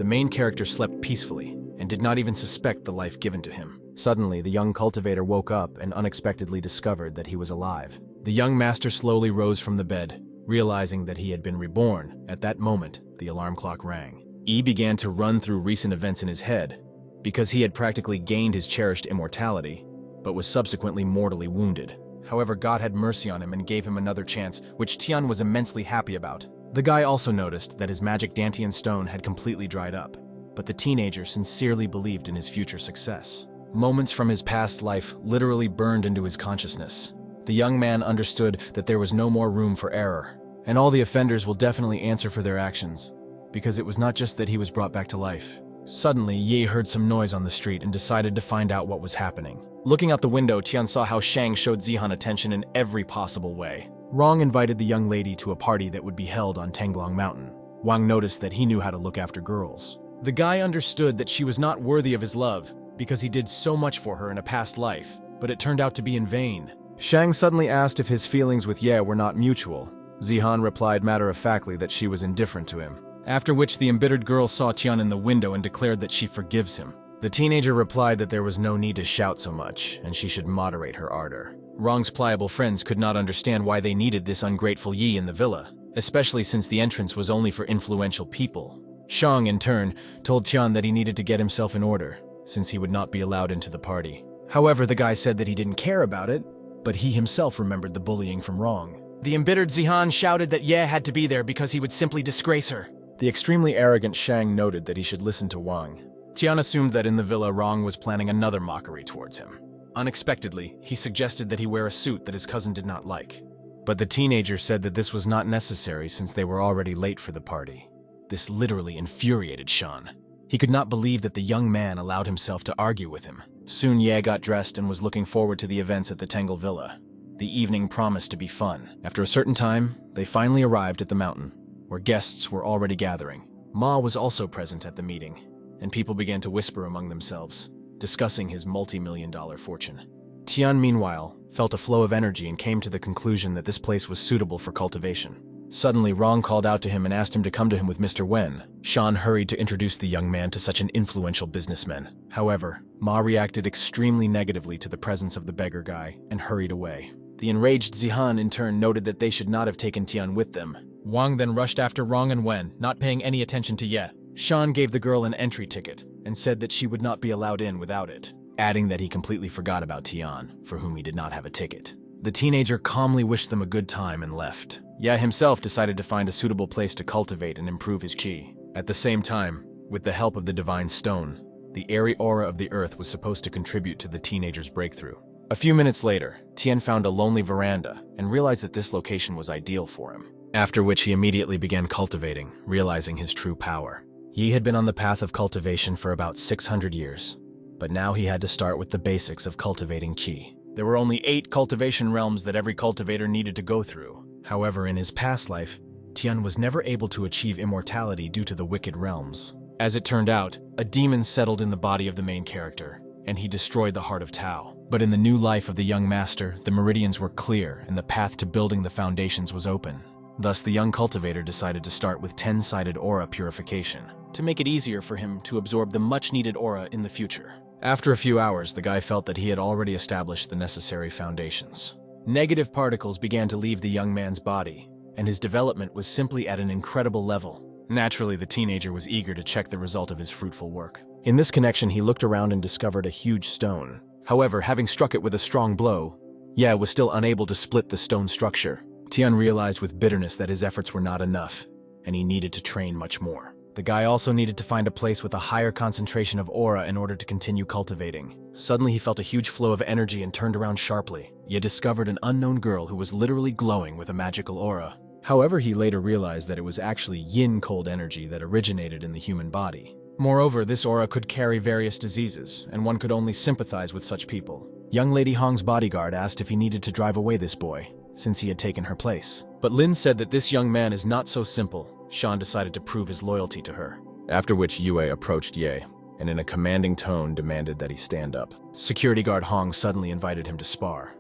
the main character slept peacefully and did not even suspect the life given to him. Suddenly, the young cultivator woke up and unexpectedly discovered that he was alive. The young master slowly rose from the bed, realizing that he had been reborn. At that moment, the alarm clock rang. Yi began to run through recent events in his head, because he had practically gained his cherished immortality, but was subsequently mortally wounded. However, God had mercy on him and gave him another chance, which Tian was immensely happy about. The guy also noticed that his magic Dantian stone had completely dried up, but the teenager sincerely believed in his future success. Moments from his past life literally burned into his consciousness. The young man understood that there was no more room for error, and all the offenders will definitely answer for their actions, because it was not just that he was brought back to life. Suddenly, Yi heard some noise on the street and decided to find out what was happening. Looking out the window, Tian saw how Shang showed Zihan attention in every possible way. Wang invited the young lady to a party that would be held on Tanglong Mountain. Wang noticed that he knew how to look after girls. The guy understood that she was not worthy of his love because he did so much for her in a past life, but it turned out to be in vain. Shang suddenly asked if his feelings with Ye were not mutual. Zihan replied matter-of-factly that she was indifferent to him. After which the embittered girl saw Tian in the window and declared that she forgives him. The teenager replied that there was no need to shout so much, and she should moderate her ardor. Wang's pliable friends could not understand why they needed this ungrateful Yi in the villa, especially since the entrance was only for influential people. Shang, in turn, told Tian that he needed to get himself in order, since he would not be allowed into the party. However, the guy said that he didn't care about it, but he himself remembered the bullying from Wang. The embittered Zihan shouted that Ye had to be there because he would simply disgrace her. The extremely arrogant Shang noted that he should listen to Wang. Tian assumed that in the villa, Wang was planning another mockery towards him. Unexpectedly, he suggested that he wear a suit that his cousin did not like. But the teenager said that this was not necessary since they were already late for the party. This literally infuriated Shan. He could not believe that the young man allowed himself to argue with him. Soon Ye got dressed and was looking forward to the events at the Tangle Villa. The evening promised to be fun. After a certain time, they finally arrived at the mountain, where guests were already gathering. Ma was also present at the meeting, and people began to whisper among themselves, discussing his multi-million-dollar fortune. Tian, meanwhile, felt a flow of energy and came to the conclusion that this place was suitable for cultivation. Suddenly, Wang called out to him and asked him to come to him with Mr. Wen. Shan hurried to introduce the young man to such an influential businessman. However, Ma reacted extremely negatively to the presence of the beggar guy and hurried away. The enraged Zihan in turn noted that they should not have taken Tian with them. Wang then rushed after Wang and Wen, not paying any attention to Ye. Shan gave the girl an entry ticket and said that she would not be allowed in without it, adding that he completely forgot about Tian, for whom he did not have a ticket. The teenager calmly wished them a good time and left. Ye himself decided to find a suitable place to cultivate and improve his qi. At the same time, with the help of the divine stone, the airy aura of the earth was supposed to contribute to the teenager's breakthrough. A few minutes later, Tian found a lonely veranda and realized that this location was ideal for him. After which he immediately began cultivating, realizing his true power. Yi had been on the path of cultivation for about 600 years, but now he had to start with the basics of cultivating qi. There were only 8 cultivation realms that every cultivator needed to go through. However, in his past life, Tian was never able to achieve immortality due to the wicked realms. As it turned out, a demon settled in the body of the main character, and he destroyed the heart of Tao. But in the new life of the young master, the meridians were clear and the path to building the foundations was open. Thus, the young cultivator decided to start with 10-sided aura purification, to make it easier for him to absorb the much-needed aura in the future. After a few hours, the guy felt that he had already established the necessary foundations. Negative particles began to leave the young man's body, and his development was simply at an incredible level. Naturally, the teenager was eager to check the result of his fruitful work. In this connection, he looked around and discovered a huge stone. However, having struck it with a strong blow, Ye was still unable to split the stone structure. Tian realized with bitterness that his efforts were not enough, and he needed to train much more. The guy also needed to find a place with a higher concentration of aura in order to continue cultivating. Suddenly he felt a huge flow of energy and turned around sharply. He discovered an unknown girl who was literally glowing with a magical aura. However, he later realized that it was actually yin cold energy that originated in the human body. Moreover, this aura could carry various diseases, and one could only sympathize with such people. Young Lady Hong's bodyguard asked if he needed to drive away this boy, since he had taken her place. But Lin said that this young man is not so simple. Shan decided to prove his loyalty to her. After which Yue approached Ye, and in a commanding tone demanded that he stand up. Security guard Hong suddenly invited him to spar,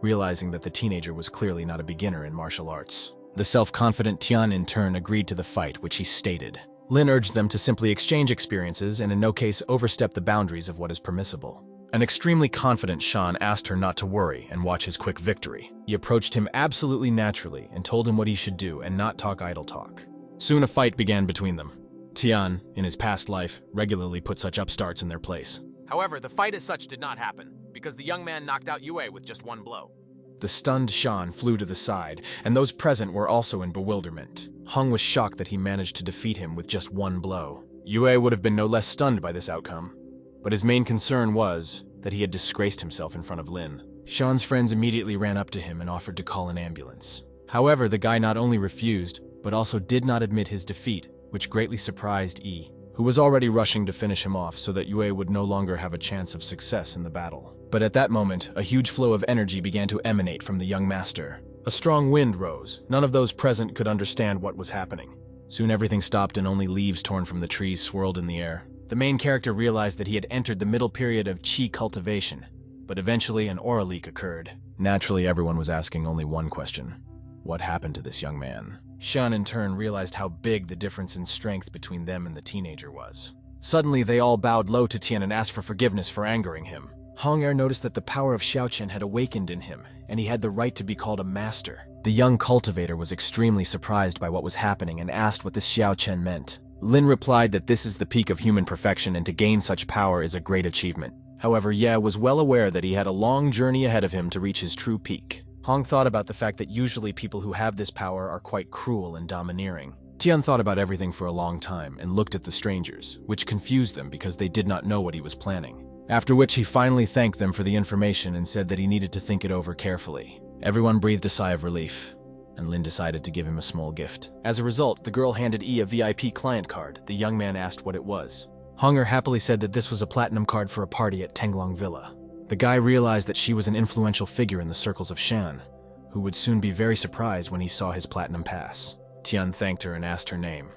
realizing that the teenager was clearly not a beginner in martial arts. The self-confident Tian in turn agreed to the fight, which he stated, Lin urged them to simply exchange experiences and in no case overstep the boundaries of what is permissible. An extremely confident Shan asked her not to worry and watch his quick victory. He approached him absolutely naturally and told him what he should do and not talk idle talk. Soon a fight began between them. Tian, in his past life, regularly put such upstarts in their place. However, the fight as such did not happen, because the young man knocked out Yue with just one blow. The stunned Shan flew to the side, and those present were also in bewilderment. Hong was shocked that he managed to defeat him with just one blow. Yue would have been no less stunned by this outcome, but his main concern was that he had disgraced himself in front of Lin. Shan's friends immediately ran up to him and offered to call an ambulance. However, the guy not only refused, but also did not admit his defeat, which greatly surprised Yi, who was already rushing to finish him off so that Yue would no longer have a chance of success in the battle. But at that moment, a huge flow of energy began to emanate from the young master. A strong wind rose. None of those present could understand what was happening. Soon everything stopped and only leaves torn from the trees swirled in the air. The main character realized that he had entered the middle period of Qi cultivation, but eventually an aura leak occurred. Naturally, everyone was asking only one question. What happened to this young man? Shan in turn realized how big the difference in strength between them and the teenager was. Suddenly, they all bowed low to Tian and asked for forgiveness for angering him. Hong-er noticed that the power of Xiaoqian had awakened in him, and he had the right to be called a master. The young cultivator was extremely surprised by what was happening and asked what this Xiaoqian meant. Lin replied that this is the peak of human perfection and to gain such power is a great achievement. However, Ye was well aware that he had a long journey ahead of him to reach his true peak. Hong thought about the fact that usually people who have this power are quite cruel and domineering. Tian thought about everything for a long time and looked at the strangers, which confused them because they did not know what he was planning. After which he finally thanked them for the information and said that he needed to think it over carefully. Everyone breathed a sigh of relief, and Lin decided to give him a small gift. As a result, the girl handed Yi a VIP client card. The young man asked what it was. Hong-er happily said that this was a platinum card for a party at Tenglong Villa. The guy realized that she was an influential figure in the circles of Shan, who would soon be very surprised when he saw his platinum pass. Tian thanked her and asked her name.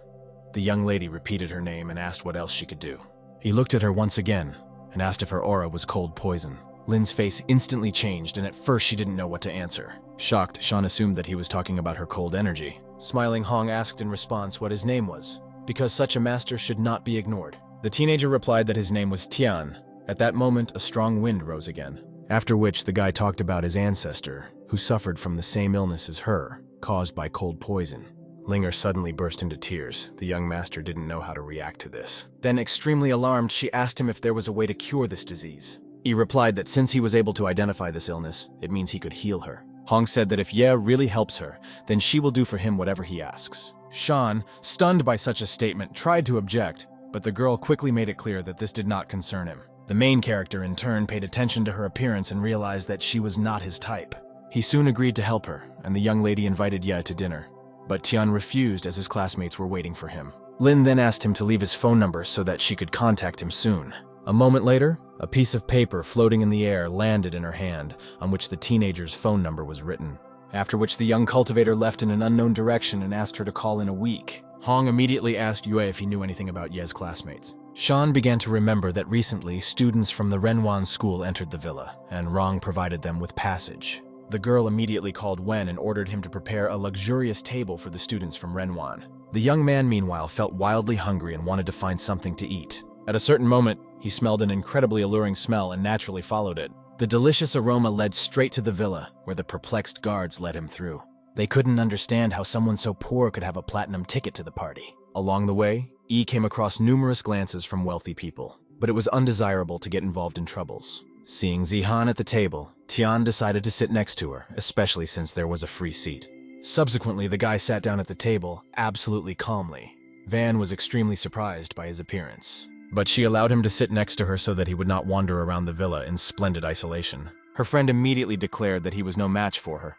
The young lady repeated her name and asked what else she could do. He looked at her once again and asked if her aura was cold poison. Lin's face instantly changed, and at first she didn't know what to answer. Shocked, Shan assumed that he was talking about her cold energy. Smiling, Hong asked in response what his name was, because such a master should not be ignored. The teenager replied that his name was Tian. At that moment, a strong wind rose again, after which the guy talked about his ancestor, who suffered from the same illness as her, caused by cold poison. Linger suddenly burst into tears. The young master didn't know how to react to this. Then, extremely alarmed, she asked him if there was a way to cure this disease. He replied that since he was able to identify this illness, it means he could heal her. Hong said that if Ye really helps her, then she will do for him whatever he asks. Shan, stunned by such a statement, tried to object, but the girl quickly made it clear that this did not concern him. The main character, in turn, paid attention to her appearance and realized that she was not his type. He soon agreed to help her, and the young lady invited Ye to dinner. But Tian refused as his classmates were waiting for him. Lin then asked him to leave his phone number so that she could contact him soon. A moment later, a piece of paper floating in the air landed in her hand, on which the teenager's phone number was written. After which the young cultivator left in an unknown direction and asked her to call in a week. Hong immediately asked Yue if he knew anything about Ye's classmates. Shan began to remember that recently students from the Renwan school entered the villa, and Wang provided them with passage. The girl immediately called Wen and ordered him to prepare a luxurious table for the students from Renwan. The young man, meanwhile, felt wildly hungry and wanted to find something to eat. At a certain moment, he smelled an incredibly alluring smell and naturally followed it. The delicious aroma led straight to the villa, where the perplexed guards led him through. They couldn't understand how someone so poor could have a platinum ticket to the party. Along the way, Yi came across numerous glances from wealthy people, but it was undesirable to get involved in troubles. Seeing Zihan at the table, Tian decided to sit next to her, especially since there was a free seat. Subsequently, the guy sat down at the table, absolutely calmly. Van was extremely surprised by his appearance, but she allowed him to sit next to her so that he would not wander around the villa in splendid isolation. Her friend immediately declared that he was no match for her,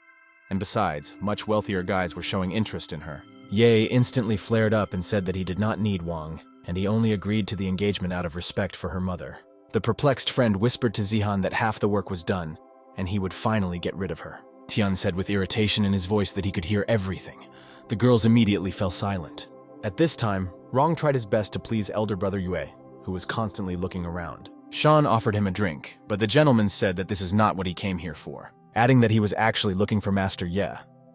and besides, much wealthier guys were showing interest in her. Ye instantly flared up and said that he did not need Wang, and he only agreed to the engagement out of respect for her mother. The perplexed friend whispered to Zihan that half the work was done, and he would finally get rid of her. Tian said with irritation in his voice that he could hear everything. The girls immediately fell silent. At this time, Wang tried his best to please elder brother Yue, who was constantly looking around. Shan offered him a drink, but the gentleman said that this is not what he came here for, adding that he was actually looking for Master Ye,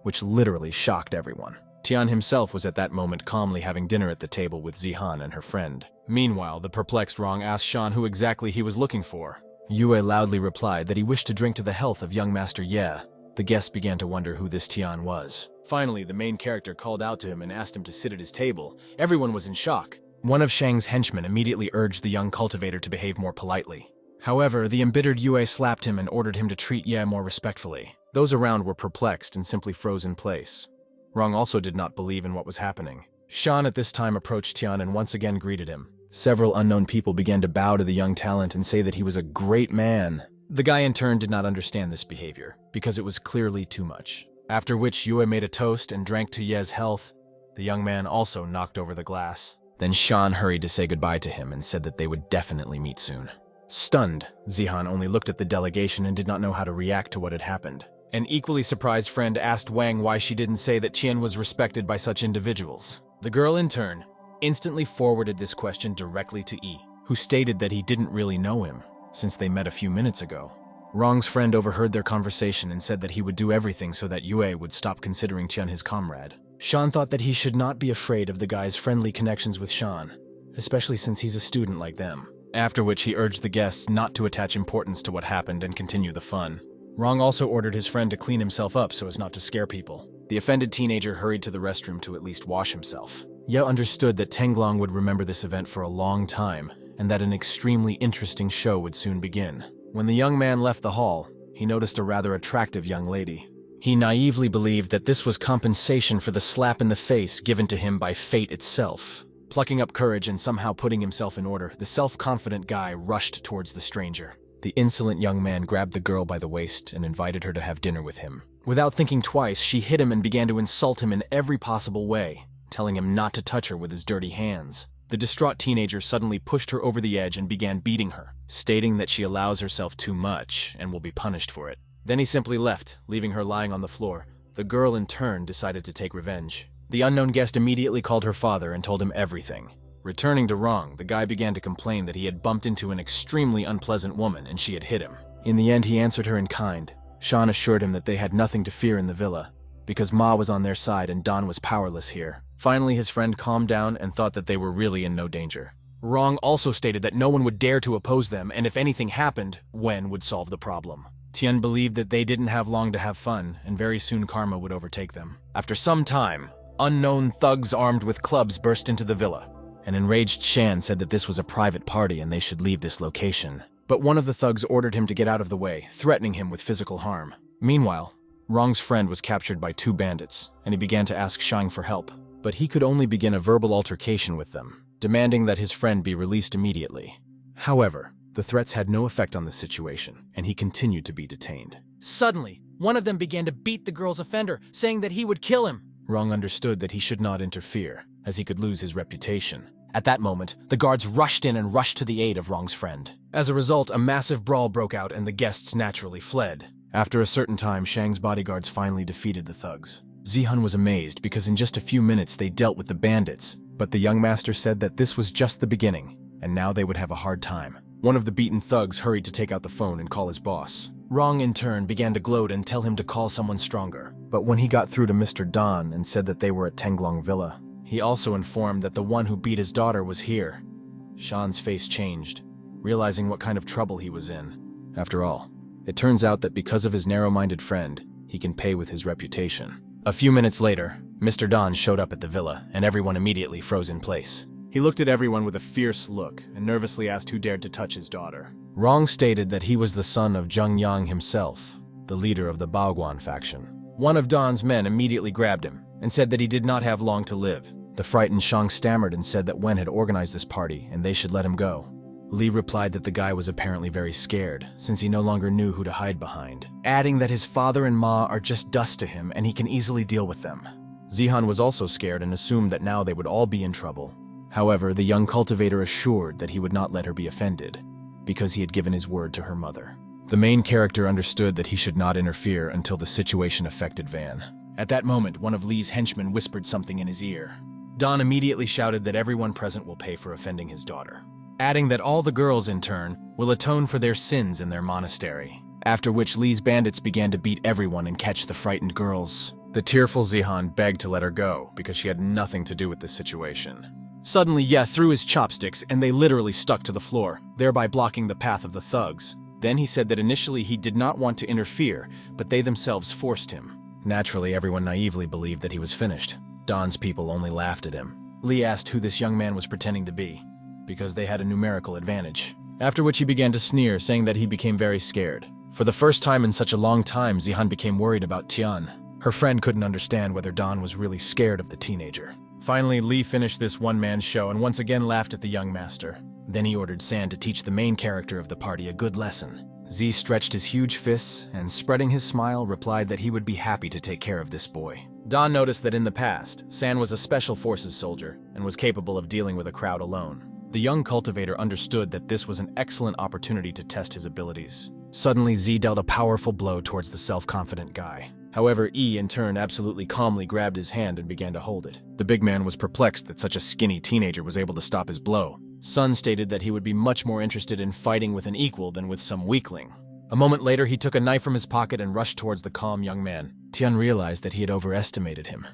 which literally shocked everyone. Tian himself was at that moment calmly having dinner at the table with Zihan and her friend. Meanwhile, the perplexed Wang asked Shan who exactly he was looking for. Yue loudly replied that he wished to drink to the health of young Master Ye. The guests began to wonder who this Tian was. Finally, the main character called out to him and asked him to sit at his table. Everyone was in shock. One of Shang's henchmen immediately urged the young cultivator to behave more politely. However, the embittered Yue slapped him and ordered him to treat Ye more respectfully. Those around were perplexed and simply froze in place. Wang also did not believe in what was happening. Shan at this time approached Tian and once again greeted him. Several unknown people began to bow to the young talent and say that he was a great man. The guy in turn did not understand this behavior, because it was clearly too much. After which Yue made a toast and drank to Ye's health. The young man also knocked over the glass. Then Shan hurried to say goodbye to him and said that they would definitely meet soon. Stunned, Zihan only looked at the delegation and did not know how to react to what had happened. An equally surprised friend asked Wang why she didn't say that Tian was respected by such individuals. The girl in turn instantly forwarded this question directly to Yi, who stated that he didn't really know him, since they met a few minutes ago. Wang's friend overheard their conversation and said that he would do everything so that Yue would stop considering Tian his comrade. Shan thought that he should not be afraid of the guy's friendly connections with Shan, especially since he's a student like them. After which he urged the guests not to attach importance to what happened and continue the fun. Wang also ordered his friend to clean himself up so as not to scare people. The offended teenager hurried to the restroom to at least wash himself. Ye understood that Tenglong would remember this event for a long time, and that an extremely interesting show would soon begin. When the young man left the hall, he noticed a rather attractive young lady. He naively believed that this was compensation for the slap in the face given to him by fate itself. Plucking up courage and somehow putting himself in order, the self-confident guy rushed towards the stranger. The insolent young man grabbed the girl by the waist and invited her to have dinner with him. Without thinking twice, she hit him and began to insult him in every possible way, telling him not to touch her with his dirty hands. The distraught teenager suddenly pushed her over the edge and began beating her, stating that she allows herself too much and will be punished for it. Then he simply left, leaving her lying on the floor. The girl in turn decided to take revenge. The unknown guest immediately called her father and told him everything. Returning to Wang, the guy began to complain that he had bumped into an extremely unpleasant woman and she had hit him. In the end, he answered her in kind. Shan assured him that they had nothing to fear in the villa, because Ma was on their side and Don was powerless here. Finally, his friend calmed down and thought that they were really in no danger. Wang also stated that no one would dare to oppose them, and if anything happened, Wen would solve the problem. Tian believed that they didn't have long to have fun, and very soon karma would overtake them. After some time, unknown thugs armed with clubs burst into the villa. An enraged Shan said that this was a private party and they should leave this location. But one of the thugs ordered him to get out of the way, threatening him with physical harm. Meanwhile, Wang's friend was captured by two bandits, and he began to ask Shang for help. But he could only begin a verbal altercation with them, demanding that his friend be released immediately. However, the threats had no effect on the situation, and he continued to be detained. Suddenly, one of them began to beat the girl's offender, saying that he would kill him. Wang understood that he should not interfere, as he could lose his reputation. At that moment, the guards rushed in and rushed to the aid of Wang's friend. As a result, a massive brawl broke out and the guests naturally fled. After a certain time, Shang's bodyguards finally defeated the thugs. Zihan was amazed because in just a few minutes they dealt with the bandits, but the young master said that this was just the beginning, and now they would have a hard time. One of the beaten thugs hurried to take out the phone and call his boss. Wang in turn began to gloat and tell him to call someone stronger, but when he got through to Mr. Don and said that they were at Tenglong Villa, he also informed that the one who beat his daughter was here. Shan's face changed, realizing what kind of trouble he was in. After all, it turns out that because of his narrow-minded friend, he can pay with his reputation. A few minutes later, Mr. Don showed up at the villa, and everyone immediately froze in place. He looked at everyone with a fierce look and nervously asked who dared to touch his daughter. Wang stated that he was the son of Zheng Yang himself, the leader of the Baoguan faction. One of Don's men immediately grabbed him and said that he did not have long to live. The frightened Shang stammered and said that Wen had organized this party and they should let him go. Li replied that the guy was apparently very scared, since he no longer knew who to hide behind, adding that his father and Ma are just dust to him and he can easily deal with them. Zihan was also scared and assumed that now they would all be in trouble. However, the young cultivator assured that he would not let her be offended, because he had given his word to her mother. The main character understood that he should not interfere until the situation affected Van. At that moment, one of Li's henchmen whispered something in his ear. Don immediately shouted that everyone present will pay for offending his daughter, adding that all the girls, in turn, will atone for their sins in their monastery. After which Li's bandits began to beat everyone and catch the frightened girls. The tearful Zihan begged to let her go because she had nothing to do with this situation. Suddenly, Ye threw his chopsticks and they literally stuck to the floor, thereby blocking the path of the thugs. Then he said that initially he did not want to interfere, but they themselves forced him. Naturally, everyone naively believed that he was finished. Don's people only laughed at him. Lee asked who this young man was pretending to be, because they had a numerical advantage. After which he began to sneer, saying that he became very scared. For the first time in such a long time, Zihan became worried about Tian. Her friend couldn't understand whether Don was really scared of the teenager. Finally, Lee finished this one-man show and once again laughed at the young master. Then he ordered San to teach the main character of the party a good lesson. Z stretched his huge fists and, spreading his smile, replied that he would be happy to take care of this boy. Don noticed that in the past, San was a special forces soldier and was capable of dealing with a crowd alone. The young cultivator understood that this was an excellent opportunity to test his abilities. Suddenly, Z dealt a powerful blow towards the self-confident guy. However, E, in turn, absolutely calmly grabbed his hand and began to hold it. The big man was perplexed that such a skinny teenager was able to stop his blow. Sun stated that he would be much more interested in fighting with an equal than with some weakling. A moment later, he took a knife from his pocket and rushed towards the calm young man. Tian realized that he had overestimated him,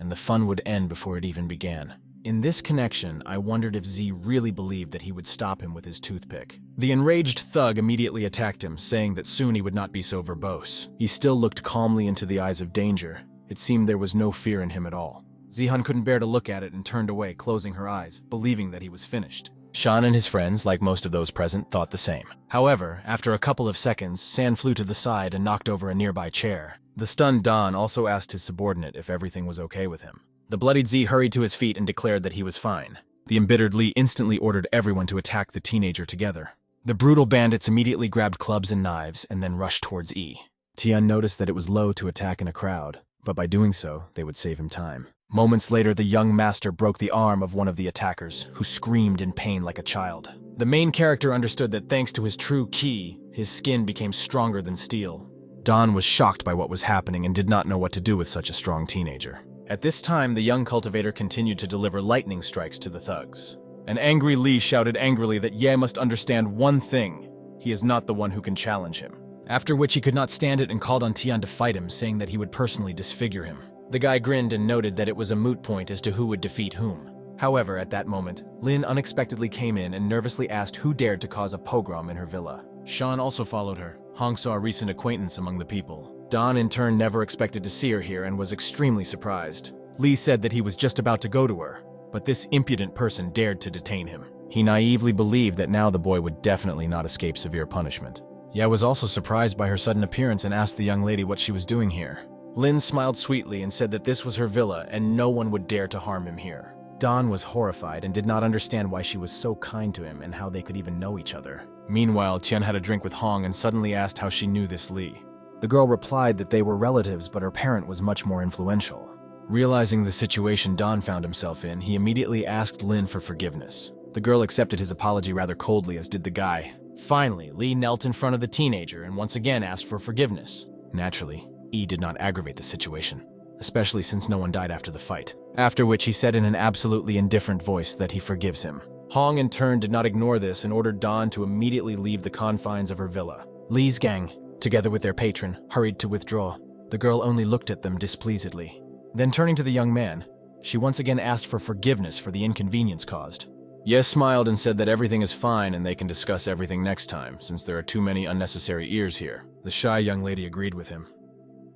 and the fun would end before it even began. In this connection, I wondered if Z really believed that he would stop him with his toothpick. The enraged thug immediately attacked him, saying that soon he would not be so verbose. He still looked calmly into the eyes of danger. It seemed there was no fear in him at all. Zihan couldn't bear to look at it and turned away, closing her eyes, believing that he was finished. Shan and his friends, like most of those present, thought the same. However, after a couple of seconds, San flew to the side and knocked over a nearby chair. The stunned Don also asked his subordinate if everything was okay with him. The bloodied Z hurried to his feet and declared that he was fine. The embittered Lee instantly ordered everyone to attack the teenager together. The brutal bandits immediately grabbed clubs and knives and then rushed towards E. Tian noticed that it was low to attack in a crowd, but by doing so, they would save him time. Moments later, the young master broke the arm of one of the attackers, who screamed in pain like a child. The main character understood that thanks to his true ki, his skin became stronger than steel. Don was shocked by what was happening and did not know what to do with such a strong teenager. At this time, the young cultivator continued to deliver lightning strikes to the thugs. An angry Lee shouted angrily that Ye must understand one thing: he is not the one who can challenge him. After which he could not stand it and called on Tian to fight him, saying that he would personally disfigure him. The guy grinned and noted that it was a moot point as to who would defeat whom. However, at that moment, Lin unexpectedly came in and nervously asked who dared to cause a pogrom in her villa. Shan also followed her. Hong saw a recent acquaintance among the people. Don, in turn, never expected to see her here and was extremely surprised. Lee said that he was just about to go to her, but this impudent person dared to detain him. He naively believed that now the boy would definitely not escape severe punishment. Ye was also surprised by her sudden appearance and asked the young lady what she was doing here. Lin smiled sweetly and said that this was her villa and no one would dare to harm him here. Don was horrified and did not understand why she was so kind to him and how they could even know each other. Meanwhile, Tian had a drink with Hong and suddenly asked how she knew this Lee. The girl replied that they were relatives, but her parent was much more influential. Realizing the situation Don found himself in, he immediately asked Lin for forgiveness. The girl accepted his apology rather coldly, as did the guy. Finally, Lee knelt in front of the teenager and once again asked for forgiveness. Naturally, E did not aggravate the situation, especially since no one died after the fight. After which he said in an absolutely indifferent voice that he forgives him. Hong in turn did not ignore this and ordered Don to immediately leave the confines of her villa. Lee's gang, together with their patron, hurried to withdraw. The girl only looked at them displeasedly. Then turning to the young man, she once again asked for forgiveness for the inconvenience caused. Yes smiled and said that everything is fine and they can discuss everything next time, since there are too many unnecessary ears here. The shy young lady agreed with him,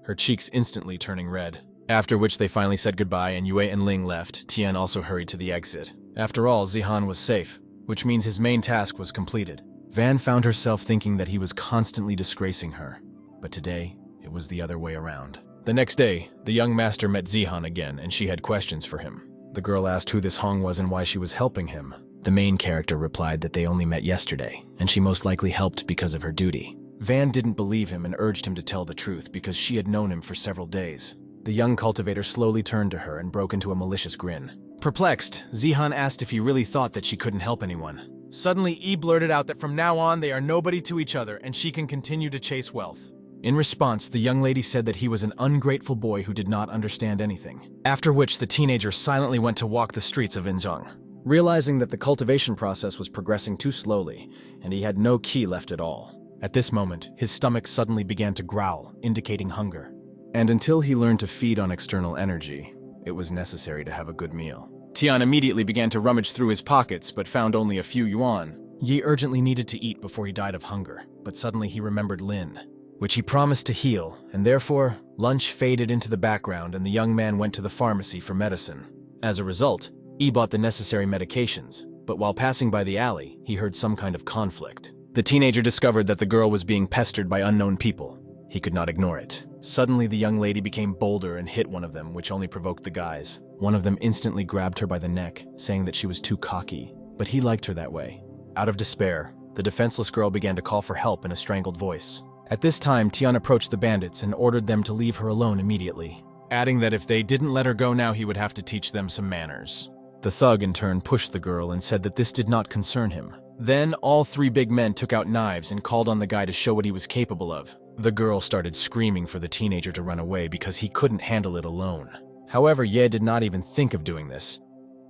her cheeks instantly turning red. After which they finally said goodbye and Yue and Ling left. Tian also hurried to the exit. After all, Zihan was safe, which means his main task was completed. Van found herself thinking that he was constantly disgracing her, but today it was the other way around. The next day, the young master met Zihan again and she had questions for him. The girl asked who this Hong was and why she was helping him. The main character replied that they only met yesterday, and she most likely helped because of her duty. Van didn't believe him and urged him to tell the truth because she had known him for several days. The young cultivator slowly turned to her and broke into a malicious grin. Perplexed, Zihan asked if he really thought that she couldn't help anyone. Suddenly, E blurted out that from now on they are nobody to each other and she can continue to chase wealth. In response, the young lady said that he was an ungrateful boy who did not understand anything. After which, the teenager silently went to walk the streets of Inzhong. Realizing that the cultivation process was progressing too slowly, and he had no ki left at all. At this moment, his stomach suddenly began to growl, indicating hunger. And until he learned to feed on external energy, it was necessary to have a good meal. Tian immediately began to rummage through his pockets, but found only a few yuan. Yi urgently needed to eat before he died of hunger, but suddenly he remembered Lin, which he promised to heal, and therefore, lunch faded into the background and the young man went to the pharmacy for medicine. As a result, Yi bought the necessary medications, but while passing by the alley, he heard some kind of conflict. The teenager discovered that the girl was being pestered by unknown people. He could not ignore it. Suddenly, the young lady became bolder and hit one of them, which only provoked the guys. One of them instantly grabbed her by the neck, saying that she was too cocky, but he liked her that way. Out of despair, the defenseless girl began to call for help in a strangled voice. At this time, Tian approached the bandits and ordered them to leave her alone immediately, adding that if they didn't let her go now, he would have to teach them some manners. The thug in turn pushed the girl and said that this did not concern him. Then, all three big men took out knives and called on the guy to show what he was capable of. The girl started screaming for the teenager to run away because he couldn't handle it alone. However, Ye did not even think of doing this,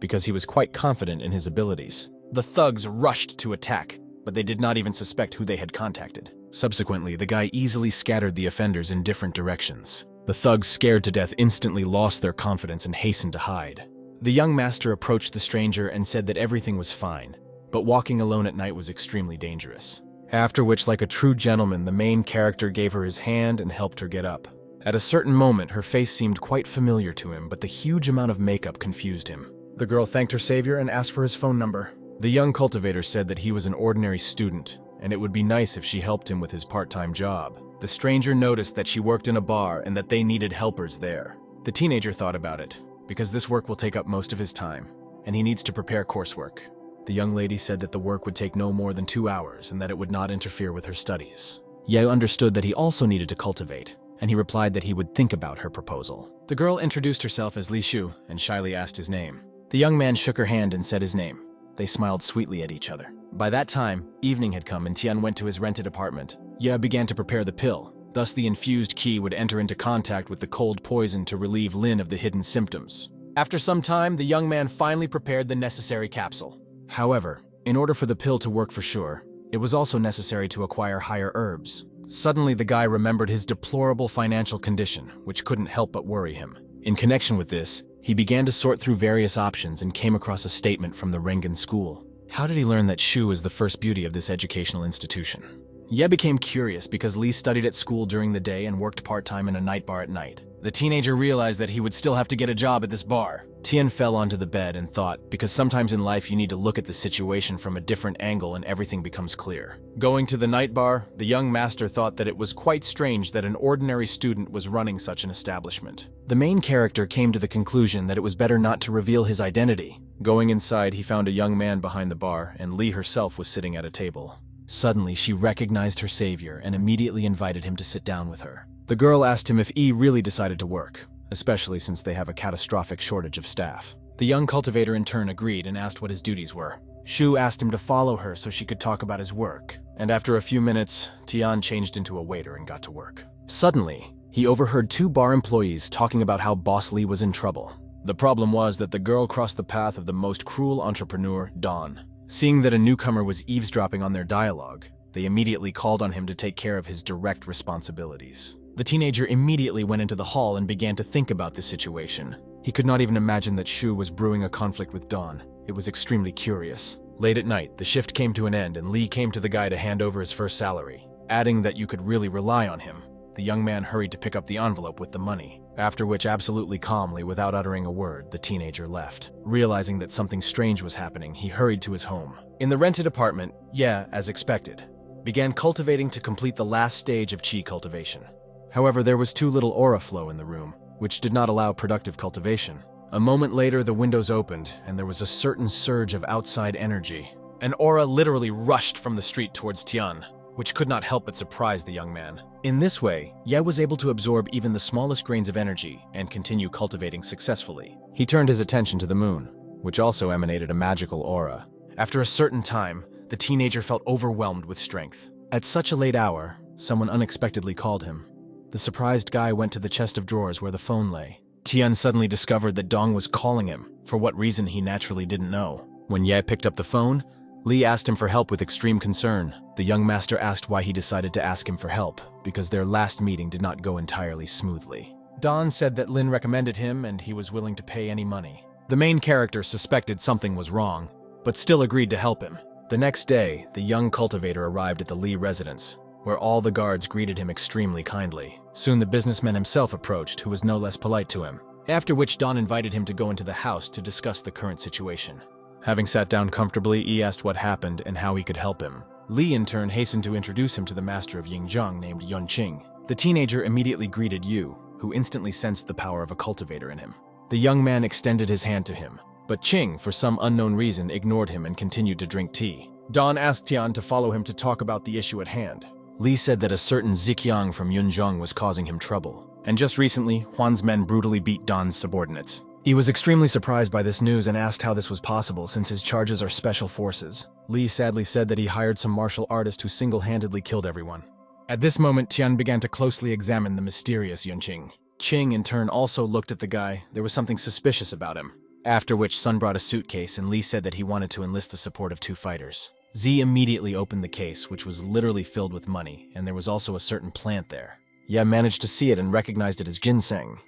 because he was quite confident in his abilities. The thugs rushed to attack, but they did not even suspect who they had contacted. Subsequently, the guy easily scattered the offenders in different directions. The thugs, scared to death, instantly lost their confidence and hastened to hide. The young master approached the stranger and said that everything was fine, but walking alone at night was extremely dangerous. After which, like a true gentleman, the main character gave her his hand and helped her get up. At a certain moment, her face seemed quite familiar to him, but the huge amount of makeup confused him. The girl thanked her savior and asked for his phone number. The young cultivator said that he was an ordinary student, and it would be nice if she helped him with his part-time job. The stranger noticed that she worked in a bar and that they needed helpers there. The teenager thought about it, because this work will take up most of his time, and he needs to prepare coursework. The young lady said that the work would take no more than 2 hours and that it would not interfere with her studies. Ye understood that he also needed to cultivate, and he replied that he would think about her proposal. The girl introduced herself as Li Shu and shyly asked his name. The young man shook her hand and said his name. They smiled sweetly at each other. By that time, evening had come and Tian went to his rented apartment. Ye began to prepare the pill. Thus the infused key would enter into contact with the cold poison to relieve Lin of the hidden symptoms. After some time, the young man finally prepared the necessary capsule. However, in order for the pill to work for sure, it was also necessary to acquire higher herbs. Suddenly, the guy remembered his deplorable financial condition, which couldn't help but worry him. In connection with this, he began to sort through various options and came across a statement from the Rengen school. How did he learn that Shu is the first beauty of this educational institution? Ye became curious because Li studied at school during the day and worked part-time in a night bar at night. The teenager realized that he would still have to get a job at this bar. Tian fell onto the bed and thought, because sometimes in life you need to look at the situation from a different angle and everything becomes clear. Going to the night bar, the young master thought that it was quite strange that an ordinary student was running such an establishment. The main character came to the conclusion that it was better not to reveal his identity. Going inside, he found a young man behind the bar, and Li herself was sitting at a table. Suddenly, she recognized her savior and immediately invited him to sit down with her. The girl asked him if Yi really decided to work, especially since they have a catastrophic shortage of staff. The young cultivator in turn agreed and asked what his duties were. Shu asked him to follow her so she could talk about his work, and after a few minutes, Tian changed into a waiter and got to work. Suddenly, he overheard 2 bar employees talking about how Boss Li was in trouble. The problem was that the girl crossed the path of the most cruel entrepreneur, Don. Seeing that a newcomer was eavesdropping on their dialogue, they immediately called on him to take care of his direct responsibilities. The teenager immediately went into the hall and began to think about the situation. He could not even imagine that Shu was brewing a conflict with Dawn. It was extremely curious. Late at night, the shift came to an end and Li came to the guy to hand over his first salary, adding that you could really rely on him. The young man hurried to pick up the envelope with the money, after which absolutely calmly, without uttering a word, the teenager left. Realizing that something strange was happening, he hurried to his home. In the rented apartment, Ye, as expected, began cultivating to complete the last stage of chi cultivation. However, there was too little aura flow in the room, which did not allow productive cultivation. A moment later, the windows opened, and there was a certain surge of outside energy. An aura literally rushed from the street towards Tian, which could not help but surprise the young man. In this way, Ye was able to absorb even the smallest grains of energy and continue cultivating successfully. He turned his attention to the moon, which also emanated a magical aura. After a certain time, the teenager felt overwhelmed with strength. At such a late hour, someone unexpectedly called him. The surprised guy went to the chest of drawers where the phone lay. Tian suddenly discovered that Dong was calling him, for what reason he naturally didn't know. When Ye picked up the phone, Li asked him for help with extreme concern. The young master asked why he decided to ask him for help, because their last meeting did not go entirely smoothly. Don said that Lin recommended him and he was willing to pay any money. The main character suspected something was wrong, but still agreed to help him. The next day, the young cultivator arrived at the Li residence, where all the guards greeted him extremely kindly. Soon the businessman himself approached, who was no less polite to him, after which Don invited him to go into the house to discuss the current situation. Having sat down comfortably, he asked what happened and how he could help him. Li in turn hastened to introduce him to the master of Yingzheng named Yunqing. The teenager immediately greeted Yu, who instantly sensed the power of a cultivator in him. The young man extended his hand to him, but Qing, for some unknown reason, ignored him and continued to drink tea. Don asked Tian to follow him to talk about the issue at hand. Li said that a certain Ziqiang from Yunzhong was causing him trouble, and just recently, Huan's men brutally beat Don's subordinates. He was extremely surprised by this news and asked how this was possible since his charges are special forces. Li sadly said that he hired some martial artist who single-handedly killed everyone. At this moment, Tian began to closely examine the mysterious Yunqing. Qing in turn also looked at the guy. There was something suspicious about him. After which, Sun brought a suitcase and Li said that he wanted to enlist the support of 2 fighters. Z immediately opened the case, which was literally filled with money, and there was also a certain plant there. Ye managed to see it and recognized it as ginseng.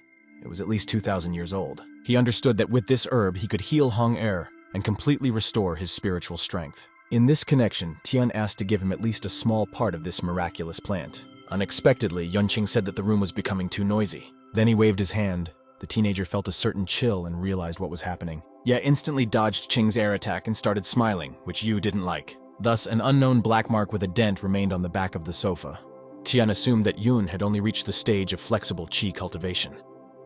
It was at least 2,000 years old. He understood that with this herb he could heal Hong Er and completely restore his spiritual strength. In this connection, Tian asked to give him at least a small part of this miraculous plant. Unexpectedly, Yunqing said that the room was becoming too noisy. Then he waved his hand. The teenager felt a certain chill and realized what was happening. Ye instantly dodged Qing's air attack and started smiling, which Yu didn't like. Thus, an unknown black mark with a dent remained on the back of the sofa. Tian assumed that Yun had only reached the stage of flexible qi cultivation.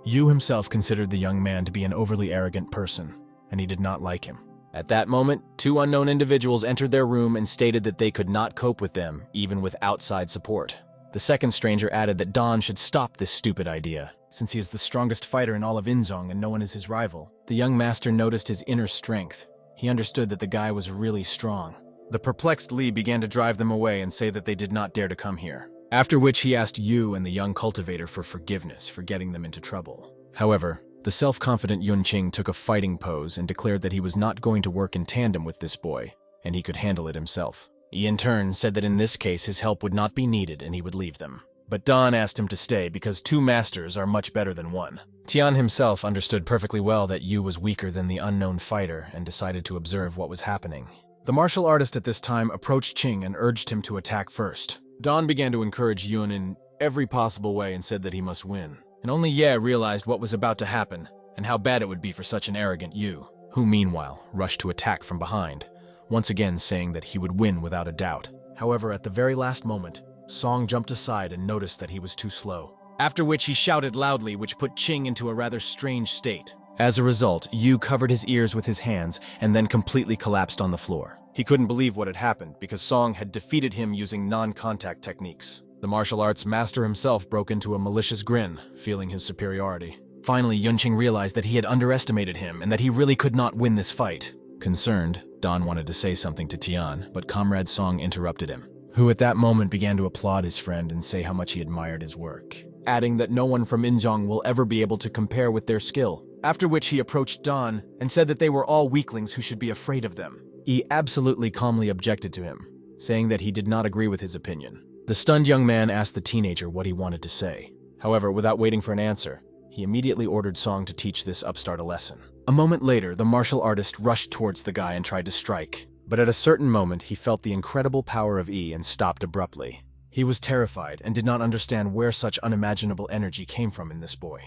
Yu himself considered the young man to be an overly arrogant person, and he did not like him. At that moment, 2 unknown individuals entered their room and stated that they could not cope with them, even with outside support. The second stranger added that Don should stop this stupid idea, since he is the strongest fighter in all of Inzong and no one is his rival. The young master noticed his inner strength. He understood that the guy was really strong. The perplexed Li began to drive them away and say that they did not dare to come here. After which he asked Yu and the young cultivator for forgiveness for getting them into trouble. However, the self-confident Yunqing took a fighting pose and declared that he was not going to work in tandem with this boy, and he could handle it himself. He in turn said that in this case his help would not be needed and he would leave them. But Don asked him to stay because 2 masters are much better than 1. Tian himself understood perfectly well that Yu was weaker than the unknown fighter and decided to observe what was happening. The martial artist at this time approached Qing and urged him to attack first. Don began to encourage Yun in every possible way and said that he must win. And only Ye realized what was about to happen and how bad it would be for such an arrogant Yu, who meanwhile rushed to attack from behind, once again saying that he would win without a doubt. However, at the very last moment, Song jumped aside and noticed that he was too slow. After which he shouted loudly, which put Qing into a rather strange state. As a result, Yu covered his ears with his hands and then completely collapsed on the floor. He couldn't believe what had happened because Song had defeated him using non-contact techniques. The martial arts master himself broke into a malicious grin, feeling his superiority. Finally, Yunqing realized that he had underestimated him and that he really could not win this fight. Concerned, Don wanted to say something to Tian, but Comrade Song interrupted him, who at that moment began to applaud his friend and say how much he admired his work, adding that no one from Inzong will ever be able to compare with their skill. After which he approached Don and said that they were all weaklings who should be afraid of them. He absolutely calmly objected to him, saying that he did not agree with his opinion. The stunned young man asked the teenager what he wanted to say. However, without waiting for an answer, he immediately ordered Song to teach this upstart a lesson. A moment later, the martial artist rushed towards the guy and tried to strike. But at a certain moment, he felt the incredible power of Yi and stopped abruptly. He was terrified and did not understand where such unimaginable energy came from in this boy.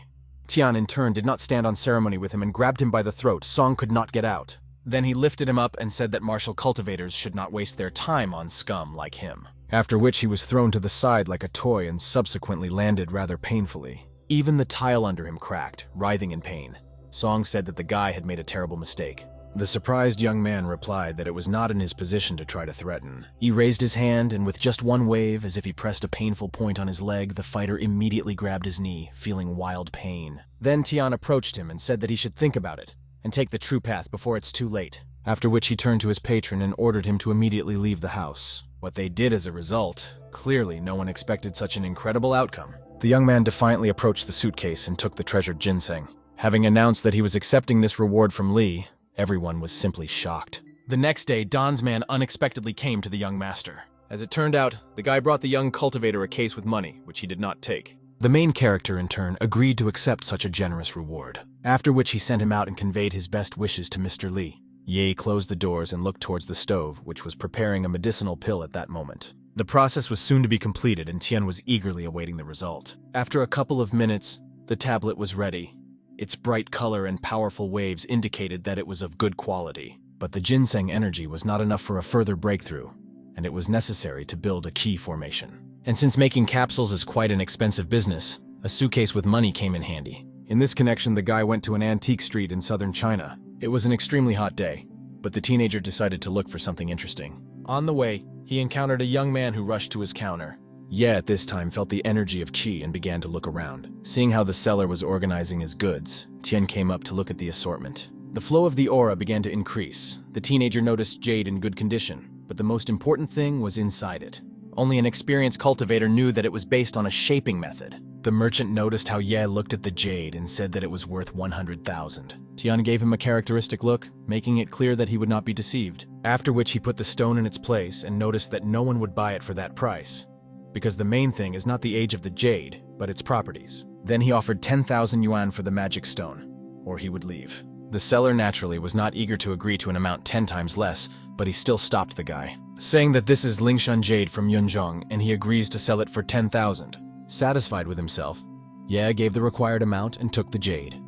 Tian, in turn, did not stand on ceremony with him and grabbed him by the throat. Song could not get out. Then he lifted him up and said that martial cultivators should not waste their time on scum like him. After which he was thrown to the side like a toy and subsequently landed rather painfully. Even the tile under him cracked, writhing in pain. Song said that the guy had made a terrible mistake. The surprised young man replied that it was not in his position to try to threaten. He raised his hand, and with just one wave, as if he pressed a painful point on his leg, the fighter immediately grabbed his knee, feeling wild pain. Then Tian approached him and said that he should think about it, and take the true path before it's too late. After which he turned to his patron and ordered him to immediately leave the house. What they did as a result, clearly no one expected such an incredible outcome. The young man defiantly approached the suitcase and took the treasured ginseng. Having announced that he was accepting this reward from Li, everyone was simply shocked. The next day, Don's man unexpectedly came to the young master. As it turned out, the guy brought the young cultivator a case with money, which he did not take. The main character, in turn, agreed to accept such a generous reward, after which he sent him out and conveyed his best wishes to Mr. Li. Ye closed the doors and looked towards the stove, which was preparing a medicinal pill at that moment. The process was soon to be completed, and Tian was eagerly awaiting the result. After a couple of minutes, the tablet was ready. Its bright color and powerful waves indicated that it was of good quality. But the ginseng energy was not enough for a further breakthrough, and it was necessary to build a key formation. And since making capsules is quite an expensive business, a suitcase with money came in handy. In this connection, the guy went to an antique street in southern China. It was an extremely hot day, but the teenager decided to look for something interesting. On the way, he encountered a young man who rushed to his counter. Ye at this time felt the energy of qi and began to look around. Seeing how the seller was organizing his goods, Tian came up to look at the assortment. The flow of the aura began to increase. The teenager noticed jade in good condition, but the most important thing was inside it. Only an experienced cultivator knew that it was based on a shaping method. The merchant noticed how Ye looked at the jade and said that it was worth 100,000. Tian gave him a characteristic look, making it clear that he would not be deceived. After which he put the stone in its place and noticed that no one would buy it for that price, because the main thing is not the age of the jade, but its properties. Then he offered 10,000 yuan for the magic stone, or he would leave. The seller naturally was not eager to agree to an amount 10 times less, but he still stopped the guy, saying that this is Lingshan jade from Yunzhong and he agrees to sell it for 10,000. Satisfied with himself, Ye gave the required amount and took the jade.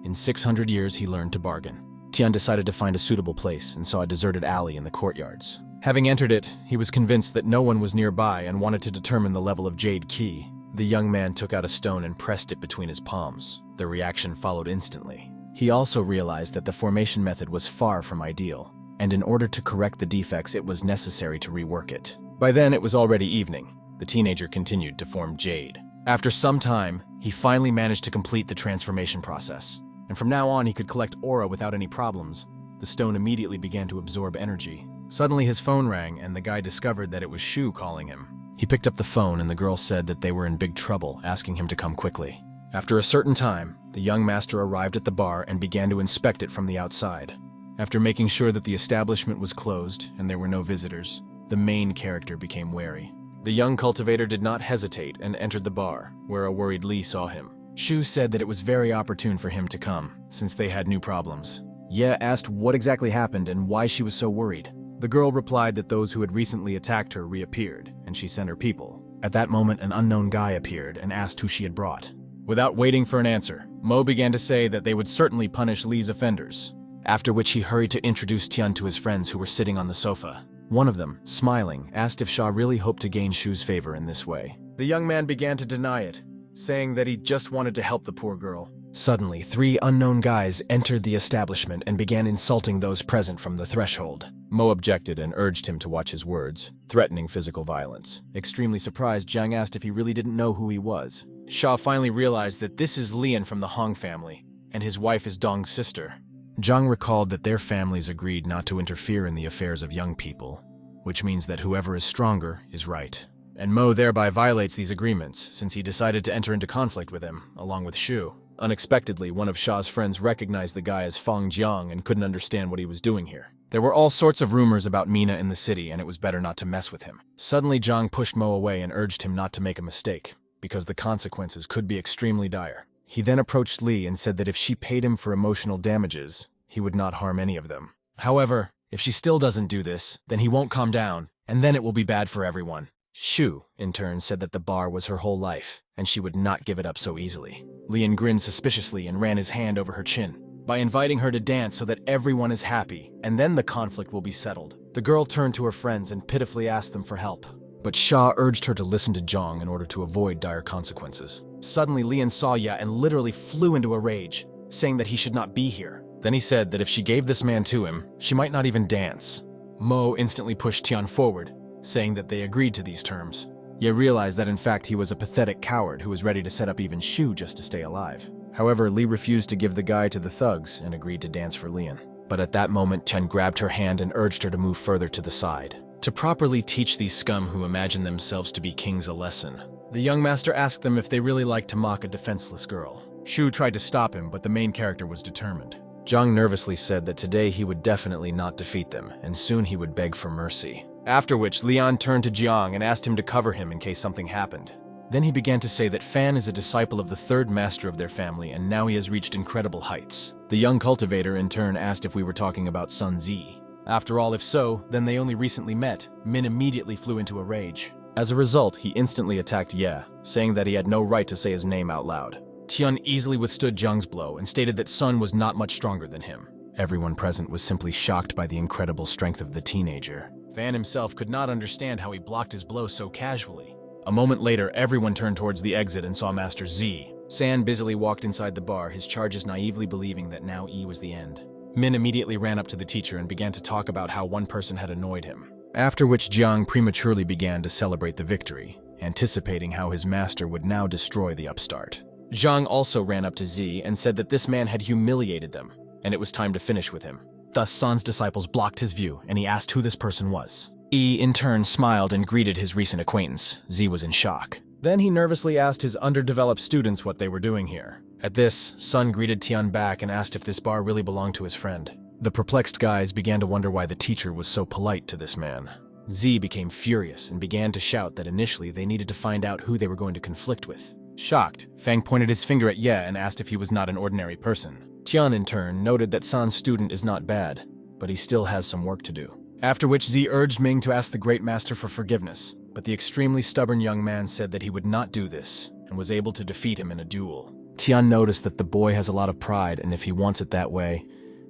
In 600 years, he learned to bargain. Tian decided to find a suitable place and saw a deserted alley in the courtyards. Having entered it, he was convinced that no one was nearby and wanted to determine the level of jade qi. The young man took out a stone and pressed it between his palms. The reaction followed instantly. He also realized that the formation method was far from ideal, and in order to correct the defects, it was necessary to rework it. By then, it was already evening. The teenager continued to form jade. After some time, he finally managed to complete the transformation process, and from now on, he could collect aura without any problems. The stone immediately began to absorb energy. Suddenly, his phone rang, and the guy discovered that it was Shu calling him. He picked up the phone, and the girl said that they were in big trouble, asking him to come quickly. After a certain time, the young master arrived at the bar and began to inspect it from the outside. After making sure that the establishment was closed and there were no visitors, the main character became wary. The young cultivator did not hesitate and entered the bar, where a worried Li saw him. Shu said that it was very opportune for him to come, since they had new problems. Ye asked what exactly happened and why she was so worried. The girl replied that those who had recently attacked her reappeared, and she sent her people. At that moment, an unknown guy appeared and asked who she had brought. Without waiting for an answer, Mo began to say that they would certainly punish Li's offenders, after which he hurried to introduce Tian to his friends who were sitting on the sofa. One of them, smiling, asked if Sha really hoped to gain Shu's favor in this way. The young man began to deny it, saying that he just wanted to help the poor girl. Suddenly, 3 unknown guys entered the establishment and began insulting those present from the threshold. Mo objected and urged him to watch his words, threatening physical violence. Extremely surprised, Zhang asked if he really didn't know who he was. Sha finally realized that this is Lin Yin from the Hong family, and his wife is Dong's sister. Zhang recalled that their families agreed not to interfere in the affairs of young people, which means that whoever is stronger is right. And Mo thereby violates these agreements, since he decided to enter into conflict with him, along with Shu. Unexpectedly, one of Sha's friends recognized the guy as Feng Jiang and couldn't understand what he was doing here. There were all sorts of rumors about Mina in the city, and it was better not to mess with him. Suddenly, Jiang pushed Mo away and urged him not to make a mistake, because the consequences could be extremely dire. He then approached Li and said that if she paid him for emotional damages, he would not harm any of them. However, if she still doesn't do this, then he won't calm down, and then it will be bad for everyone. Shu, in turn, said that the bar was her whole life, and she would not give it up so easily. Lian grinned suspiciously and ran his hand over her chin. By inviting her to dance so that everyone is happy, and then the conflict will be settled. The girl turned to her friends and pitifully asked them for help. But Sha urged her to listen to Zhang in order to avoid dire consequences. Suddenly, Lian saw Ya and literally flew into a rage, saying that he should not be here. Then he said that if she gave this man to him, she might not even dance. Mo instantly pushed Tian forward, saying that they agreed to these terms. Ye realized that in fact he was a pathetic coward who was ready to set up even Shu just to stay alive. However, Li refused to give the guy to the thugs and agreed to dance for Lian. But at that moment, Tian grabbed her hand and urged her to move further to the side. To properly teach these scum who imagine themselves to be kings a lesson, the young master asked them if they really liked to mock a defenseless girl. Shu tried to stop him, but the main character was determined. Zhang nervously said that today he would definitely not defeat them, and soon he would beg for mercy. After which, Lian turned to Jiang and asked him to cover him in case something happened. Then he began to say that Fan is a disciple of the third master of their family, and now he has reached incredible heights. The young cultivator in turn asked if we were talking about Sun Zi. After all, if so, then they only recently met. Min immediately flew into a rage. As a result, he instantly attacked Ye, saying that he had no right to say his name out loud. Tian easily withstood Zhang's blow and stated that Sun was not much stronger than him. Everyone present was simply shocked by the incredible strength of the teenager. Fan himself could not understand how he blocked his blow so casually. A moment later, everyone turned towards the exit and saw Master Z. San busily walked inside the bar, his charges naively believing that now E was the end. Min immediately ran up to the teacher and began to talk about how one person had annoyed him. After which Jiang prematurely began to celebrate the victory, anticipating how his master would now destroy the upstart. Zhang also ran up to Z and said that this man had humiliated them, and it was time to finish with him. Thus, San's disciples blocked his view, and he asked who this person was. E, in turn, smiled and greeted his recent acquaintance. Z was in shock. Then he nervously asked his underdeveloped students what they were doing here. At this, Sun greeted Tian back and asked if this bar really belonged to his friend. The perplexed guys began to wonder why the teacher was so polite to this man. Z became furious and began to shout that initially they needed to find out who they were going to conflict with. Shocked, Fang pointed his finger at Ye and asked if he was not an ordinary person. Tian, in turn, noted that San's student is not bad, but he still has some work to do. After which Z urged Ming to ask the Great Master for forgiveness, but the extremely stubborn young man said that he would not do this and was able to defeat him in a duel. Tian noticed that the boy has a lot of pride, and if he wants it that way,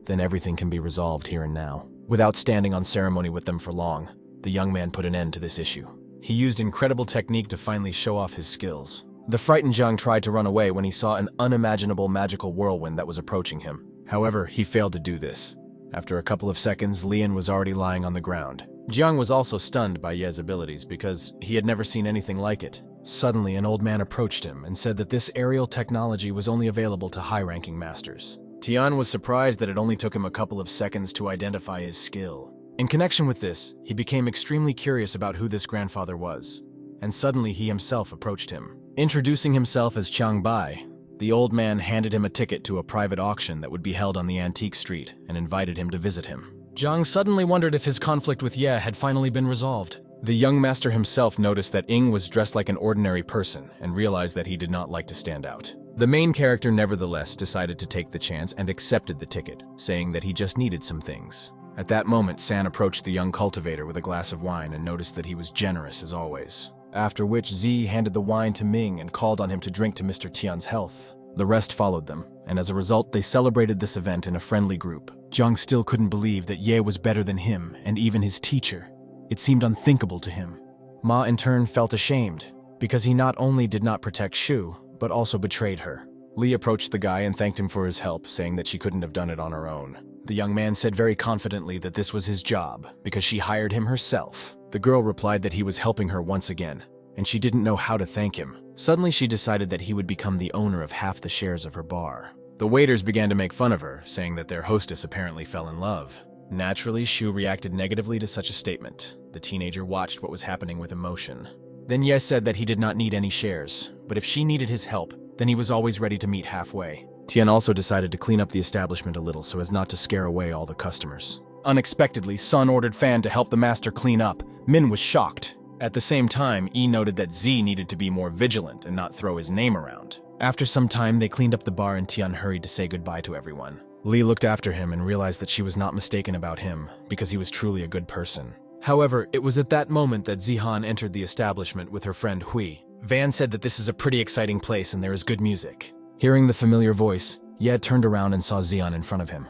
then everything can be resolved here and now. Without standing on ceremony with them for long, the young man put an end to this issue. He used incredible technique to finally show off his skills. The frightened Zhang tried to run away when he saw an unimaginable magical whirlwind that was approaching him. However, he failed to do this. After a couple of seconds, Lin Yin was already lying on the ground. Jiang was also stunned by Ye's abilities because he had never seen anything like it. Suddenly, an old man approached him and said that this aerial technology was only available to high-ranking masters. Tian was surprised that it only took him a couple of seconds to identify his skill. In connection with this, he became extremely curious about who this grandfather was, and suddenly he himself approached him. Introducing himself as Chang Bai, the old man handed him a ticket to a private auction that would be held on the antique street and invited him to visit him. Zhang suddenly wondered if his conflict with Ye had finally been resolved. The young master himself noticed that Ying was dressed like an ordinary person and realized that he did not like to stand out. The main character nevertheless decided to take the chance and accepted the ticket, saying that he just needed some things. At that moment, San approached the young cultivator with a glass of wine and noticed that he was generous as always. After which Z handed the wine to Ming and called on him to drink to Mr. Tian's health. The rest followed them, and as a result they celebrated this event in a friendly group. Zhang still couldn't believe that Ye was better than him and even his teacher. It seemed unthinkable to him. Ma in turn felt ashamed, because he not only did not protect Shu, but also betrayed her. Li approached the guy and thanked him for his help, saying that she couldn't have done it on her own. The young man said very confidently that this was his job, because she hired him herself. The girl replied that he was helping her once again, and she didn't know how to thank him. Suddenly she decided that he would become the owner of half the shares of her bar. The waiters began to make fun of her, saying that their hostess apparently fell in love. Naturally, Shu reacted negatively to such a statement. The teenager watched what was happening with emotion. Then Ye said that he did not need any shares, but if she needed his help, then he was always ready to meet halfway. Tian also decided to clean up the establishment a little so as not to scare away all the customers. Unexpectedly, Sun ordered Fan to help the master clean up. Min was shocked. At the same time, Yi noted that Z needed to be more vigilant and not throw his name around. After some time, they cleaned up the bar and Tian hurried to say goodbye to everyone. Li looked after him and realized that she was not mistaken about him, because he was truly a good person. However, it was at that moment that Zihan entered the establishment with her friend Hui. Van said that this is a pretty exciting place and there is good music. Hearing the familiar voice, Ye turned around and saw Zihan in front of him.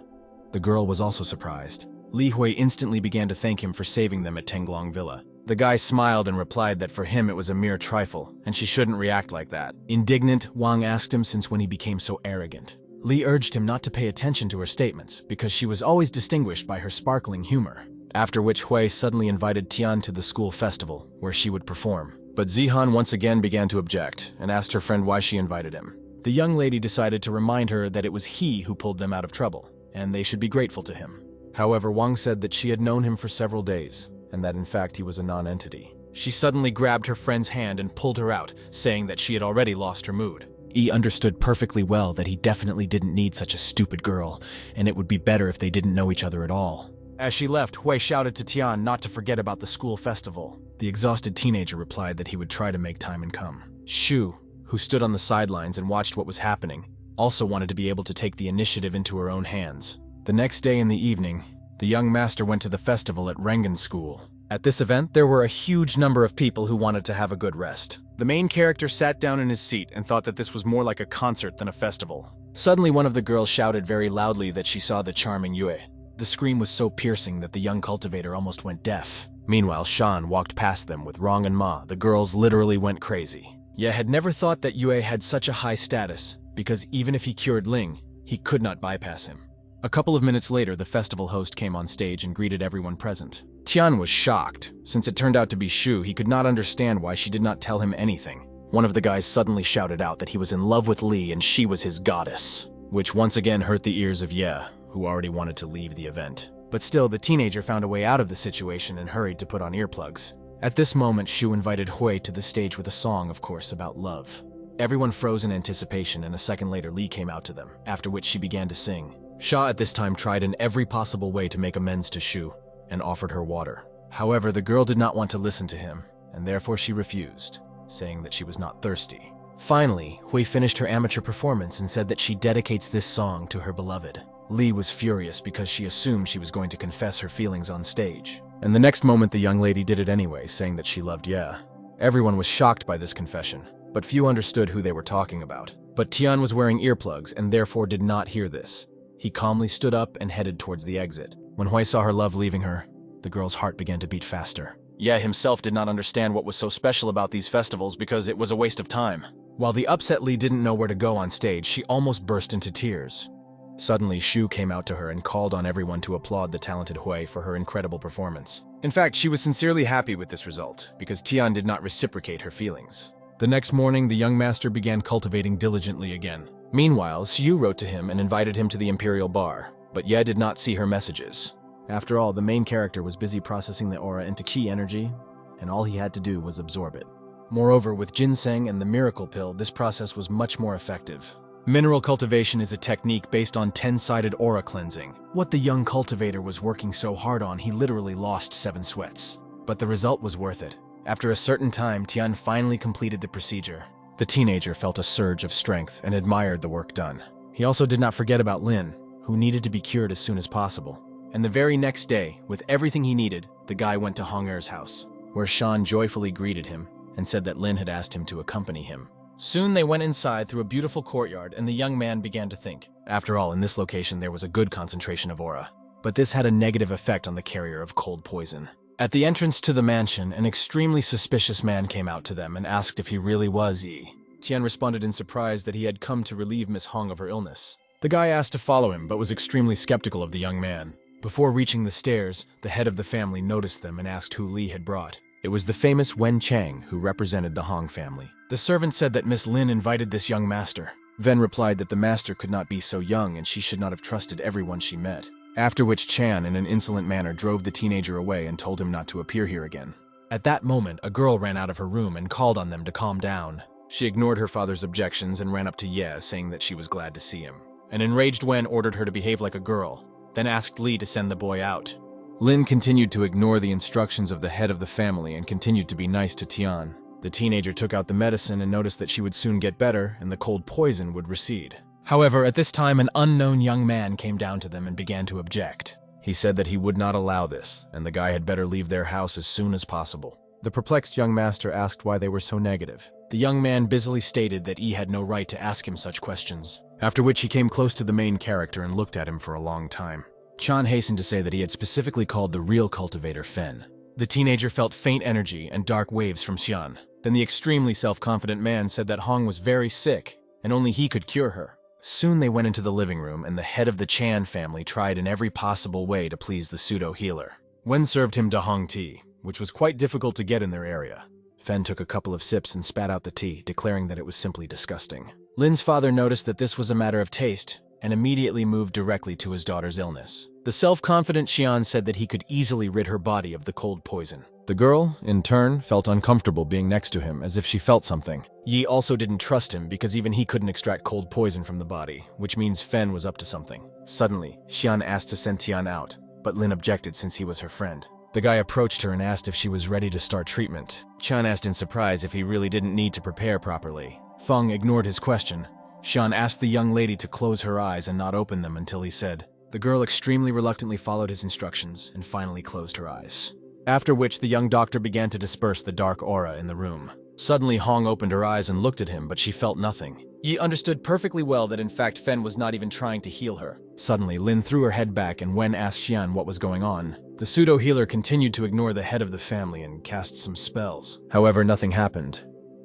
The girl was also surprised. Li Hui instantly began to thank him for saving them at Tenglong Villa. The guy smiled and replied that for him it was a mere trifle, and she shouldn't react like that. Indignant, Wang asked him since when he became so arrogant. Li urged him not to pay attention to her statements, because she was always distinguished by her sparkling humor. After which Hui suddenly invited Tian to the school festival, where she would perform. But Zihan once again began to object, and asked her friend why she invited him. The young lady decided to remind her that it was he who pulled them out of trouble, and they should be grateful to him. However, Wang said that she had known him for several days, and that in fact he was a non-entity. She suddenly grabbed her friend's hand and pulled her out, saying that she had already lost her mood. Yi understood perfectly well that he definitely didn't need such a stupid girl, and it would be better if they didn't know each other at all. As she left, Hui shouted to Tian not to forget about the school festival. The exhausted teenager replied that he would try to make time and come. Shu, who stood on the sidelines and watched what was happening, also wanted to be able to take the initiative into her own hands. The next day in the evening, the young master went to the festival at Rengen's school. At this event, there were a huge number of people who wanted to have a good rest. The main character sat down in his seat and thought that this was more like a concert than a festival. Suddenly, one of the girls shouted very loudly that she saw the charming Yue. The scream was so piercing that the young cultivator almost went deaf. Meanwhile, Shan walked past them with Rong and Ma. The girls literally went crazy. Ye had never thought that Yue had such a high status, because even if he cured Ling, he could not bypass him. A couple of minutes later, the festival host came on stage and greeted everyone present. Tian was shocked. Since it turned out to be Shu, he could not understand why she did not tell him anything. One of the guys suddenly shouted out that he was in love with Li and she was his goddess, which once again hurt the ears of Ye, who already wanted to leave the event. But still, the teenager found a way out of the situation and hurried to put on earplugs. At this moment, Shu invited Hui to the stage with a song, of course, about love. Everyone froze in anticipation, and a second later Li came out to them, after which she began to sing. Sha at this time tried in every possible way to make amends to Shu, and offered her water. However, the girl did not want to listen to him, and therefore she refused, saying that she was not thirsty. Finally, Hui finished her amateur performance and said that she dedicates this song to her beloved. Li was furious because she assumed she was going to confess her feelings on stage. And the next moment the young lady did it anyway, saying that she loved Ye. Everyone was shocked by this confession, but few understood who they were talking about. But Tian was wearing earplugs and therefore did not hear this. He calmly stood up and headed towards the exit. When Hui saw her love leaving her, the girl's heart began to beat faster. Ye himself did not understand what was so special about these festivals because it was a waste of time. While the upset Li didn't know where to go on stage, she almost burst into tears. Suddenly, Shu came out to her and called on everyone to applaud the talented Hui for her incredible performance. In fact, she was sincerely happy with this result, because Tian did not reciprocate her feelings. The next morning, the young master began cultivating diligently again. Meanwhile, Xiu wrote to him and invited him to the Imperial Bar, but Ye did not see her messages. After all, the main character was busy processing the aura into ki energy, and all he had to do was absorb it. Moreover, with ginseng and the miracle pill, this process was much more effective. Mineral cultivation is a technique based on 10-sided aura cleansing. What the young cultivator was working so hard on, he literally lost 7 sweats. But the result was worth it. After a certain time, Tian finally completed the procedure. The teenager felt a surge of strength and admired the work done. He also did not forget about Lin, who needed to be cured as soon as possible. And the very next day, with everything he needed, the guy went to Hong Er's house, where Shan joyfully greeted him and said that Lin had asked him to accompany him. Soon they went inside through a beautiful courtyard, and the young man began to think. After all, in this location there was a good concentration of aura. But this had a negative effect on the carrier of cold poison. At the entrance to the mansion, an extremely suspicious man came out to them and asked if he really was Yi. Tian responded in surprise that he had come to relieve Miss Hong of her illness. The guy asked to follow him, but was extremely skeptical of the young man. Before reaching the stairs, the head of the family noticed them and asked who Li had brought. It was the famous Wen Chang, who represented the Hong family. The servant said that Miss Lin invited this young master. Ven replied that the master could not be so young and she should not have trusted everyone she met. After which Chan, in an insolent manner, drove the teenager away and told him not to appear here again. At that moment, a girl ran out of her room and called on them to calm down. She ignored her father's objections and ran up to Ye, saying that she was glad to see him. An enraged Wen ordered her to behave like a girl, then asked Li to send the boy out. Lin continued to ignore the instructions of the head of the family and continued to be nice to Tian. The teenager took out the medicine and noticed that she would soon get better and the cold poison would recede. However, at this time, an unknown young man came down to them and began to object. He said that he would not allow this, and the guy had better leave their house as soon as possible. The perplexed young master asked why they were so negative. The young man busily stated that Yi had no right to ask him such questions, after which he came close to the main character and looked at him for a long time. Chan hastened to say that he had specifically called the real cultivator Fen. The teenager felt faint energy and dark waves from Xian. Then the extremely self-confident man said that Hong was very sick, and only he could cure her. Soon they went into the living room, and the head of the Chan family tried in every possible way to please the pseudo-healer. Wen served him Dahong tea, which was quite difficult to get in their area. Fen took a couple of sips and spat out the tea, declaring that it was simply disgusting. Lin's father noticed that this was a matter of taste, and immediately moved directly to his daughter's illness. The self-confident Xian said that he could easily rid her body of the cold poison. The girl, in turn, felt uncomfortable being next to him, as if she felt something. Yi also didn't trust him because even he couldn't extract cold poison from the body, which means Fen was up to something. Suddenly, Xian asked to send Tian out, but Lin objected since he was her friend. The guy approached her and asked if she was ready to start treatment. Qian asked in surprise if he really didn't need to prepare properly. Feng ignored his question. Xian asked the young lady to close her eyes and not open them until he said. The girl extremely reluctantly followed his instructions and finally closed her eyes. After which, the young doctor began to disperse the dark aura in the room. Suddenly, Hong opened her eyes and looked at him, but she felt nothing. Yi understood perfectly well that in fact Fen was not even trying to heal her. Suddenly, Lin threw her head back and Wen asked Xian what was going on. The pseudo-healer continued to ignore the head of the family and cast some spells. However, nothing happened.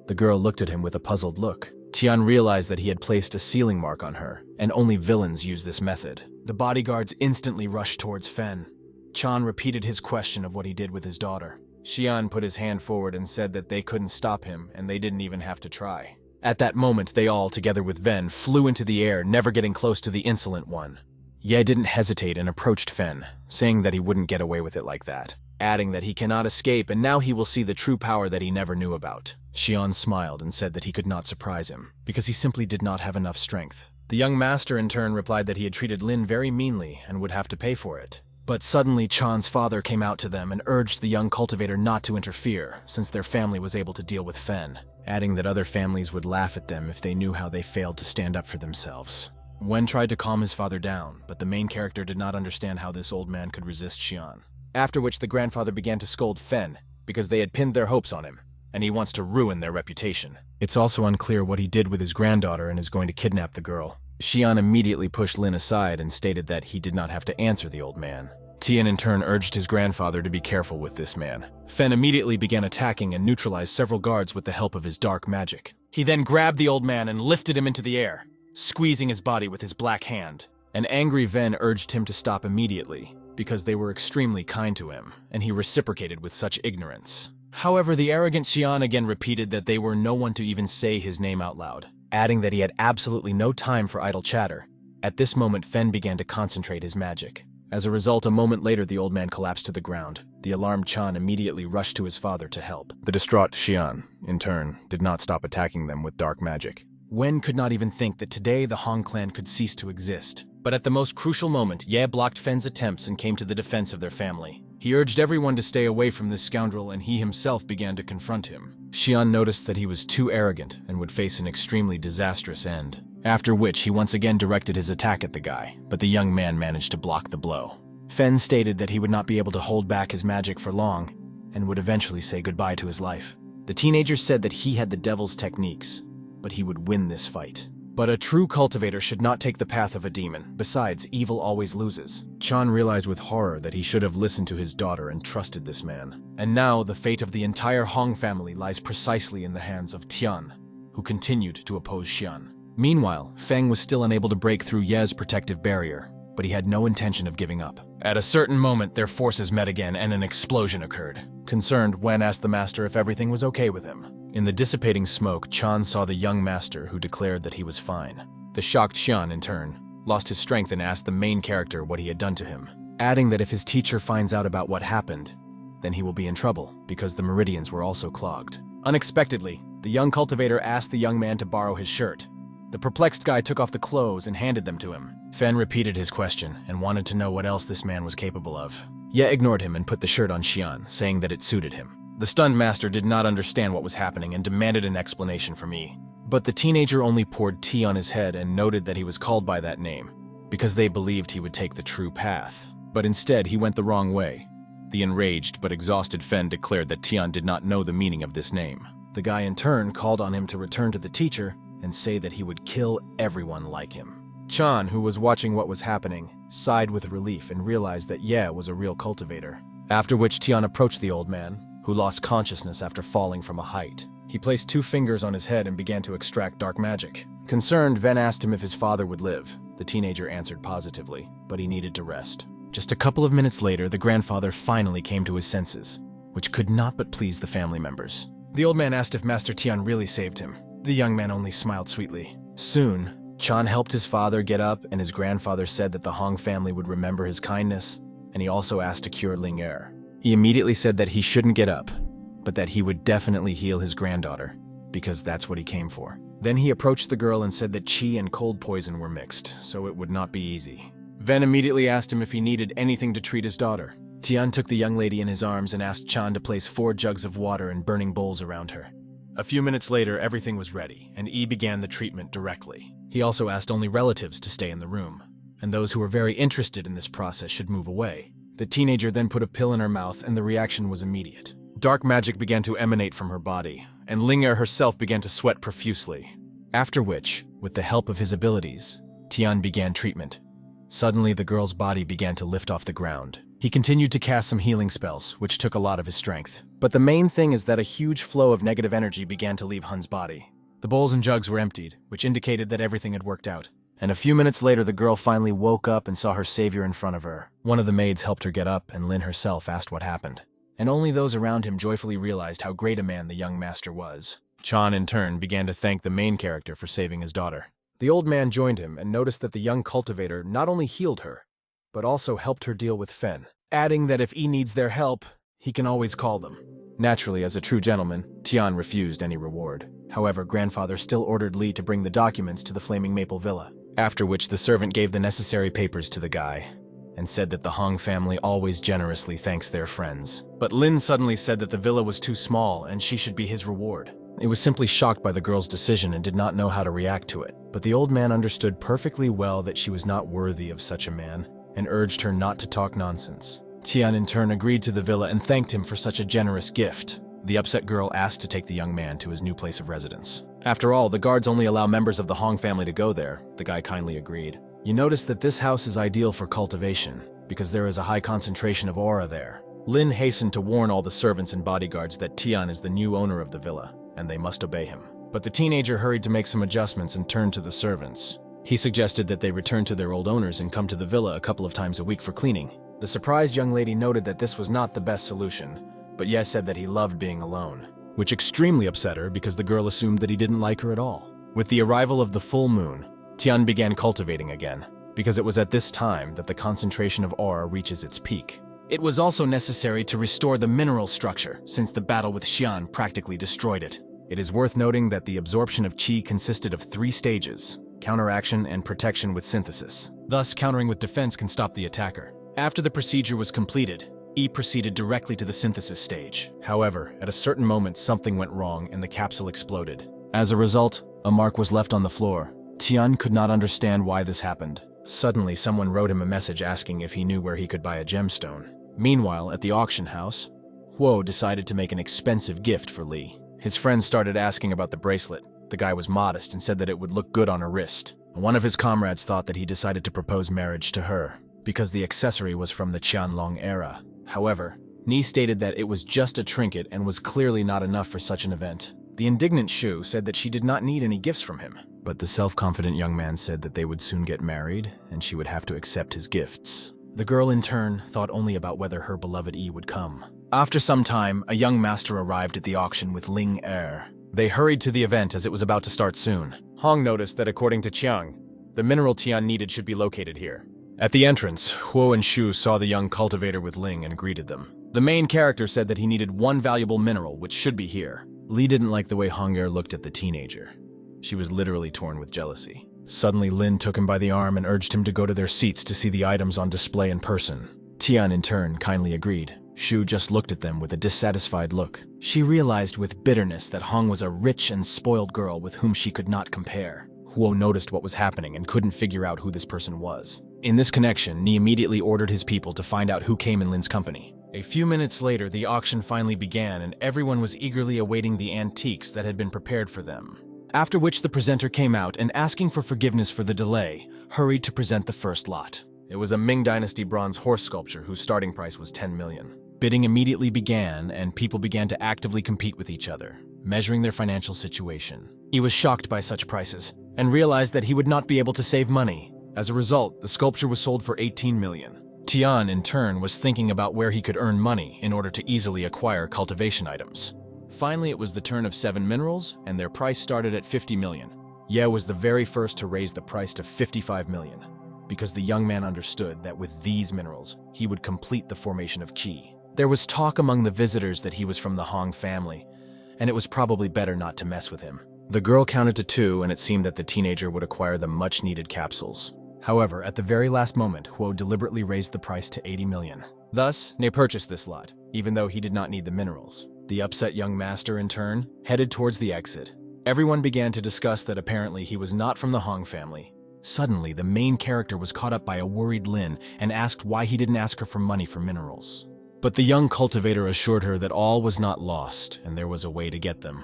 The girl looked at him with a puzzled look. Tian realized that he had placed a sealing mark on her, and only villains use this method. The bodyguards instantly rushed towards Fen. Chan repeated his question of what he did with his daughter. Xian put his hand forward and said that they couldn't stop him and they didn't even have to try. At that moment, they all, together with Ven, flew into the air, never getting close to the insolent one. Ye didn't hesitate and approached Fen, saying that he wouldn't get away with it like that, adding that he cannot escape and now he will see the true power that he never knew about. Xian smiled and said that he could not surprise him, because he simply did not have enough strength. The young master in turn replied that he had treated Lin very meanly and would have to pay for it. But suddenly Chan's father came out to them and urged the young cultivator not to interfere, since their family was able to deal with Fen, adding that other families would laugh at them if they knew how they failed to stand up for themselves. Wen tried to calm his father down, but the main character did not understand how this old man could resist Xian. After which the grandfather began to scold Fen, because they had pinned their hopes on him, and he wants to ruin their reputation. It's also unclear what he did with his granddaughter and is going to kidnap the girl. Xian immediately pushed Lin aside and stated that he did not have to answer the old man. Tian in turn urged his grandfather to be careful with this man. Fen immediately began attacking and neutralized several guards with the help of his dark magic. He then grabbed the old man and lifted him into the air, squeezing his body with his black hand. An angry Ven urged him to stop immediately, because they were extremely kind to him, and he reciprocated with such ignorance. However, the arrogant Xian again repeated that they were no one to even say his name out loud, adding that he had absolutely no time for idle chatter. At this moment, Fen began to concentrate his magic. As a result, a moment later, the old man collapsed to the ground. The alarmed Chan immediately rushed to his father to help. The distraught Xian, in turn, did not stop attacking them with dark magic. Wen could not even think that today the Hong clan could cease to exist. But at the most crucial moment, Ye blocked Fen's attempts and came to the defense of their family. He urged everyone to stay away from this scoundrel and he himself began to confront him. Xian noticed that he was too arrogant and would face an extremely disastrous end. After which, he once again directed his attack at the guy, but the young man managed to block the blow. Fen stated that he would not be able to hold back his magic for long and would eventually say goodbye to his life. The teenager said that he had the devil's techniques, but he would win this fight. But a true cultivator should not take the path of a demon. Besides, evil always loses. Chan realized with horror that he should have listened to his daughter and trusted this man. And now, the fate of the entire Hong family lies precisely in the hands of Tian, who continued to oppose Xian. Meanwhile, Feng was still unable to break through Ye's protective barrier, but he had no intention of giving up. At a certain moment, their forces met again and an explosion occurred. Concerned, Wen asked the master if everything was okay with him. In the dissipating smoke, Chan saw the young master who declared that he was fine. The shocked Xian, in turn, lost his strength and asked the main character what he had done to him, adding that if his teacher finds out about what happened, then he will be in trouble because the meridians were also clogged. Unexpectedly, the young cultivator asked the young man to borrow his shirt. The perplexed guy took off the clothes and handed them to him. Fen repeated his question and wanted to know what else this man was capable of. Ye ignored him and put the shirt on Xian, saying that it suited him. The stunned master did not understand what was happening and demanded an explanation from Yi. But the teenager only poured tea on his head and noted that he was called by that name, because they believed he would take the true path. But instead, he went the wrong way. The enraged but exhausted Fen declared that Tian did not know the meaning of this name. The guy in turn called on him to return to the teacher and say that he would kill everyone like him. Chan, who was watching what was happening, sighed with relief and realized that Ye was a real cultivator. After which Tian approached the old man, who lost consciousness after falling from a height. He placed 2 fingers on his head and began to extract dark magic. Concerned, Ven asked him if his father would live. The teenager answered positively, but he needed to rest. Just a couple of minutes later, the grandfather finally came to his senses, which could not but please the family members. The old man asked if Master Tian really saved him. The young man only smiled sweetly. Soon, Chan helped his father get up, and his grandfather said that the Hong family would remember his kindness, and he also asked to cure Ling Er. He immediately said that he shouldn't get up, but that he would definitely heal his granddaughter, because that's what he came for. Then he approached the girl and said that qi and cold poison were mixed, so it would not be easy. Ven immediately asked him if he needed anything to treat his daughter. Tian took the young lady in his arms and asked Chan to place 4 jugs of water in burning bowls around her. A few minutes later, everything was ready, and Yi began the treatment directly. He also asked only relatives to stay in the room, and those who were very interested in this process should move away. The teenager then put a pill in her mouth, and the reaction was immediate. Dark magic began to emanate from her body, and Lin Yin herself began to sweat profusely. After which, with the help of his abilities, Tian began treatment. Suddenly, the girl's body began to lift off the ground. He continued to cast some healing spells, which took a lot of his strength. But the main thing is that a huge flow of negative energy began to leave Hun's body. The bowls and jugs were emptied, which indicated that everything had worked out. And a few minutes later, the girl finally woke up and saw her savior in front of her. One of the maids helped her get up, and Lin herself asked what happened. And only those around him joyfully realized how great a man the young master was. Chan, in turn, began to thank the main character for saving his daughter. The old man joined him and noticed that the young cultivator not only healed her, but also helped her deal with Fen, adding that if he needs their help, he can always call them. Naturally, as a true gentleman, Tian refused any reward. However, grandfather still ordered Li to bring the documents to the Flaming Maple Villa, after which the servant gave the necessary papers to the guy, and said that the Hong family always generously thanks their friends. But Lin suddenly said that the villa was too small and she should be his reward. He was simply shocked by the girl's decision and did not know how to react to it. But the old man understood perfectly well that she was not worthy of such a man, and urged her not to talk nonsense. Tian in turn agreed to the villa and thanked him for such a generous gift. The upset girl asked to take the young man to his new place of residence. After all, the guards only allow members of the Hong family to go there. The guy kindly agreed. You notice that this house is ideal for cultivation, because there is a high concentration of aura there. Lin hastened to warn all the servants and bodyguards that Tian is the new owner of the villa, and they must obey him. But the teenager hurried to make some adjustments and turned to the servants. He suggested that they return to their old owners and come to the villa a couple of times a week for cleaning. The surprised young lady noted that this was not the best solution, but Ye said that he loved being alone, which extremely upset her because the girl assumed that he didn't like her at all. With the arrival of the full moon, Tian began cultivating again, because it was at this time that the concentration of aura reaches its peak. It was also necessary to restore the mineral structure, since the battle with Xian practically destroyed it. It is worth noting that the absorption of qi consisted of 3 stages: counteraction and protection with synthesis. Thus, countering with defense can stop the attacker. After the procedure was completed, Yi proceeded directly to the synthesis stage. However, at a certain moment something went wrong and the capsule exploded. As a result, a mark was left on the floor. Tian could not understand why this happened. Suddenly, someone wrote him a message asking if he knew where he could buy a gemstone. Meanwhile, at the auction house, Huo decided to make an expensive gift for Li. His friends started asking about the bracelet. The guy was modest and said that it would look good on her wrist. One of his comrades thought that he decided to propose marriage to her, because the accessory was from the Qianlong era. However, Ni stated that it was just a trinket and was clearly not enough for such an event. The indignant Shu said that she did not need any gifts from him, but the self-confident young man said that they would soon get married and she would have to accept his gifts. The girl, in turn, thought only about whether her beloved Yi would come. After some time, a young master arrived at the auction with Ling Yin. They hurried to the event as it was about to start soon. Hong noticed that according to Chiang, the mineral Tian needed should be located here. At the entrance, Huo and Shu saw the young cultivator with Ling and greeted them. The main character said that he needed 1 valuable mineral, which should be here. Li didn't like the way Hong looked at the teenager. She was literally torn with jealousy. Suddenly, Lin took him by the arm and urged him to go to their seats to see the items on display in person. Tian, in turn, kindly agreed. Shu just looked at them with a dissatisfied look. She realized with bitterness that Hong was a rich and spoiled girl with whom she could not compare. Huo noticed what was happening and couldn't figure out who this person was. In this connection, Ni immediately ordered his people to find out who came in Lin's company. A few minutes later, the auction finally began and everyone was eagerly awaiting the antiques that had been prepared for them. After which the presenter came out and, asking for forgiveness for the delay, hurried to present the first lot. It was a Ming Dynasty bronze horse sculpture whose starting price was 10 million. Bidding immediately began and people began to actively compete with each other, measuring their financial situation. He was shocked by such prices and realized that he would not be able to save money. As a result, the sculpture was sold for 18 million. Tian, in turn, was thinking about where he could earn money in order to easily acquire cultivation items. Finally, it was the turn of 7 minerals, and their price started at 50 million. Ye was the very first to raise the price to 55 million, because the young man understood that with these minerals, he would complete the formation of qi. There was talk among the visitors that he was from the Hong family, and it was probably better not to mess with him. The girl counted to 2, and it seemed that the teenager would acquire the much-needed capsules. However, at the very last moment, Huo deliberately raised the price to 80 million. Thus, Ne purchased this lot, even though he did not need the minerals. The upset young master, in turn, headed towards the exit. Everyone began to discuss that apparently he was not from the Hong family. Suddenly, the main character was caught up by a worried Lin and asked why he didn't ask her for money for minerals. But the young cultivator assured her that all was not lost and there was a way to get them.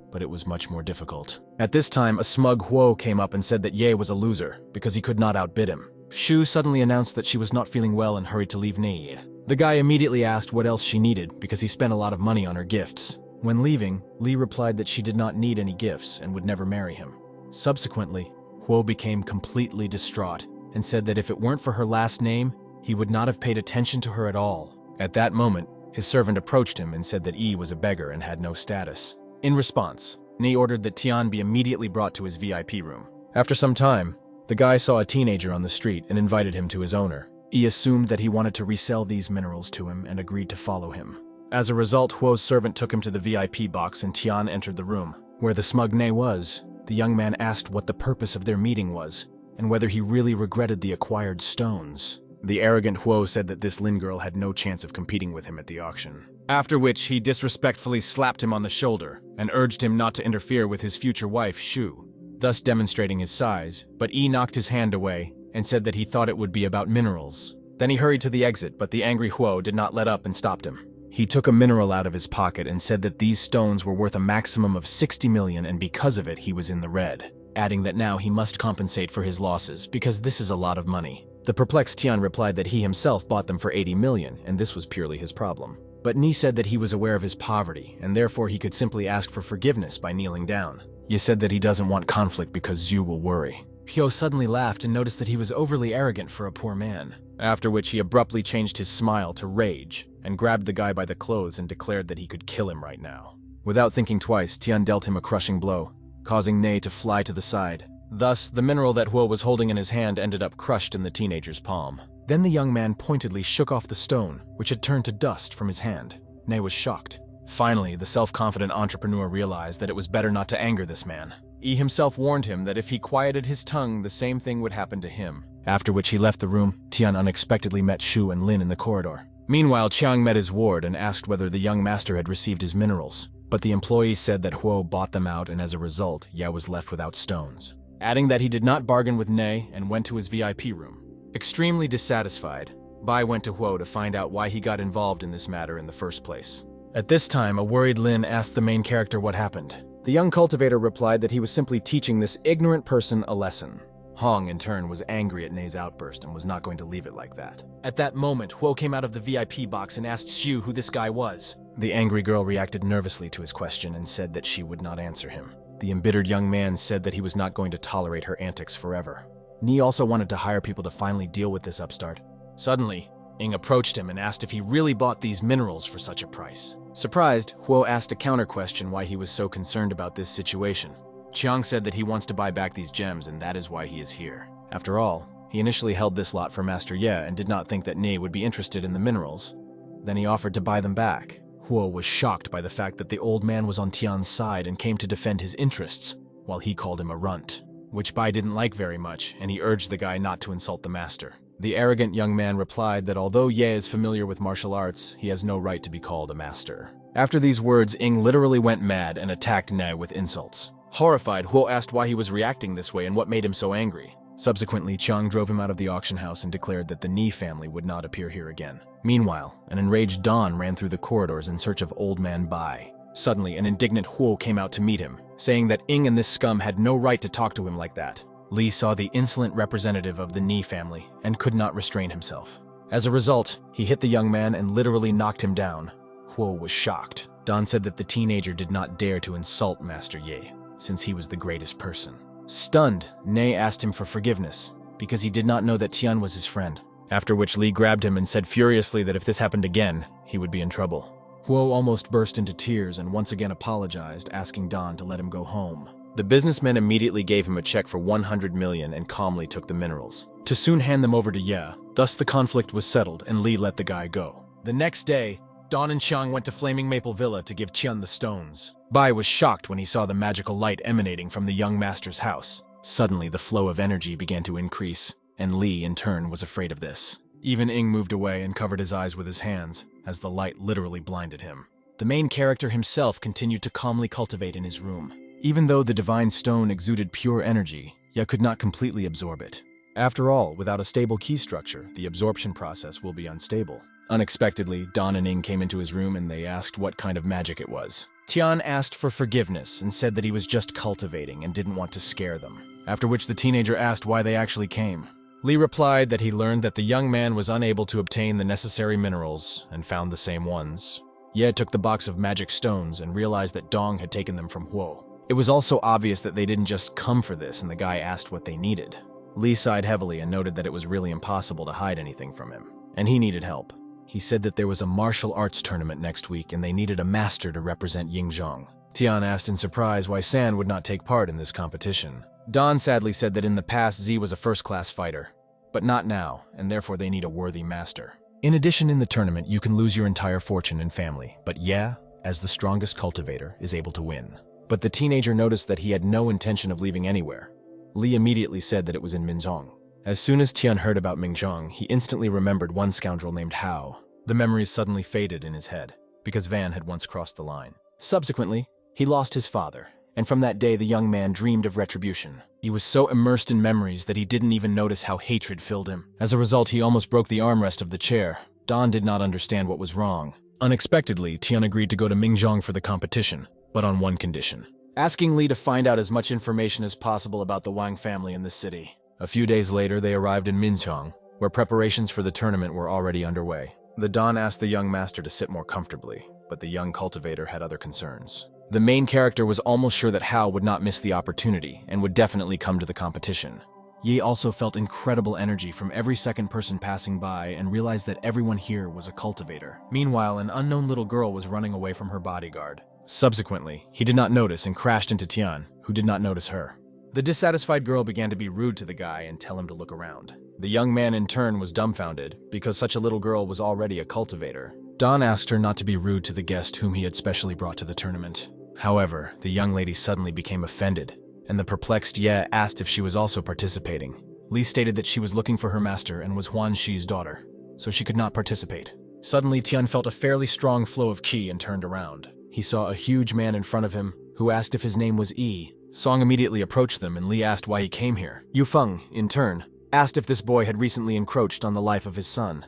But it was much more difficult. At this time, a smug Huo came up and said that Ye was a loser because he could not outbid him. Shu suddenly announced that she was not feeling well and hurried to leave Nei. The guy immediately asked what else she needed because he spent a lot of money on her gifts. When leaving, Li replied that she did not need any gifts and would never marry him. Subsequently, Huo became completely distraught and said that if it weren't for her last name, he would not have paid attention to her at all. At that moment, his servant approached him and said that Yi was a beggar and had no status. In response, Ni ordered that Tian be immediately brought to his VIP room. After some time, the guy saw a teenager on the street and invited him to his owner. He assumed that he wanted to resell these minerals to him and agreed to follow him. As a result, Huo's servant took him to the VIP box and Tian entered the room. Where the smug Ne was, the young man asked what the purpose of their meeting was and whether he really regretted the acquired stones. The arrogant Huo said that this Lin girl had no chance of competing with him at the auction. After which, he disrespectfully slapped him on the shoulder and urged him not to interfere with his future wife, Shu, thus demonstrating his size, but Yi knocked his hand away and said that he thought it would be about minerals. Then he hurried to the exit, but the angry Huo did not let up and stopped him. He took a mineral out of his pocket and said that these stones were worth a maximum of 60 million and because of it he was in the red, adding that now he must compensate for his losses because this is a lot of money. The perplexed Tian replied that he himself bought them for 80 million and this was purely his problem. But Ni said that he was aware of his poverty and therefore he could simply ask for forgiveness by kneeling down. Ye said that he doesn't want conflict because Zhu will worry. Hyo suddenly laughed and noticed that he was overly arrogant for a poor man, after which he abruptly changed his smile to rage and grabbed the guy by the clothes and declared that he could kill him right now. Without thinking twice, Tian dealt him a crushing blow, causing Ne to fly to the side. Thus, the mineral that Huo was holding in his hand ended up crushed in the teenager's palm. Then the young man pointedly shook off the stone, which had turned to dust from his hand. Ne was shocked. Finally, the self-confident entrepreneur realized that it was better not to anger this man. Yi himself warned him that if he quieted his tongue, the same thing would happen to him. After which he left the room, Tian unexpectedly met Shu and Lin in the corridor. Meanwhile, Chiang met his ward and asked whether the young master had received his minerals. But the employee said that Huo bought them out and as a result, Ye was left without stones. Adding that he did not bargain with Ne and went to his VIP room. Extremely dissatisfied, Bai went to Huo to find out why he got involved in this matter in the first place. At this time, a worried Lin asked the main character what happened. The young cultivator replied that he was simply teaching this ignorant person a lesson. Hong, in turn, was angry at Ne's outburst and was not going to leave it like that. At that moment, Huo came out of the VIP box and asked Xu who this guy was. The angry girl reacted nervously to his question and said that she would not answer him. The embittered young man said that he was not going to tolerate her antics forever. Ni also wanted to hire people to finally deal with this upstart. Suddenly, Ying approached him and asked if he really bought these minerals for such a price. Surprised, Huo asked a counter-question why he was so concerned about this situation. Chiang said that he wants to buy back these gems and that is why he is here. After all, he initially held this lot for Master Ye and did not think that Ne would be interested in the minerals. Then he offered to buy them back. Huo was shocked by the fact that the old man was on Tian's side and came to defend his interests, while he called him a runt, which Bai didn't like very much, and he urged the guy not to insult the master. The arrogant young man replied that although Ye is familiar with martial arts, he has no right to be called a master. After these words, Ying literally went mad and attacked Ne with insults. Horrified, Huo asked why he was reacting this way and what made him so angry. Subsequently, Chiang drove him out of the auction house and declared that the Ni family would not appear here again. Meanwhile, an enraged Don ran through the corridors in search of Old Man Bai. Suddenly, an indignant Huo came out to meet him, saying that Ying and this scum had no right to talk to him like that. Li saw the insolent representative of the Ni family and could not restrain himself. As a result, he hit the young man and literally knocked him down. Huo was shocked. Don said that the teenager did not dare to insult Master Ye, since he was the greatest person. Stunned, Ne asked him for forgiveness, because he did not know that Tian was his friend. After which Li grabbed him and said furiously that if this happened again, he would be in trouble. Huo almost burst into tears and once again apologized, asking Don to let him go home. The businessman immediately gave him a check for 100 million and calmly took the minerals, to soon hand them over to Ye. Thus the conflict was settled and Li let the guy go. The next day, Dawn and Xiang went to Flaming Maple Villa to give Tian the stones. Bai was shocked when he saw the magical light emanating from the young master's house. Suddenly, the flow of energy began to increase, and Li, in turn, was afraid of this. Even Ying moved away and covered his eyes with his hands, as the light literally blinded him. The main character himself continued to calmly cultivate in his room. Even though the divine stone exuded pure energy, Ye could not completely absorb it. After all, without a stable key structure, the absorption process will be unstable. Unexpectedly, Dawn and Ying came into his room and they asked what kind of magic it was. Tian asked for forgiveness and said that he was just cultivating and didn't want to scare them. After which the teenager asked why they actually came. Li replied that he learned that the young man was unable to obtain the necessary minerals and found the same ones. Ye took the box of magic stones and realized that Dong had taken them from Huo. It was also obvious that they didn't just come for this and the guy asked what they needed. Li sighed heavily and noted that it was really impossible to hide anything from him, and he needed help. He said that there was a martial arts tournament next week and they needed a master to represent Yingzhong. Tian asked in surprise why San would not take part in this competition. Don sadly said that in the past Z was a first-class fighter, but not now, and therefore they need a worthy master. In addition, in the tournament, you can lose your entire fortune and family, but Ye, as the strongest cultivator, is able to win. But the teenager noticed that he had no intention of leaving anywhere. Li immediately said that it was in Minzhong. As soon as Tian heard about Minzhong, he instantly remembered one scoundrel named Hao. The memories suddenly faded in his head, because Van had once crossed the line. Subsequently, he lost his father, and from that day the young man dreamed of retribution. He was so immersed in memories that he didn't even notice how hatred filled him. As a result, he almost broke the armrest of the chair. Don did not understand what was wrong. Unexpectedly, Tian agreed to go to Minzhong for the competition, but on one condition. Asking Li to find out as much information as possible about the Wang family in the city. A few days later, they arrived in Minzhong, where preparations for the tournament were already underway. The Don asked the young master to sit more comfortably, but the young cultivator had other concerns. The main character was almost sure that Hao would not miss the opportunity and would definitely come to the competition. Yi also felt incredible energy from every second person passing by and realized that everyone here was a cultivator. Meanwhile, an unknown little girl was running away from her bodyguard. Subsequently, he did not notice and crashed into Tian, who did not notice her. The dissatisfied girl began to be rude to the guy and tell him to look around. The young man in turn was dumbfounded, because such a little girl was already a cultivator. Don asked her not to be rude to the guest whom he had specially brought to the tournament. However, the young lady suddenly became offended, and the perplexed Ye asked if she was also participating. Li stated that she was looking for her master and was Huan Shi's daughter, so she could not participate. Suddenly, Tian felt a fairly strong flow of qi and turned around. He saw a huge man in front of him, who asked if his name was Yi. Song immediately approached them and Li asked why he came here. Yu Feng, in turn, asked if this boy had recently encroached on the life of his son.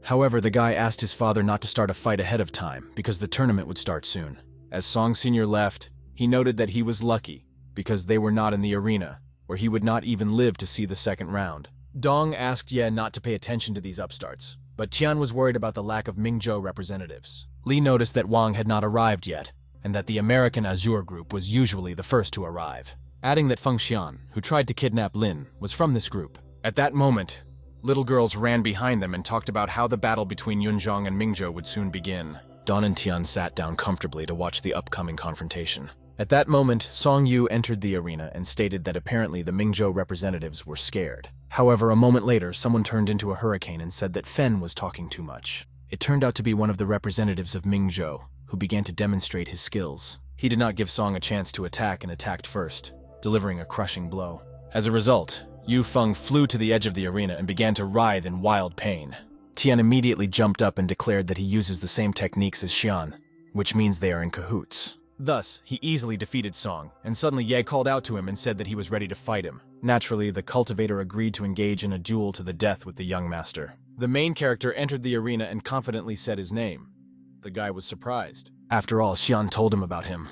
However, the guy asked his father not to start a fight ahead of time, because the tournament would start soon. As Song Sr. left, he noted that he was lucky, because they were not in the arena, where he would not even live to see the second round. Dong asked Ye not to pay attention to these upstarts, but Tian was worried about the lack of Mingzhou representatives. Li noticed that Wang had not arrived yet, and that the American Azure group was usually the first to arrive, adding that Feng Xian, who tried to kidnap Lin, was from this group. At that moment, little girls ran behind them and talked about how the battle between Yunzhong and Mingzhou would soon begin. Don and Tian sat down comfortably to watch the upcoming confrontation. At that moment, Song Yu entered the arena and stated that apparently the Mingzhou representatives were scared. However, a moment later, someone turned into a hurricane and said that Fen was talking too much. It turned out to be one of the representatives of Mingzhou, who began to demonstrate his skills. He did not give Song a chance to attack and attacked first, delivering a crushing blow. As a result, Yu Feng flew to the edge of the arena and began to writhe in wild pain. Tian immediately jumped up and declared that he uses the same techniques as Xian, which means they are in cahoots. Thus, he easily defeated Song, and suddenly Ye called out to him and said that he was ready to fight him. Naturally, the cultivator agreed to engage in a duel to the death with the young master. The main character entered the arena and confidently said his name. The guy was surprised. After all, Xian told him about him,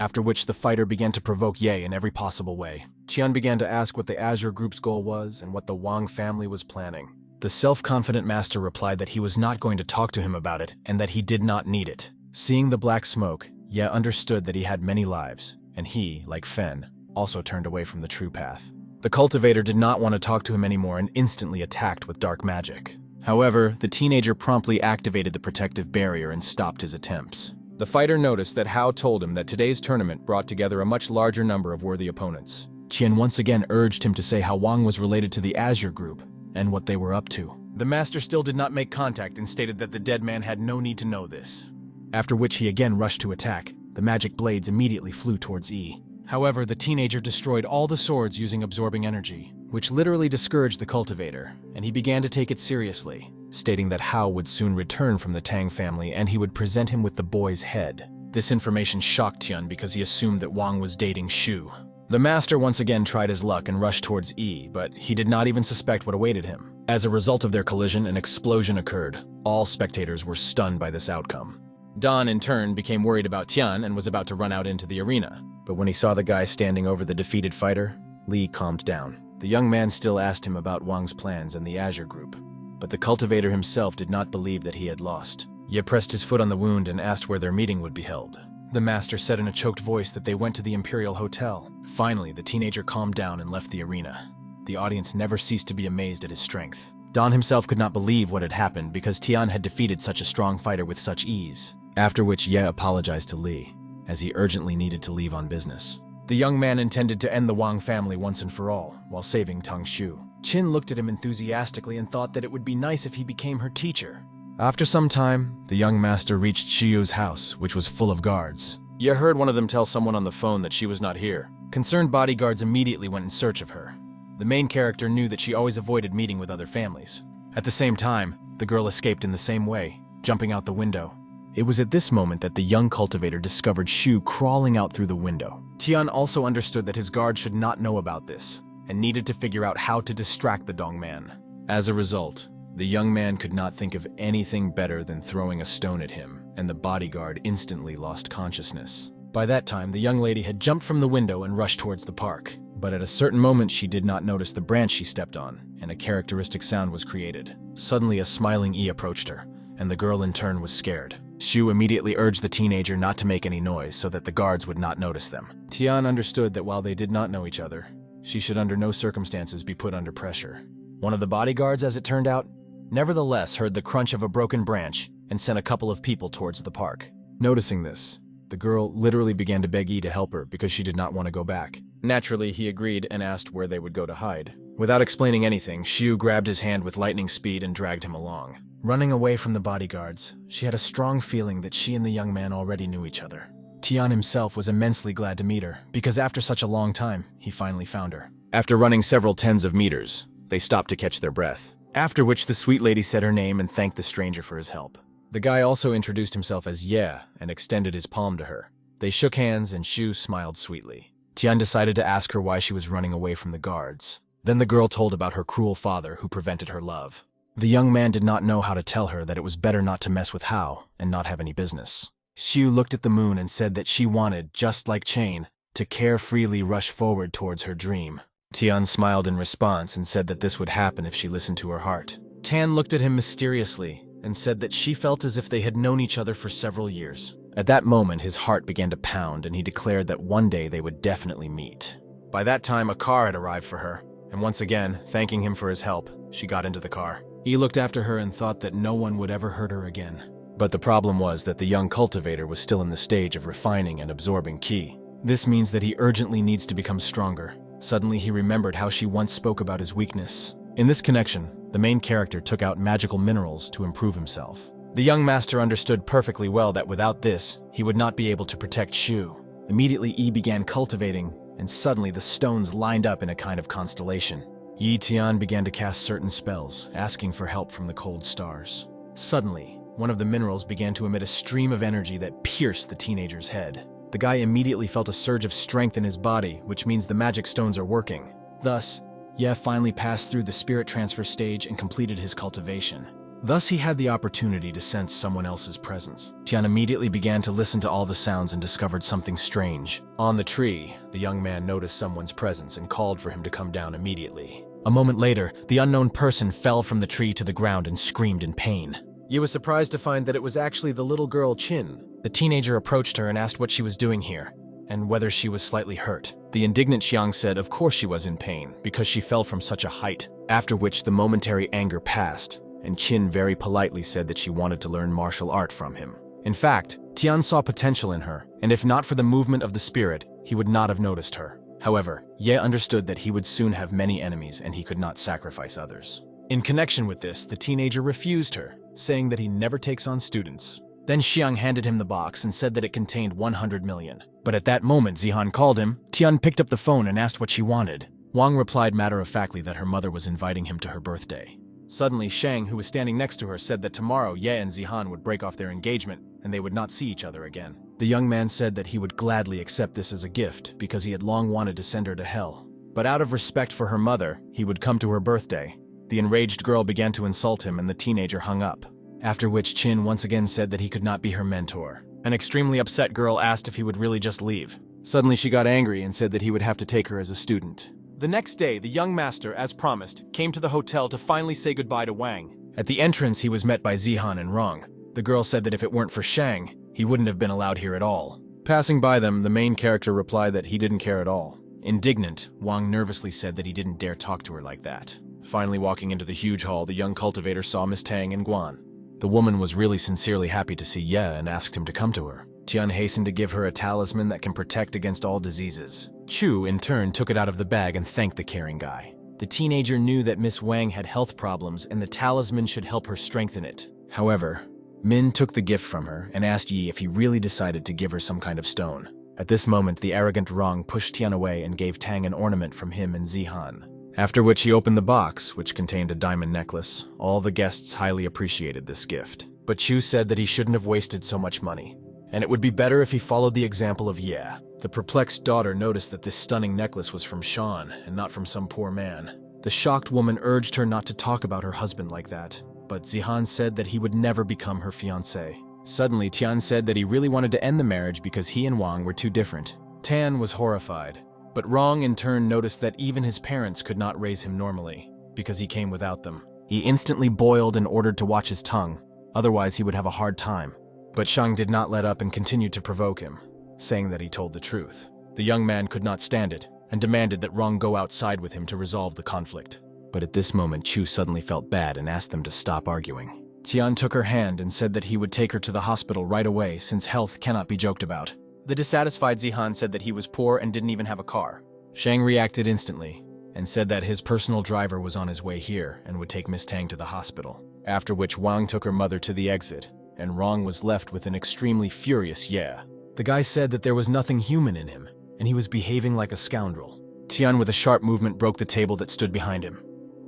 after which the fighter began to provoke Ye in every possible way. Tian began to ask what the Azure Group's goal was and what the Wang family was planning. The self-confident master replied that he was not going to talk to him about it and that he did not need it. Seeing the black smoke, Ye understood that he had many lives, and he, like Fen, also turned away from the true path. The cultivator did not want to talk to him anymore and instantly attacked with dark magic. However, the teenager promptly activated the protective barrier and stopped his attempts. The fighter noticed that Hao told him that today's tournament brought together a much larger number of worthy opponents. Tian once again urged him to say how Wang was related to the Azure Group and what they were up to. The master still did not make contact and stated that the dead man had no need to know this. After which he again rushed to attack. The magic blades immediately flew towards E. However, the teenager destroyed all the swords using absorbing energy, which literally discouraged the cultivator, and he began to take it seriously, stating that Hao would soon return from the Tang family and he would present him with the boy's head. This information shocked Tian because he assumed that Wang was dating Shu. The master once again tried his luck and rushed towards E, but he did not even suspect what awaited him. As a result of their collision, an explosion occurred. All spectators were stunned by this outcome. Dan, in turn, became worried about Tian and was about to run out into the arena. But when he saw the guy standing over the defeated fighter, Li calmed down. The young man still asked him about Wang's plans and the Azure group, but the cultivator himself did not believe that he had lost. Ye pressed his foot on the wound and asked where their meeting would be held. The master said in a choked voice that they went to the Imperial Hotel. Finally, the teenager calmed down and left the arena. The audience never ceased to be amazed at his strength. Dan himself could not believe what had happened because Tian had defeated such a strong fighter with such ease. After which Ye apologized to Li, as he urgently needed to leave on business. The young man intended to end the Wang family once and for all, while saving Tang Shu. Qin looked at him enthusiastically and thought that it would be nice if he became her teacher. After some time, the young master reached Shiyu's house, which was full of guards. Ye heard one of them tell someone on the phone that she was not here. Concerned bodyguards immediately went in search of her. The main character knew that she always avoided meeting with other families. At the same time, the girl escaped in the same way, jumping out the window. It was at this moment that the young cultivator discovered Shu crawling out through the window. Tian also understood that his guard should not know about this, and needed to figure out how to distract the Dongman. As a result, the young man could not think of anything better than throwing a stone at him, and the bodyguard instantly lost consciousness. By that time, the young lady had jumped from the window and rushed towards the park. But at a certain moment, she did not notice the branch she stepped on, and a characteristic sound was created. Suddenly, a smiling E approached her, and the girl in turn was scared. Shu immediately urged the teenager not to make any noise so that the guards would not notice them. Tian understood that while they did not know each other, she should under no circumstances be put under pressure. One of the bodyguards, as it turned out, nevertheless heard the crunch of a broken branch and sent a couple of people towards the park. Noticing this, the girl literally began to beg E to help her because she did not want to go back. Naturally, he agreed and asked where they would go to hide. Without explaining anything, Shu grabbed his hand with lightning speed and dragged him along. Running away from the bodyguards, she had a strong feeling that she and the young man already knew each other. Tian himself was immensely glad to meet her, because after such a long time, he finally found her. After running several tens of meters, they stopped to catch their breath. After which the sweet lady said her name and thanked the stranger for his help. The guy also introduced himself as Ye and extended his palm to her. They shook hands and Shu smiled sweetly. Tian decided to ask her why she was running away from the guards. Then the girl told about her cruel father who prevented her love. The young man did not know how to tell her that it was better not to mess with Hao and not have any business. Shu looked at the moon and said that she wanted, just like Chain, to carefreely rush forward towards her dream. Tian smiled in response and said that this would happen if she listened to her heart. Tan looked at him mysteriously and said that she felt as if they had known each other for several years. At that moment, his heart began to pound and he declared that one day they would definitely meet. By that time, a car had arrived for her, and once again, thanking him for his help, she got into the car. He looked after her and thought that no one would ever hurt her again. But the problem was that the young cultivator was still in the stage of refining and absorbing ki. This means that he urgently needs to become stronger. Suddenly he remembered how she once spoke about his weakness. In this connection, the main character took out magical minerals to improve himself. The young master understood perfectly well that without this, he would not be able to protect Shu. Immediately Yi began cultivating, and suddenly the stones lined up in a kind of constellation. Yi Tian began to cast certain spells, asking for help from the cold stars. Suddenly, one of the minerals began to emit a stream of energy that pierced the teenager's head. The guy immediately felt a surge of strength in his body, which means the magic stones are working. Thus, Ye finally passed through the spirit transfer stage and completed his cultivation. Thus he had the opportunity to sense someone else's presence. Tian immediately began to listen to all the sounds and discovered something strange. On the tree, the young man noticed someone's presence and called for him to come down immediately. A moment later, the unknown person fell from the tree to the ground and screamed in pain. Ye was surprised to find that it was actually the little girl Qin. The teenager approached her and asked what she was doing here, and whether she was slightly hurt. The indignant Xiang said of course she was in pain, because she fell from such a height. After which the momentary anger passed, and Qin very politely said that she wanted to learn martial art from him. In fact, Tian saw potential in her, and if not for the movement of the spirit, he would not have noticed her. However, Ye understood that he would soon have many enemies and he could not sacrifice others. In connection with this, the teenager refused her, saying that he never takes on students. Then Xiang handed him the box and said that it contained 100 million. But at that moment, Zihan called him. Tian picked up the phone and asked what she wanted. Wang replied matter-of-factly that her mother was inviting him to her birthday. Suddenly, Shang, who was standing next to her, said that tomorrow Ye and Zihan would break off their engagement and they would not see each other again. The young man said that he would gladly accept this as a gift because he had long wanted to send her to hell. But out of respect for her mother, he would come to her birthday. The enraged girl began to insult him and the teenager hung up. After which Qin once again said that he could not be her mentor. An extremely upset girl asked if he would really just leave. Suddenly she got angry and said that he would have to take her as a student. The next day, the young master, as promised, came to the hotel to finally say goodbye to Wang. At the entrance, he was met by Zihan and Rong. The girl said that if it weren't for Shang, he wouldn't have been allowed here at all. Passing by them, the main character replied that he didn't care at all. Indignant, Wang nervously said that he didn't dare talk to her like that. Finally walking into the huge hall, the young cultivator saw Miss Tang and Guan. The woman was really sincerely happy to see Ye and asked him to come to her. Tian hastened to give her a talisman that can protect against all diseases. Chu, in turn, took it out of the bag and thanked the caring guy. The teenager knew that Miss Wang had health problems and the talisman should help her strengthen it. However, Min took the gift from her and asked Yi if he really decided to give her some kind of stone. At this moment, the arrogant Rong pushed Tian away and gave Tang an ornament from him and Zihan. After which he opened the box, which contained a diamond necklace. All the guests highly appreciated this gift. But Chu said that he shouldn't have wasted so much money, and it would be better if he followed the example of Ye. The perplexed daughter noticed that this stunning necklace was from Shan and not from some poor man. The shocked woman urged her not to talk about her husband like that, but Zihan said that he would never become her fiancé. Suddenly, Tian said that he really wanted to end the marriage because he and Wang were too different. Tan was horrified, but Rong in turn noticed that even his parents could not raise him normally, because he came without them. He instantly boiled and ordered to watch his tongue, otherwise he would have a hard time. But Shang did not let up and continued to provoke him, saying that he told the truth. The young man could not stand it, and demanded that Rong go outside with him to resolve the conflict. But at this moment, Chu suddenly felt bad and asked them to stop arguing. Tian took her hand and said that he would take her to the hospital right away since health cannot be joked about. The dissatisfied Zihan said that he was poor and didn't even have a car. Shang reacted instantly and said that his personal driver was on his way here and would take Miss Tang to the hospital. After which Wang took her mother to the exit, and Rong was left with an extremely furious Ye. The guy said that there was nothing human in him, and he was behaving like a scoundrel. Tian with a sharp movement broke the table that stood behind him,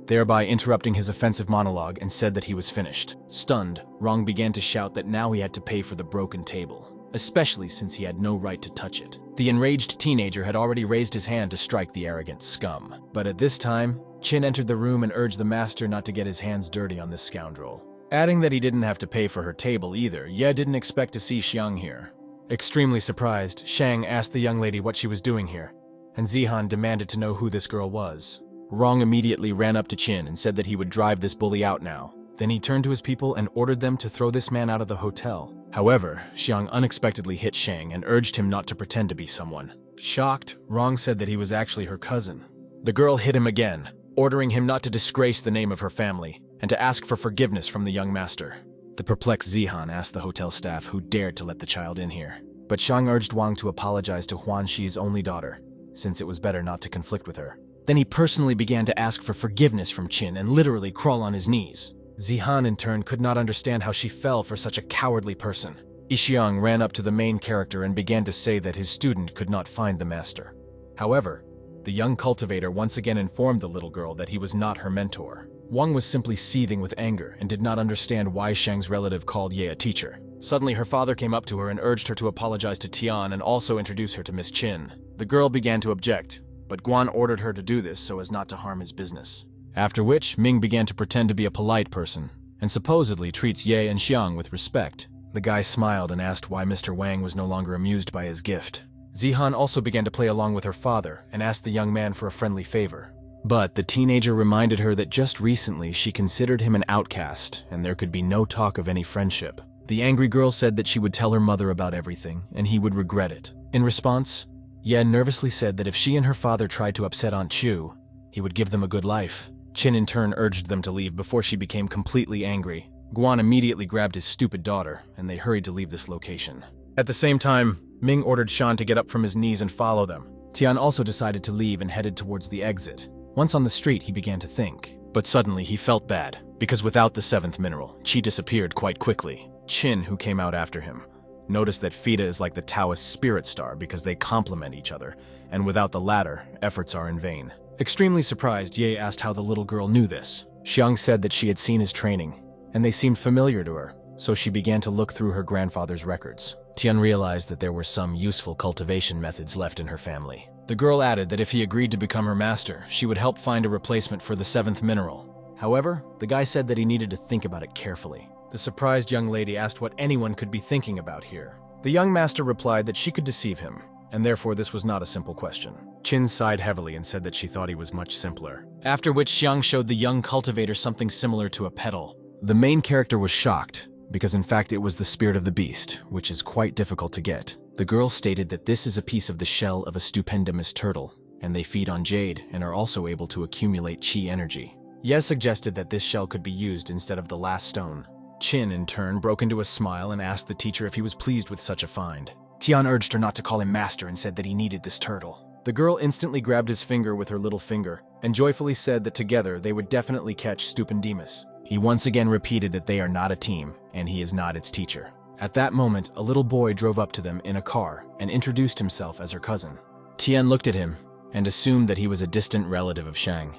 thereby interrupting his offensive monologue and said that he was finished. Stunned, Rong began to shout that now he had to pay for the broken table, especially since he had no right to touch it. The enraged teenager had already raised his hand to strike the arrogant scum. But at this time, Qin entered the room and urged the master not to get his hands dirty on this scoundrel. Adding that he didn't have to pay for her table either, Ye didn't expect to see Xiang here. Extremely surprised, Shang asked the young lady what she was doing here, and Zihan demanded to know who this girl was. Rong immediately ran up to Qin and said that he would drive this bully out now. Then he turned to his people and ordered them to throw this man out of the hotel. However, Xiang unexpectedly hit Shang and urged him not to pretend to be someone. Shocked, Rong said that he was actually her cousin. The girl hit him again, ordering him not to disgrace the name of her family and to ask for forgiveness from the young master. The perplexed Zihan asked the hotel staff who dared to let the child in here. But Shang urged Wang to apologize to Huan Shi's only daughter, since it was better not to conflict with her. Then he personally began to ask for forgiveness from Qin and literally crawl on his knees. Zihan in turn could not understand how she fell for such a cowardly person. Yixiang ran up to the main character and began to say that his student could not find the master. However, the young cultivator once again informed the little girl that he was not her mentor. Wang was simply seething with anger and did not understand why Shang's relative called Ye a teacher. Suddenly her father came up to her and urged her to apologize to Tian and also introduce her to Miss Qin. The girl began to object, but Guan ordered her to do this so as not to harm his business. After which, Ming began to pretend to be a polite person, and supposedly treats Ye and Xiang with respect. The guy smiled and asked why Mr. Wang was no longer amused by his gift. Zihan also began to play along with her father and asked the young man for a friendly favor. But the teenager reminded her that just recently she considered him an outcast and there could be no talk of any friendship. The angry girl said that she would tell her mother about everything and he would regret it. In response, Ye nervously said that if she and her father tried to upset Aunt Chu, he would give them a good life. Qin in turn urged them to leave before she became completely angry. Guan immediately grabbed his stupid daughter and they hurried to leave this location. At the same time, Ming ordered Shan to get up from his knees and follow them. Tian also decided to leave and headed towards the exit. Once on the street, he began to think. But suddenly he felt bad, because without the seventh mineral, Qi disappeared quite quickly. Qin, who came out after him, noticed that Fida is like the Taoist spirit star because they complement each other, and without the latter, efforts are in vain. Extremely surprised, Ye asked how the little girl knew this. Xiang said that she had seen his training, and they seemed familiar to her, so she began to look through her grandfather's records. Tian realized that there were some useful cultivation methods left in her family. The girl added that if he agreed to become her master, she would help find a replacement for the seventh mineral. However, the guy said that he needed to think about it carefully. The surprised young lady asked what anyone could be thinking about here. The young master replied that she could deceive him, and therefore this was not a simple question. Qin sighed heavily and said that she thought he was much simpler. After which Xiang showed the young cultivator something similar to a petal. The main character was shocked, because in fact it was the spirit of the beast, which is quite difficult to get. The girl stated that this is a piece of the shell of a stupendous turtle, and they feed on jade and are also able to accumulate qi energy. Ye suggested that this shell could be used instead of the last stone. Qin, in turn, broke into a smile and asked the teacher if he was pleased with such a find. Tian urged her not to call him master and said that he needed this turtle. The girl instantly grabbed his finger with her little finger and joyfully said that together they would definitely catch Stupendimus. He once again repeated that they are not a team, and he is not its teacher. At that moment, a little boy drove up to them in a car and introduced himself as her cousin. Tian looked at him and assumed that he was a distant relative of Shang.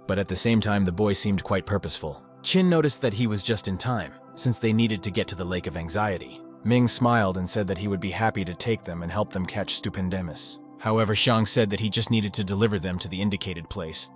But at the same time, the boy seemed quite purposeful. Qin noticed that he was just in time, since they needed to get to the Lake of Anxiety. Ming smiled and said that he would be happy to take them and help them catch Stupendimus. However, Shang said that he just needed to deliver them to the indicated place,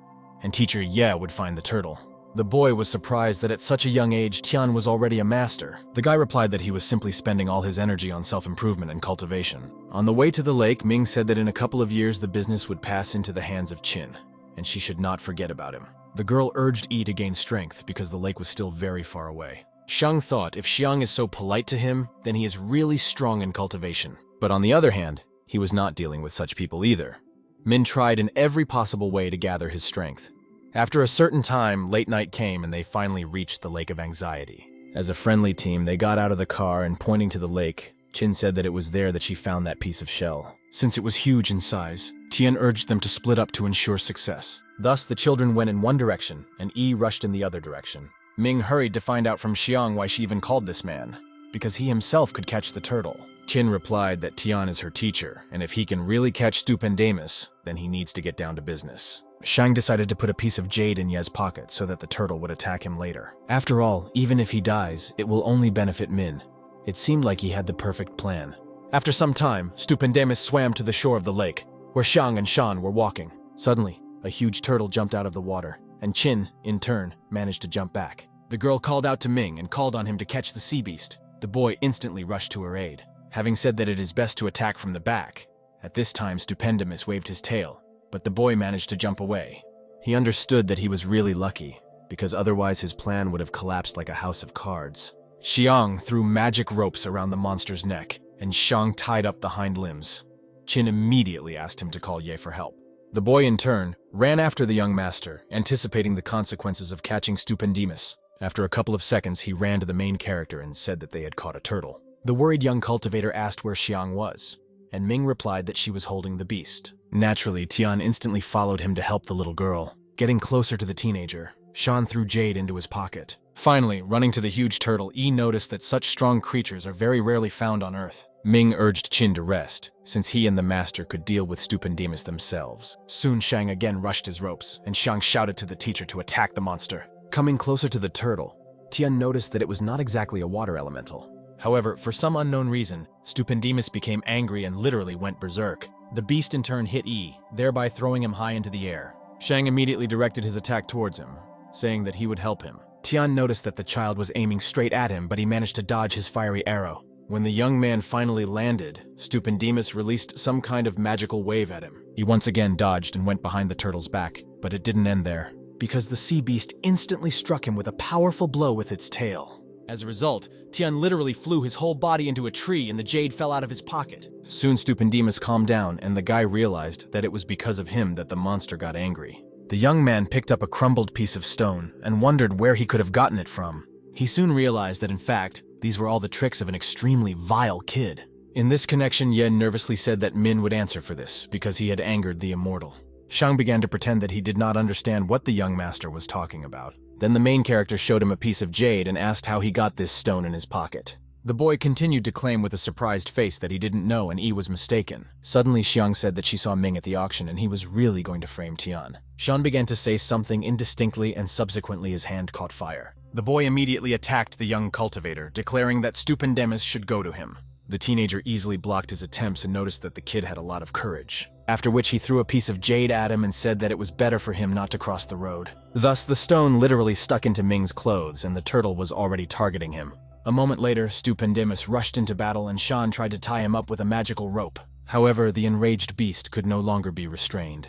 and teacher Ye would find the turtle. The boy was surprised that at such a young age, Tian was already a master. The guy replied that he was simply spending all his energy on self-improvement and cultivation. On the way to the lake, Ming said that in a couple of years the business would pass into the hands of Qin, and she should not forget about him. The girl urged Yi to gain strength because the lake was still very far away. Shang thought if Xiang is so polite to him, then he is really strong in cultivation. But on the other hand, he was not dealing with such people either. Min tried in every possible way to gather his strength. After a certain time, late night came and they finally reached the Lake of Anxiety. As a friendly team, they got out of the car and pointing to the lake, Qin said that it was there that she found that piece of shell. Since it was huge in size, Tian urged them to split up to ensure success. Thus, the children went in one direction and Yi rushed in the other direction. Ming hurried to find out from Xiang why she even called this man, because he himself could catch the turtle. Qin replied that Tian is her teacher, and if he can really catch Stupendimus, then he needs to get down to business. Shang decided to put a piece of jade in Ye's pocket so that the turtle would attack him later. After all, even if he dies, it will only benefit Min. It seemed like he had the perfect plan. After some time, Stupendimus swam to the shore of the lake, where Shang and Shan were walking. Suddenly, a huge turtle jumped out of the water, and Qin, in turn, managed to jump back. The girl called out to Ming and called on him to catch the sea beast. The boy instantly rushed to her aid, having said that it is best to attack from the back. At this time, Stupendimus waved his tail, but the boy managed to jump away. He understood that he was really lucky, because otherwise his plan would have collapsed like a house of cards. Xiang threw magic ropes around the monster's neck, and Shang tied up the hind limbs. Qin immediately asked him to call Ye for help. The boy, in turn, ran after the young master, anticipating the consequences of catching Stupendimus. After a couple of seconds, he ran to the main character and said that they had caught a turtle. The worried young cultivator asked where Xiang was, and Ming replied that she was holding the beast. Naturally, Tian instantly followed him to help the little girl. Getting closer to the teenager, Shan threw jade into his pocket. Finally, running to the huge turtle, Yi noticed that such strong creatures are very rarely found on Earth. Ming urged Qin to rest, since he and the master could deal with Stupendimus themselves. Soon Shang again rushed his ropes, and Shang shouted to the teacher to attack the monster. Coming closer to the turtle, Tian noticed that it was not exactly a water elemental. However, for some unknown reason, Stupendimus became angry and literally went berserk. The beast in turn hit Yi, thereby throwing him high into the air. Shang immediately directed his attack towards him, saying that he would help him. Tian noticed that the child was aiming straight at him, but he managed to dodge his fiery arrow. When the young man finally landed, Stupendimus released some kind of magical wave at him. He once again dodged and went behind the turtle's back, but it didn't end there, because the sea beast instantly struck him with a powerful blow with its tail. As a result, Tian literally flew his whole body into a tree and the jade fell out of his pocket. Soon Stupendimus calmed down and the guy realized that it was because of him that the monster got angry. The young man picked up a crumbled piece of stone and wondered where he could have gotten it from. He soon realized that in fact, these were all the tricks of an extremely vile kid. In this connection, Yen nervously said that Min would answer for this because he had angered the Immortal. Shang began to pretend that he did not understand what the young master was talking about. Then the main character showed him a piece of jade and asked how he got this stone in his pocket. The boy continued to claim with a surprised face that he didn't know and Yi was mistaken. Suddenly, Xiang said that she saw Ming at the auction and he was really going to frame Tian. Shan began to say something indistinctly and subsequently his hand caught fire. The boy immediately attacked the young cultivator, declaring that Stupendemis should go to him. The teenager easily blocked his attempts and noticed that the kid had a lot of courage. After which he threw a piece of jade at him and said that it was better for him not to cross the road. Thus, the stone literally stuck into Ming's clothes and the turtle was already targeting him. A moment later, Stupendemis rushed into battle and Shan tried to tie him up with a magical rope. However, the enraged beast could no longer be restrained.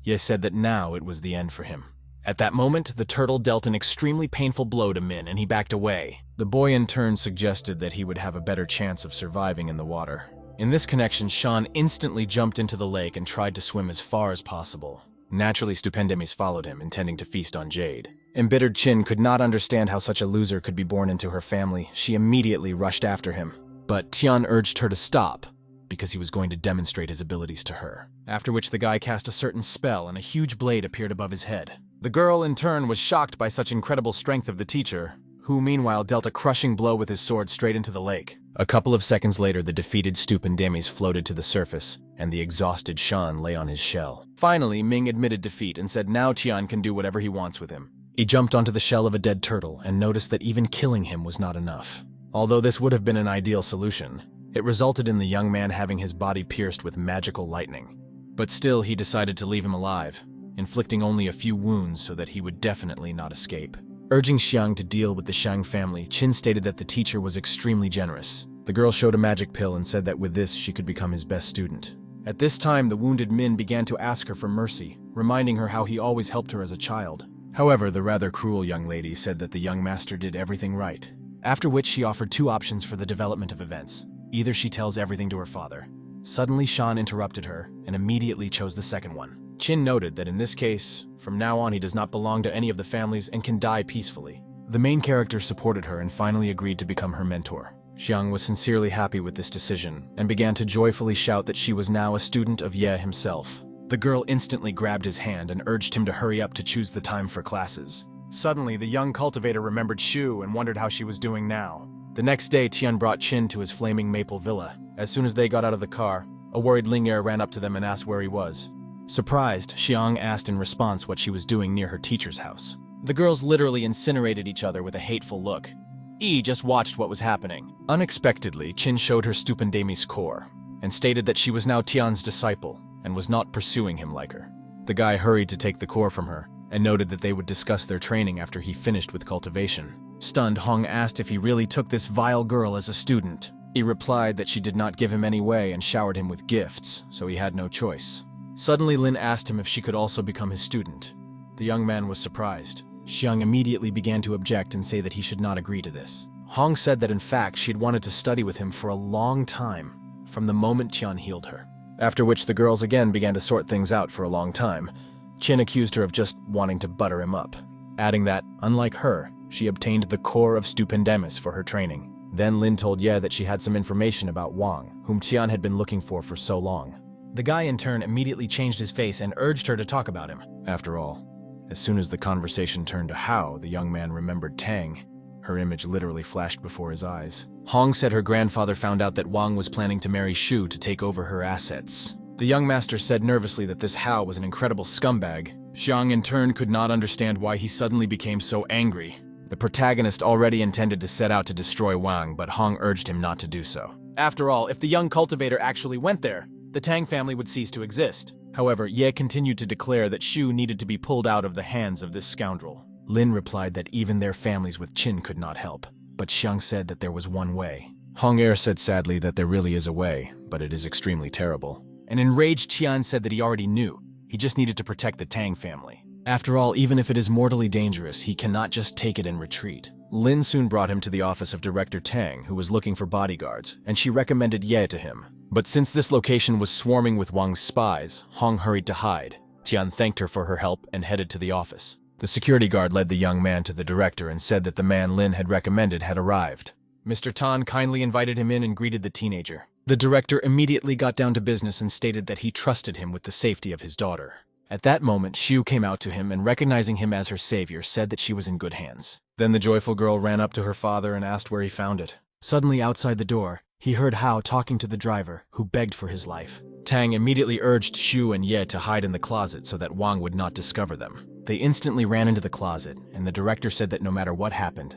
Ye said that now it was the end for him. At that moment, the turtle dealt an extremely painful blow to Min and he backed away. The boy in turn suggested that he would have a better chance of surviving in the water. In this connection, Shan instantly jumped into the lake and tried to swim as far as possible. Naturally, Stupendemis followed him, intending to feast on jade. Embittered Qin could not understand how such a loser could be born into her family. She immediately rushed after him. But Tian urged her to stop, because he was going to demonstrate his abilities to her. After which the guy cast a certain spell and a huge blade appeared above his head. The girl, in turn, was shocked by such incredible strength of the teacher, who meanwhile dealt a crushing blow with his sword straight into the lake. A couple of seconds later, the defeated Stupendemis floated to the surface, and the exhausted Shan lay on his shell. Finally, Ming admitted defeat and said now Tian can do whatever he wants with him. He jumped onto the shell of a dead turtle and noticed that even killing him was not enough. Although this would have been an ideal solution, it resulted in the young man having his body pierced with magical lightning. But still, he decided to leave him alive, inflicting only a few wounds so that he would definitely not escape. Urging Xiang to deal with the Shang family, Qin stated that the teacher was extremely generous. The girl showed a magic pill and said that with this she could become his best student. At this time, the wounded Min began to ask her for mercy, reminding her how he always helped her as a child. However, the rather cruel young lady said that the young master did everything right. After which she offered two options for the development of events. Either she tells everything to her father. Suddenly, Shan interrupted her and immediately chose the second one. Qin noted that in this case, from now on he does not belong to any of the families and can die peacefully. The main character supported her and finally agreed to become her mentor. Xiang was sincerely happy with this decision and began to joyfully shout that she was now a student of Ye himself. The girl instantly grabbed his hand and urged him to hurry up to choose the time for classes. Suddenly, the young cultivator remembered Shu and wondered how she was doing now. The next day, Tian brought Qin to his flaming maple villa. As soon as they got out of the car, a worried Ling Yin ran up to them and asked where he was. Surprised, Xiang asked in response what she was doing near her teacher's house. The girls literally incinerated each other with a hateful look. Yi just watched what was happening. Unexpectedly, Qin showed her Stupendemis core, and stated that she was now Tian's disciple, and was not pursuing him like her. The guy hurried to take the core from her, and noted that they would discuss their training after he finished with cultivation. Stunned, Hong asked if he really took this vile girl as a student. He replied that she did not give him any way and showered him with gifts, so he had no choice. Suddenly, Lin asked him if she could also become his student. The young man was surprised. Xiang immediately began to object and say that he should not agree to this. Hong said that in fact she had wanted to study with him for a long time, from the moment Tian healed her. After which the girls again began to sort things out for a long time. Qin accused her of just wanting to butter him up, adding that, unlike her, she obtained the core of Stupendemis for her training. Then Lin told Ye that she had some information about Wang, whom Tian had been looking for so long. The guy in turn immediately changed his face and urged her to talk about him. After all, as soon as the conversation turned to how the young man remembered Tang, her image literally flashed before his eyes. Hong said her grandfather found out that Wang was planning to marry Shu to take over her assets. The young master said nervously that this Hao was an incredible scumbag. Xiang in turn could not understand why he suddenly became so angry. The protagonist already intended to set out to destroy Wang, but Hong urged him not to do so. After all, if the young cultivator actually went there, the Tang family would cease to exist. However, Ye continued to declare that Shu needed to be pulled out of the hands of this scoundrel. Lin replied that even their families with Qin could not help, but Xiang said that there was one way. Hong said sadly that there really is a way, but it is extremely terrible. An enraged Tian said that he already knew. He just needed to protect the Tang family. After all, even if it is mortally dangerous, he cannot just take it and retreat. Lin soon brought him to the office of Director Tang, who was looking for bodyguards, and she recommended Ye to him. But since this location was swarming with Wang's spies, Hong hurried to hide. Tian thanked her for her help and headed to the office. The security guard led the young man to the director and said that the man Lin had recommended had arrived. Mr. Tan kindly invited him in and greeted the teenager. The director immediately got down to business and stated that he trusted him with the safety of his daughter. At that moment, Shu came out to him and recognizing him as her savior said that she was in good hands. Then the joyful girl ran up to her father and asked where he found it. Suddenly outside the door, he heard Hao talking to the driver, who begged for his life. Tang immediately urged Shu and Ye to hide in the closet so that Wang would not discover them. They instantly ran into the closet, and the director said that no matter what happened,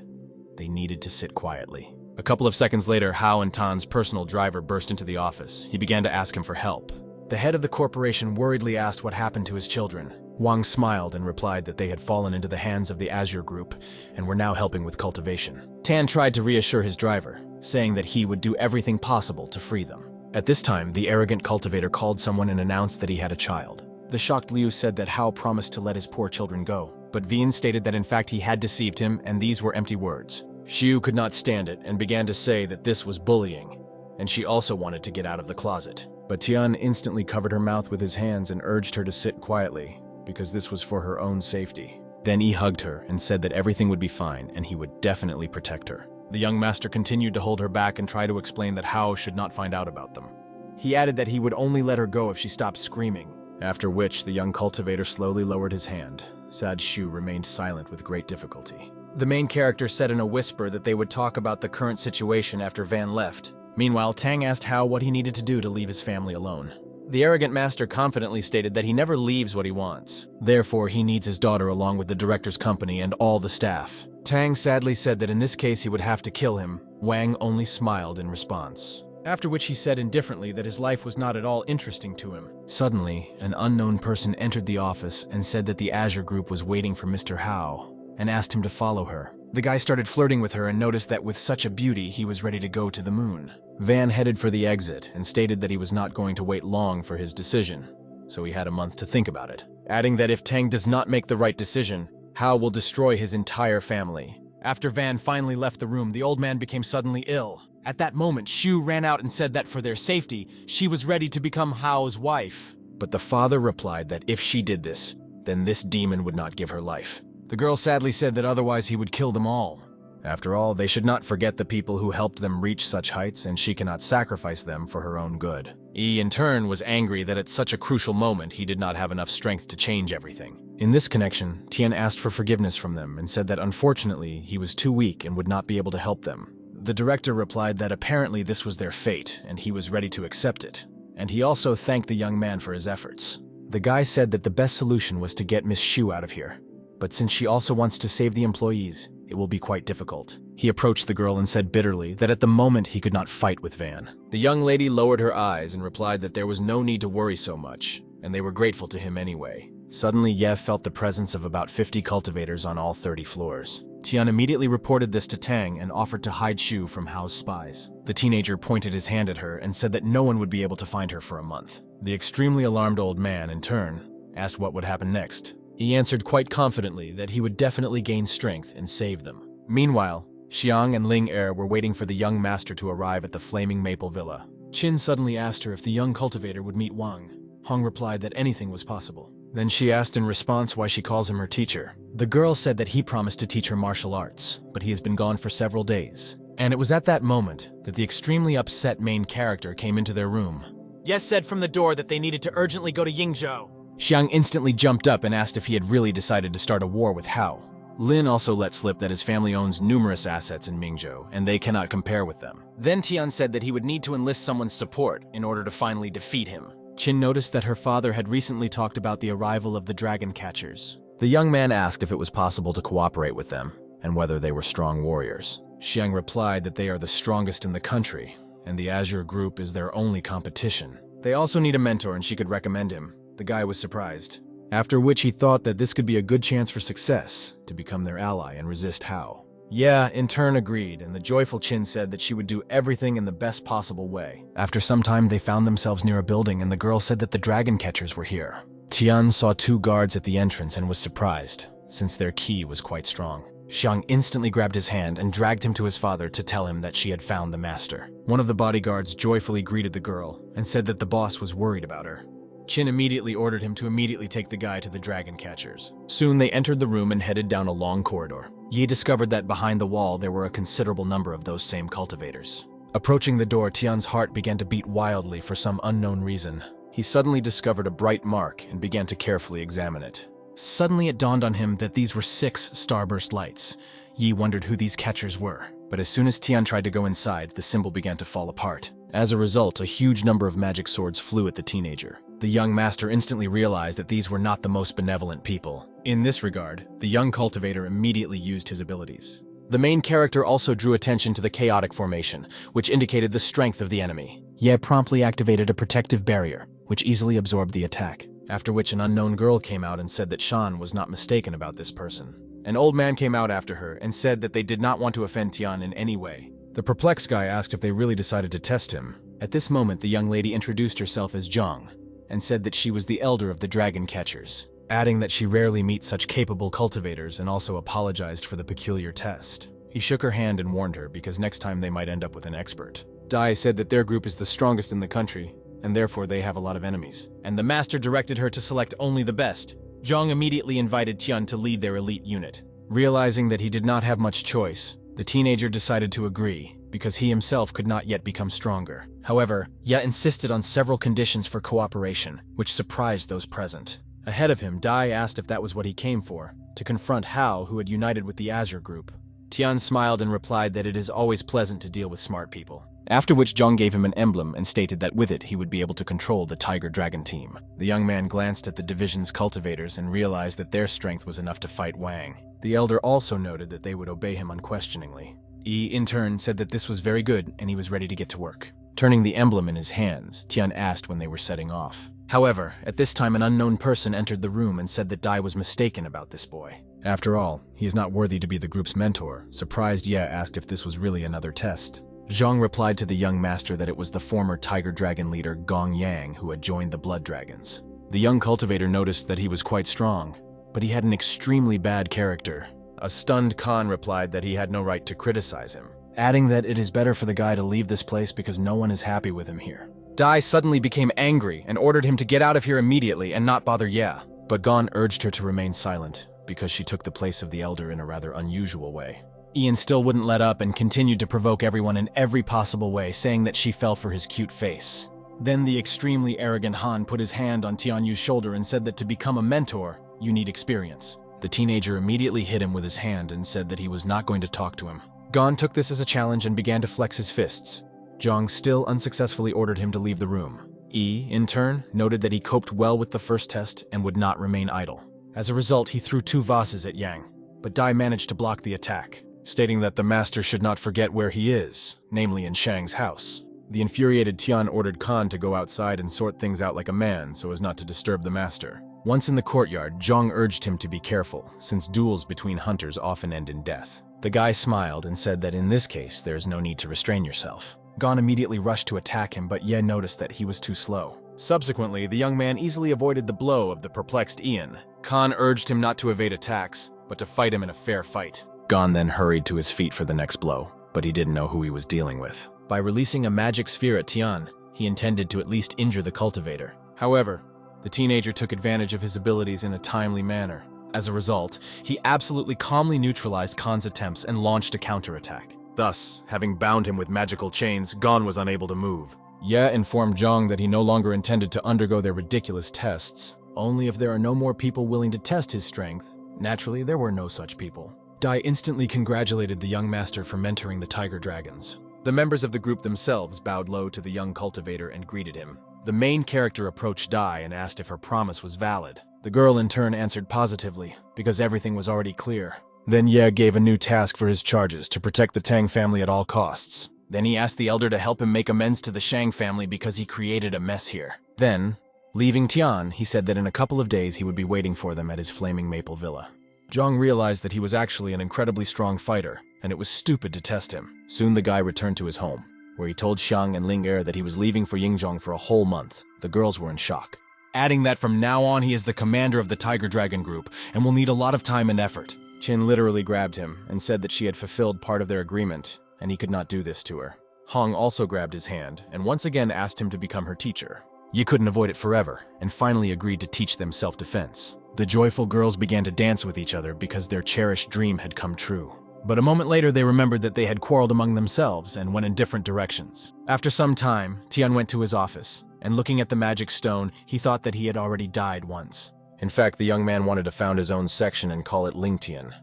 they needed to sit quietly. A couple of seconds later, Hao and Tan's personal driver burst into the office. He began to ask him for help. The head of the corporation worriedly asked what happened to his children. Wang smiled and replied that they had fallen into the hands of the Azure Group and were now helping with cultivation. Tian tried to reassure his driver, saying that he would do everything possible to free them. At this time, the arrogant cultivator called someone and announced that he had a child. The shocked Liu said that Hao promised to let his poor children go, but Vian stated that in fact he had deceived him and these were empty words. Xiu could not stand it and began to say that this was bullying, and she also wanted to get out of the closet. But Tian instantly covered her mouth with his hands and urged her to sit quietly, because this was for her own safety. Then he hugged her and said that everything would be fine and he would definitely protect her. The young master continued to hold her back and try to explain that Hao should not find out about them. He added that he would only let her go if she stopped screaming, after which the young cultivator slowly lowered his hand. Sad Shu remained silent with great difficulty. The main character said in a whisper that they would talk about the current situation after Van left. Meanwhile, Tang asked Hao what he needed to do to leave his family alone. The arrogant master confidently stated that he never leaves what he wants. Therefore, he needs his daughter along with the director's company and all the staff. Tang sadly said that in this case he would have to kill him. Wang only smiled in response. After which he said indifferently that his life was not at all interesting to him. Suddenly, an unknown person entered the office and said that the Azure Group was waiting for Mr. Hao and asked him to follow her. The guy started flirting with her and noticed that with such a beauty he was ready to go to the moon. Van headed for the exit and stated that he was not going to wait long for his decision, so he had a month to think about it, adding that if Tang does not make the right decision, Hao will destroy his entire family. After Van finally left the room, the old man became suddenly ill. At that moment, Shu ran out and said that for their safety, she was ready to become Hao's wife. But the father replied that if she did this, then this demon would not give her life. The girl sadly said that otherwise he would kill them all. After all, they should not forget the people who helped them reach such heights, and she cannot sacrifice them for her own good. Yi, in turn, was angry that at such a crucial moment he did not have enough strength to change everything. In this connection, Tian asked for forgiveness from them and said that unfortunately he was too weak and would not be able to help them. The director replied that apparently this was their fate, and he was ready to accept it. And he also thanked the young man for his efforts. The guy said that the best solution was to get Miss Shu out of here. But since she also wants to save the employees, it will be quite difficult. He approached the girl and said bitterly that at the moment he could not fight with Van. The young lady lowered her eyes and replied that there was no need to worry so much, and they were grateful to him anyway. Suddenly, Ye felt the presence of about 50 cultivators on all 30 floors. Tian immediately reported this to Tang and offered to hide Shu from Hao's spies. The teenager pointed his hand at her and said that no one would be able to find her for a month. The extremely alarmed old man, in turn, asked what would happen next. He answered quite confidently that he would definitely gain strength and save them. Meanwhile, Xiang and Ling Er were waiting for the young master to arrive at the Flaming Maple Villa. Qin suddenly asked her if the young cultivator would meet Wang. Hong replied that anything was possible. Then she asked in response why she calls him her teacher. The girl said that he promised to teach her martial arts, but he has been gone for several days. And it was at that moment that the extremely upset main character came into their room. Yes said from the door that they needed to urgently go to Yingzhou. Xiang instantly jumped up and asked if he had really decided to start a war with Hao. Lin also let slip that his family owns numerous assets in Mingzhou, and they cannot compare with them. Then Tian said that he would need to enlist someone's support in order to finally defeat him. Qin noticed that her father had recently talked about the arrival of the dragon catchers. The young man asked if it was possible to cooperate with them, and whether they were strong warriors. Xiang replied that they are the strongest in the country, and the Azure Group is their only competition. They also need a mentor and she could recommend him. The guy was surprised. After which he thought that this could be a good chance for success, to become their ally and resist Hao. Yeah, in turn agreed, and the joyful Qin said that she would do everything in the best possible way. After some time, they found themselves near a building, and the girl said that the dragon catchers were here. Tian saw 2 guards at the entrance and was surprised, since their ki was quite strong. Xiang instantly grabbed his hand and dragged him to his father to tell him that she had found the master. One of the bodyguards joyfully greeted the girl and said that the boss was worried about her. Qin immediately ordered him to immediately take the guy to the dragon catchers. Soon they entered the room and headed down a long corridor. Yi discovered that behind the wall there were a considerable number of those same cultivators. Approaching the door, Tian's heart began to beat wildly for some unknown reason. he suddenly discovered a bright mark and began to carefully examine it. Suddenly it dawned on him that these were 6 starburst lights. Yi wondered who these catchers were, but as soon as Tian tried to go inside, the symbol began to fall apart. As a result, a huge number of magic swords flew at the teenager. The young master instantly realized that these were not the most benevolent people. In this regard, the young cultivator immediately used his abilities. The main character also drew attention to the chaotic formation, which indicated the strength of the enemy. Ye promptly activated a protective barrier, which easily absorbed the attack, after which an unknown girl came out and said that Shan was not mistaken about this person. An old man came out after her and said that they did not want to offend Tian in any way. The perplexed guy asked if they really decided to test him. At this moment, the young lady introduced herself as Zhang and said that she was the elder of the dragon catchers, adding that she rarely meets such capable cultivators, and also apologized for the peculiar test. He shook her hand and warned her because next time they might end up with an expert. Dai said that their group is the strongest in the country, and therefore they have a lot of enemies. And the master directed her to select only the best. Zhang immediately invited Tian to lead their elite unit. Realizing that he did not have much choice, the teenager decided to agree, because he himself could not yet become stronger. However, Ye insisted on several conditions for cooperation, which surprised those present. Ahead of him, Dai asked if that was what he came for, to confront Hao, who had united with the Azure group. Tian smiled and replied that it is always pleasant to deal with smart people. After which Zhang gave him an emblem and stated that with it he would be able to control the Tiger Dragon team. The young man glanced at the division's cultivators and realized that their strength was enough to fight Wang. The elder also noted that they would obey him unquestioningly. Yi, in turn, said that this was very good and he was ready to get to work. Turning the emblem in his hands, Tian asked when they were setting off. However, at this time an unknown person entered the room and said that Dai was mistaken about this boy. After all, he is not worthy to be the group's mentor. Surprised, Ye asked if this was really another test. Zhang replied to the young master that it was the former Tiger Dragon leader Gong Yang who had joined the Blood Dragons. The young cultivator noticed that he was quite strong, but he had an extremely bad character. A stunned Khan replied that he had no right to criticize him, adding that it is better for the guy to leave this place because no one is happy with him here. Dai suddenly became angry and ordered him to get out of here immediately and not bother Ye, but Gon urged her to remain silent because she took the place of the elder in a rather unusual way. Ian still wouldn't let up and continued to provoke everyone in every possible way, saying that she fell for his cute face. Then the extremely arrogant Han put his hand on Tianyu's shoulder and said that to become a mentor, you need experience. The teenager immediately hit him with his hand and said that he was not going to talk to him. Gon took this as a challenge and began to flex his fists. Zhang still unsuccessfully ordered him to leave the room. Yi, in turn, noted that he coped well with the first test and would not remain idle. As a result, he threw 2 vases at Yang, but Dai managed to block the attack, stating that the master should not forget where he is, namely in Shang's house. The infuriated Tian ordered Khan to go outside and sort things out like a man so as not to disturb the master. Once in the courtyard, Zhang urged him to be careful, since duels between hunters often end in death. The guy smiled and said that in this case there is no need to restrain yourself. Gon immediately rushed to attack him, but Ye noticed that he was too slow. Subsequently, the young man easily avoided the blow of the perplexed Ian. Khan urged him not to evade attacks, but to fight him in a fair fight. Gon then hurried to his feet for the next blow, but he didn't know who he was dealing with. By releasing a magic sphere at Tian, he intended to at least injure the cultivator. However, the teenager took advantage of his abilities in a timely manner. As a result, he absolutely calmly neutralized Khan's attempts and launched a counterattack. Thus, having bound him with magical chains, Gon was unable to move. Ye informed Zhang that he no longer intended to undergo their ridiculous tests. Only if there are no more people willing to test his strength. Naturally, there were no such people. Dai instantly congratulated the young master for mentoring the Tiger Dragons. The members of the group themselves bowed low to the young cultivator and greeted him. The main character approached Dai and asked if her promise was valid. The girl in turn answered positively, because everything was already clear. Then Ye gave a new task for his charges to protect the Tang family at all costs. Then he asked the elder to help him make amends to the Shang family because he created a mess here. Then, leaving Tian, he said that in a couple of days he would be waiting for them at his flaming maple villa. Zhang realized that he was actually an incredibly strong fighter, and it was stupid to test him. Soon the guy returned to his home, where he told Xiang and Ling Er that he was leaving for Yingzhong for a whole month. The girls were in shock, adding that from now on he is the commander of the Tiger Dragon group and will need a lot of time and effort. Qin literally grabbed him and said that she had fulfilled part of their agreement, and he could not do this to her. Hong also grabbed his hand and once again asked him to become her teacher. Yi couldn't avoid it forever, and finally agreed to teach them self-defense. The joyful girls began to dance with each other because their cherished dream had come true. But a moment later they remembered that they had quarreled among themselves and went in different directions. After some time, Tian went to his office, and looking at the magic stone, he thought that he had already died once. In fact, the young man wanted to found his own section and call it Lin Yin.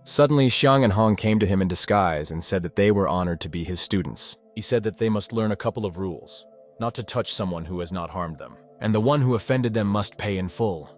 Suddenly, Xiang and Hong came to him in disguise and said that they were honored to be his students. He said that they must learn a couple of rules: not to touch someone who has not harmed them, and the one who offended them must pay in full.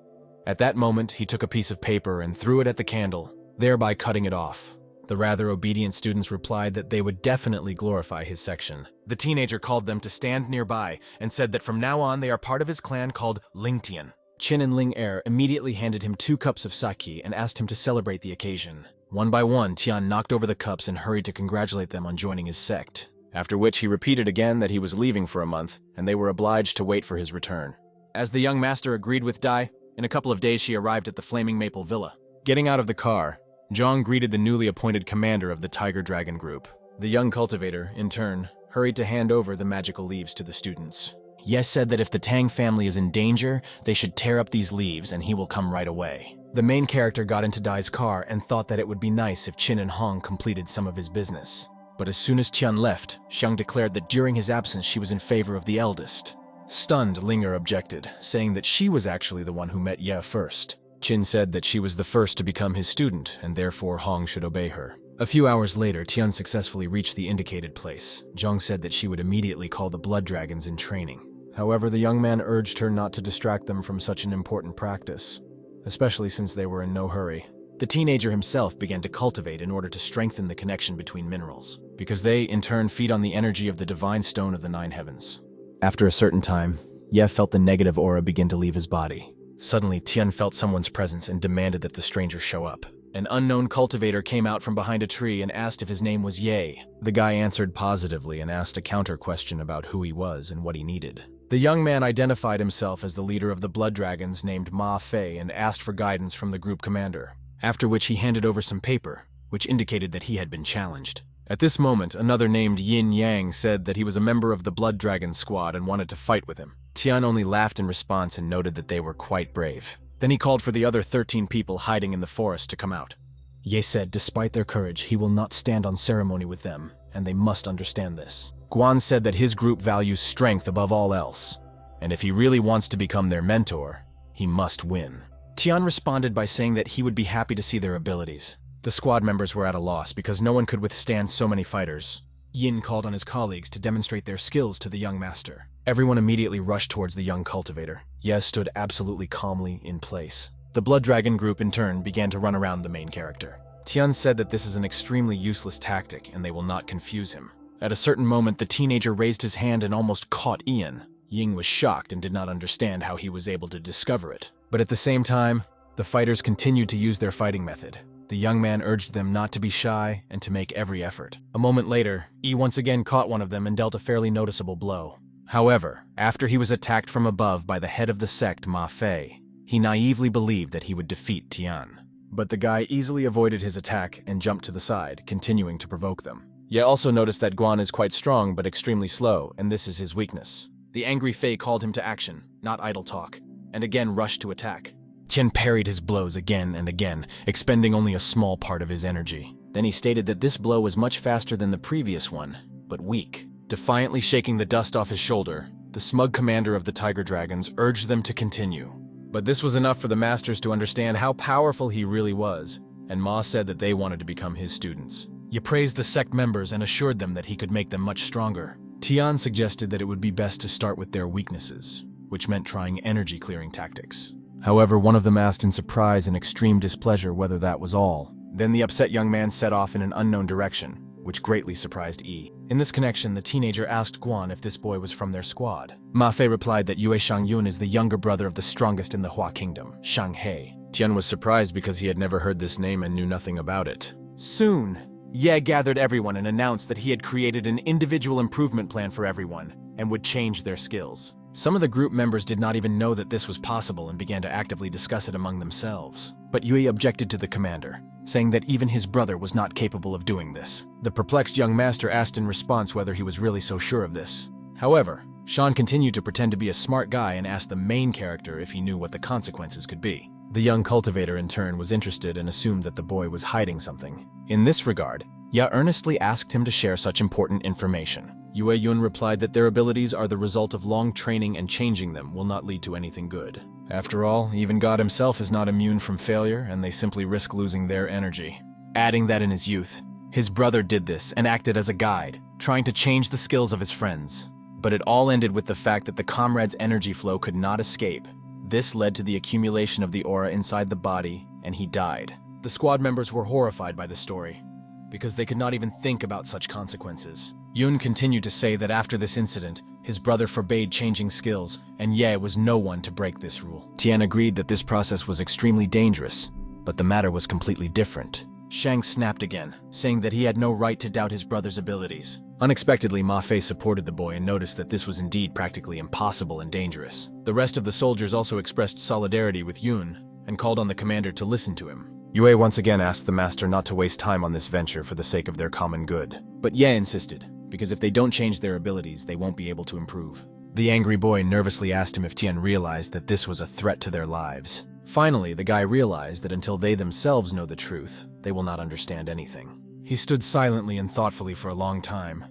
At that moment, he took a piece of paper and threw it at the candle, thereby cutting it off. The rather obedient students replied that they would definitely glorify his section. The teenager called them to stand nearby and said that from now on they are part of his clan called Lin Yin. Qin and Ling Er immediately handed him 2 cups of sake and asked him to celebrate the occasion. One by one, Tian knocked over the cups and hurried to congratulate them on joining his sect, after which he repeated again that he was leaving for a month, and they were obliged to wait for his return. As the young master agreed with Dai, in a couple of days she arrived at the Flaming Maple Villa. Getting out of the car, Zhang greeted the newly appointed commander of the Tiger Dragon group. The young cultivator, in turn, hurried to hand over the magical leaves to the students. Ye said that if the Tang family is in danger, they should tear up these leaves and he will come right away. The main character got into Dai's car and thought that it would be nice if Qin and Hong completed some of his business. But as soon as Tian left, Xiang declared that during his absence she was in favor of the eldest. Stunned, Linger objected, saying that she was actually the one who met Ye first. Qin said that she was the first to become his student, and therefore Hong should obey her. A few hours later, Tian successfully reached the indicated place. Zhang said that she would immediately call the blood dragons in training. However, the young man urged her not to distract them from such an important practice, especially since they were in no hurry. The teenager himself began to cultivate in order to strengthen the connection between minerals, because they, in turn, feed on the energy of the divine stone of the 9 heavens. After a certain time, Ye felt the negative aura begin to leave his body. Suddenly, Tian felt someone's presence and demanded that the stranger show up. An unknown cultivator came out from behind a tree and asked if his name was Ye. The guy answered positively and asked a counter question about who he was and what he needed. The young man identified himself as the leader of the blood dragons named Ma Fei and asked for guidance from the group commander, after which he handed over some paper, which indicated that he had been challenged. At this moment, another named Yin Yang said that he was a member of the Blood Dragon squad and wanted to fight with him. Tian only laughed in response and noted that they were quite brave. Then he called for the other 13 people hiding in the forest to come out. Ye said despite their courage, he will not stand on ceremony with them, and they must understand this. Guan said that his group values strength above all else, and if he really wants to become their mentor, he must win. Tian responded by saying that he would be happy to see their abilities. The squad members were at a loss because no one could withstand so many fighters. Yin called on his colleagues to demonstrate their skills to the young master. Everyone immediately rushed towards the young cultivator. Ye stood absolutely calmly in place. The Blood Dragon group in turn began to run around the main character. Tian said that this is an extremely useless tactic and they will not confuse him. At a certain moment, the teenager raised his hand and almost caught Ian. Ying was shocked and did not understand how he was able to discover it. But at the same time, the fighters continued to use their fighting method. The young man urged them not to be shy and to make every effort. A moment later, Yi once again caught one of them and dealt a fairly noticeable blow. However, after he was attacked from above by the head of the sect, Ma Fei, he naively believed that he would defeat Tian. But the guy easily avoided his attack and jumped to the side, continuing to provoke them. Ye also noticed that Guan is quite strong but extremely slow, and this is his weakness. The angry Fei called him to action, not idle talk, and again rushed to attack. Tian parried his blows again and again, expending only a small part of his energy. Then he stated that this blow was much faster than the previous one, but weak. Defiantly shaking the dust off his shoulder, the smug commander of the Tiger Dragons urged them to continue. But this was enough for the masters to understand how powerful he really was, and Ma said that they wanted to become his students. He praised the sect members and assured them that he could make them much stronger. Tian suggested that it would be best to start with their weaknesses, which meant trying energy-clearing tactics. However, one of them asked in surprise and extreme displeasure whether that was all. Then the upset young man set off in an unknown direction, which greatly surprised Yi. In this connection, the teenager asked Guan if this boy was from their squad. Ma Fei replied that Yue Shangyun is the younger brother of the strongest in the Hua Kingdom, Shang He. Tian was surprised because he had never heard this name and knew nothing about it. Soon, Ye gathered everyone and announced that he had created an individual improvement plan for everyone and would change their skills. Some of the group members did not even know that this was possible and began to actively discuss it among themselves. But Yue objected to the commander, saying that even his brother was not capable of doing this. The perplexed young master asked in response whether he was really so sure of this. However, Shan continued to pretend to be a smart guy and asked the main character if he knew what the consequences could be. The young cultivator in turn was interested and assumed that the boy was hiding something. In this regard, Ye earnestly asked him to share such important information. Yun replied that their abilities are the result of long training and changing them will not lead to anything good. After all, even God himself is not immune from failure, and they simply risk losing their energy. Adding that in his youth, his brother did this and acted as a guide, trying to change the skills of his friends. But it all ended with the fact that the comrade's energy flow could not escape. This led to the accumulation of the aura inside the body, and he died. The squad members were horrified by the story, because they could not even think about such consequences. Yun continued to say that after this incident, his brother forbade changing skills, and Ye was no one to break this rule. Tian agreed that this process was extremely dangerous, but the matter was completely different. Shang snapped again, saying that he had no right to doubt his brother's abilities. Unexpectedly, Ma Fei supported the boy and noticed that this was indeed practically impossible and dangerous. The rest of the soldiers also expressed solidarity with Yun and called on the commander to listen to him. Yue once again asked the master not to waste time on this venture for the sake of their common good. But Ye insisted, because if they don't change their abilities, they won't be able to improve. The angry boy nervously asked him if Tian realized that this was a threat to their lives. Finally, the guy realized that until they themselves know the truth, they will not understand anything. He stood silently and thoughtfully for a long time.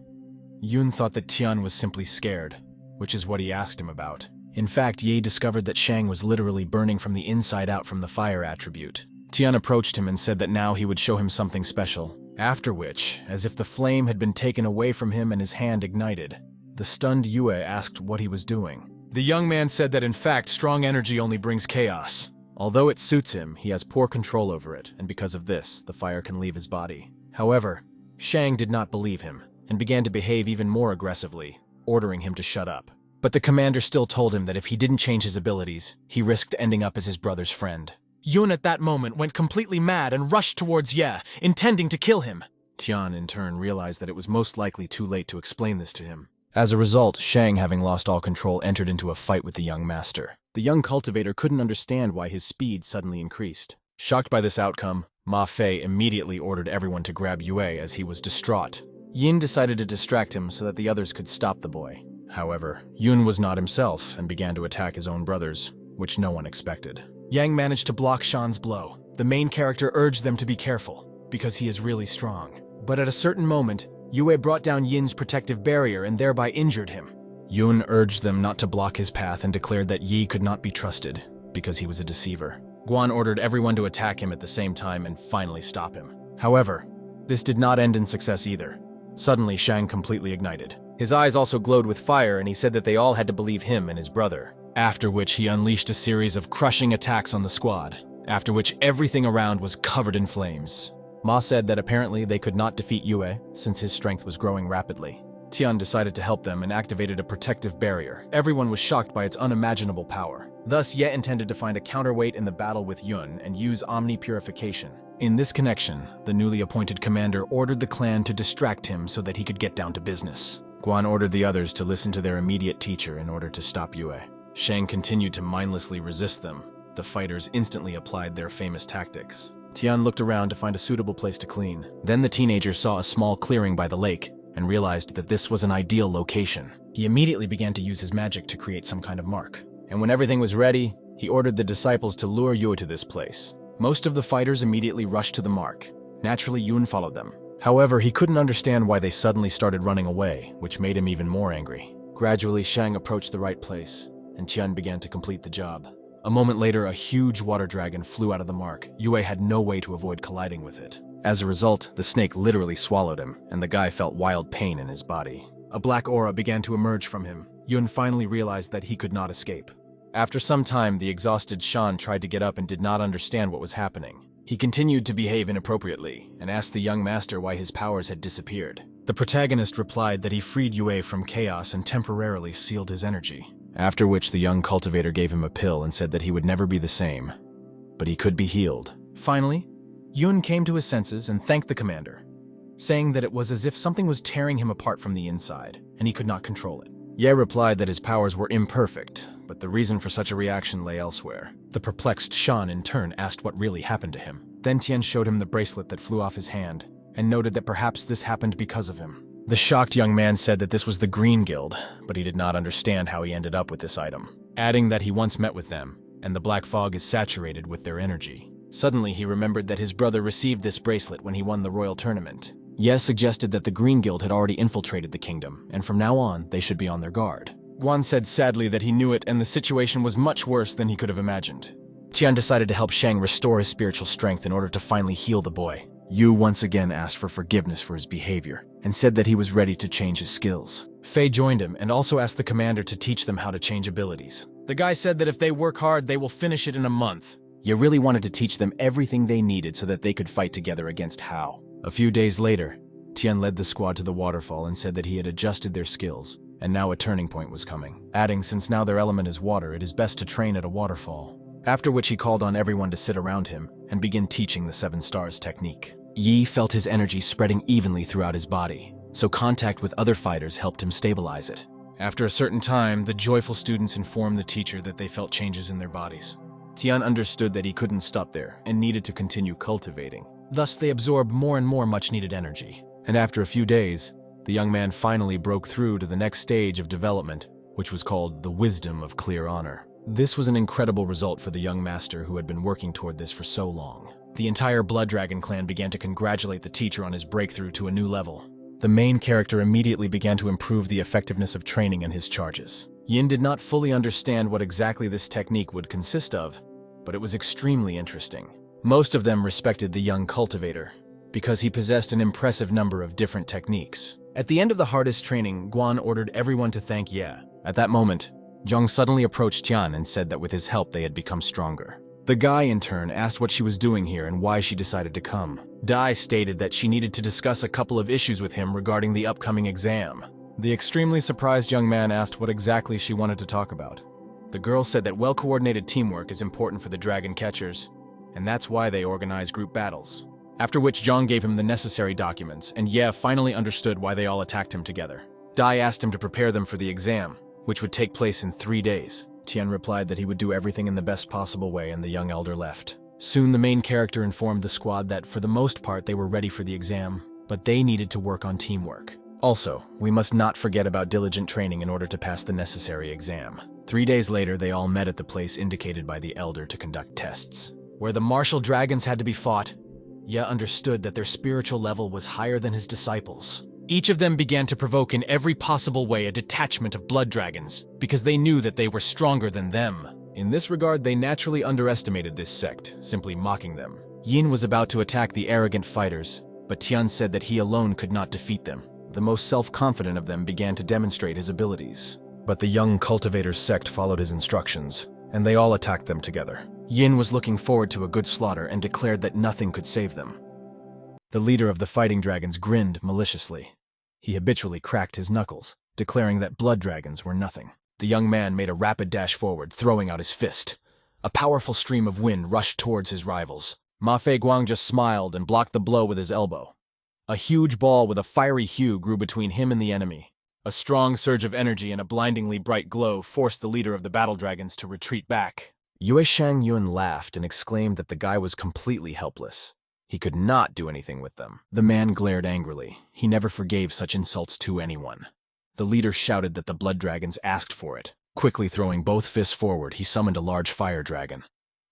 Yun thought that Tian was simply scared, which is what he asked him about. In fact, Ye discovered that Shang was literally burning from the inside out from the fire attribute. Tian approached him and said that now he would show him something special. After which, as if the flame had been taken away from him and his hand ignited, the stunned Yue asked what he was doing. The young man said that in fact, strong energy only brings chaos. Although it suits him, he has poor control over it, and because of this, the fire can leave his body. However, Shang did not believe him, and began to behave even more aggressively, ordering him to shut up. But the commander still told him that if he didn't change his abilities, he risked ending up as his brother's friend. Yun at that moment went completely mad and rushed towards Ye, intending to kill him. Tian, in turn, realized that it was most likely too late to explain this to him. As a result, Shang, having lost all control, entered into a fight with the young master. The young cultivator couldn't understand why his speed suddenly increased. Shocked by this outcome, Ma Fei immediately ordered everyone to grab Yue as he was distraught. Yin decided to distract him so that the others could stop the boy. However, Yun was not himself and began to attack his own brothers, which no one expected. Yang managed to block Shan's blow. The main character urged them to be careful, because he is really strong. But at a certain moment, Yue brought down Yin's protective barrier and thereby injured him. Yun urged them not to block his path and declared that Yi could not be trusted, because he was a deceiver. Guan ordered everyone to attack him at the same time and finally stop him. However, this did not end in success either. Suddenly, Shang completely ignited. His eyes also glowed with fire, and he said that they all had to believe him and his brother. After which he unleashed a series of crushing attacks on the squad, after which everything around was covered in flames. Ma said that apparently they could not defeat Yue, since his strength was growing rapidly. Tian decided to help them and activated a protective barrier. Everyone was shocked by its unimaginable power. Thus, Ye intended to find a counterweight in the battle with Yun and use omni-purification. In this connection, the newly appointed commander ordered the clan to distract him so that he could get down to business. Guan ordered the others to listen to their immediate teacher in order to stop Yue. Shang continued to mindlessly resist them. The fighters instantly applied their famous tactics. Tian looked around to find a suitable place to clean. Then the teenager saw a small clearing by the lake and realized that this was an ideal location. He immediately began to use his magic to create some kind of mark. And when everything was ready, he ordered the disciples to lure Yue to this place. Most of the fighters immediately rushed to the mark. Naturally, Yun followed them. However, he couldn't understand why they suddenly started running away, which made him even more angry. Gradually, Shang approached the right place, and Tian began to complete the job. A moment later, a huge water dragon flew out of the mark. Yue had no way to avoid colliding with it. As a result, the snake literally swallowed him, and the guy felt wild pain in his body. A black aura began to emerge from him. Yun finally realized that he could not escape. After some time, the exhausted Shan tried to get up and did not understand what was happening. He continued to behave inappropriately, and asked the young master why his powers had disappeared. The protagonist replied that he freed Yue from chaos and temporarily sealed his energy. After which the young cultivator gave him a pill and said that he would never be the same, but he could be healed. Finally, Yun came to his senses and thanked the commander, saying that it was as if something was tearing him apart from the inside, and he could not control it. Ye replied that his powers were imperfect, but the reason for such a reaction lay elsewhere. The perplexed Shan in turn asked what really happened to him. Then Tian showed him the bracelet that flew off his hand, and noted that perhaps this happened because of him. The shocked young man said that this was the Green Guild, but he did not understand how he ended up with this item, adding that he once met with them, and the black fog is saturated with their energy. Suddenly, he remembered that his brother received this bracelet when he won the royal tournament. Ye suggested that the Green Guild had already infiltrated the kingdom, and from now on, they should be on their guard. Guan said sadly that he knew it and the situation was much worse than he could have imagined. Tian decided to help Shang restore his spiritual strength in order to finally heal the boy. Yu once again asked for forgiveness for his behavior, and said that he was ready to change his skills. Fei joined him and also asked the commander to teach them how to change abilities. The guy said that if they work hard, they will finish it in a month. You really wanted to teach them everything they needed so that they could fight together against Hao. A few days later, Tian led the squad to the waterfall and said that he had adjusted their skills, and now a turning point was coming, adding since now their element is water, it is best to train at a waterfall. After which he called on everyone to sit around him and begin teaching the 7 stars technique. Yi felt his energy spreading evenly throughout his body, so contact with other fighters helped him stabilize it. After a certain time, the joyful students informed the teacher that they felt changes in their bodies. Tian understood that he couldn't stop there and needed to continue cultivating. Thus, they absorbed more and more much-needed energy. And after a few days, the young man finally broke through to the next stage of development, which was called the Wisdom of Clear Honor. This was an incredible result for the young master who had been working toward this for so long. The entire Blood Dragon clan began to congratulate the teacher on his breakthrough to a new level. The main character immediately began to improve the effectiveness of training and his charges. Yin did not fully understand what exactly this technique would consist of, but it was extremely interesting. Most of them respected the young cultivator, because he possessed an impressive number of different techniques. At the end of the hardest training, Guan ordered everyone to thank Ye. At that moment, Zhang suddenly approached Tian and said that with his help they had become stronger. The guy, in turn, asked what she was doing here and why she decided to come. Dai stated that she needed to discuss a couple of issues with him regarding the upcoming exam. The extremely surprised young man asked what exactly she wanted to talk about. The girl said that well-coordinated teamwork is important for the dragon catchers, and that's why they organize group battles. After which Zhang gave him the necessary documents, and Ye finally understood why they all attacked him together. Dai asked him to prepare them for the exam, which would take place in 3 days. Tian replied that he would do everything in the best possible way, and the young elder left. Soon the main character informed the squad that for the most part they were ready for the exam, but they needed to work on teamwork. Also, we must not forget about diligent training in order to pass the necessary exam. 3 days later, they all met at the place indicated by the elder to conduct tests. Where the martial dragons had to be fought, Ye understood that their spiritual level was higher than his disciples. Each of them began to provoke in every possible way a detachment of blood dragons, because they knew that they were stronger than them. In this regard, they naturally underestimated this sect, simply mocking them. Yin was about to attack the arrogant fighters, but Tian said that he alone could not defeat them. The most self-confident of them began to demonstrate his abilities. But the young cultivator's sect followed his instructions, and they all attacked them together. Yin was looking forward to a good slaughter and declared that nothing could save them. The leader of the fighting dragons grinned maliciously. He habitually cracked his knuckles, declaring that blood dragons were nothing. The young man made a rapid dash forward, throwing out his fist. A powerful stream of wind rushed towards his rivals. Ma Fei Guang just smiled and blocked the blow with his elbow. A huge ball with a fiery hue grew between him and the enemy. A strong surge of energy and a blindingly bright glow forced the leader of the battle dragons to retreat back. Yue Shangyun laughed and exclaimed that the guy was completely helpless. He could not do anything with them. The man glared angrily. He never forgave such insults to anyone. The leader shouted that the blood dragons asked for it. Quickly throwing both fists forward, he summoned a large fire dragon.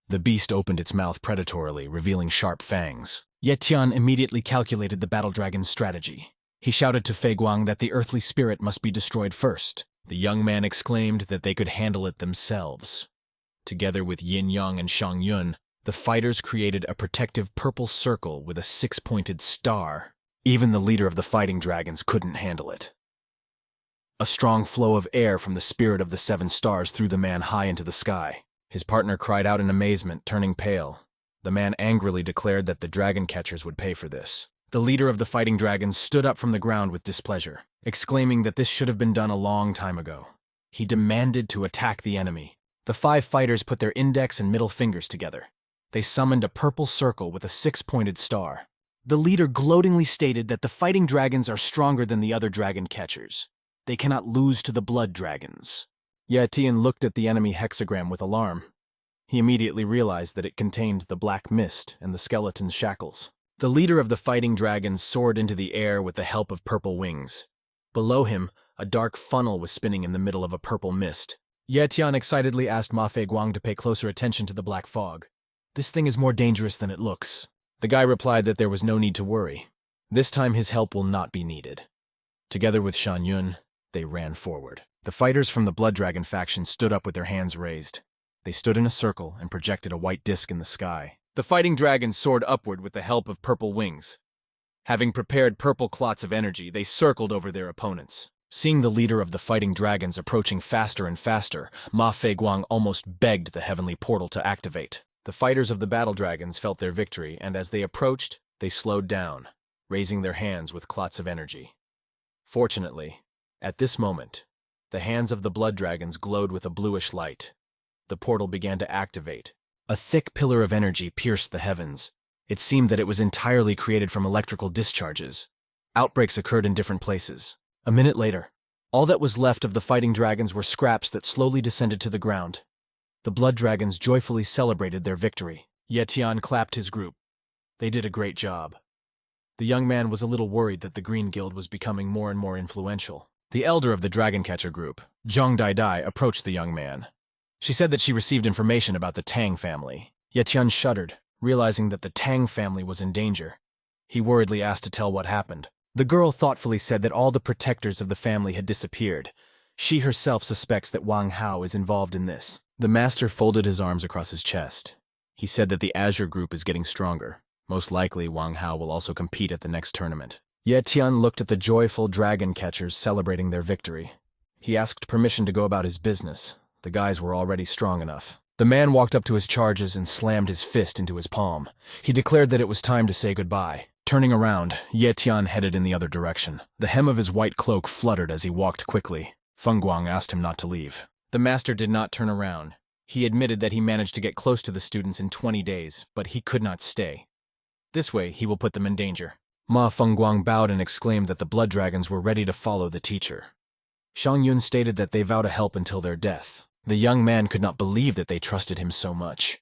The beast opened its mouth predatorily, revealing sharp fangs. Yet Tian immediately calculated the battle dragon's strategy. He shouted to Fei Guang that the earthly spirit must be destroyed first. The young man exclaimed that they could handle it themselves. Together with Yin Yang and Shang Yun, the fighters created a protective purple circle with a 6-pointed star. Even the leader of the fighting dragons couldn't handle it. A strong flow of air from the spirit of the 7 stars threw the man high into the sky. His partner cried out in amazement, turning pale. The man angrily declared that the dragon catchers would pay for this. The leader of the fighting dragons stood up from the ground with displeasure, exclaiming that this should have been done a long time ago. He demanded to attack the enemy. The 5 fighters put their index and middle fingers together. They summoned a purple circle with a 6-pointed star. The leader gloatingly stated that the fighting dragons are stronger than the other dragon catchers. They cannot lose to the blood dragons. Ye Tian looked at the enemy hexagram with alarm. He immediately realized that it contained the black mist and the skeleton's shackles. The leader of the fighting dragons soared into the air with the help of purple wings. Below him, a dark funnel was spinning in the middle of a purple mist. Ye Tian excitedly asked Ma Fei Guang to pay closer attention to the black fog. "This thing is more dangerous than it looks." The guy replied that there was no need to worry. This time his help will not be needed. Together with Shan, they ran forward. The fighters from the Blood Dragon faction stood up with their hands raised. They stood in a circle and projected a white disc in the sky. The fighting dragons soared upward with the help of purple wings. Having prepared purple clots of energy, they circled over their opponents. Seeing the leader of the fighting dragons approaching faster and faster, Ma Feiguang almost begged the heavenly portal to activate. The fighters of the battle dragons felt their victory, and as they approached, they slowed down, raising their hands with clots of energy. Fortunately, at this moment, the hands of the blood dragons glowed with a bluish light. The portal began to activate. A thick pillar of energy pierced the heavens. It seemed that it was entirely created from electrical discharges. Outbreaks occurred in different places. A minute later, all that was left of the fighting dragons were scraps that slowly descended to the ground. The blood dragons joyfully celebrated their victory. Tian clapped his group. They did a great job. The young man was a little worried that the Green Guild was becoming more and more influential. The elder of the Dragon Catcher group, Zhang Dai, approached the young man. She said that she received information about the Tang family. Tian shuddered, realizing that the Tang family was in danger. He worriedly asked to tell what happened. The girl thoughtfully said that all the protectors of the family had disappeared. She herself suspects that Wang Hao is involved in this. The master folded his arms across his chest. He said that the Azure group is getting stronger. Most likely, Wang Hao will also compete at the next tournament. Tian looked at the joyful dragon catchers celebrating their victory. He asked permission to go about his business. The guys were already strong enough. The man walked up to his charges and slammed his fist into his palm. He declared that it was time to say goodbye. Turning around, Tian headed in the other direction. The hem of his white cloak fluttered as he walked quickly. Feng Guang asked him not to leave. The master did not turn around. He admitted that he managed to get close to the students in 20 days, but he could not stay. This way, he will put them in danger. Ma Fengguang bowed and exclaimed that the blood dragons were ready to follow the teacher. Shang Yun stated that they vow to help until their death. The young man could not believe that they trusted him so much.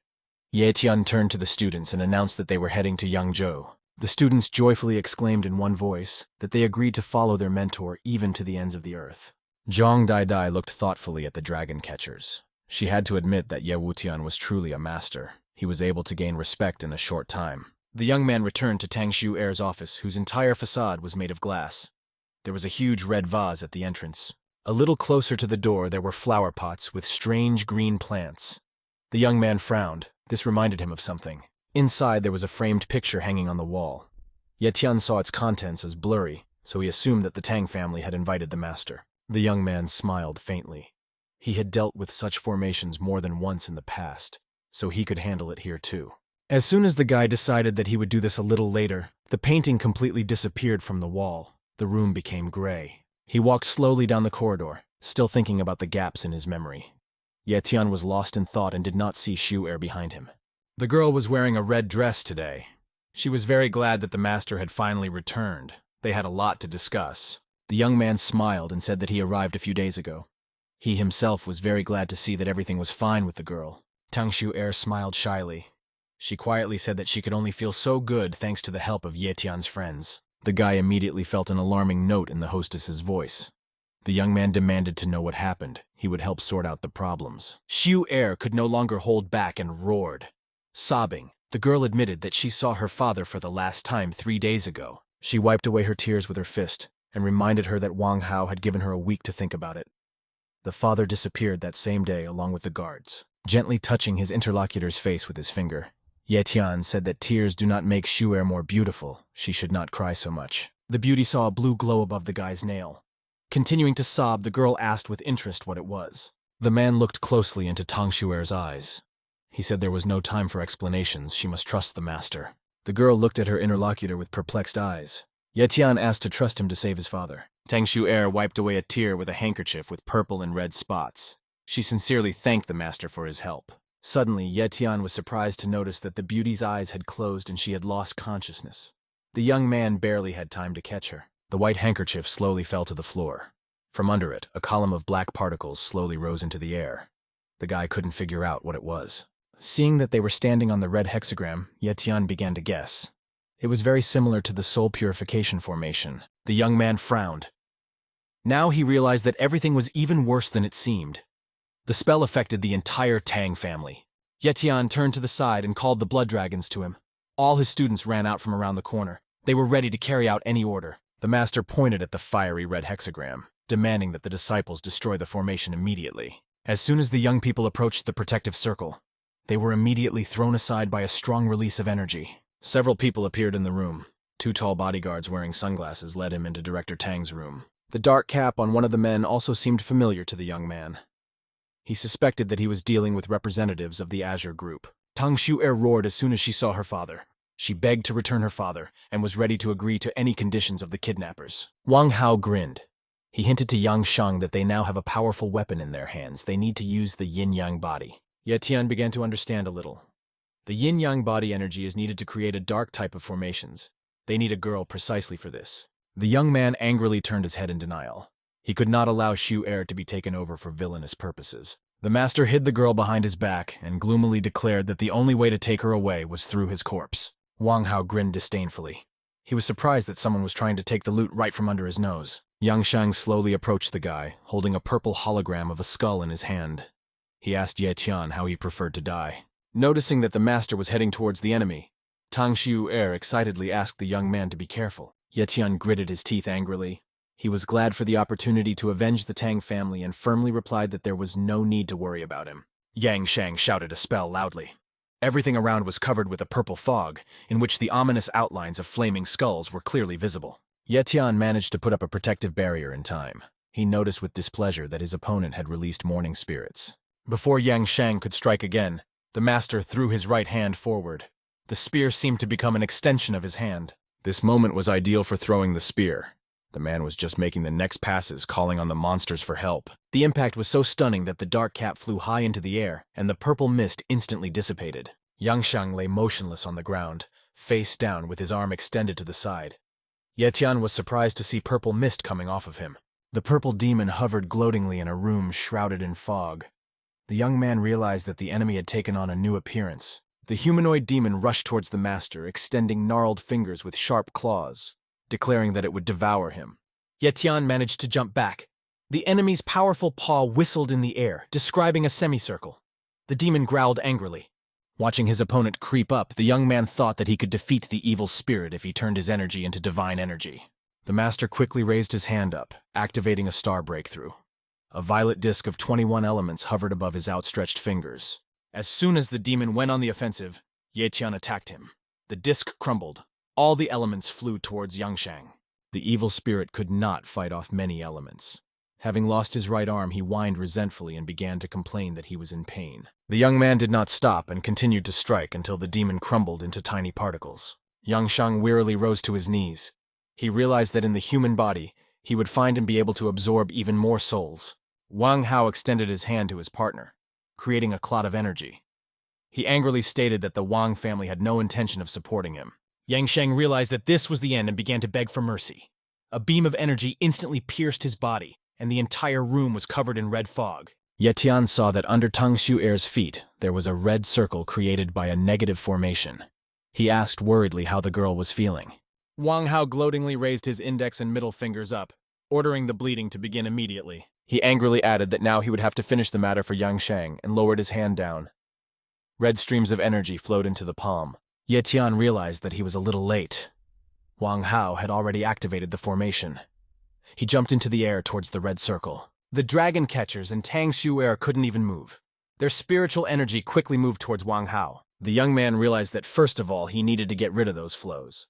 Tian turned to the students and announced that they were heading to Yangzhou. The students joyfully exclaimed in one voice that they agreed to follow their mentor even to the ends of the earth. Zhang Dai looked thoughtfully at the dragon catchers. She had to admit that Ye Wutian was truly a master. He was able to gain respect in a short time. The young man returned to Tang Shu Er's office, whose entire facade was made of glass. There was a huge red vase at the entrance. A little closer to the door, there were flower pots with strange green plants. The young man frowned. This reminded him of something. Inside, there was a framed picture hanging on the wall. Tian saw its contents as blurry, so he assumed that the Tang family had invited the master. The young man smiled faintly. He had dealt with such formations more than once in the past, so he could handle it here too. As soon as the guy decided that he would do this a little later, the painting completely disappeared from the wall. The room became gray. He walked slowly down the corridor, still thinking about the gaps in his memory. Tian was lost in thought and did not see Shu Er behind him. The girl was wearing a red dress today. She was very glad that the master had finally returned. They had a lot to discuss. The young man smiled and said that he arrived a few days ago. He himself was very glad to see that everything was fine with the girl. Tang Shu Er smiled shyly. She quietly said that she could only feel so good thanks to the help of Tian's friends. The guy immediately felt an alarming note in the hostess's voice. The young man demanded to know what happened. He would help sort out the problems. Shu Er could no longer hold back and roared. Sobbing, the girl admitted that she saw her father for the last time 3 days ago. She wiped away her tears with her fist and reminded her that Wang Hao had given her a week to think about it. The father disappeared that same day along with the guards. Gently touching his interlocutor's face with his finger, Tian said that tears do not make Shu Er more beautiful. She should not cry so much. The beauty saw a blue glow above the guy's nail. Continuing to sob, the girl asked with interest what it was. The man looked closely into Tang Shu Er's eyes. He said there was no time for explanations. She must trust the master. The girl looked at her interlocutor with perplexed eyes. Tian asked to trust him to save his father. Tang Shu Er wiped away a tear with a handkerchief with purple and red spots. She sincerely thanked the master for his help. Suddenly, Tian was surprised to notice that the beauty's eyes had closed and she had lost consciousness. The young man barely had time to catch her. The white handkerchief slowly fell to the floor. From under it, a column of black particles slowly rose into the air. The guy couldn't figure out what it was. Seeing that they were standing on the red hexagram, Tian began to guess. It was very similar to the soul purification formation. The young man frowned. Now he realized that everything was even worse than it seemed. The spell affected the entire Tang family. Tian turned to the side and called the blood dragons to him. All his students ran out from around the corner. They were ready to carry out any order. The master pointed at the fiery red hexagram, demanding that the disciples destroy the formation immediately. As soon as the young people approached the protective circle, they were immediately thrown aside by a strong release of energy. Several people appeared in the room. 2 tall bodyguards wearing sunglasses led him into Director Tang's room. The dark cap on one of the men also seemed familiar to the young man. He suspected that he was dealing with representatives of the Azure Group. Tang Shu-er roared as soon as she saw her father. She begged to return her father and was ready to agree to any conditions of the kidnappers. Wang Hao grinned. He hinted to Yang Shang that they now have a powerful weapon in their hands. They need to use the yin-yang body. Yet Tian began to understand a little. The yin-yang body energy is needed to create a dark type of formations. They need a girl precisely for this. The young man angrily turned his head in denial. He could not allow Shu-er to be taken over for villainous purposes. The master hid the girl behind his back and gloomily declared that the only way to take her away was through his corpse. Wang Hao grinned disdainfully. He was surprised that someone was trying to take the loot right from under his nose. Yang Shang slowly approached the guy, holding a purple hologram of a skull in his hand. He asked Ye Tian how he preferred to die. Noticing that the master was heading towards the enemy, Tang Shu-er excitedly asked the young man to be careful. Ye Tian gritted his teeth angrily. He was glad for the opportunity to avenge the Tang family and firmly replied that there was no need to worry about him. Yang Shang shouted a spell loudly. Everything around was covered with a purple fog, in which the ominous outlines of flaming skulls were clearly visible. Ye Tian managed to put up a protective barrier in time. He noticed with displeasure that his opponent had released mourning spirits. Before Yang Shang could strike again, the master threw his right hand forward. The spear seemed to become an extension of his hand. This moment was ideal for throwing the spear. The man was just making the next passes, calling on the monsters for help. The impact was so stunning that the dark cap flew high into the air, and the purple mist instantly dissipated. Yang Shang lay motionless on the ground, face down with his arm extended to the side. Ye Tian was surprised to see purple mist coming off of him. The purple demon hovered gloatingly in a room shrouded in fog. The young man realized that the enemy had taken on a new appearance. The humanoid demon rushed towards the master, extending gnarled fingers with sharp claws, declaring that it would devour him. Ye Tian managed to jump back. The enemy's powerful paw whistled in the air, describing a semicircle. The demon growled angrily. Watching his opponent creep up, the young man thought that he could defeat the evil spirit if he turned his energy into divine energy. The master quickly raised his hand up, activating a star breakthrough. A violet disk of 21 elements hovered above his outstretched fingers. As soon as the demon went on the offensive, Ye Tian attacked him. The disk crumbled. All the elements flew towards Yang Shang. The evil spirit could not fight off many elements. Having lost his right arm, he whined resentfully and began to complain that he was in pain. The young man did not stop and continued to strike until the demon crumbled into tiny particles. Yang Shang wearily rose to his knees. He realized that in the human body, he would find and be able to absorb even more souls. Wang Hao extended his hand to his partner, creating a clot of energy. He angrily stated that the Wang family had no intention of supporting him. Yang Shang realized that this was the end and began to beg for mercy. A beam of energy instantly pierced his body, and the entire room was covered in red fog. Ye Tian saw that under Tang Shu-er's feet, there was a red circle created by a negative formation. He asked worriedly how the girl was feeling. Wang Hao gloatingly raised his index and middle fingers up, ordering the bleeding to begin immediately. He angrily added that now he would have to finish the matter for Yang Shang and lowered his hand down. Red streams of energy flowed into the palm. Ye Tian realized that he was a little late. Wang Hao had already activated the formation. He jumped into the air towards the red circle. The dragon catchers and Tang Shu-er couldn't even move. Their spiritual energy quickly moved towards Wang Hao. The young man realized that first of all he needed to get rid of those flows.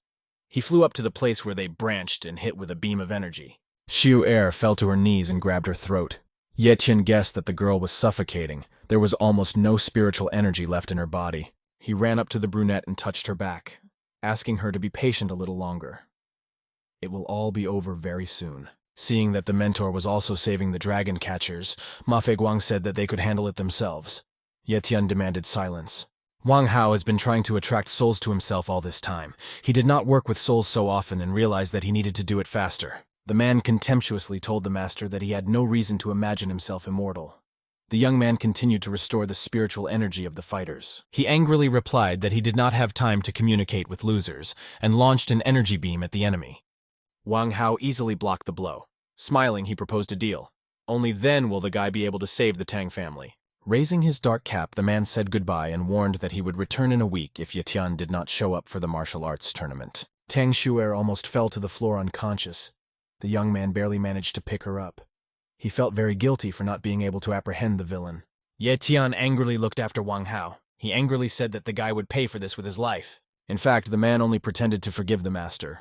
He flew up to the place where they branched and hit with a beam of energy. Shu-er fell to her knees and grabbed her throat. Ye Tian guessed that the girl was suffocating. There was almost no spiritual energy left in her body. He ran up to the brunette and touched her back, asking her to be patient a little longer. It will all be over very soon. Seeing that the mentor was also saving the dragon catchers, Ma Feiguang said that they could handle it themselves. Ye Tian demanded silence. Wang Hao has been trying to attract souls to himself all this time. He did not work with souls so often and realized that he needed to do it faster. The man contemptuously told the master that he had no reason to imagine himself immortal. The young man continued to restore the spiritual energy of the fighters. He angrily replied that he did not have time to communicate with losers, and launched an energy beam at the enemy. Wang Hao easily blocked the blow. Smiling, he proposed a deal. Only then will the guy be able to save the Tang family. Raising his dark cap, the man said goodbye and warned that he would return in a week if Ye Tian did not show up for the martial arts tournament. Tang Shu'er almost fell to the floor unconscious. The young man barely managed to pick her up. He felt very guilty for not being able to apprehend the villain. Ye Tian angrily looked after Wang Hao. He angrily said that the guy would pay for this with his life. In fact, the man only pretended to forgive the master.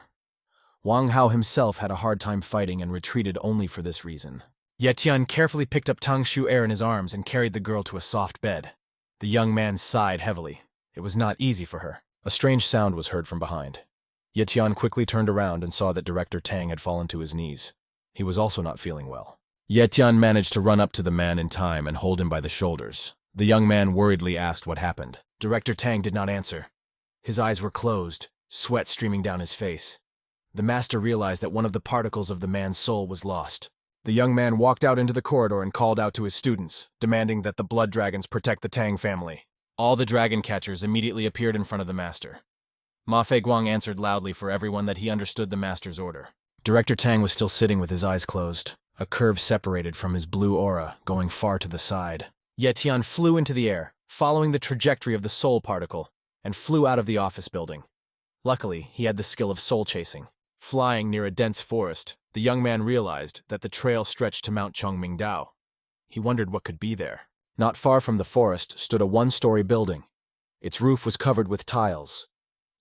Wang Hao himself had a hard time fighting and retreated only for this reason. Ye Tian carefully picked up Tang Shu'er in his arms and carried the girl to a soft bed. The young man sighed heavily. It was not easy for her. A strange sound was heard from behind. Ye Tian quickly turned around and saw that Director Tang had fallen to his knees. He was also not feeling well. Ye Tian managed to run up to the man in time and hold him by the shoulders. The young man worriedly asked what happened. Director Tang did not answer. His eyes were closed, sweat streaming down his face. The master realized that one of the particles of the man's soul was lost. The young man walked out into the corridor and called out to his students, demanding that the blood dragons protect the Tang family. All the dragon catchers immediately appeared in front of the master. Ma Fei Guang answered loudly for everyone that he understood the master's order. Director Tang was still sitting with his eyes closed. A curve separated from his blue aura, going far to the side. Ye Tian flew into the air, following the trajectory of the soul particle, and flew out of the office building. Luckily, he had the skill of soul chasing. Flying near a dense forest, the young man realized that the trail stretched to Mount Chongmingdao. He wondered what could be there. Not far from the forest stood a one-story building. Its roof was covered with tiles.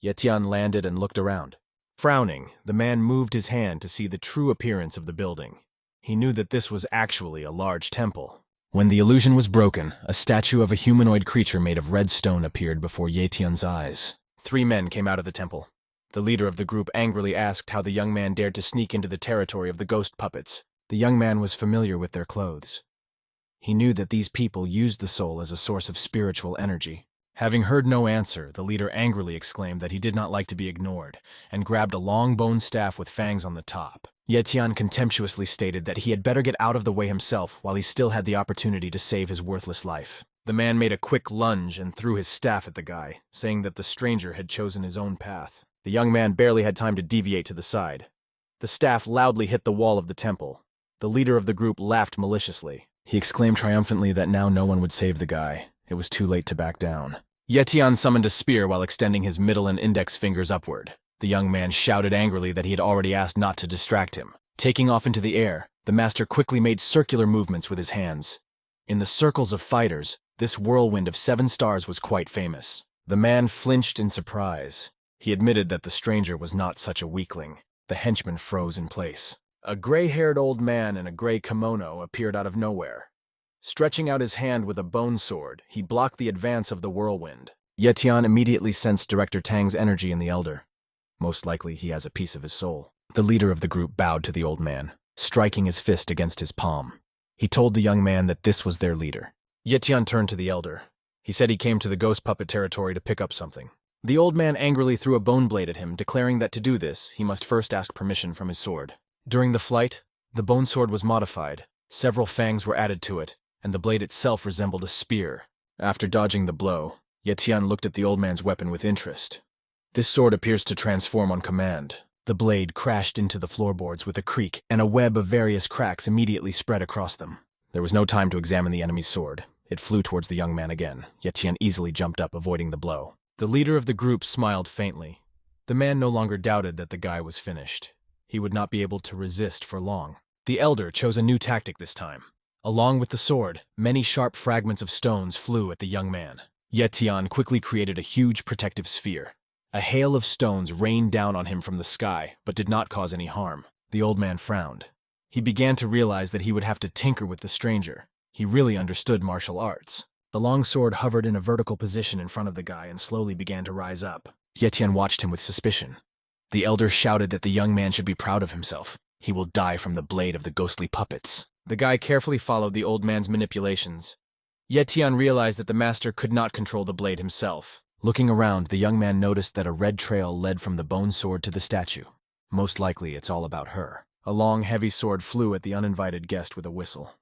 Ye Tian landed and looked around. Frowning, the man moved his hand to see the true appearance of the building. He knew that this was actually a large temple. When the illusion was broken, a statue of a humanoid creature made of red stone appeared before Ye Tian's eyes. 3 men came out of the temple. The leader of the group angrily asked how the young man dared to sneak into the territory of the ghost puppets. The young man was familiar with their clothes. He knew that these people used the soul as a source of spiritual energy. Having heard no answer, the leader angrily exclaimed that he did not like to be ignored, and grabbed a long bone staff with fangs on the top. Ye Tian contemptuously stated that he had better get out of the way himself while he still had the opportunity to save his worthless life. The man made a quick lunge and threw his staff at the guy, saying that the stranger had chosen his own path. The young man barely had time to deviate to the side. The staff loudly hit the wall of the temple. The leader of the group laughed maliciously. He exclaimed triumphantly that now no one would save the guy. It was too late to back down. Ye Tian summoned a spear while extending his middle and index fingers upward. The young man shouted angrily that he had already asked not to distract him. Taking off into the air, the master quickly made circular movements with his hands. In the circles of fighters, this whirlwind of 7 stars was quite famous. The man flinched in surprise. He admitted that the stranger was not such a weakling. The henchman froze in place. A gray-haired old man in a gray kimono appeared out of nowhere. Stretching out his hand with a bone sword, he blocked the advance of the whirlwind. Ye Tian immediately sensed Director Tang's energy in the elder. Most likely he has a piece of his soul. The leader of the group bowed to the old man, striking his fist against his palm. He told the young man that this was their leader. Ye Tian turned to the elder. He said he came to the ghost puppet territory to pick up something. The old man angrily threw a bone blade at him, declaring that to do this, he must first ask permission from his sword. During the flight, the bone sword was modified. Several fangs were added to it, and the blade itself resembled a spear. After dodging the blow, Ye Tian looked at the old man's weapon with interest. This sword appears to transform on command. The blade crashed into the floorboards with a creak, and a web of various cracks immediately spread across them. There was no time to examine the enemy's sword. It flew towards the young man again, yet Tian easily jumped up, avoiding the blow. The leader of the group smiled faintly. The man no longer doubted that the guy was finished. He would not be able to resist for long. The elder chose a new tactic this time. Along with the sword, many sharp fragments of stones flew at the young man. Ye Tian quickly created a huge protective sphere. A hail of stones rained down on him from the sky, but did not cause any harm. The old man frowned. He began to realize that he would have to tinker with the stranger. He really understood martial arts. The long sword hovered in a vertical position in front of the guy and slowly began to rise up. Ye Tian watched him with suspicion. The elder shouted that the young man should be proud of himself. He will die from the blade of the ghostly puppets. The guy carefully followed the old man's manipulations. Ye Tian realized that the master could not control the blade himself. Looking around, the young man noticed that a red trail led from the bone sword to the statue. Most likely it's all about her. A long, heavy sword flew at the uninvited guest with a whistle.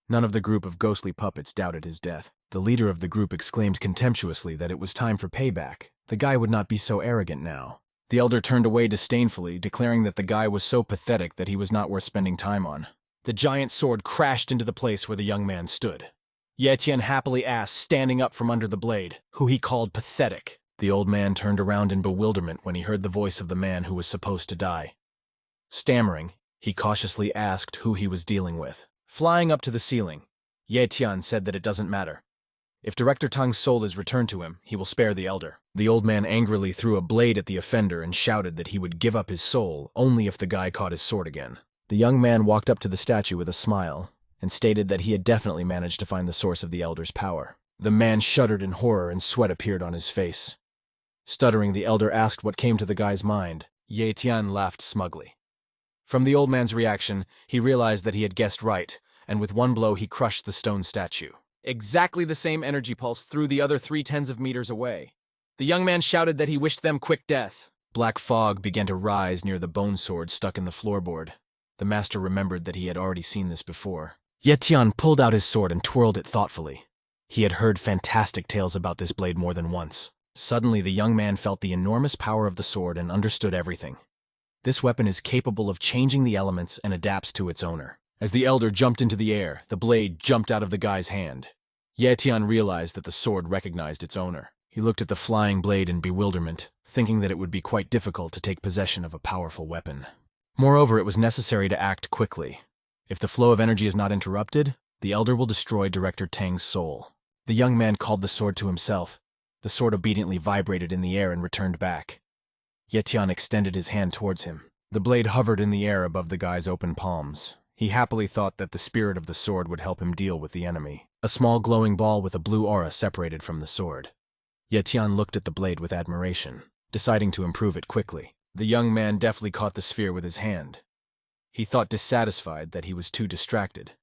None of the group of ghostly puppets doubted his death. The leader of the group exclaimed contemptuously that it was time for payback. The guy would not be so arrogant now. The elder turned away disdainfully, declaring that the guy was so pathetic that he was not worth spending time on. The giant sword crashed into the place where the young man stood. Ye Tian happily asked, standing up from under the blade, who he called pathetic. The old man turned around in bewilderment when he heard the voice of the man who was supposed to die. Stammering, he cautiously asked who he was dealing with. Flying up to the ceiling, Tian said that it doesn't matter. If Director Tang's soul is returned to him, he will spare the elder. The old man angrily threw a blade at the offender and shouted that he would give up his soul only if the guy caught his sword again. The young man walked up to the statue with a smile and stated that he had definitely managed to find the source of the elder's power. The man shuddered in horror and sweat appeared on his face. Stuttering, the elder asked what came to the guy's mind. Tian laughed smugly. From the old man's reaction, he realized that he had guessed right, and with one blow he crushed the stone statue. Exactly the same energy pulse threw the other 3/10 of meters away. The young man shouted that he wished them quick death. Black fog began to rise near the bone sword stuck in the floorboard. The master remembered that he had already seen this before. Tian pulled out his sword and twirled it thoughtfully. He had heard fantastic tales about this blade more than once. Suddenly, the young man felt the enormous power of the sword and understood everything. This weapon is capable of changing the elements and adapts to its owner. As the elder jumped into the air, the blade jumped out of the guy's hand. Tian realized that the sword recognized its owner. He looked at the flying blade in bewilderment, thinking that it would be quite difficult to take possession of a powerful weapon. Moreover, it was necessary to act quickly. If the flow of energy is not interrupted, the elder will destroy Director Tang's soul. The young man called the sword to himself. The sword obediently vibrated in the air and returned back. Tian extended his hand towards him. The blade hovered in the air above the guy's open palms. He happily thought that the spirit of the sword would help him deal with the enemy. A small glowing ball with a blue aura separated from the sword. Tian looked at the blade with admiration, deciding to improve it quickly. The young man deftly caught the sphere with his hand. He thought dissatisfied that he was too distracted.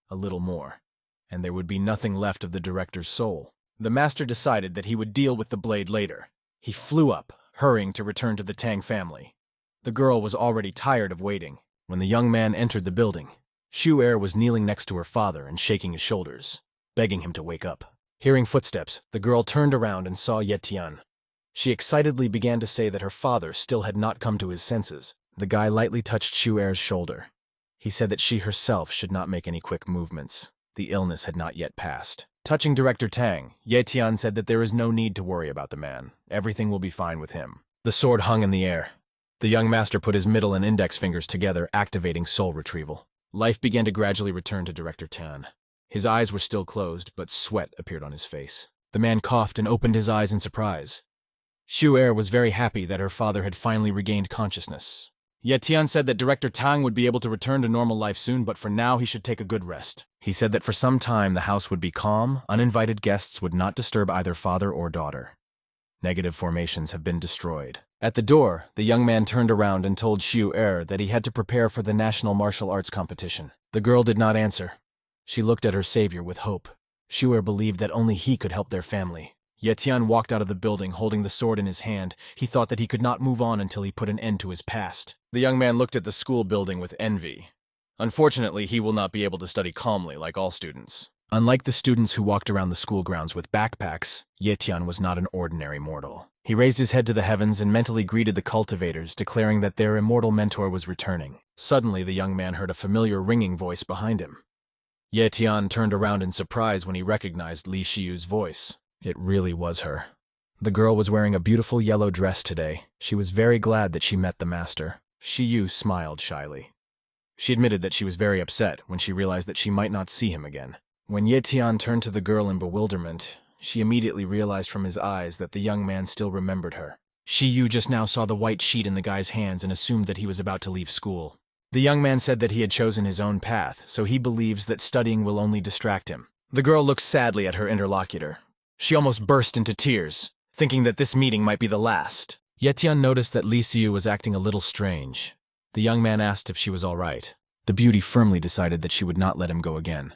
A little more, and there would be nothing left of the director's soul. The master decided that he would deal with the blade later. He flew up, hurrying to return to the Tang family. The girl was already tired of waiting. When the young man entered the building, Shu-Er was kneeling next to her father and shaking his shoulders, begging him to wake up. Hearing footsteps, the girl turned around and saw Tian. She excitedly began to say that her father still had not come to his senses. The guy lightly touched Shu-Er's shoulder. He said that she herself should not make any quick movements. The illness had not yet passed. Touching Director Tang, Tian said that there is no need to worry about the man. Everything will be fine with him. The sword hung in the air. The young master put his middle and index fingers together, activating soul retrieval. Life began to gradually return to Director Tian. His eyes were still closed, but sweat appeared on his face. The man coughed and opened his eyes in surprise. Shu-Er was very happy that her father had finally regained consciousness. Tian said that Director Tang would be able to return to normal life soon, but for now he should take a good rest. He said that for some time the house would be calm, uninvited guests would not disturb either father or daughter. Negative formations have been destroyed. At the door, the young man turned around and told Shu-Er that he had to prepare for the national martial arts competition. The girl did not answer. She looked at her savior with hope. Shu-Er believed that only he could help their family. Tian walked out of the building holding the sword in his hand. He thought that he could not move on until he put an end to his past. The young man looked at the school building with envy. Unfortunately, he will not be able to study calmly like all students. Unlike the students who walked around the school grounds with backpacks, Tian was not an ordinary mortal. He raised his head to the heavens and mentally greeted the cultivators, declaring that their immortal mentor was returning. Suddenly, the young man heard a familiar ringing voice behind him. Tian turned around in surprise when he recognized Li Shiyu's voice. It really was her. The girl was wearing a beautiful yellow dress today. She was very glad that she met the master. Shiyu smiled shyly. She admitted that she was very upset when she realized that she might not see him again. When Tian turned to the girl in bewilderment, she immediately realized from his eyes that the young man still remembered her. Shiyu just now saw the white sheet in the guy's hands and assumed that he was about to leave school. The young man said that he had chosen his own path, so he believes that studying will only distract him. The girl looked sadly at her interlocutor. She almost burst into tears, thinking that this meeting might be the last. Tian noticed that Li Xiu was acting a little strange. The young man asked if she was all right. The beauty firmly decided that she would not let him go again.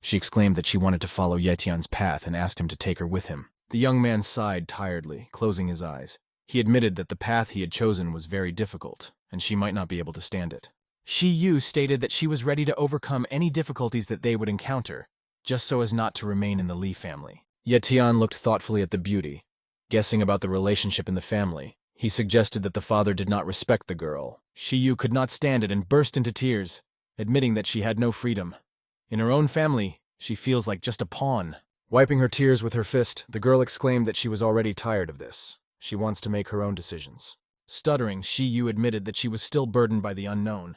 She exclaimed that she wanted to follow Tian's path and asked him to take her with him. The young man sighed tiredly, closing his eyes. He admitted that the path he had chosen was very difficult, and she might not be able to stand it. Shi Yu stated that she was ready to overcome any difficulties that they would encounter, just so as not to remain in the Li family. Tian looked thoughtfully at the beauty. Guessing about the relationship in the family, he suggested that the father did not respect the girl. Shi Yu could not stand it and burst into tears, admitting that she had no freedom. In her own family, she feels like just a pawn. Wiping her tears with her fist, the girl exclaimed that she was already tired of this. She wants to make her own decisions. Stuttering, Shi-Yu admitted that she was still burdened by the unknown.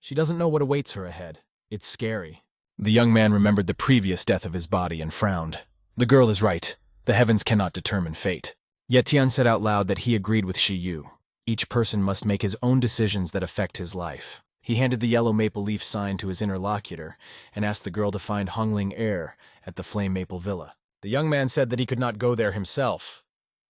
She doesn't know what awaits her ahead. It's scary. The young man remembered the previous death of his body and frowned. The girl is right. The heavens cannot determine fate. Yet Tian said out loud that he agreed with Shi-Yu. Each person must make his own decisions that affect his life. He handed the yellow maple leaf sign to his interlocutor and asked the girl to find Hongling Heir at the Flame Maple Villa. The young man said that he could not go there himself.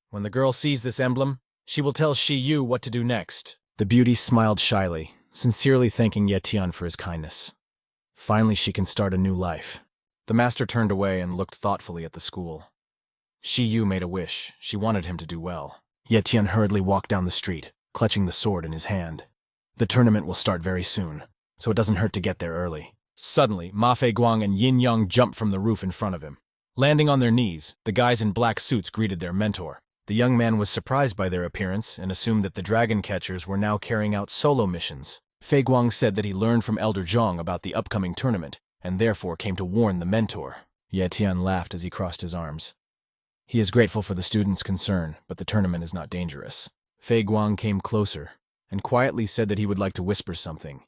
When the girl sees this emblem, she will tell Shi-Yu what to do next. The beauty smiled shyly, sincerely thanking Ye Tian for his kindness. Finally, she can start a new life. The master turned away and looked thoughtfully at the school. Shi-Yu made a wish. She wanted him to do well. Ye Tian hurriedly walked down the street, clutching the sword in his hand. The tournament will start very soon, so it doesn't hurt to get there early. Suddenly, Ma Fei Guang and Yin Yang jumped from the roof in front of him. Landing on their knees, the guys in black suits greeted their mentor. The young man was surprised by their appearance and assumed that the dragon catchers were now carrying out solo missions. Fei Guang said that he learned from Elder Zhang about the upcoming tournament and therefore came to warn the mentor. Ye Tian laughed as he crossed his arms. He is grateful for the students' concern, but the tournament is not dangerous. Fei Guang came closer and quietly said that he would like to whisper something.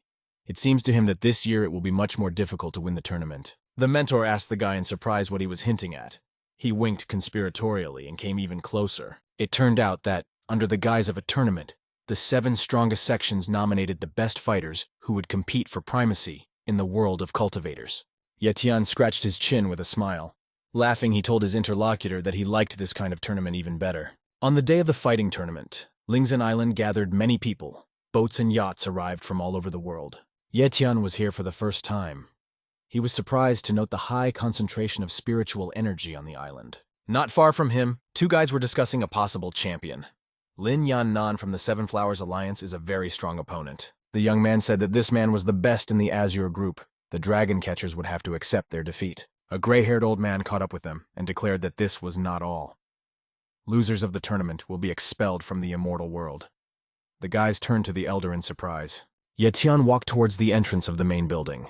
It seems to him that this year it will be much more difficult to win the tournament. The mentor asked the guy in surprise what he was hinting at. He winked conspiratorially and came even closer. It turned out that, under the guise of a tournament, the 7 strongest sections nominated the best fighters who would compete for primacy in the world of cultivators. Ye Tian scratched his chin with a smile. Laughing, he told his interlocutor that he liked this kind of tournament even better. On the day of the fighting tournament, Lingzhen Island gathered many people. Boats and yachts arrived from all over the world. Ye Tian was here for the first time. He was surprised to note the high concentration of spiritual energy on the island. Not far from him, 2 guys were discussing a possible champion. Lin Yin from the Seven Flowers Alliance is a very strong opponent. The young man said that this man was the best in the Azure group. The dragon catchers would have to accept their defeat. A gray-haired old man caught up with them and declared that this was not all. Losers of the tournament will be expelled from the immortal world. The guys turned to the elder in surprise. Ye Tian walked towards the entrance of the main building.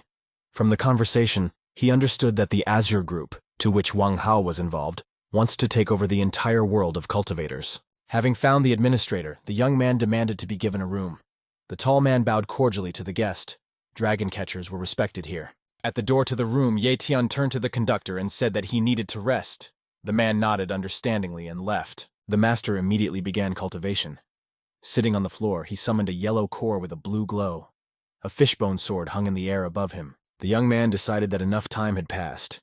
From the conversation, he understood that the Azure group, to which Wang Hao was involved, wants to take over the entire world of cultivators. Having found the administrator, the young man demanded to be given a room. The tall man bowed cordially to the guest. Dragon catchers were respected here. At the door to the room, Ye Tian turned to the conductor and said that he needed to rest. The man nodded understandingly and left. The master immediately began cultivation. Sitting on the floor, he summoned a yellow core with a blue glow. A fishbone sword hung in the air above him. The young man decided that enough time had passed.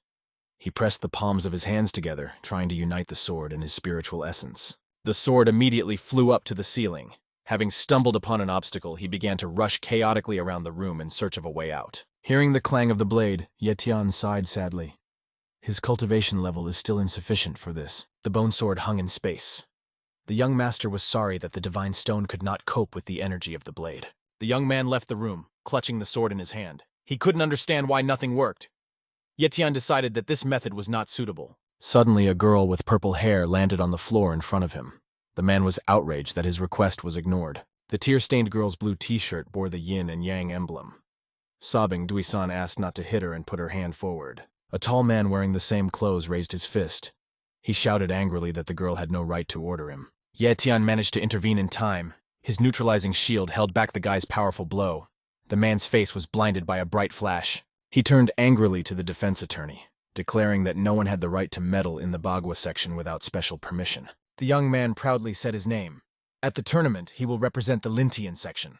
He pressed the palms of his hands together, trying to unite the sword and his spiritual essence. The sword immediately flew up to the ceiling. Having stumbled upon an obstacle, he began to rush chaotically around the room in search of a way out. Hearing the clang of the blade, Ye Tian sighed sadly. His cultivation level is still insufficient for this. The bone sword hung in space. The young master was sorry that the divine stone could not cope with the energy of the blade. The young man left the room, clutching the sword in his hand. He couldn't understand why nothing worked. Ye Tian decided that this method was not suitable. Suddenly, a girl with purple hair landed on the floor in front of him. The man was outraged that his request was ignored. The tear-stained girl's blue t-shirt bore the yin and yang emblem. Sobbing, Dui-san asked not to hit her and put her hand forward. A tall man wearing the same clothes raised his fist. He shouted angrily that the girl had no right to order him. Ye Tian managed to intervene in time. His neutralizing shield held back the guy's powerful blow. The man's face was blinded by a bright flash. He turned angrily to the defense attorney, declaring that no one had the right to meddle in the Bagua section without special permission. The young man proudly said his name. At the tournament, he will represent the Lin Yin section.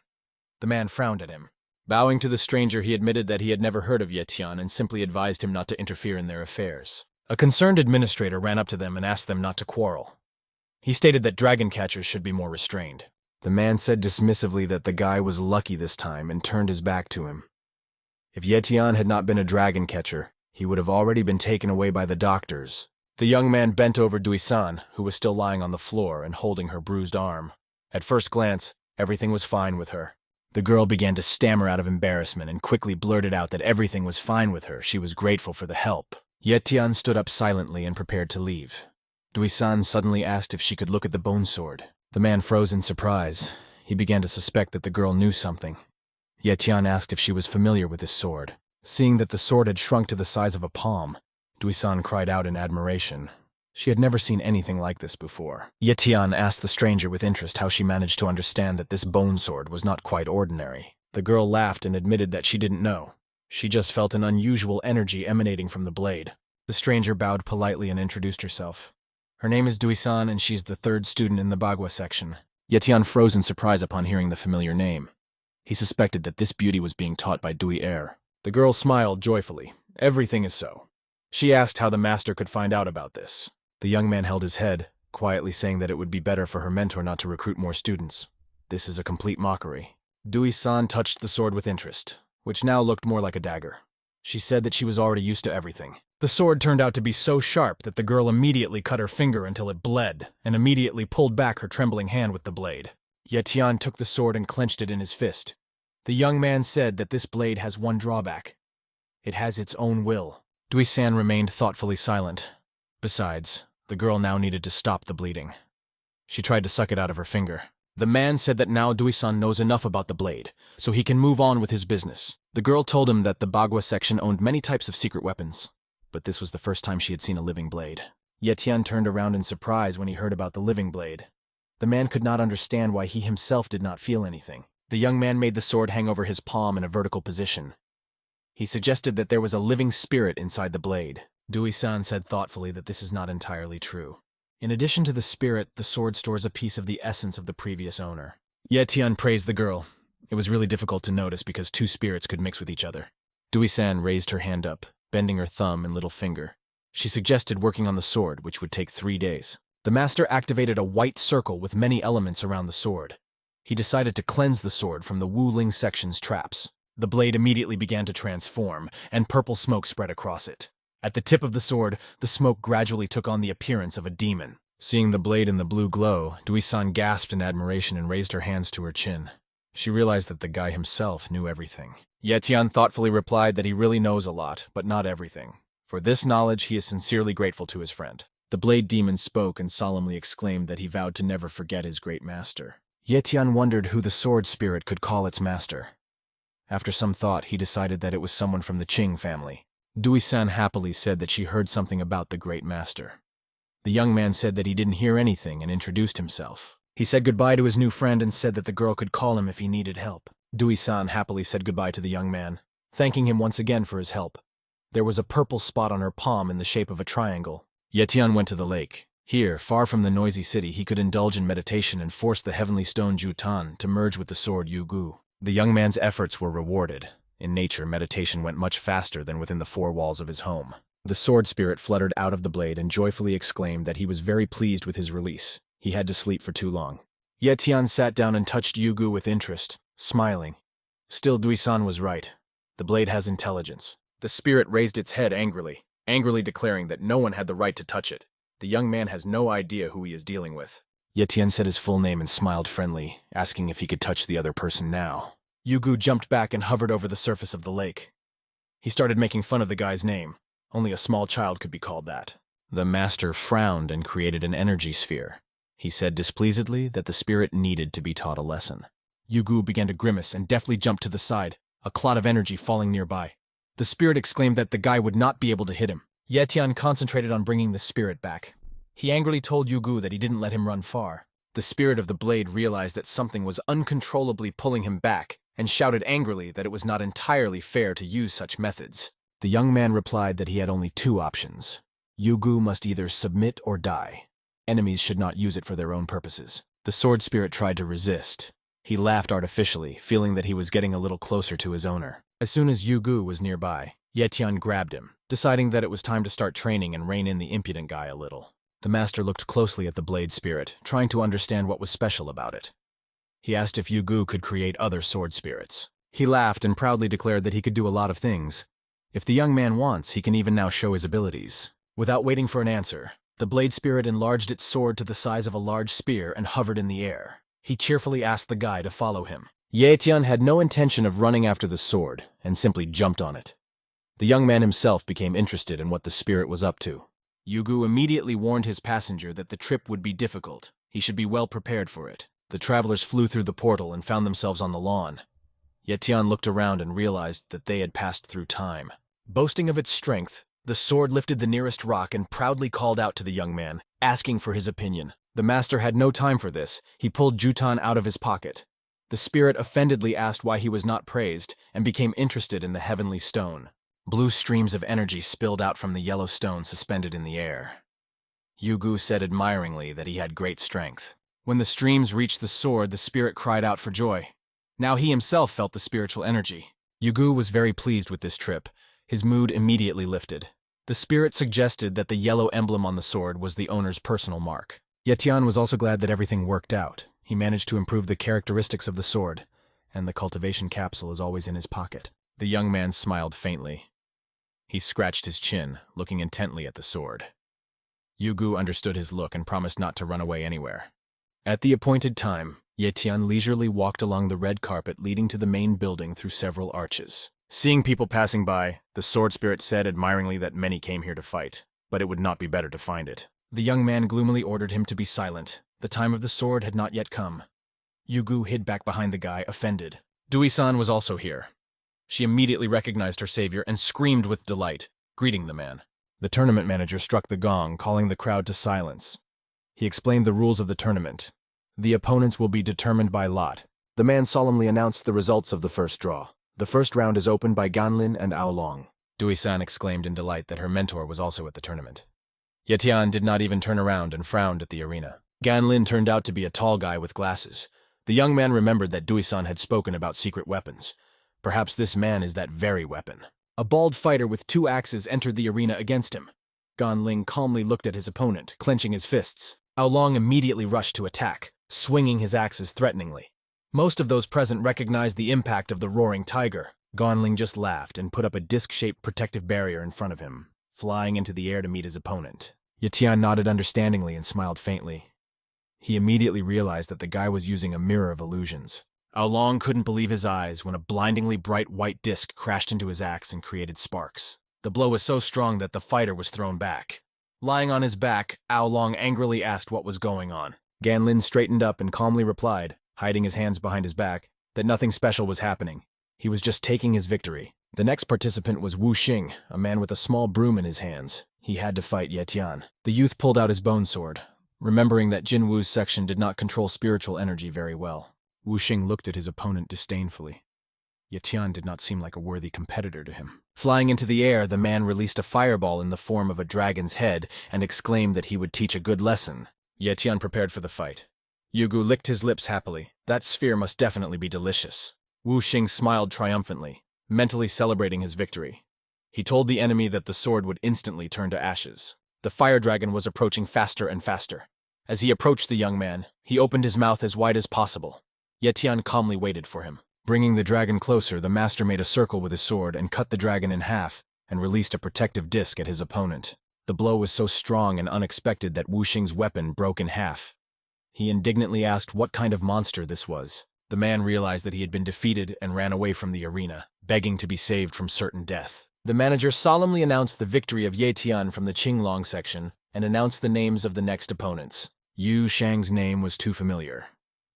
The man frowned at him. Bowing to the stranger, he admitted that he had never heard of Ye Tian and simply advised him not to interfere in their affairs. A concerned administrator ran up to them and asked them not to quarrel. He stated that dragon catchers should be more restrained. The man said dismissively that the guy was lucky this time and turned his back to him. If Ye Tian had not been a dragon catcher, he would have already been taken away by the doctors. The young man bent over Dui-san, who was still lying on the floor and holding her bruised arm. At first glance, everything was fine with her. The girl began to stammer out of embarrassment and quickly blurted out that everything was fine with her. She was grateful for the help. Ye Tian stood up silently and prepared to leave. Dui-san suddenly asked if she could look at the bone sword. The man froze in surprise. He began to suspect that the girl knew something. Ye Tian asked if she was familiar with this sword. Seeing that the sword had shrunk to the size of a palm, Dui-san cried out in admiration. She had never seen anything like this before. Tian asked the stranger with interest how she managed to understand that this bone sword was not quite ordinary. The girl laughed and admitted that she didn't know. She just felt an unusual energy emanating from the blade. The stranger bowed politely and introduced herself. Her name is Dui-san, and she's the third student in the Bagua section. Tian froze in surprise upon hearing the familiar name. He suspected that this beauty was being taught by Dui-er. The girl smiled joyfully. Everything is so. She asked how the master could find out about this. The young man held his head, quietly saying that it would be better for her mentor not to recruit more students. This is a complete mockery. Dui-san touched the sword with interest, which now looked more like a dagger. She said that she was already used to everything. The sword turned out to be so sharp that the girl immediately cut her finger until it bled, and immediately pulled back her trembling hand with the blade. Tian took the sword and clenched it in his fist. The young man said that this blade has one drawback. It has its own will. Dui-san remained thoughtfully silent. Besides, the girl now needed to stop the bleeding. She tried to suck it out of her finger. The man said that now Dui-san knows enough about the blade, so he can move on with his business. The girl told him that the Bagua section owned many types of secret weapons, but this was the first time she had seen a living blade. Tian turned around in surprise when he heard about the living blade. The man could not understand why he himself did not feel anything. The young man made the sword hang over his palm in a vertical position. He suggested that there was a living spirit inside the blade. Dui-san said thoughtfully that this is not entirely true. In addition to the spirit, the sword stores a piece of the essence of the previous owner. Tian praised the girl. It was really difficult to notice because two spirits could mix with each other. Dui-san raised her hand up, bending her thumb and little finger. She suggested working on the sword, which would take 3 days. The master activated a white circle with many elements around the sword. He decided to cleanse the sword from the Wu Ling section's traps. The blade immediately began to transform, and purple smoke spread across it. At the tip of the sword, the smoke gradually took on the appearance of a demon. Seeing the blade in the blue glow, Dui-san gasped in admiration and raised her hands to her chin. She realized that the guy himself knew everything. Tian thoughtfully replied that he really knows a lot, but not everything. For this knowledge, he is sincerely grateful to his friend. The blade demon spoke and solemnly exclaimed that he vowed to never forget his great master. Tian wondered who the sword spirit could call its master. After some thought, he decided that it was someone from the Qing family. Dui-san happily said that she heard something about the great master. The young man said that he didn't hear anything and introduced himself. He said goodbye to his new friend and said that the girl could call him if he needed help. Dui-san happily said goodbye to the young man, thanking him once again for his help. There was a purple spot on her palm in the shape of a triangle. Tian went to the lake. Here, far from the noisy city, he could indulge in meditation and force the heavenly stone Jutan to merge with the sword Yugu. The young man's efforts were rewarded. In nature, meditation went much faster than within the 4 walls of his home. The sword spirit fluttered out of the blade and joyfully exclaimed that he was very pleased with his release. He had to sleep for too long. Tian sat down and touched Yugu with interest, smiling. Still, Dui-san was right. The blade has intelligence. The spirit raised its head angrily declaring that no one had the right to touch it. The young man has no idea who he is dealing with. Tian said his full name and smiled friendly, asking if he could touch the other person now. Yugu jumped back and hovered over the surface of the lake. He started making fun of the guy's name. Only a small child could be called that. The master frowned and created an energy sphere. He said displeasedly that the spirit needed to be taught a lesson. Yugu began to grimace and deftly jumped to the side, a clot of energy falling nearby. The spirit exclaimed that the guy would not be able to hit him. Tian concentrated on bringing the spirit back. He angrily told Yugu that he didn't let him run far. The spirit of the blade realized that something was uncontrollably pulling him back and shouted angrily that it was not entirely fair to use such methods. The young man replied that he had only 2 options. Yugu must either submit or die. Enemies should not use it for their own purposes. The sword spirit tried to resist. He laughed artificially, feeling that he was getting a little closer to his owner. As soon as Yugu was nearby, Tian grabbed him, deciding that it was time to start training and rein in the impudent guy a little. The master looked closely at the blade spirit, trying to understand what was special about it. He asked if Yugu could create other sword spirits. He laughed and proudly declared that he could do a lot of things. If the young man wants, he can even now show his abilities. Without waiting for an answer, the blade spirit enlarged its sword to the size of a large spear and hovered in the air. He cheerfully asked the guy to follow him. Tian had no intention of running after the sword and simply jumped on it. The young man himself became interested in what the spirit was up to. Yugu immediately warned his passenger that the trip would be difficult. He should be well prepared for it. The travelers flew through the portal and found themselves on the lawn. Tian looked around and realized that they had passed through time. Boasting of its strength, The sword lifted the nearest rock and proudly called out to the young man, asking for his opinion. The master had no time for this. He pulled Jutan out of his pocket. The spirit offendedly asked why he was not praised and became interested in the heavenly stone. Blue streams of energy spilled out from the yellow stone suspended in the air. Yugu said admiringly that he had great strength. When the streams reached the sword, the spirit cried out for joy. Now he himself felt the spiritual energy. Yugu was very pleased with this trip. His mood immediately lifted. The spirit suggested that the yellow emblem on the sword was the owner's personal mark. Tian was also glad that everything worked out. He managed to improve the characteristics of the sword, and the cultivation capsule is always in his pocket. The young man smiled faintly. He scratched his chin, looking intently at the sword. Yugu understood his look and promised not to run away anywhere. At the appointed time, Tian leisurely walked along the red carpet leading to the main building through several arches. Seeing people passing by, the sword spirit said admiringly that many came here to fight, but it would not be better to find it. The young man gloomily ordered him to be silent. The time of the sword had not yet come. Yugu hid back behind the guy, offended. Dui-san was also here. She immediately recognized her savior and screamed with delight, greeting the man. The tournament manager struck the gong, calling the crowd to silence. He explained the rules of the tournament. The opponents will be determined by lot. The man solemnly announced the results of the first draw. The first round is opened by Ganlin and Aolong. Dui-san exclaimed in delight that her mentor was also at the tournament. Tian did not even turn around and frowned at the arena. Ganlin turned out to be a tall guy with glasses. The young man remembered that Dui-san had spoken about secret weapons. Perhaps this man is that very weapon. A bald fighter with 2 axes entered the arena against him. Ganling calmly looked at his opponent, clenching his fists. Aolong immediately rushed to attack, swinging his axes threateningly. Most of those present recognized the impact of the roaring tiger. Ganling just laughed and put up a disc-shaped protective barrier in front of him, flying into the air to meet his opponent. Tian nodded understandingly and smiled faintly. He immediately realized that the guy was using a mirror of illusions. Aolong couldn't believe his eyes when a blindingly bright white disc crashed into his axe and created sparks. The blow was so strong that the fighter was thrown back. Lying on his back, Aolong angrily asked what was going on. Ganlin straightened up and calmly replied, hiding his hands behind his back, that nothing special was happening. He was just taking his victory. The next participant was Wu Xing, a man with a small broom in his hands. He had to fight Tian. The youth pulled out his bone sword, remembering that Jin Wu's section did not control spiritual energy very well. Wu Xing looked at his opponent disdainfully. Tian did not seem like a worthy competitor to him. Flying into the air, the man released a fireball in the form of a dragon's head and exclaimed that he would teach a good lesson. Tian prepared for the fight. Yugu licked his lips happily. That sphere must definitely be delicious. Wu Xing smiled triumphantly, mentally celebrating his victory. He told the enemy that the sword would instantly turn to ashes. The fire dragon was approaching faster and faster. As he approached the young man, he opened his mouth as wide as possible. Tian calmly waited for him. Bringing the dragon closer, the master made a circle with his sword and cut the dragon in half and released a protective disc at his opponent. The blow was so strong and unexpected that Wu Xing's weapon broke in half. He indignantly asked what kind of monster this was. The man realized that he had been defeated and ran away from the arena, begging to be saved from certain death. The manager solemnly announced the victory of Tian from the Qinglong section and announced the names of the next opponents. Yu Shang's name was too familiar.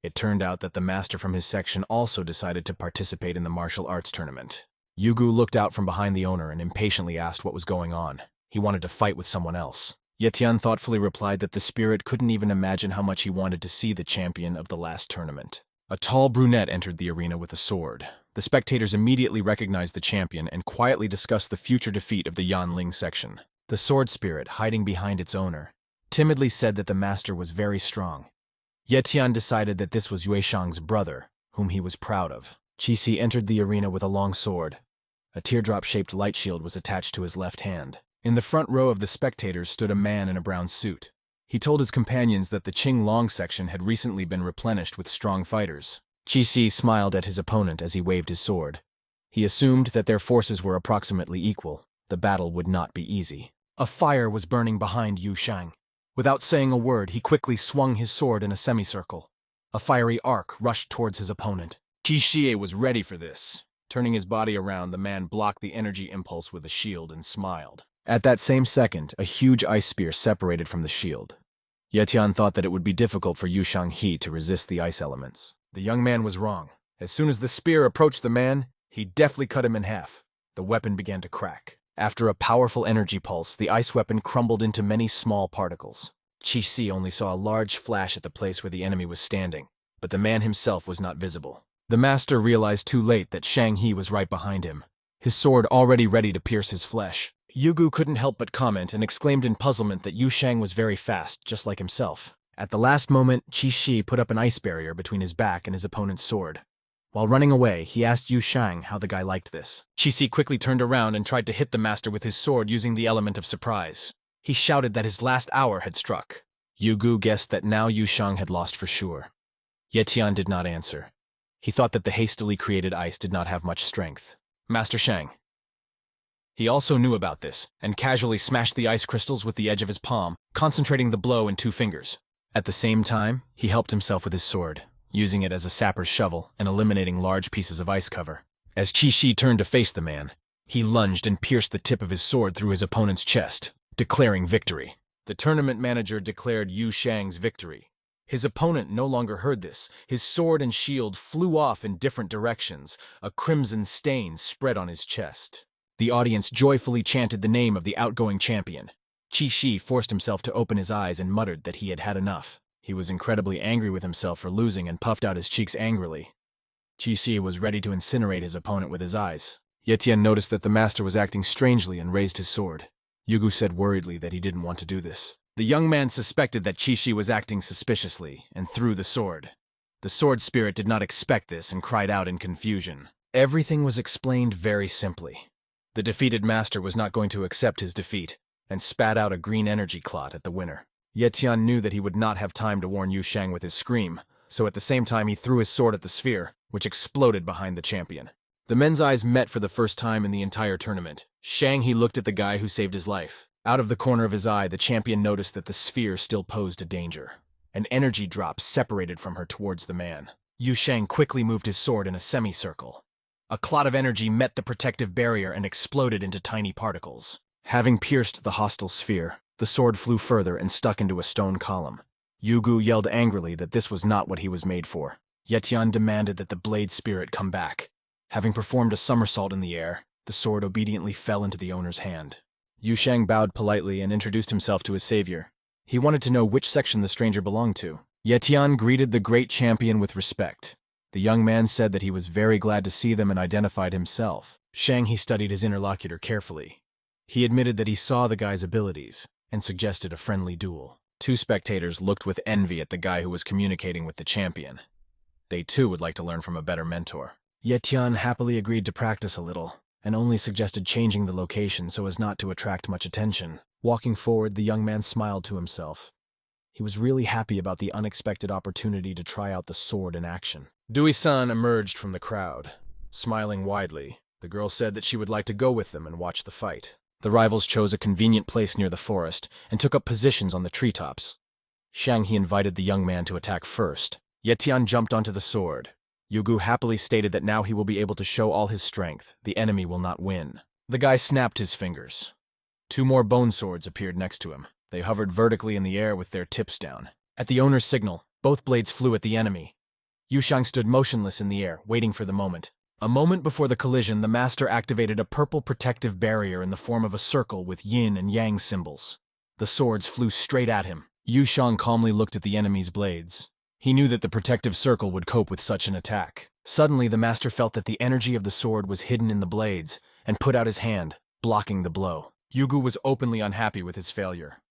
It turned out that the master from his section also decided to participate in the martial arts tournament. Yugu looked out from behind the owner and impatiently asked what was going on. He wanted to fight with someone else. Tian thoughtfully replied that the spirit couldn't even imagine how much he wanted to see the champion of the last tournament. A tall brunette entered the arena with a sword. The spectators immediately recognized the champion and quietly discussed the future defeat of the Yanling section. The sword spirit, hiding behind its owner, timidly said that the master was very strong. Tian decided that this was Yue Shang's brother, whom he was proud of. Qixi entered the arena with a long sword. A teardrop-shaped light shield was attached to his left hand. In the front row of the spectators stood a man in a brown suit. He told his companions that the Qinglong section had recently been replenished with strong fighters. Qixi smiled at his opponent as he waved his sword. He assumed that their forces were approximately equal. The battle would not be easy. A fire was burning behind Yu Shang. Without saying a word, he quickly swung his sword in a semicircle. A fiery arc rushed towards his opponent. Qixi was ready for this. Turning his body around, the man blocked the energy impulse with a shield and smiled. At that same second, a huge ice spear separated from the shield. Tian thought that it would be difficult for Yu Shanghe to resist the ice elements. The young man was wrong. As soon as the spear approached the man, he deftly cut him in half. The weapon began to crack. After a powerful energy pulse, the ice weapon crumbled into many small particles. Qi only saw a large flash at the place where the enemy was standing, but the man himself was not visible. The master realized too late that Shang He was right behind him, his sword already ready to pierce his flesh. Yugu couldn't help but comment and exclaimed in puzzlement that Yu Shang was very fast, just like himself. At the last moment, Qi put up an ice barrier between his back and his opponent's sword. While running away, he asked Yu Shang how the guy liked this. Qi quickly turned around and tried to hit the master with his sword using the element of surprise. He shouted that his last hour had struck. Yugu guessed that now Yu Shang had lost for sure. Yet Tian did not answer. He thought that the hastily created ice did not have much strength. Master Shang. He also knew about this, and casually smashed the ice crystals with the edge of his palm, concentrating the blow in 2 fingers. At the same time, he helped himself with his sword, using it as a sapper's shovel and eliminating large pieces of ice cover. As Qi turned to face the man, he lunged and pierced the tip of his sword through his opponent's chest, declaring victory. The tournament manager declared Yu Shang's victory. His opponent no longer heard this. His sword and shield flew off in different directions. A crimson stain spread on his chest. The audience joyfully chanted the name of the outgoing champion. Qi forced himself to open his eyes and muttered that he had had enough. He was incredibly angry with himself for losing and puffed out his cheeks angrily. Qi was ready to incinerate his opponent with his eyes. Yet Tian noticed that the master was acting strangely and raised his sword. Yugu said worriedly that he didn't want to do this. The young man suspected that Qi was acting suspiciously and threw the sword. The sword spirit did not expect this and cried out in confusion. Everything was explained very simply. The defeated master was not going to accept his defeat and spat out a green energy clot at the winner. Yet Tian knew that he would not have time to warn Yu Shang with his scream, so at the same time he threw his sword at the sphere, which exploded behind the champion. The men's eyes met for the first time in the entire tournament. Shang He looked at the guy who saved his life. Out of the corner of his eye, the champion noticed that the sphere still posed a danger. An energy drop separated from her towards the man. Yu Shang quickly moved his sword in a semicircle. A clot of energy met the protective barrier and exploded into tiny particles. Having pierced the hostile sphere, the sword flew further and stuck into a stone column. Yugu yelled angrily that this was not what he was made for. Yet Tian demanded that the blade spirit come back. Having performed a somersault in the air, the sword obediently fell into the owner's hand. Yu Shang bowed politely and introduced himself to his savior. He wanted to know which section the stranger belonged to. Yet Tian greeted the great champion with respect. The young man said that he was very glad to see them and identified himself. Shang He studied his interlocutor carefully. He admitted that he saw the guy's abilities and suggested a friendly duel. 2 spectators looked with envy at the guy who was communicating with the champion. They too would like to learn from a better mentor. Yet Tian happily agreed to practice a little, and only suggested changing the location so as not to attract much attention. Walking forward, the young man smiled to himself. He was really happy about the unexpected opportunity to try out the sword in action. Dui-san emerged from the crowd. Smiling widely, the girl said that she would like to go with them and watch the fight. The rivals chose a convenient place near the forest and took up positions on the treetops. Shang He invited the young man to attack first. Yet Tian jumped onto the sword. Yugu happily stated that now he will be able to show all his strength. The enemy will not win. The guy snapped his fingers. 2 more bone swords appeared next to him. They hovered vertically in the air with their tips down. At the owner's signal, both blades flew at the enemy. Yu Shang stood motionless in the air, waiting for the moment. A moment before the collision, the master activated a purple protective barrier in the form of a circle with yin and yang symbols. The swords flew straight at him. Yu Shang calmly looked at the enemy's blades. He knew that the protective circle would cope with such an attack. Suddenly, the master felt that the energy of the sword was hidden in the blades, and put out his hand, blocking the blow. Yugu was openly unhappy with his failure.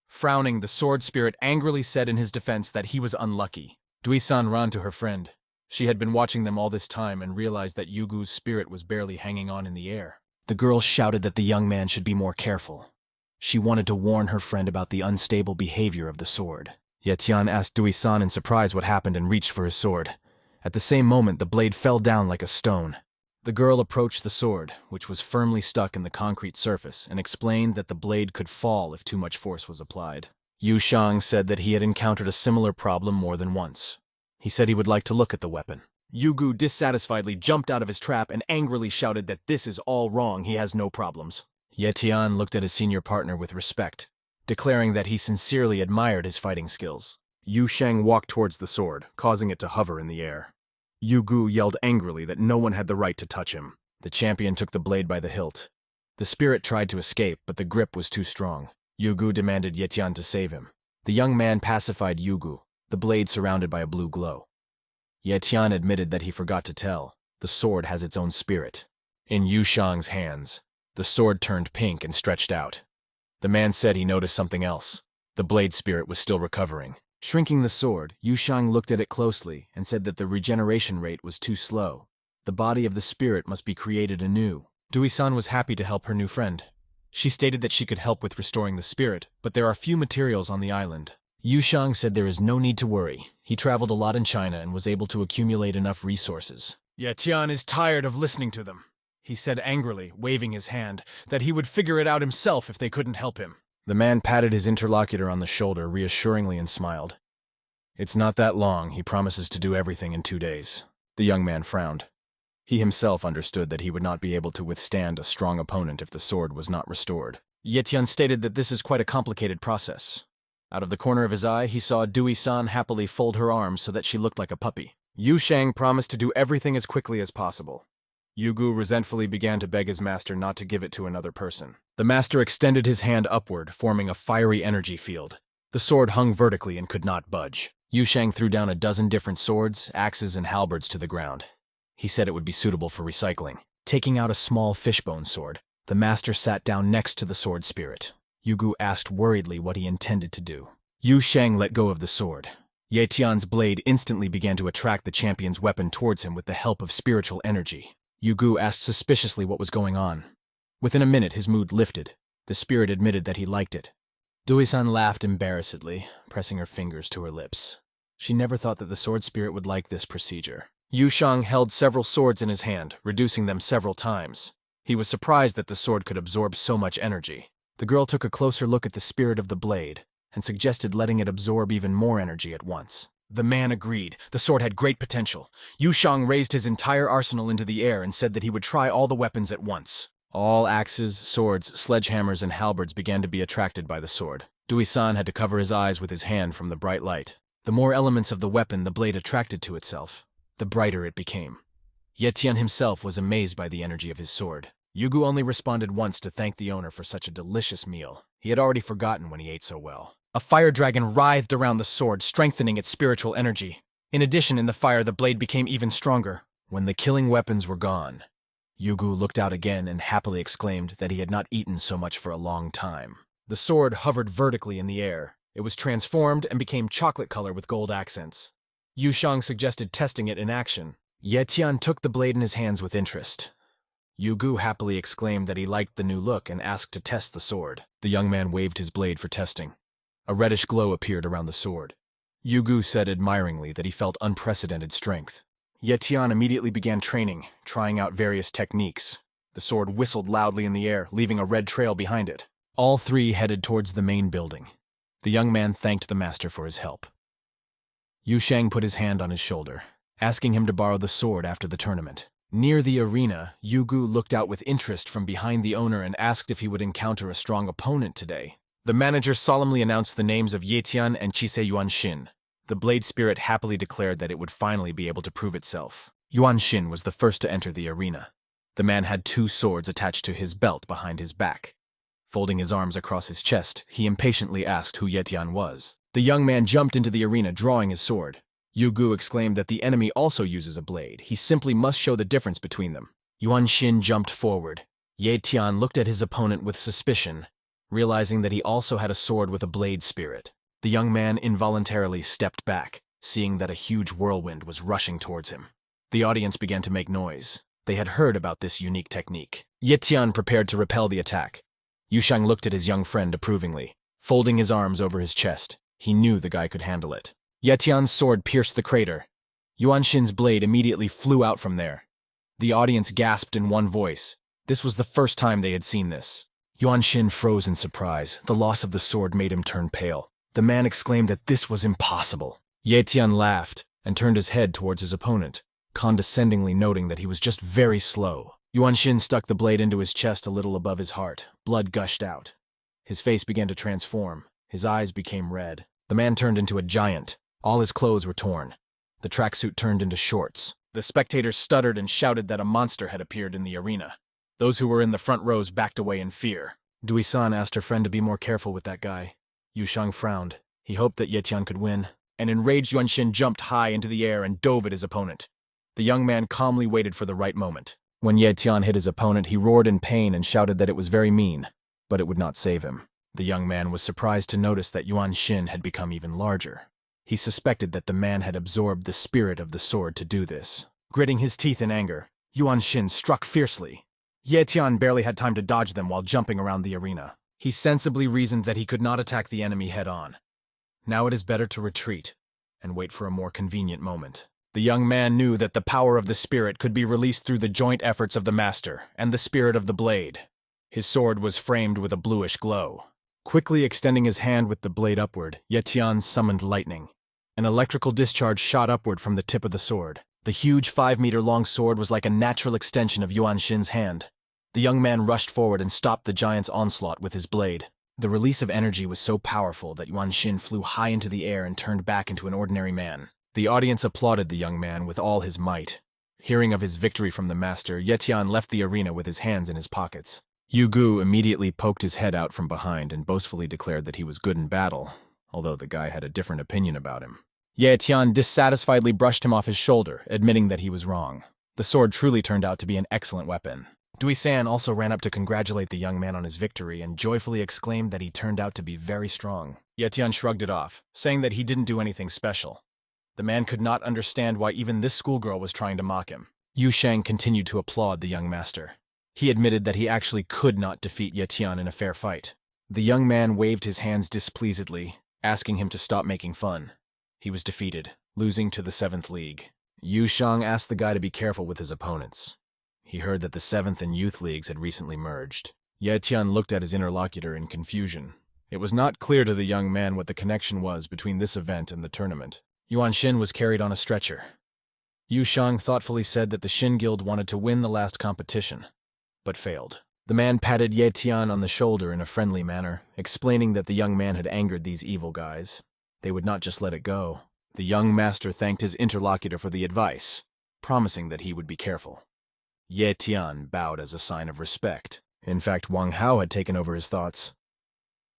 Frowning, the sword spirit angrily said in his defense that he was unlucky. Dui-san ran to her friend. She had been watching them all this time and realized that Yugu's spirit was barely hanging on in the air. The girl shouted that the young man should be more careful. She wanted to warn her friend about the unstable behavior of the sword. Yet Tian asked Dui-san in surprise what happened and reached for his sword. At the same moment, the blade fell down like a stone. The girl approached the sword, which was firmly stuck in the concrete surface, and explained that the blade could fall if too much force was applied. Yu Shang said that he had encountered a similar problem more than once. He said he would like to look at the weapon. Yugu dissatisfiedly jumped out of his trap and angrily shouted that this is all wrong, he has no problems. Yet Tian looked at his senior partner with respect, declaring that he sincerely admired his fighting skills. Yu Shang walked towards the sword, causing it to hover in the air. Yugu yelled angrily that no one had the right to touch him. The champion took the blade by the hilt. The spirit tried to escape, but the grip was too strong. Yugu demanded Ye Tian to save him. The young man pacified Yugu, the blade surrounded by a blue glow. Ye Tian admitted that he forgot to tell. The sword has its own spirit. In Yu Shang's hands, the sword turned pink and stretched out. The man said he noticed something else. The blade spirit was still recovering. Shrinking the sword, Yu Shang looked at it closely and said that the regeneration rate was too slow. The body of the spirit must be created anew. Dui-san was happy to help her new friend. She stated that she could help with restoring the spirit, but there are few materials on the island. Yu Shang said there is no need to worry. He traveled a lot in China and was able to accumulate enough resources. Ye Tian is tired of listening to them, he said angrily, waving his hand, that he would figure it out himself if they couldn't help him. The man patted his interlocutor on the shoulder reassuringly and smiled. It's not that long. He promises to do everything in 2 days. The young man frowned. He himself understood that he would not be able to withstand a strong opponent if the sword was not restored. Ye Tian stated that this is quite a complicated process. Out of the corner of his eye, he saw Dui-san happily fold her arms so that she looked like a puppy. Yu Shang promised to do everything as quickly as possible. Yugu resentfully began to beg his master not to give it to another person. The master extended his hand upward, forming a fiery energy field. The sword hung vertically and could not budge. Yu Shang threw down a dozen different swords, axes, and halberds to the ground. He said it would be suitable for recycling. Taking out a small fishbone sword, the master sat down next to the sword spirit. Yugu asked worriedly what he intended to do. Yu Shang let go of the sword. Ye Tian's blade instantly began to attract the champion's weapon towards him with the help of spiritual energy. Yugu asked suspiciously what was going on. Within a minute, his mood lifted. The spirit admitted that he liked it. Dui-san laughed embarrassedly, pressing her fingers to her lips. She never thought that the sword spirit would like this procedure. Yu Shang held several swords in his hand, reducing them several times. He was surprised that the sword could absorb so much energy. The girl took a closer look at the spirit of the blade and suggested letting it absorb even more energy at once. The man agreed. The sword had great potential. Yu Shang raised his entire arsenal into the air and said that he would try all the weapons at once. All axes, swords, sledgehammers, and halberds began to be attracted by the sword. Dui-san had to cover his eyes with his hand from the bright light. The more elements of the weapon the blade attracted to itself, the brighter it became. Ye Tian himself was amazed by the energy of his sword. Yugu only responded once to thank the owner for such a delicious meal. He had already forgotten when he ate so well. A fire dragon writhed around the sword, strengthening its spiritual energy. In addition, in the fire, the blade became even stronger. When the killing weapons were gone, Yugu looked out again and happily exclaimed that he had not eaten so much for a long time. The sword hovered vertically in the air. It was transformed and became chocolate color with gold accents. Yu Shang suggested testing it in action. Ye Tian took the blade in his hands with interest. Yugu happily exclaimed that he liked the new look and asked to test the sword. The young man waved his blade for testing. A reddish glow appeared around the sword. Yugu said admiringly that he felt unprecedented strength. Ye Tian immediately began training, trying out various techniques. The sword whistled loudly in the air, leaving a red trail behind it. All three headed towards the main building. The young man thanked the master for his help. Yu Shang put his hand on his shoulder, asking him to borrow the sword after the tournament. Near the arena, Yugu looked out with interest from behind the owner and asked if he would encounter a strong opponent today. The manager solemnly announced the names of Ye Tian and Chisei Yuanshin. The blade spirit happily declared that it would finally be able to prove itself. Yuanshin was the first to enter the arena. The man had 2 swords attached to his belt behind his back. Folding his arms across his chest, he impatiently asked who Ye Tian was. The young man jumped into the arena, drawing his sword. Yugu exclaimed that the enemy also uses a blade. He simply must show the difference between them. Yuanshin jumped forward. Ye Tian looked at his opponent with suspicion, realizing that he also had a sword with a blade spirit. The young man involuntarily stepped back, seeing that a huge whirlwind was rushing towards him. The audience began to make noise. They had heard about this unique technique. Ye Tian prepared to repel the attack. Yu Shang looked at his young friend approvingly. Folding his arms over his chest, he knew the guy could handle it. Ye Tian's sword pierced the crater. Yuanshin's blade immediately flew out from there. The audience gasped in one voice. This was the first time they had seen this. Yuanshin froze in surprise. The loss of the sword made him turn pale. The man exclaimed that this was impossible. Ye Tian laughed and turned his head towards his opponent, condescendingly noting that he was just very slow. Yuanshin stuck the blade into his chest a little above his heart. Blood gushed out. His face began to transform. His eyes became red. The man turned into a giant. All his clothes were torn. The tracksuit turned into shorts. The spectators stuttered and shouted that a monster had appeared in the arena. Those who were in the front rows backed away in fear. Dui-san asked her friend to be more careful with that guy. Yushang frowned. He hoped that Ye Tian could win. An enraged Yuan-shin jumped high into the air and dove at his opponent. The young man calmly waited for the right moment. When Ye Tian hit his opponent, he roared in pain and shouted that it was very mean, but it would not save him. The young man was surprised to notice that Yuan-shin had become even larger. He suspected that the man had absorbed the spirit of the sword to do this. Gritting his teeth in anger, Yuan-shin struck fiercely. Ye Tian barely had time to dodge them while jumping around the arena. He sensibly reasoned that he could not attack the enemy head-on. Now it is better to retreat and wait for a more convenient moment. The young man knew that the power of the spirit could be released through the joint efforts of the master and the spirit of the blade. His sword was framed with a bluish glow. Quickly extending his hand with the blade upward, Ye Tian summoned lightning. An electrical discharge shot upward from the tip of the sword. The huge 5-meter-long sword was like a natural extension of Yuan-shin's hand. The young man rushed forward and stopped the giant's onslaught with his blade. The release of energy was so powerful that Yuan-shin flew high into the air and turned back into an ordinary man. The audience applauded the young man with all his might. Hearing of his victory from the master, Ye Tian left the arena with his hands in his pockets. Yu Gu immediately poked his head out from behind and boastfully declared that he was good in battle, although the guy had a different opinion about him. Ye Tian dissatisfiedly brushed him off his shoulder, admitting that he was wrong. The sword truly turned out to be an excellent weapon. Dui-san also ran up to congratulate the young man on his victory and joyfully exclaimed that he turned out to be very strong. Ye Tian shrugged it off, saying that he didn't do anything special. The man could not understand why even this schoolgirl was trying to mock him. Yu Shang continued to applaud the young master. He admitted that he actually could not defeat Ye Tian in a fair fight. The young man waved his hands displeasedly, asking him to stop making fun. He was defeated, losing to the 7th League. Yu Shang asked the guy to be careful with his opponents. He heard that the 7th and Youth Leagues had recently merged. Ye Tian looked at his interlocutor in confusion. It was not clear to the young man what the connection was between this event and the tournament. Yuan-shin was carried on a stretcher. Yu Shang thoughtfully said that the Shin Guild wanted to win the last competition, but failed. The man patted Ye Tian on the shoulder in a friendly manner, explaining that the young man had angered these evil guys. They would not just let it go. The young master thanked his interlocutor for the advice, promising that he would be careful. Ye Tian bowed as a sign of respect. In fact, Wang Hao had taken over his thoughts.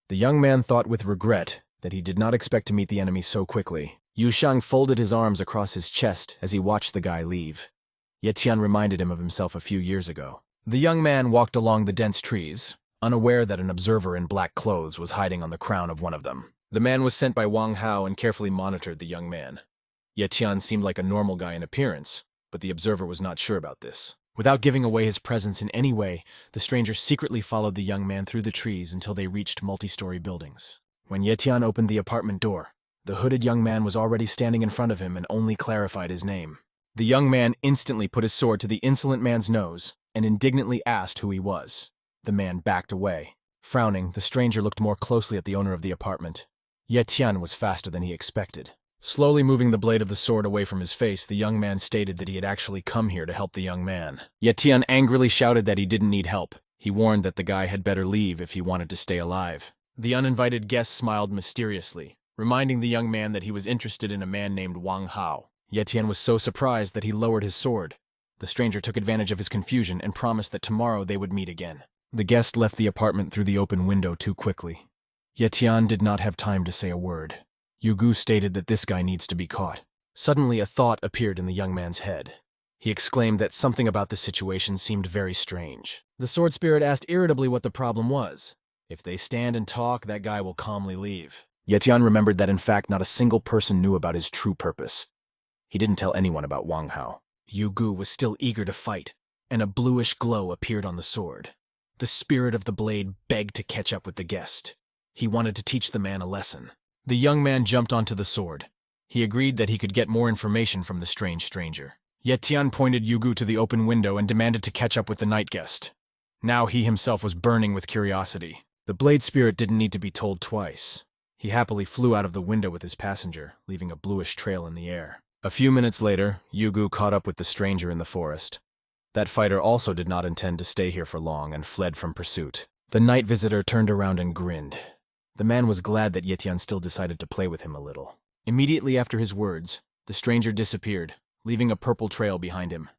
The young man thought with regret that he did not expect to meet the enemy so quickly. Yu Shang folded his arms across his chest as he watched the guy leave. Ye Tian reminded him of himself a few years ago. The young man walked along the dense trees, unaware that an observer in black clothes was hiding on the crown of one of them. The man was sent by Wang Hao and carefully monitored the young man. Ye Tian seemed like a normal guy in appearance, but the observer was not sure about this. Without giving away his presence in any way, the stranger secretly followed the young man through the trees until they reached multi-story buildings. When Ye Tian opened the apartment door, the hooded young man was already standing in front of him and only clarified his name. The young man instantly put his sword to the insolent man's nose and indignantly asked who he was. The man backed away. Frowning, the stranger looked more closely at the owner of the apartment. Ye Tian was faster than he expected. Slowly moving the blade of the sword away from his face, the young man stated that he had actually come here to help the young man. Ye Tian angrily shouted that he didn't need help. He warned that the guy had better leave if he wanted to stay alive. The uninvited guest smiled mysteriously, reminding the young man that he was interested in a man named Wang Hao. Ye Tian was so surprised that he lowered his sword. The stranger took advantage of his confusion and promised that tomorrow they would meet again. The guest left the apartment through the open window too quickly. Ye Tian did not have time to say a word. Yu Gu stated that this guy needs to be caught. Suddenly a thought appeared in the young man's head. He exclaimed that something about the situation seemed very strange. The sword spirit asked irritably what the problem was. If they stand and talk, that guy will calmly leave. Ye Tian remembered that in fact not a single person knew about his true purpose. He didn't tell anyone about Wang Hao. Yu Gu was still eager to fight, and a bluish glow appeared on the sword. The spirit of the blade begged to catch up with the guest. He wanted to teach the man a lesson. The young man jumped onto the sword. He agreed that he could get more information from the strange stranger. Ye Tian pointed Yu Gu to the open window and demanded to catch up with the night guest. Now he himself was burning with curiosity. The blade spirit didn't need to be told twice. He happily flew out of the window with his passenger, leaving a bluish trail in the air. A few minutes later, Yu Gu caught up with the stranger in the forest. That fighter also did not intend to stay here for long and fled from pursuit. The night visitor turned around and grinned. The man was glad that Ye Tian still decided to play with him a little. Immediately after his words, the stranger disappeared, leaving a purple trail behind him.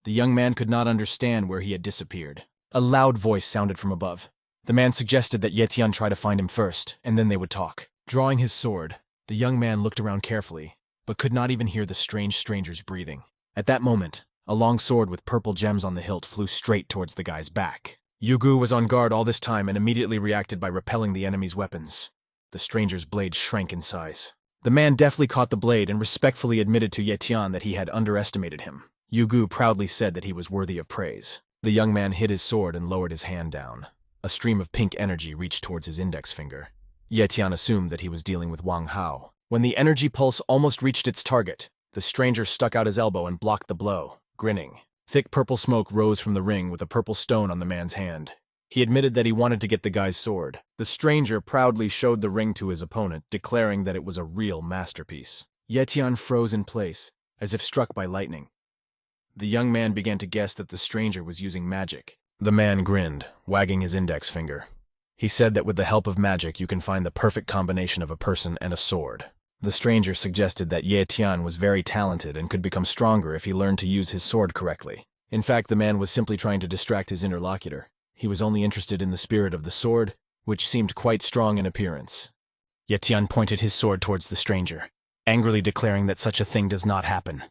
The young man could not understand where he had disappeared. A loud voice sounded from above. The man suggested that Tian try to find him first, and then they would talk. Drawing his sword, the young man looked around carefully, but could not even hear the strange stranger's breathing. At that moment, a long sword with purple gems on the hilt flew straight towards the guy's back. Yugu was on guard all this time and immediately reacted by repelling the enemy's weapons. The stranger's blade shrank in size. The man deftly caught the blade and respectfully admitted to Tian that he had underestimated him. Yugu proudly said that he was worthy of praise. The young man hid his sword and lowered his hand down. A stream of pink energy reached towards his index finger. Tian assumed that he was dealing with Wang Hao. When the energy pulse almost reached its target, the stranger stuck out his elbow and blocked the blow, grinning. Thick purple smoke rose from the ring with a purple stone on the man's hand. He admitted that he wanted to get the guy's sword. The stranger proudly showed the ring to his opponent, declaring that it was a real masterpiece. Tian froze in place, as if struck by lightning. The young man began to guess that the stranger was using magic. The man grinned, wagging his index finger. He said that with the help of magic you can find the perfect combination of a person and a sword. The stranger suggested that Tian was very talented and could become stronger if he learned to use his sword correctly. In fact, the man was simply trying to distract his interlocutor. He was only interested in the spirit of the sword, which seemed quite strong in appearance. Tian pointed his sword towards the stranger, angrily declaring that such a thing does not happen.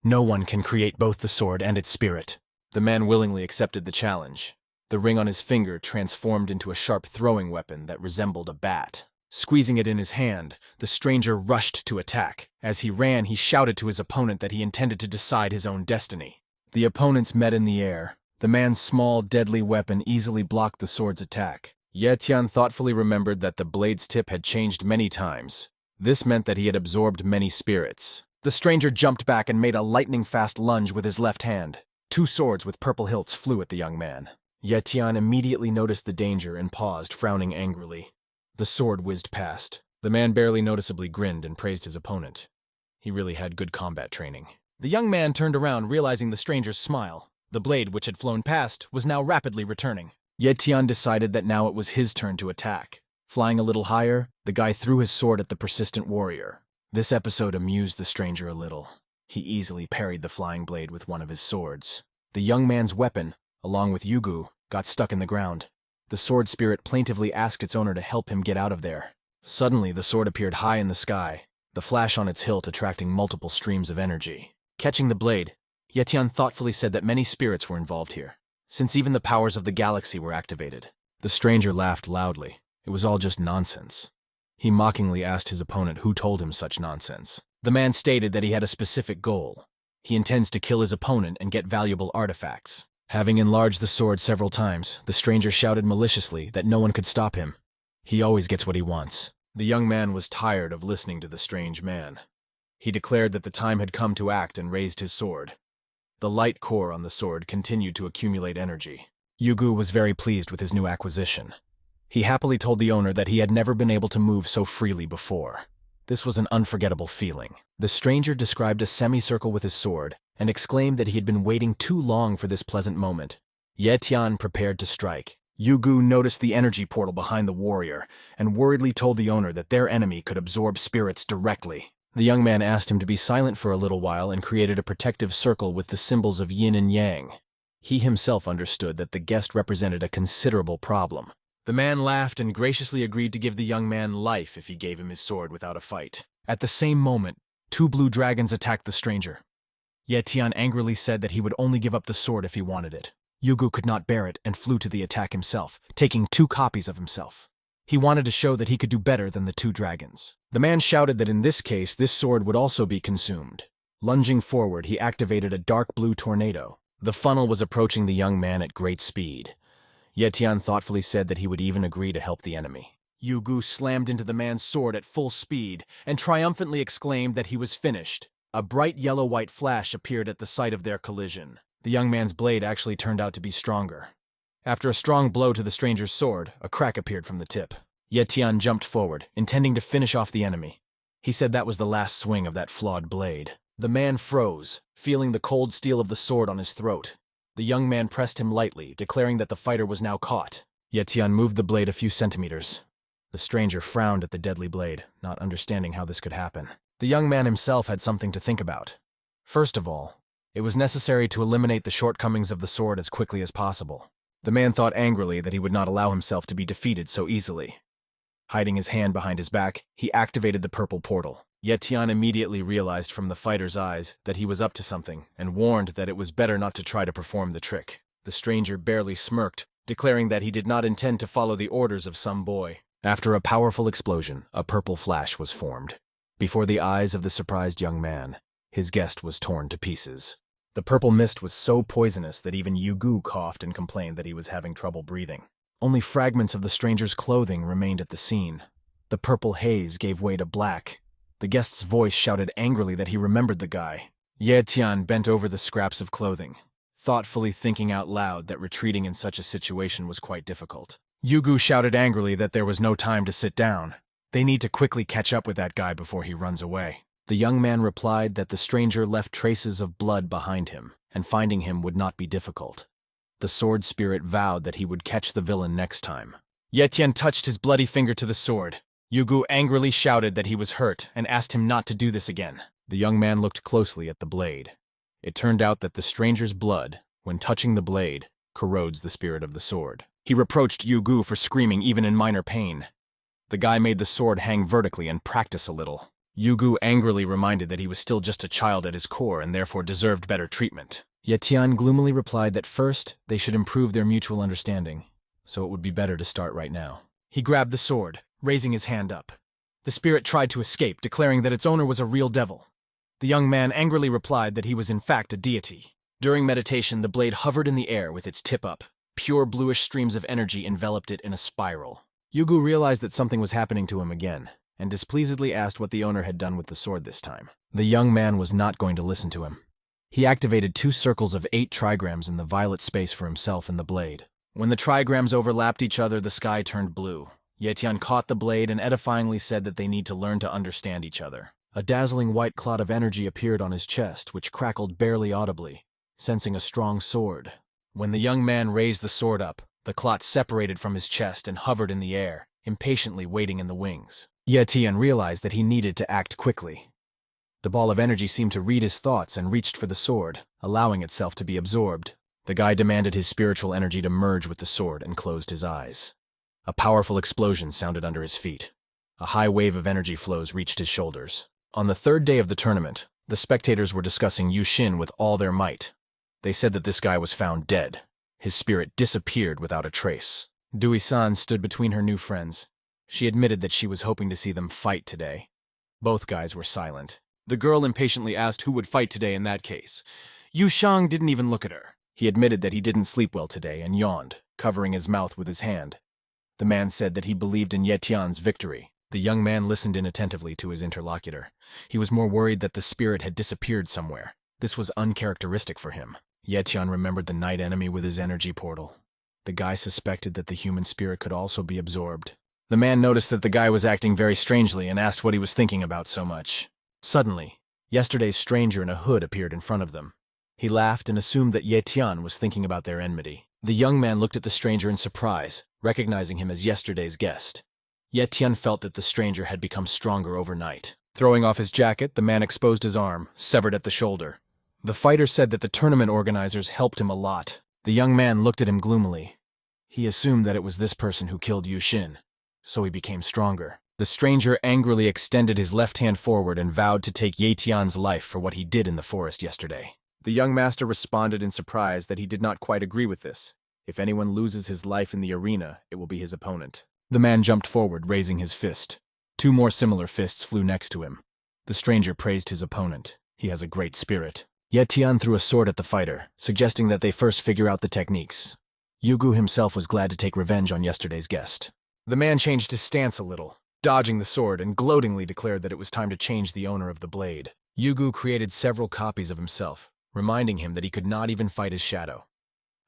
No one can create both the sword and its spirit. The man willingly accepted the challenge. The ring on his finger transformed into a sharp throwing weapon that resembled a bat. Squeezing it in his hand, the stranger rushed to attack. As he ran, he shouted to his opponent that he intended to decide his own destiny. The opponents met in the air. The man's small, deadly weapon easily blocked the sword's attack. Tian thoughtfully remembered that the blade's tip had changed many times. This meant that he had absorbed many spirits. The stranger jumped back and made a lightning-fast lunge with his left hand. 2 swords with purple hilts flew at the young man. Tian immediately noticed the danger and paused, frowning angrily. The sword whizzed past. The man barely noticeably grinned and praised his opponent. He really had good combat training. The young man turned around, realizing the stranger's smile. The blade, which had flown past, was now rapidly returning. Tian decided that now it was his turn to attack. Flying a little higher, the guy threw his sword at the persistent warrior. This episode amused the stranger a little. He easily parried the flying blade with one of his swords. The young man's weapon, along with Yugu, got stuck in the ground. The sword spirit plaintively asked its owner to help him get out of there. Suddenly, the sword appeared high in the sky, the flash on its hilt attracting multiple streams of energy. Catching the blade, Tian thoughtfully said that many spirits were involved here, since even the powers of the galaxy were activated. The stranger laughed loudly. It was all just nonsense. He mockingly asked his opponent who told him such nonsense. The man stated that he had a specific goal. He intends to kill his opponent and get valuable artifacts. Having enlarged the sword several times, the stranger shouted maliciously that no one could stop him. He always gets what he wants. The young man was tired of listening to the strange man. He declared that the time had come to act and raised his sword. The light core on the sword continued to accumulate energy. Yugu was very pleased with his new acquisition. He happily told the owner that he had never been able to move so freely before. This was an unforgettable feeling. The stranger described a semicircle with his sword and exclaimed that he had been waiting too long for this pleasant moment. Tian prepared to strike. Yugu noticed the energy portal behind the warrior and worriedly told the owner that their enemy could absorb spirits directly. The young man asked him to be silent for a little while and created a protective circle with the symbols of yin and yang. He himself understood that the guest represented a considerable problem. The man laughed and graciously agreed to give the young man life if he gave him his sword without a fight. At the same moment, 2 blue dragons attacked the stranger. Tian angrily said that he would only give up the sword if he wanted it. Yugu could not bear it and flew to the attack himself, taking 2 copies of himself. He wanted to show that he could do better than the 2 dragons. The man shouted that in this case, this sword would also be consumed. Lunging forward, he activated a dark blue tornado. The funnel was approaching the young man at great speed. Tian thoughtfully said that he would even agree to help the enemy. Yugu slammed into the man's sword at full speed and triumphantly exclaimed that he was finished. A bright yellow-white flash appeared at the sight of their collision. The young man's blade actually turned out to be stronger. After a strong blow to the stranger's sword, a crack appeared from the tip. Tian jumped forward, intending to finish off the enemy. He said that was the last swing of that flawed blade. The man froze, feeling the cold steel of the sword on his throat. The young man pressed him lightly, declaring that the fighter was now caught. Tian moved the blade a few centimeters. The stranger frowned at the deadly blade, not understanding how this could happen. The young man himself had something to think about. First of all, It was necessary to eliminate the shortcomings of the sword as quickly as possible. The man thought angrily that he would not allow himself to be defeated so easily. Hiding his hand behind his back, he activated the purple portal. Yet Tian immediately realized from the fighter's eyes that he was up to something and warned that it was better not to try to perform the trick. The stranger barely smirked, declaring that he did not intend to follow the orders of some boy. After a powerful explosion, a purple flash was formed. Before the eyes of the surprised young man, his guest was torn to pieces. The purple mist was so poisonous that even Yugu coughed and complained that he was having trouble breathing. Only fragments of the stranger's clothing remained at the scene. The purple haze gave way to black. The guest's voice shouted angrily that he remembered the guy. Ye Tian bent over the scraps of clothing, thoughtfully thinking out loud that retreating in such a situation was quite difficult. Yugu shouted angrily that there was no time to sit down. They need to quickly catch up with that guy before he runs away. The young man replied that the stranger left traces of blood behind him, and finding him would not be difficult. The sword spirit vowed that he would catch the villain next time. Ye Tian touched his bloody finger to the sword. Yugu angrily shouted that he was hurt and asked him not to do this again. The young man looked closely at the blade. It turned out that the stranger's blood, when touching the blade, corrodes the spirit of the sword. He reproached Yugu for screaming even in minor pain. The guy made the sword hang vertically and practice a little. Yugu angrily reminded that he was still just a child at his core and therefore deserved better treatment. Yet Tian gloomily replied that first they should improve their mutual understanding, so it would be better to start right now. He grabbed the sword, raising his hand up. The spirit tried to escape, declaring that its owner was a real devil. The young man angrily replied that he was in fact a deity. During meditation, the blade hovered in the air with its tip up. Pure bluish streams of energy enveloped it in a spiral. Yugu realized that something was happening to him again, and displeasedly asked what the owner had done with the sword this time. The young man was not going to listen to him. He activated 2 circles of 8 trigrams in the violet space for himself and the blade. When the trigrams overlapped each other, the sky turned blue. Ye Tian caught the blade and edifyingly said that they need to learn to understand each other. A dazzling white clot of energy appeared on his chest, which crackled barely audibly, sensing a strong sword. When the young man raised the sword up, the clot separated from his chest and hovered in the air, impatiently waiting in the wings. Ye Tian realized that he needed to act quickly. The ball of energy seemed to read his thoughts and reached for the sword, allowing itself to be absorbed. The guy demanded his spiritual energy to merge with the sword and closed his eyes. A powerful explosion sounded under his feet. A high wave of energy flows reached his shoulders. On the 3rd day of the tournament, the spectators were discussing Yu Xin with all their might. They said that this guy was found dead. His spirit disappeared without a trace. Dui-san stood between her new friends. She admitted that she was hoping to see them fight today. Both guys were silent. The girl impatiently asked who would fight today in that case. Yu Shang didn't even look at her. He admitted that he didn't sleep well today and yawned, covering his mouth with his hand. The man said that he believed in Ye Tian's victory. The young man listened inattentively to his interlocutor. He was more worried that the spirit had disappeared somewhere. This was uncharacteristic for him. Ye Tian remembered the night enemy with his energy portal. The guy suspected that the human spirit could also be absorbed. The man noticed that the guy was acting very strangely and asked what he was thinking about so much. Suddenly, yesterday's stranger in a hood appeared in front of them. He laughed and assumed that Ye Tian was thinking about their enmity. The young man looked at the stranger in surprise, recognizing him as yesterday's guest. Ye Tian felt that the stranger had become stronger overnight. Throwing off his jacket, the man exposed his arm, severed at the shoulder. The fighter said that the tournament organizers helped him a lot. The young man looked at him gloomily. He assumed that it was this person who killed Yu Xin, so he became stronger. The stranger angrily extended his left hand forward and vowed to take Ye Tian's life for what he did in the forest yesterday. The young master responded in surprise that he did not quite agree with this. If anyone loses his life in the arena, it will be his opponent. The man jumped forward, raising his fist. 2 more similar fists flew next to him. The stranger praised his opponent. He has a great spirit. Ye Tian threw a sword at the fighter, suggesting that they first figure out the techniques. Yugu himself was glad to take revenge on yesterday's guest. The man changed his stance a little, dodging the sword, and gloatingly declared that it was time to change the owner of the blade. Yugu created several copies of himself, reminding him that he could not even fight his shadow.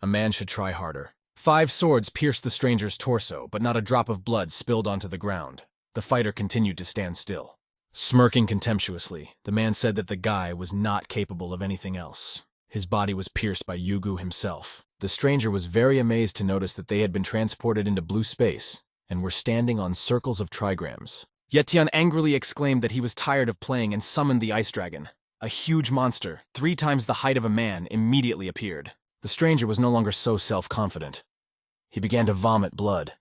A man should try harder. 5 swords pierced the stranger's torso, but not a drop of blood spilled onto the ground. The fighter continued to stand still. Smirking contemptuously, the man said that the guy was not capable of anything else. His body was pierced by Yugu himself. The stranger was very amazed to notice that they had been transported into blue space and were standing on circles of trigrams. Ye Tian angrily exclaimed that he was tired of playing and summoned the ice dragon. A huge monster, 3 times the height of a man, immediately appeared. The stranger was no longer so self-confident. He began to vomit blood.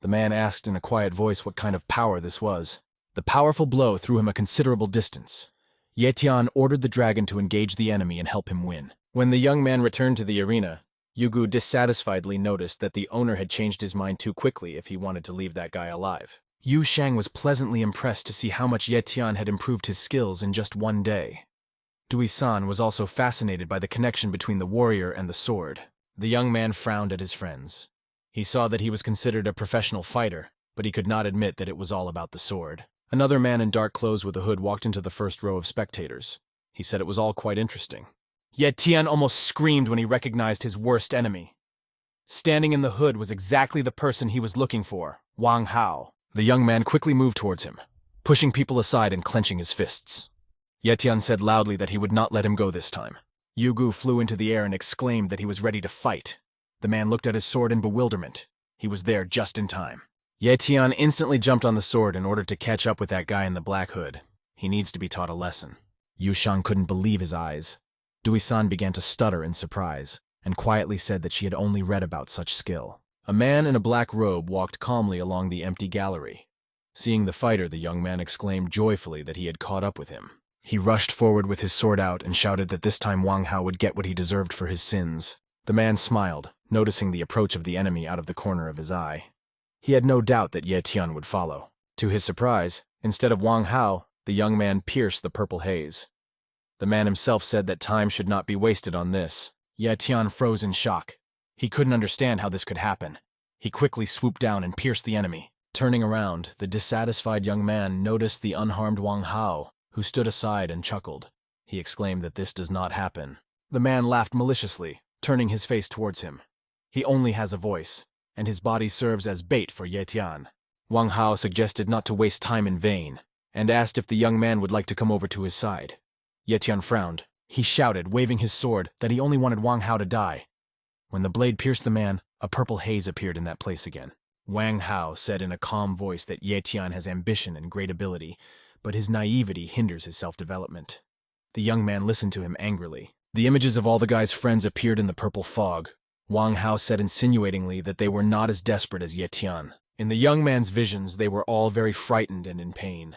The man asked in a quiet voice what kind of power this was. The powerful blow threw him a considerable distance. Tian ordered the dragon to engage the enemy and help him win. When the young man returned to the arena, Yugu dissatisfiedly noticed that the owner had changed his mind too quickly if he wanted to leave that guy alive. Yu Shang was pleasantly impressed to see how much Tian had improved his skills in just 1 day. Dui-san was also fascinated by the connection between the warrior and the sword. The young man frowned at his friends. He saw that he was considered a professional fighter, but he could not admit that it was all about the sword. Another man in dark clothes with a hood walked into the first row of spectators. He said it was all quite interesting. Yet Tian almost screamed when he recognized his worst enemy. Standing in the hood was exactly the person he was looking for, Wang Hao. The young man quickly moved towards him, pushing people aside and clenching his fists. Tian said loudly that he would not let him go this time. Yugu flew into the air and exclaimed that he was ready to fight. The man looked at his sword in bewilderment. He was there just in time. Tian instantly jumped on the sword in order to catch up with that guy in the black hood. He needs to be taught a lesson. Yu Shang couldn't believe his eyes. Dui-san began to stutter in surprise, and quietly said that she had only read about such skill. A man in a black robe walked calmly along the empty gallery. Seeing the fighter, the young man exclaimed joyfully that he had caught up with him. He rushed forward with his sword out and shouted that this time Wang Hao would get what he deserved for his sins. The man smiled, noticing the approach of the enemy out of the corner of his eye. He had no doubt that Tian would follow. To his surprise, instead of Wang Hao, the young man pierced the purple haze. The man himself said that time should not be wasted on this. Tian froze in shock. He couldn't understand how this could happen. He quickly swooped down and pierced the enemy. Turning around, the dissatisfied young man noticed the unharmed Wang Hao, who stood aside and chuckled. He exclaimed that this does not happen. The man laughed maliciously, turning his face towards him. He only has a voice, and his body serves as bait for Tian. Wang Hao suggested not to waste time in vain, and asked if the young man would like to come over to his side. Tian frowned. He shouted, waving his sword, that he only wanted Wang Hao to die. When the blade pierced the man, a purple haze appeared in that place again. Wang Hao said in a calm voice that Tian has ambition and great ability, but his naivety hinders his self-development. The young man listened to him angrily. The images of all the guy's friends appeared in the purple fog. Wang Hao said insinuatingly that they were not as desperate as Tian. In the young man's visions, they were all very frightened and in pain.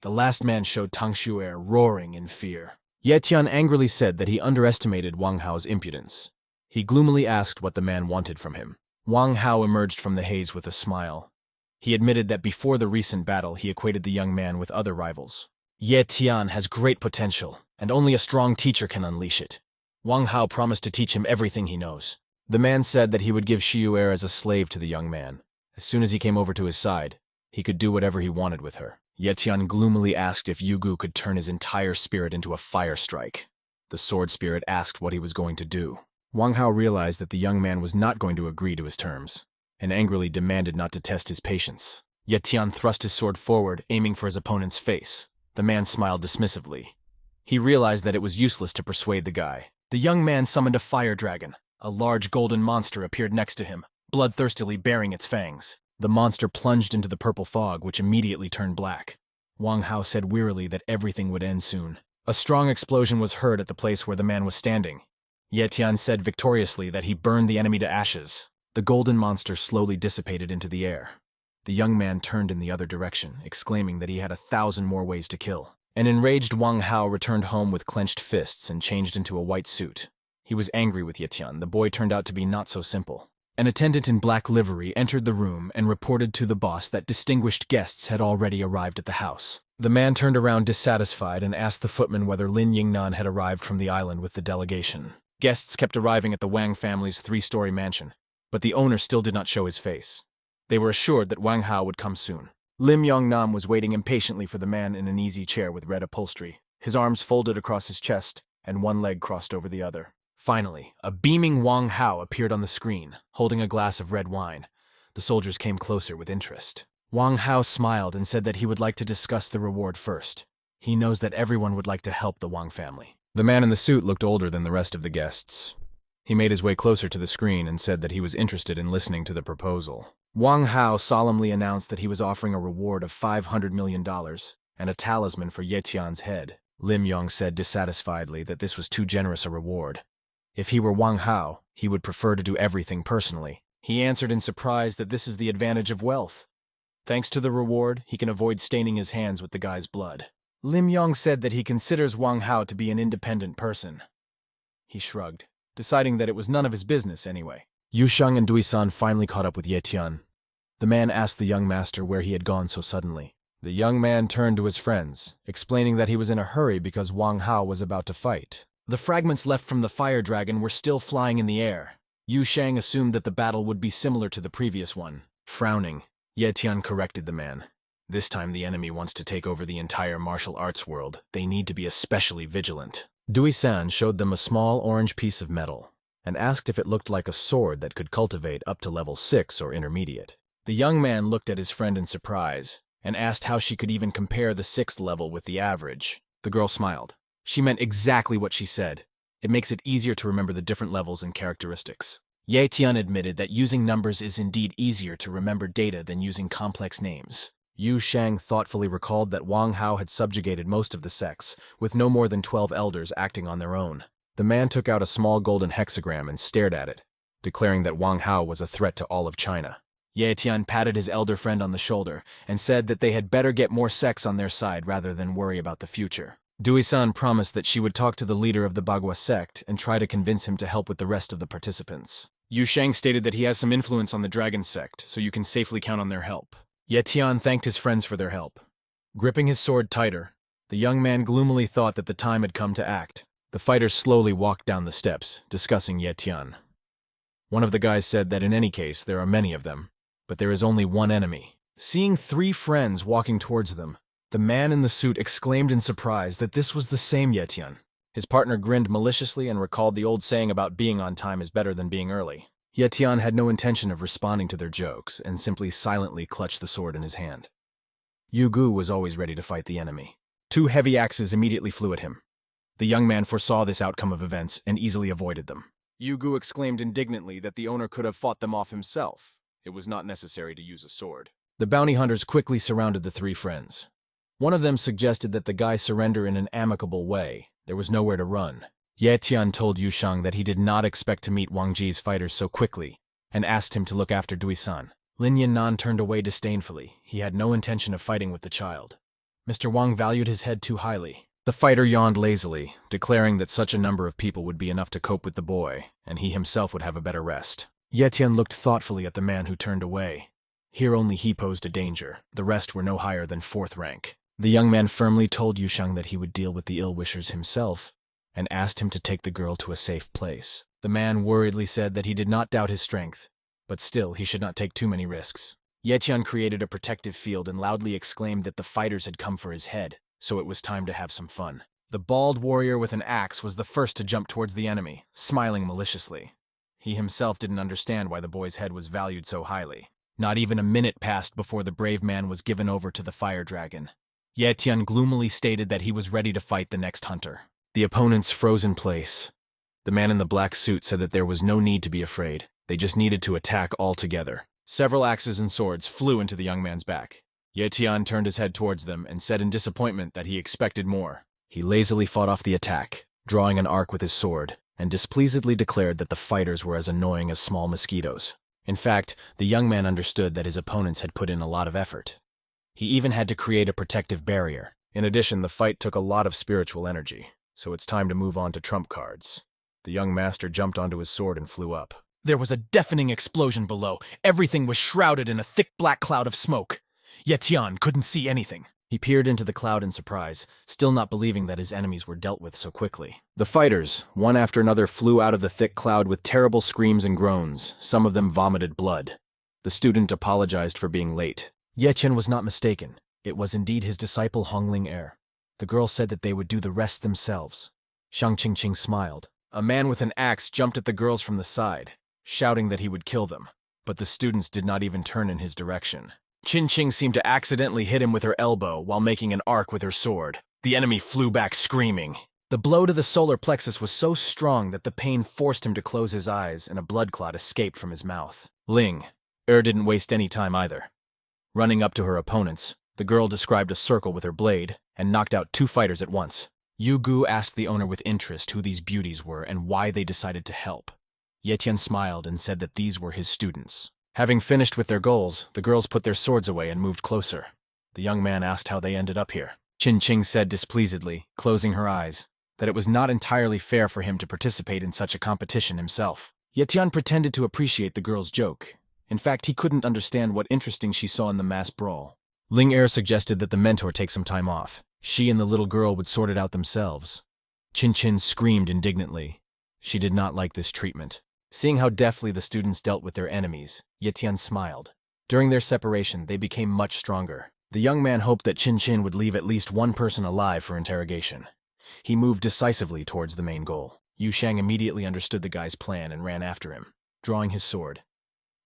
The last man showed Tang Shu'er roaring in fear. Tian angrily said that he underestimated Wang Hao's impudence. He gloomily asked what the man wanted from him. Wang Hao emerged from the haze with a smile. He admitted that before the recent battle, he equated the young man with other rivals. Tian has great potential, and only a strong teacher can unleash it. Wang Hao promised to teach him everything he knows. The man said that he would give Shu'er as a slave to the young man. As soon as he came over to his side, he could do whatever he wanted with her. Tian gloomily asked if Yugu could turn his entire spirit into a fire strike. The sword spirit asked what he was going to do. Wang Hao realized that the young man was not going to agree to his terms, and angrily demanded not to test his patience. Tian thrust his sword forward, aiming for his opponent's face. The man smiled dismissively. He realized that it was useless to persuade the guy. The young man summoned a fire dragon. A large golden monster appeared next to him, bloodthirstily baring its fangs. The monster plunged into the purple fog, which immediately turned black. Wang Hao said wearily that everything would end soon. A strong explosion was heard at the place where the man was standing. Tian said victoriously that he burned the enemy to ashes. The golden monster slowly dissipated into the air. The young man turned in the other direction, exclaiming that he had 1,000 more ways to kill. An enraged Wang Hao returned home with clenched fists and changed into a white suit. He was angry with Tian. The boy turned out to be not so simple. An attendant in black livery entered the room and reported to the boss that distinguished guests had already arrived at the house. The man turned around dissatisfied and asked the footman whether Lin Yin had arrived from the island with the delegation. Guests kept arriving at the Wang family's 3-story mansion, but the owner still did not show his face. They were assured that Wang Hao would come soon. Lim Yongnam was waiting impatiently for the man in an easy chair with red upholstery, his arms folded across his chest and one leg crossed over the other. Finally, a beaming Wang Hao appeared on the screen, holding a glass of red wine. The soldiers came closer with interest. Wang Hao smiled and said that he would like to discuss the reward first. He knows that everyone would like to help the Wang family. The man in the suit looked older than the rest of the guests. He made his way closer to the screen and said that he was interested in listening to the proposal. Wang Hao solemnly announced that he was offering a reward of $500 million and a talisman for Tian's head. Lim Yong said dissatisfiedly that this was too generous a reward. If he were Wang Hao, he would prefer to do everything personally. He answered in surprise that this is the advantage of wealth. Thanks to the reward, he can avoid staining his hands with the guy's blood. Lim Yong said that he considers Wang Hao to be an independent person. He shrugged, deciding that it was none of his business anyway. Yu Sheng and Duisan finally caught up with Ye Tian. The man asked the young master where he had gone so suddenly. The young man turned to his friends, explaining that he was in a hurry because Wang Hao was about to fight. The fragments left from the fire dragon were still flying in the air. Yu Sheng assumed that the battle would be similar to the previous one. Frowning, Ye Tian corrected the man. This time the enemy wants to take over the entire martial arts world. They need to be especially vigilant. Duisan showed them a small orange piece of metal and asked if it looked like a sword that could cultivate up to level 6 or intermediate. The young man looked at his friend in surprise and asked how she could even compare the 6th level with the average. The girl smiled. She meant exactly what she said. It makes it easier to remember the different levels and characteristics. Ye Tian admitted that using numbers is indeed easier to remember data than using complex names. Yu Sheng thoughtfully recalled that Wang Hao had subjugated most of the sects, with no more than 12 elders acting on their own. The man took out a small golden hexagram and stared at it, declaring that Wang Hao was a threat to all of China. Ye Tian patted his elder friend on the shoulder and said that they had better get more sects on their side rather than worry about the future. Duisan promised that she would talk to the leader of the Bagua sect and try to convince him to help with the rest of the participants. Yu Sheng stated that he has some influence on the dragon sect, so you can safely count on their help. Ye Tian thanked his friends for their help. Gripping his sword tighter, the young man gloomily thought that the time had come to act. The fighters slowly walked down the steps, discussing Ye Tian. One of the guys said that in any case there are many of them, but there is only one enemy. Seeing 3 friends walking towards them, the man in the suit exclaimed in surprise that this was the same Ye Tian. His partner grinned maliciously and recalled the old saying about being on time is better than being early. Ye Tian had no intention of responding to their jokes and simply silently clutched the sword in his hand. Yu Gu was always ready to fight the enemy. 2 heavy axes immediately flew at him. The young man foresaw this outcome of events and easily avoided them. Yu Gu exclaimed indignantly that the owner could have fought them off himself. It was not necessary to use a sword. The bounty hunters quickly surrounded the 3 friends. One of them suggested that the guy surrender in an amicable way. There was nowhere to run. Ye Tian told Yu Sheng that he did not expect to meet Wang Ji's fighters so quickly, and asked him to look after Duisan. Lin Yin turned away disdainfully. He had no intention of fighting with the child. Mr. Wang valued his head too highly. The fighter yawned lazily, declaring that such a number of people would be enough to cope with the boy, and he himself would have a better rest. Ye Tian looked thoughtfully at the man who turned away. Here only he posed a danger. The rest were no higher than 4th rank. The young man firmly told Yu Sheng that he would deal with the ill-wishers himself, and asked him to take the girl to a safe place. The man worriedly said that he did not doubt his strength, but still he should not take too many risks. Ye Tian created a protective field and loudly exclaimed that the fighters had come for his head, so it was time to have some fun. The bald warrior with an axe was the first to jump towards the enemy, smiling maliciously. He himself didn't understand why the boy's head was valued so highly. Not even a minute passed before the brave man was given over to the fire dragon. Ye Tian gloomily stated that he was ready to fight the next hunter. The opponents froze in place. The man in the black suit said that there was no need to be afraid. They just needed to attack all together. Several axes and swords flew into the young man's back. Ye Tian turned his head towards them and said in disappointment that he expected more. He lazily fought off the attack, drawing an arc with his sword, and displeasedly declared that the fighters were as annoying as small mosquitoes. In fact, the young man understood that his opponents had put in a lot of effort. He even had to create a protective barrier. In addition, the fight took a lot of spiritual energy. So it's time to move on to trump cards. The young master jumped onto his sword and flew up. There was a deafening explosion below. Everything was shrouded in a thick black cloud of smoke. Ye Tian couldn't see anything. He peered into the cloud in surprise, still not believing that his enemies were dealt with so quickly. The fighters, one after another, flew out of the thick cloud with terrible screams and groans. Some of them vomited blood. The student apologized for being late. Ye Tian was not mistaken. It was indeed his disciple Hongling Er. The girl said that they would do the rest themselves. Shang Qingqing smiled. A man with an axe jumped at the girls from the side, shouting that he would kill them, but the students did not even turn in his direction. Qingqing seemed to accidentally hit him with her elbow while making an arc with her sword. The enemy flew back screaming. The blow to the solar plexus was so strong that the pain forced him to close his eyes and a blood clot escaped from his mouth. Ling didn't waste any time either. Running up to her opponents, the girl described a circle with her blade and knocked out 2 fighters at once. Yu Gu asked the owner with interest who these beauties were and why they decided to help. Tian smiled and said that these were his students. Having finished with their goals, the girls put their swords away and moved closer. The young man asked how they ended up here. Qing said displeasedly, closing her eyes, that it was not entirely fair for him to participate in such a competition himself. Tian pretended to appreciate the girl's joke. In fact, he couldn't understand what interesting she saw in the mass brawl. Ling Er suggested that the mentor take some time off. She and the little girl would sort it out themselves. Qin screamed indignantly. She did not like this treatment. Seeing how deftly the students dealt with their enemies, Tian smiled. During their separation, they became much stronger. The young man hoped that Qin would leave at least one person alive for interrogation. He moved decisively towards the main goal. Yu Shang immediately understood the guy's plan and ran after him, drawing his sword.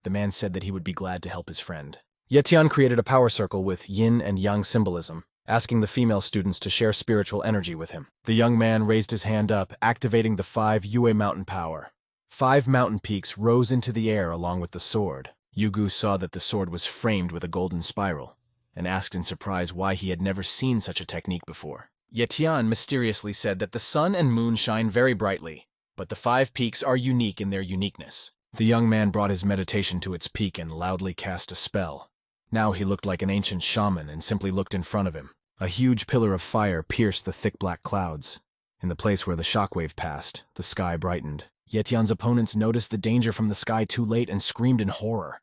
The man said that he would be glad to help his friend. Tian created a power circle with yin and yang symbolism, asking the female students to share spiritual energy with him. The young man raised his hand up, activating the 5 Yue mountain power. 5 mountain peaks rose into the air along with the sword. Yu Gu saw that the sword was framed with a golden spiral, and asked in surprise why he had never seen such a technique before. Tian mysteriously said that the sun and moon shine very brightly, but the 5 peaks are unique in their uniqueness. The young man brought his meditation to its peak and loudly cast a spell. Now he looked like an ancient shaman and simply looked in front of him. A huge pillar of fire pierced the thick black clouds. In the place where the shockwave passed, the sky brightened. Tian's opponents noticed the danger from the sky too late and screamed in horror.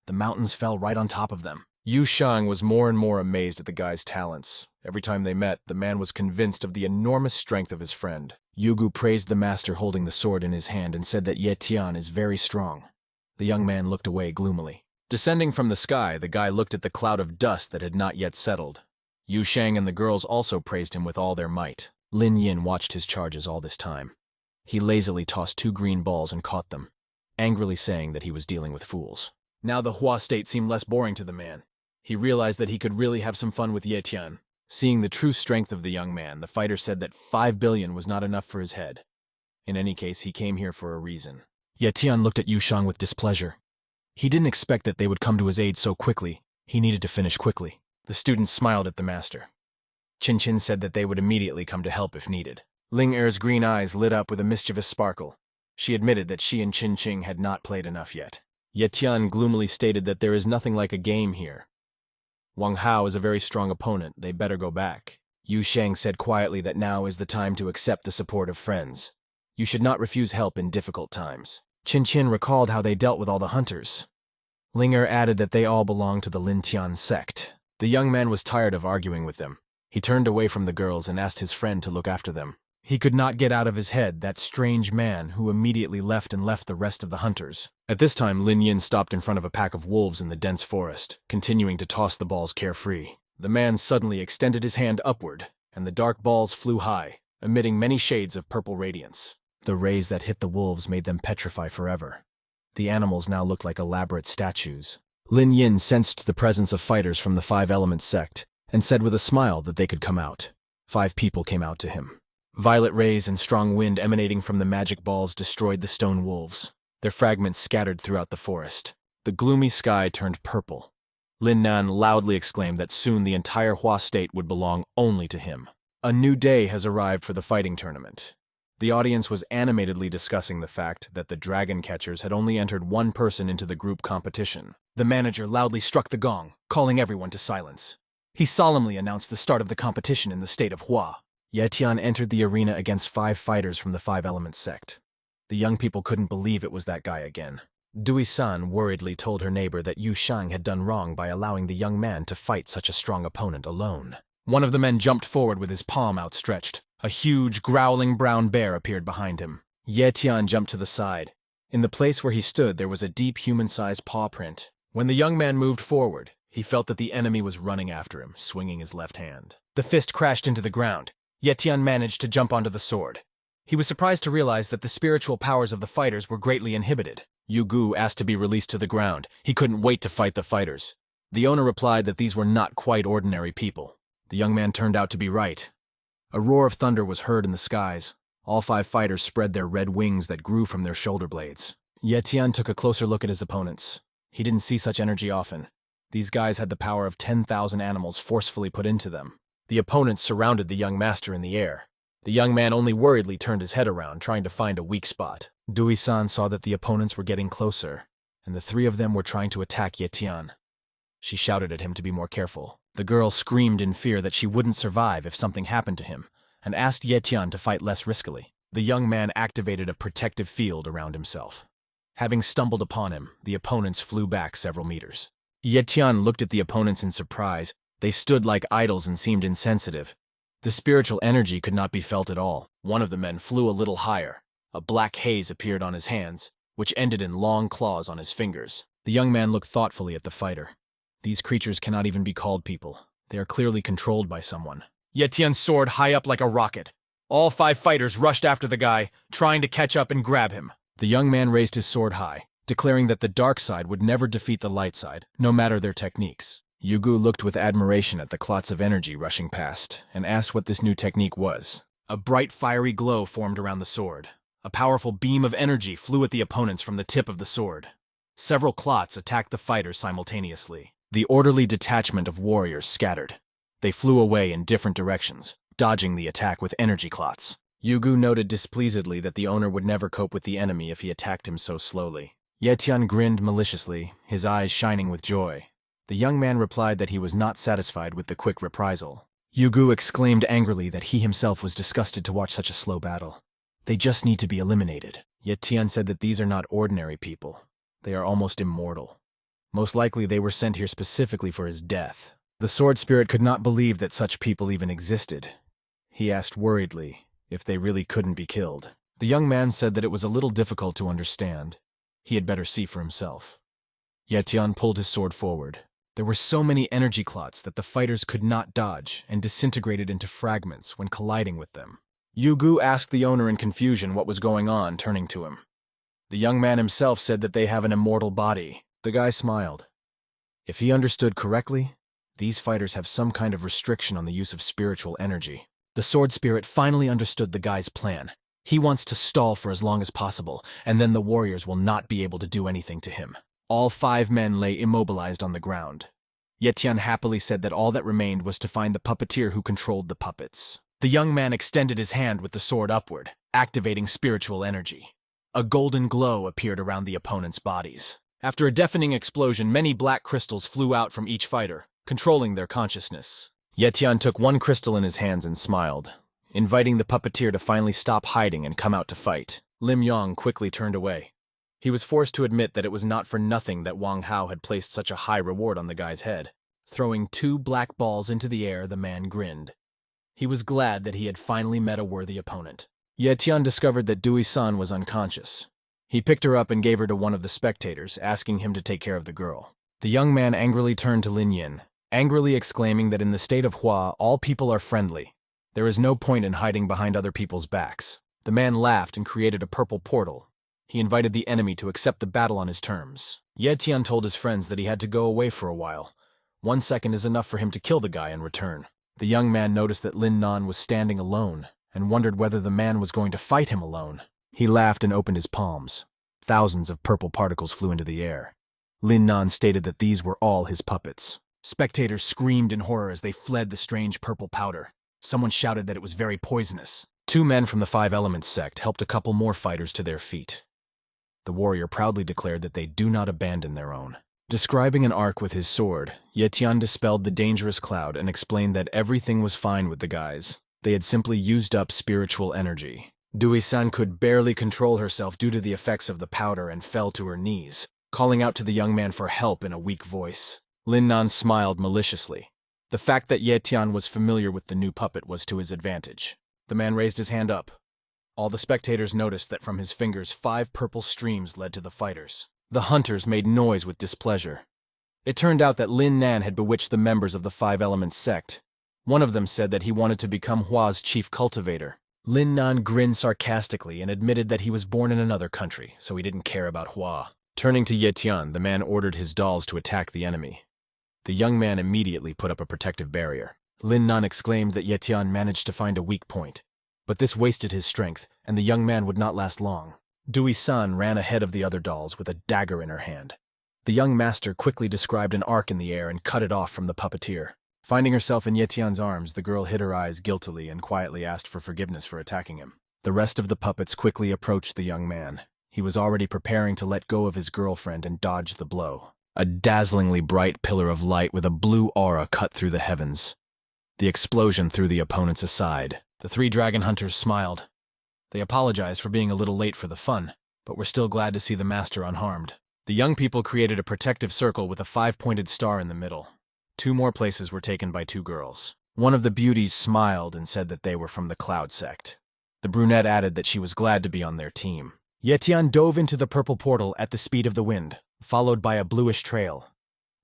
The mountains fell right on top of them. Yu Shang was more and more amazed at the guy's talents. Every time they met, the man was convinced of the enormous strength of his friend. Yu Gu praised the master holding the sword in his hand and said that Tian is very strong. The young man looked away gloomily. Descending from the sky, the guy looked at the cloud of dust that had not yet settled. Yu Shang and the girls also praised him with all their might. Lin Yin watched his charges all this time. He lazily tossed 2 green balls and caught them, angrily saying that he was dealing with fools. Now the Hua state seemed less boring to the man. He realized that he could really have some fun with Tian. Seeing the true strength of the young man, the fighter said that 5 billion was not enough for his head. In any case, he came here for a reason. Tian looked at Yu Shang with displeasure. He didn't expect that they would come to his aid so quickly. He needed to finish quickly. The students smiled at the master. Qin said that they would immediately come to help if needed. Ling Er's green eyes lit up with a mischievous sparkle. She admitted that she and Qin had not played enough yet. Tian gloomily stated that there is nothing like a game here. Wang Hao is a very strong opponent, they better go back. Yu Shang said quietly that now is the time to accept the support of friends. You should not refuse help in difficult times. Qin recalled how they dealt with all the hunters. Ling Er added that they all belonged to the Lin Tian sect. The young man was tired of arguing with them. He turned away from the girls and asked his friend to look after them. He could not get out of his head that strange man who immediately left the rest of the hunters. At this time, Lin Yin stopped in front of a pack of wolves in the dense forest, continuing to toss the balls carefree. The man suddenly extended his hand upward, and the dark balls flew high, emitting many shades of purple radiance. The rays that hit the wolves made them petrify forever. The animals now looked like elaborate statues. Lin Yin sensed the presence of fighters from the 5 Elements sect, and said with a smile that they could come out. 5 people came out to him. Violet rays and strong wind emanating from the magic balls destroyed the stone wolves. Their fragments scattered throughout the forest. The gloomy sky turned purple. Lin Nan loudly exclaimed that soon the entire Hua state would belong only to him. A new day has arrived for the fighting tournament. The audience was animatedly discussing the fact that the dragon catchers had only entered 1 person into the group competition. The manager loudly struck the gong, calling everyone to silence. He solemnly announced the start of the competition in the state of Hua. Tian entered the arena against 5 fighters from the 5 Elements sect. The young people couldn't believe it was that guy again. Dui-san worriedly told her neighbor that Yu Shang had done wrong by allowing the young man to fight such a strong opponent alone. One of the men jumped forward with his palm outstretched. A huge, growling brown bear appeared behind him. Tian jumped to the side. In the place where he stood, there was a deep human-sized paw print. When the young man moved forward, he felt that the enemy was running after him, swinging his left hand. The fist crashed into the ground. Tian managed to jump onto the sword. He was surprised to realize that the spiritual powers of the fighters were greatly inhibited. Yu Gu asked to be released to the ground. He couldn't wait to fight the fighters. The owner replied that these were not quite ordinary people. The young man turned out to be right. A roar of thunder was heard in the skies. All 5 fighters spread their red wings that grew from their shoulder blades. Tian took a closer look at his opponents. He didn't see such energy often. These guys had the power of 10,000 animals forcefully put into them. The opponents surrounded the young master in the air. The young man only worriedly turned his head around, trying to find a weak spot. Dui-san saw that the opponents were getting closer, and the three of them were trying to attack Ye Tian. She shouted at him to be more careful. The girl screamed in fear that she wouldn't survive if something happened to him, and asked Ye Tian to fight less riskily. The young man activated a protective field around himself. Having stumbled upon him, the opponents flew back several meters. Ye Tian looked at the opponents in surprise. They stood like idols and seemed insensitive. The spiritual energy could not be felt at all. One of the men flew a little higher. A black haze appeared on his hands, which ended in long claws on his fingers. The young man looked thoughtfully at the fighter. These creatures cannot even be called people. They are clearly controlled by someone. Ye Tian soared high up like a rocket. All 5 fighters rushed after the guy, trying to catch up and grab him. The young man raised his sword high, declaring that the dark side would never defeat the light side, no matter their techniques. Yugu looked with admiration at the clots of energy rushing past, and asked what this new technique was. A bright fiery glow formed around the sword. A powerful beam of energy flew at the opponents from the tip of the sword. Several clots attacked the fighters simultaneously. The orderly detachment of warriors scattered. They flew away in different directions, dodging the attack with energy clots. Yugu noted displeasedly that the owner would never cope with the enemy if he attacked him so slowly. Ye Tian grinned maliciously, his eyes shining with joy. The young man replied that he was not satisfied with the quick reprisal. Yugu exclaimed angrily that he himself was disgusted to watch such a slow battle. They just need to be eliminated. Yet Tian said that these are not ordinary people. They are almost immortal. Most likely they were sent here specifically for his death. The sword spirit could not believe that such people even existed. He asked worriedly if they really couldn't be killed. The young man said that it was a little difficult to understand. He had better see for himself. Ye Tian pulled his sword forward. There were so many energy clots that the fighters could not dodge and disintegrated into fragments when colliding with them. Yugu asked the owner in confusion what was going on, turning to him. The young man himself said that they have an immortal body. The guy smiled. If he understood correctly, these fighters have some kind of restriction on the use of spiritual energy. The sword spirit finally understood the guy's plan. He wants to stall for as long as possible, and then the warriors will not be able to do anything to him. All 5 men lay immobilized on the ground. Ye Tian happily said that all that remained was to find the puppeteer who controlled the puppets. The young man extended his hand with the sword upward, activating spiritual energy. A golden glow appeared around the opponents' bodies. After a deafening explosion, many black crystals flew out from each fighter, controlling their consciousness. Ye Tian took one crystal in his hands and smiled, inviting the puppeteer to finally stop hiding and come out to fight. Lim Yong quickly turned away. He was forced to admit that it was not for nothing that Wang Hao had placed such a high reward on the guy's head. Throwing 2 black balls into the air, the man grinned. He was glad that he had finally met a worthy opponent. Ye Tian discovered that Dui-san was unconscious. He picked her up and gave her to one of the spectators, asking him to take care of the girl. The young man angrily turned to Lin Yin, angrily exclaiming that in the state of Hua, all people are friendly. There is no point in hiding behind other people's backs. The man laughed and created a purple portal. He invited the enemy to accept the battle on his terms. Ye Tian told his friends that he had to go away for a while. 1 second is enough for him to kill the guy and return. The young man noticed that Lin Nan was standing alone and wondered whether the man was going to fight him alone. He laughed and opened his palms. Thousands of purple particles flew into the air. Lin Nan stated that these were all his puppets. Spectators screamed in horror as they fled the strange purple powder. Someone shouted that it was very poisonous. 2 men from the 5 Elements sect helped a couple more fighters to their feet. The warrior proudly declared that they do not abandon their own. Describing an arc with his sword, Ye Tian dispelled the dangerous cloud and explained that everything was fine with the guys. They had simply used up spiritual energy. Dui-san could barely control herself due to the effects of the powder and fell to her knees, calling out to the young man for help in a weak voice. Lin Nan smiled maliciously. The fact that Ye Tian was familiar with the new puppet was to his advantage. The man raised his hand up. All the spectators noticed that from his fingers 5 purple streams led to the fighters. The hunters made noise with displeasure. It turned out that Lin Nan had bewitched the members of the 5 Elements sect. One of them said that he wanted to become Hua's chief cultivator. Lin Nan grinned sarcastically and admitted that he was born in another country, so he didn't care about Hua. Turning to Ye Tian, the man ordered his dolls to attack the enemy. The young man immediately put up a protective barrier. Lin Nan exclaimed that Ye Tian managed to find a weak point. But this wasted his strength, and the young man would not last long. Dui-san ran ahead of the other dolls with a dagger in her hand. The young master quickly described an arc in the air and cut it off from the puppeteer. Finding herself in Ye Tian's arms, the girl hid her eyes guiltily and quietly asked for forgiveness for attacking him. The rest of the puppets quickly approached the young man. He was already preparing to let go of his girlfriend and dodge the blow. A dazzlingly bright pillar of light with a blue aura cut through the heavens. The explosion threw the opponents aside. The 3 dragon hunters smiled. They apologized for being a little late for the fun, but were still glad to see the master unharmed. The young people created a protective circle with a 5-pointed star in the middle. 2 more places were taken by 2 girls. One of the beauties smiled and said that they were from the Cloud sect. The brunette added that she was glad to be on their team. Ye Tian dove into the purple portal at the speed of the wind, followed by a bluish trail.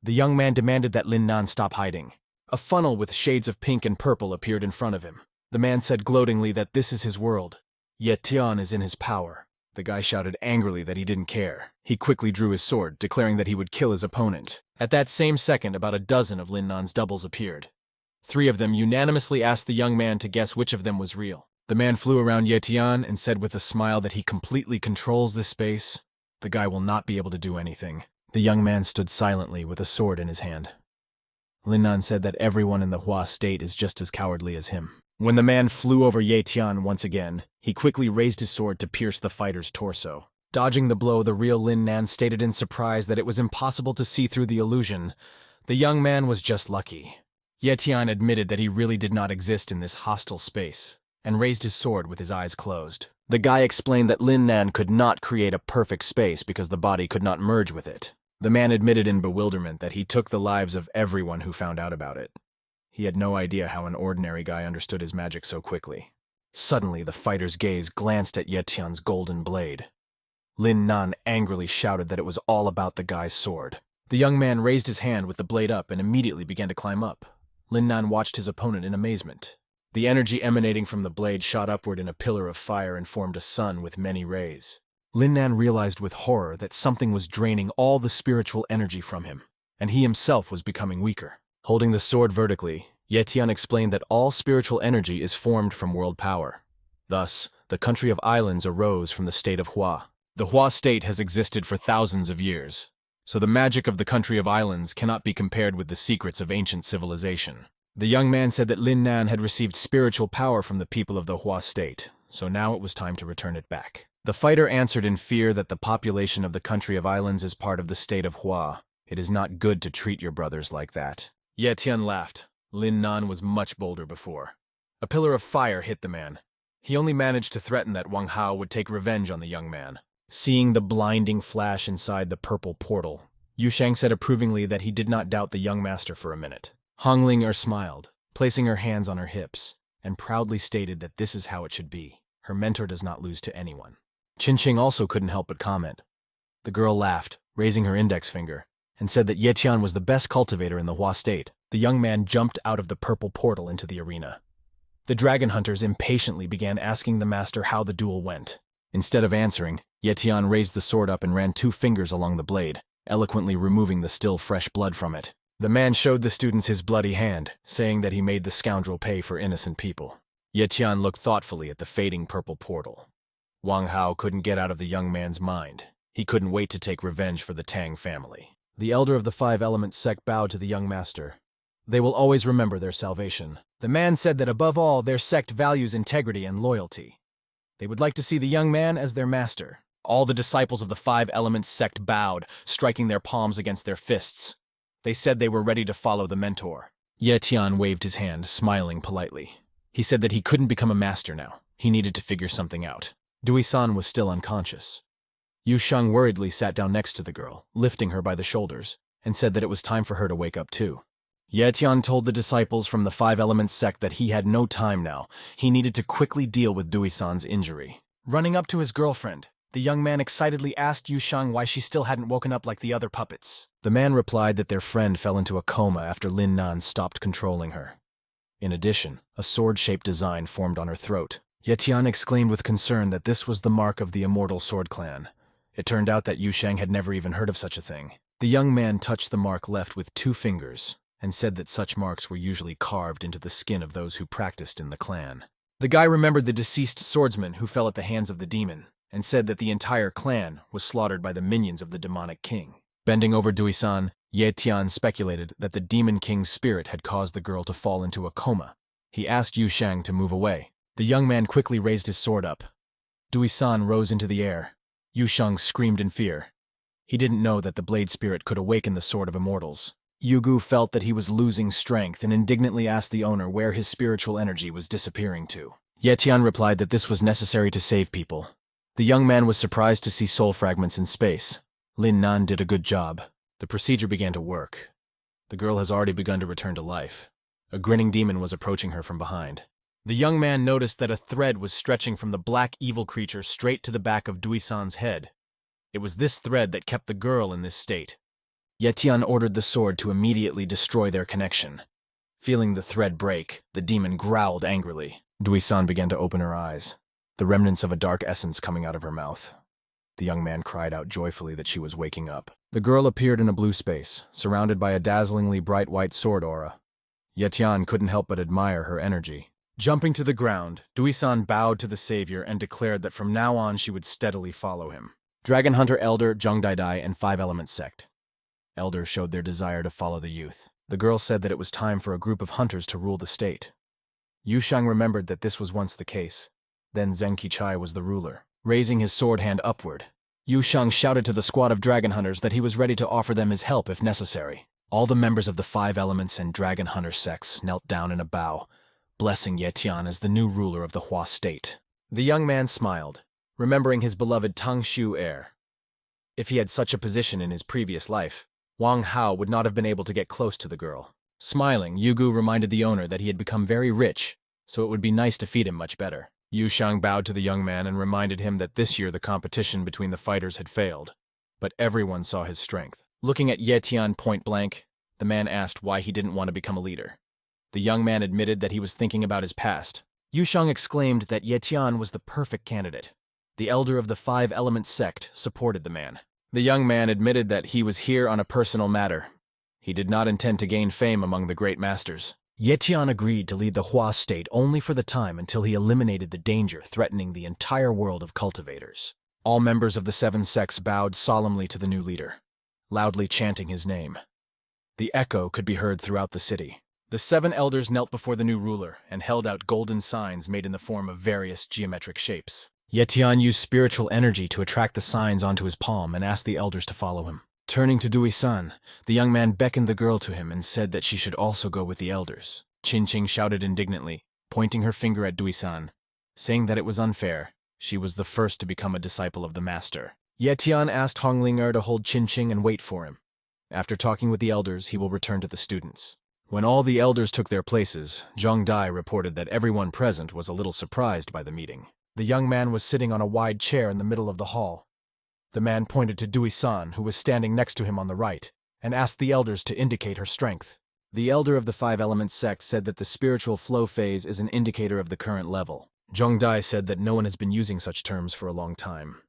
The young man demanded that Lin Yin stop hiding. A funnel with shades of pink and purple appeared in front of him. The man said gloatingly that this is his world. Ye Tian is in his power. The guy shouted angrily that he didn't care. He quickly drew his sword, declaring that he would kill his opponent. At that same second, about a dozen of Lin Yin's doubles appeared. 3 of them unanimously asked the young man to guess which of them was real. The man flew around Ye Tian and said with a smile that he completely controls this space. The guy will not be able to do anything. The young man stood silently with a sword in his hand. Lin Yin said that everyone in the Hua state is just as cowardly as him. When the man flew over Ye Tian once again, he quickly raised his sword to pierce the fighter's torso. Dodging the blow, the real Lin Yin stated in surprise that it was impossible to see through the illusion. The young man was just lucky. Ye Tian admitted that he really did not exist in this hostile space, and raised his sword with his eyes closed. The guy explained that Lin Yin could not create a perfect space because the body could not merge with it. The man admitted in bewilderment that he took the lives of everyone who found out about it. He had no idea how an ordinary guy understood his magic so quickly. Suddenly, the fighter's gaze glanced at Ye Tian's golden blade. Lin Yin angrily shouted that it was all about the guy's sword. The young man raised his hand with the blade up and immediately began to climb up. Lin Yin watched his opponent in amazement. The energy emanating from the blade shot upward in a pillar of fire and formed a sun with many rays. Lin Yin realized with horror that something was draining all the spiritual energy from him, and he himself was becoming weaker. Holding the sword vertically, Ye Tian explained that all spiritual energy is formed from world power. Thus, the country of islands arose from the state of Hua. The Hua state has existed for thousands of years, so the magic of the country of islands cannot be compared with the secrets of ancient civilization. The young man said that Lin Yin had received spiritual power from the people of the Hua state, so now it was time to return it back. The fighter answered in fear that the population of the country of islands is part of the state of Hua. It is not good to treat your brothers like that. Ye Tian laughed. Lin Yin was much bolder before. A pillar of fire hit the man. He only managed to threaten that Wang Hao would take revenge on the young man. Seeing the blinding flash inside the purple portal, Yu Shang said approvingly that he did not doubt the young master for a minute. Hong Ling smiled, placing her hands on her hips, and proudly stated that this is how it should be. Her mentor does not lose to anyone. Qin Qing also couldn't help but comment. The girl laughed, raising her index finger, and said that Ye Tian was the best cultivator in the Hua state. The young man jumped out of the purple portal into the arena. The dragon hunters impatiently began asking the master how the duel went. Instead of answering, Ye Tian raised the sword up and ran 2 fingers along the blade, eloquently removing the still fresh blood from it. The man showed the students his bloody hand, saying that he made the scoundrel pay for innocent people. Ye Tian looked thoughtfully at the fading purple portal. Wang Hao couldn't get out of the young man's mind. He couldn't wait to take revenge for the Tang family. The elder of the 5 Elements sect bowed to the young master. They will always remember their salvation. The man said that above all, their sect values integrity and loyalty. They would like to see the young man as their master. All the disciples of the 5 Elements sect bowed, striking their palms against their fists. They said they were ready to follow the mentor. Ye Tian waved his hand, smiling politely. He said that he couldn't become a master now. He needed to figure something out. Dui-san was still unconscious. Yu Sheng worriedly sat down next to the girl, lifting her by the shoulders, and said that it was time for her to wake up too. Ye Tian told the disciples from the 5 Elements sect that he had no time now. He needed to quickly deal with Dui-san's injury. Running up to his girlfriend, the young man excitedly asked Yu Sheng why she still hadn't woken up like the other puppets. The man replied that their friend fell into a coma after Lin Yin stopped controlling her. In addition, a sword-shaped design formed on her throat. Ye Tian exclaimed with concern that this was the mark of the Immortal Sword Clan. It turned out that Yu Sheng had never even heard of such a thing. The young man touched the mark left with 2 fingers, and said that such marks were usually carved into the skin of those who practiced in the clan. The guy remembered the deceased swordsman who fell at the hands of the demon, and said that the entire clan was slaughtered by the minions of the demonic king. Bending over Dui-san, Ye Tian speculated that the Demon King's spirit had caused the girl to fall into a coma. He asked Yu Shang to move away. The young man quickly raised his sword up. Dui-san rose into the air. Yu Shang screamed in fear. He didn't know that the blade spirit could awaken the sword of immortals. Yugu felt that he was losing strength and indignantly asked the owner where his spiritual energy was disappearing to. Ye Tian replied that this was necessary to save people. The young man was surprised to see soul fragments in space. Lin Yin did a good job. The procedure began to work. The girl has already begun to return to life. A grinning demon was approaching her from behind. The young man noticed that a thread was stretching from the black evil creature straight to the back of Dui-san's head. It was this thread that kept the girl in this state. Ye Tian ordered the sword to immediately destroy their connection. Feeling the thread break, the demon growled angrily. Dui-san began to open her eyes, the remnants of a dark essence coming out of her mouth. The young man cried out joyfully that she was waking up. The girl appeared in a blue space, surrounded by a dazzlingly bright white sword aura. Ye Tian couldn't help but admire her energy. Jumping to the ground, Dui-san bowed to the savior and declared that from now on she would steadily follow him. Dragon Hunter Elder, Zhongdaidai, and Five Element Sect. Elders showed their desire to follow the youth. The girl said that it was time for a group of hunters to rule the state. Yu Shang remembered that this was once the case. Then Zenki Chai was the ruler. Raising his sword hand upward, Yu Shang shouted to the squad of dragon hunters that he was ready to offer them his help if necessary. All the members of the Five Elements and Dragon Hunter sects knelt down in a bow, blessing Ye Tian as the new ruler of the Hua state. The young man smiled, remembering his beloved Tang Shu heir. If he had such a position in his previous life, Wang Hao would not have been able to get close to the girl. Smiling, Yugu reminded the owner that he had become very rich, so it would be nice to feed him much better. Yu Shang bowed to the young man and reminded him that this year the competition between the fighters had failed, but everyone saw his strength. Looking at Ye Tian point blank, the man asked why he didn't want to become a leader. The young man admitted that he was thinking about his past. Yu Shang exclaimed that Ye Tian was the perfect candidate. The elder of the Five Elements sect supported the man. The young man admitted that he was here on a personal matter. He did not intend to gain fame among the great masters. Ye Tian agreed to lead the Hua state only for the time until he eliminated the danger threatening the entire world of cultivators. All members of the seven sects bowed solemnly to the new leader, loudly chanting his name. The echo could be heard throughout the city. The seven elders knelt before the new ruler and held out golden signs made in the form of various geometric shapes. Ye Tian used spiritual energy to attract the signs onto his palm and asked the elders to follow him. Turning to Dui-san, the young man beckoned the girl to him and said that she should also go with the elders. Qin shouted indignantly, pointing her finger at Dui-san, saying that it was unfair. She was the first to become a disciple of the master. Ye Tian asked Hongling to hold Qin and wait for him. After talking with the elders, he will return to the students. When all the elders took their places, Zhong Dai reported that everyone present was a little surprised by the meeting. The young man was sitting on a wide chair in the middle of the hall. The man pointed to Dui-san, who was standing next to him on the right, and asked the elders to indicate her strength. The elder of the Five Elements sect said that the spiritual flow phase is an indicator of the current level. Zhong Dai said that no one has been using such terms for a long time.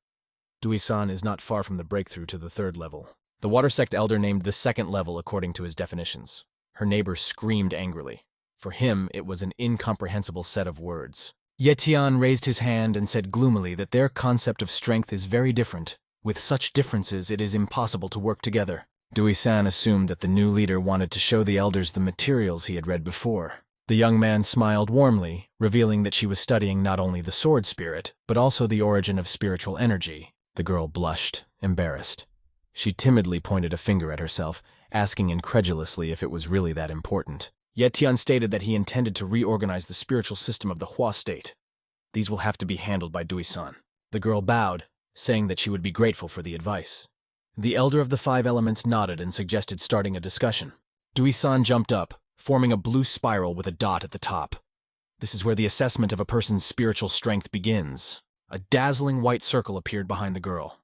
Dui-san is not far from the breakthrough to the third level. The water sect elder named the second level according to his definitions. Her neighbor screamed angrily. For him, it was an incomprehensible set of words. Ye Tian raised his hand and said gloomily that their concept of strength is very different. With such differences, it is impossible to work together. Dui-san assumed that the new leader wanted to show the elders the materials he had read before. The young man smiled warmly, revealing that she was studying not only the sword spirit, but also the origin of spiritual energy. The girl blushed, embarrassed. She timidly pointed a finger at herself, asking incredulously if it was really that important. Ye Tian stated that he intended to reorganize the spiritual system of the Hua state. These will have to be handled by Dui-san. The girl bowed, saying that she would be grateful for the advice. The elder of the Five Elements nodded and suggested starting a discussion. Dui-san jumped up, forming a blue spiral with a dot at the top. This is where the assessment of a person's spiritual strength begins. A dazzling white circle appeared behind the girl.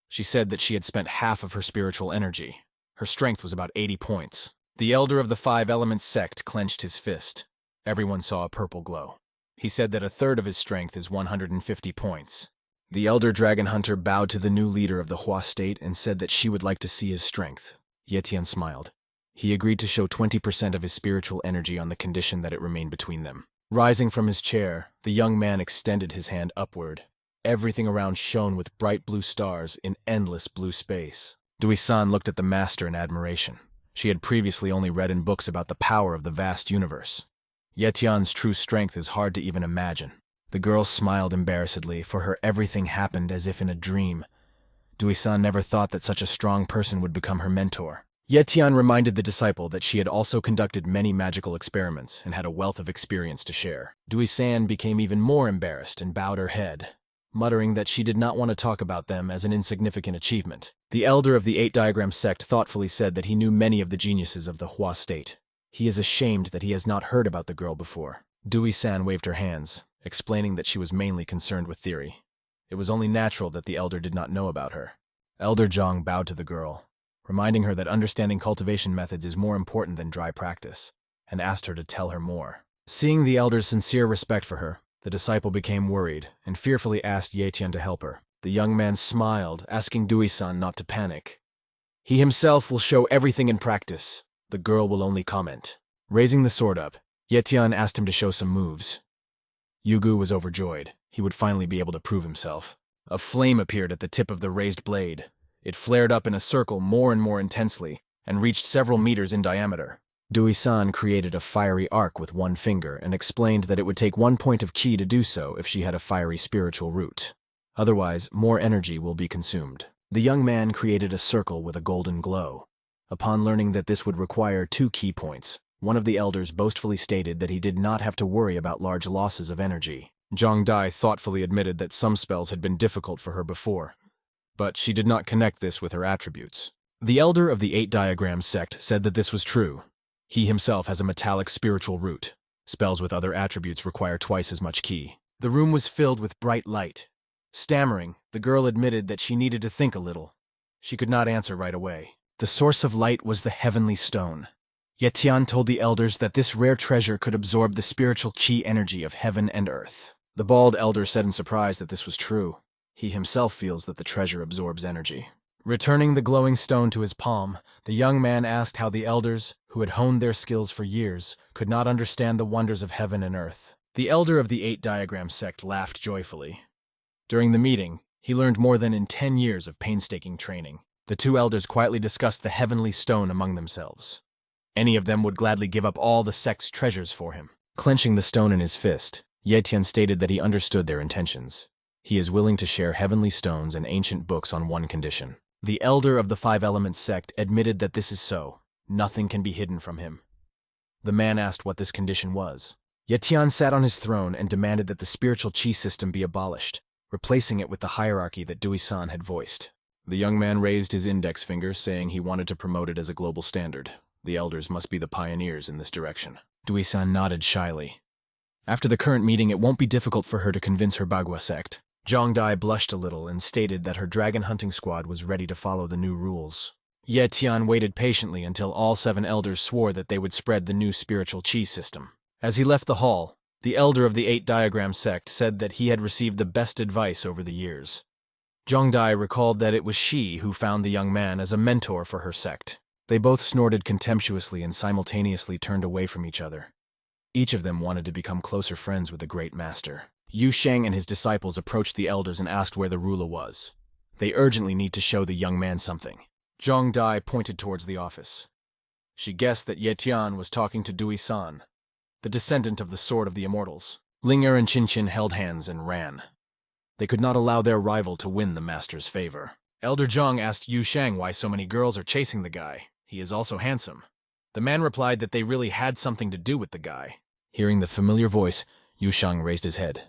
She said that she had spent half of her spiritual energy. Her strength was about 80 points. The elder of the Five Elements sect clenched his fist. Everyone saw a purple glow. He said that a third of his strength is 150 points. The elder dragon hunter bowed to the new leader of the Hua state and said that she would like to see his strength. Ye Tian smiled. He agreed to show 20% of his spiritual energy on the condition that it remained between them. Rising from his chair, the young man extended his hand upward. Everything around shone with bright blue stars in endless blue space. Dui-san looked at the master in admiration. She had previously only read in books about the power of the vast universe. Ye Tian's true strength is hard to even imagine. The girl smiled embarrassedly, for her everything happened as if in a dream. Dui-san never thought that such a strong person would become her mentor. Ye Tian reminded the disciple that she had also conducted many magical experiments and had a wealth of experience to share. Dui-san became even more embarrassed and bowed her head, muttering that she did not want to talk about them as an insignificant achievement. The elder of the 8-diagram sect thoughtfully said that he knew many of the geniuses of the Hua state. He is ashamed that he has not heard about the girl before. Dui-san waved her hands, explaining that she was mainly concerned with theory. It was only natural that the elder did not know about her. Elder Zhang bowed to the girl, reminding her that understanding cultivation methods is more important than dry practice, and asked her to tell her more. Seeing the elder's sincere respect for her, the disciple became worried and fearfully asked Ye Tian to help her. The young man smiled, asking Dui-san not to panic. He himself will show everything in practice. The girl will only comment. Raising the sword up, Ye Tian asked him to show some moves. Yugu was overjoyed. He would finally be able to prove himself. A flame appeared at the tip of the raised blade. It flared up in a circle more and more intensely, and reached several meters in diameter. Dui-san created a fiery arc with one finger and explained that it would take 1 point of ki to do so if she had a fiery spiritual root. Otherwise, more energy will be consumed. The young man created a circle with a golden glow. Upon learning that this would require 2 ki points, one of the elders boastfully stated that he did not have to worry about large losses of energy. Zhang Dai thoughtfully admitted that some spells had been difficult for her before, but she did not connect this with her attributes. The elder of the 8-diagram sect said that this was true. He himself has a metallic spiritual root. Spells with other attributes require twice as much ki. The room was filled with bright light. Stammering, the girl admitted that she needed to think a little. She could not answer right away. The source of light was the heavenly stone. Ye Tian told the elders that this rare treasure could absorb the spiritual chi energy of heaven and earth. The bald elder said in surprise that this was true. He himself feels that the treasure absorbs energy. Returning the glowing stone to his palm, the young man asked how the elders, who had honed their skills for years, could not understand the wonders of heaven and earth. The elder of the 8-diagram sect laughed joyfully. During the meeting, he learned more than in 10 years of painstaking training. The 2 elders quietly discussed the heavenly stone among themselves. Any of them would gladly give up all the sect's treasures for him. Clenching the stone in his fist, Ye Tian stated that he understood their intentions. He is willing to share heavenly stones and ancient books on one condition. The elder of the 5-element sect admitted that this is so. Nothing can be hidden from him. The man asked what this condition was. Ye Tian sat on his throne and demanded that the spiritual chi system be abolished, replacing it with the hierarchy that Dui-san had voiced. The young man raised his index finger, saying he wanted to promote it as a global standard. The elders must be the pioneers in this direction. Dui-san nodded shyly. After the current meeting, it won't be difficult for her to convince her Bagua sect. Zhang Dai blushed a little and stated that her dragon hunting squad was ready to follow the new rules. Ye Tian waited patiently until all 7 elders swore that they would spread the new spiritual chi system. As he left the hall, the elder of the 8-diagram sect said that he had received the best advice over the years. Zhang Dai recalled that it was she who found the young man as a mentor for her sect. They both snorted contemptuously and simultaneously turned away from each other. Each of them wanted to become closer friends with the great master. Yu Sheng and his disciples approached the elders and asked where the ruler was. They urgently need to show the young man something. Zhang Dai pointed towards the office. She guessed that Ye Tian was talking to Dui-san, the descendant of the Sword of the Immortals. Ling Yin and Qin held hands and ran. They could not allow their rival to win the master's favor. Elder Zhang asked Yu Sheng why so many girls are chasing the guy. He is also handsome. The man replied that they really had something to do with the guy. Hearing the familiar voice, Yu Sheng raised his head.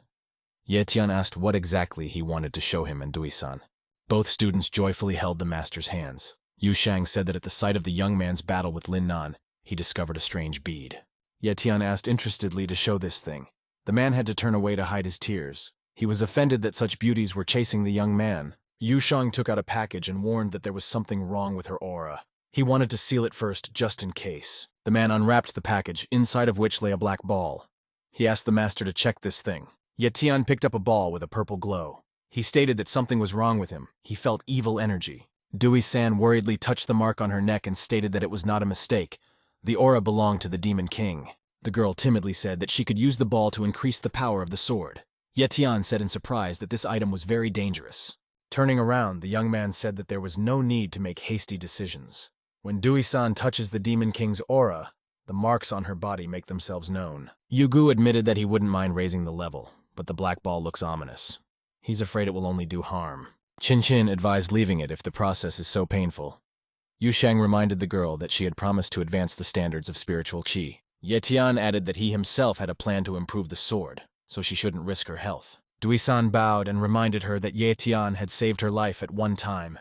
Ye Tian asked what exactly he wanted to show him and Dui-san. Both students joyfully held the master's hands. Yu Sheng said that at the sight of the young man's battle with Lin Yin, he discovered a strange bead. Ye Tian asked interestedly to show this thing. The man had to turn away to hide his tears. He was offended that such beauties were chasing the young man. Yu Sheng took out a package and warned that there was something wrong with her aura. He wanted to seal it first, just in case. The man unwrapped the package, inside of which lay a black ball. He asked the master to check this thing. Ye Tian picked up a ball with a purple glow. He stated that something was wrong with him. He felt evil energy. Dui-san worriedly touched the mark on her neck and stated that it was not a mistake. The aura belonged to the Demon King. The girl timidly said that she could use the ball to increase the power of the sword. Ye Tian said in surprise that this item was very dangerous. Turning around, the young man said that there was no need to make hasty decisions. When Dui-san touches the Demon King's aura, the marks on her body make themselves known. Yugu admitted that he wouldn't mind raising the level, but the black ball looks ominous. He's afraid it will only do harm. Chin advised leaving it if the process is so painful. Yu Shang reminded the girl that she had promised to advance the standards of spiritual qi. Tian added that he himself had a plan to improve the sword, so she shouldn't risk her health. Dui-san bowed and reminded her that Tian had saved her life at one time.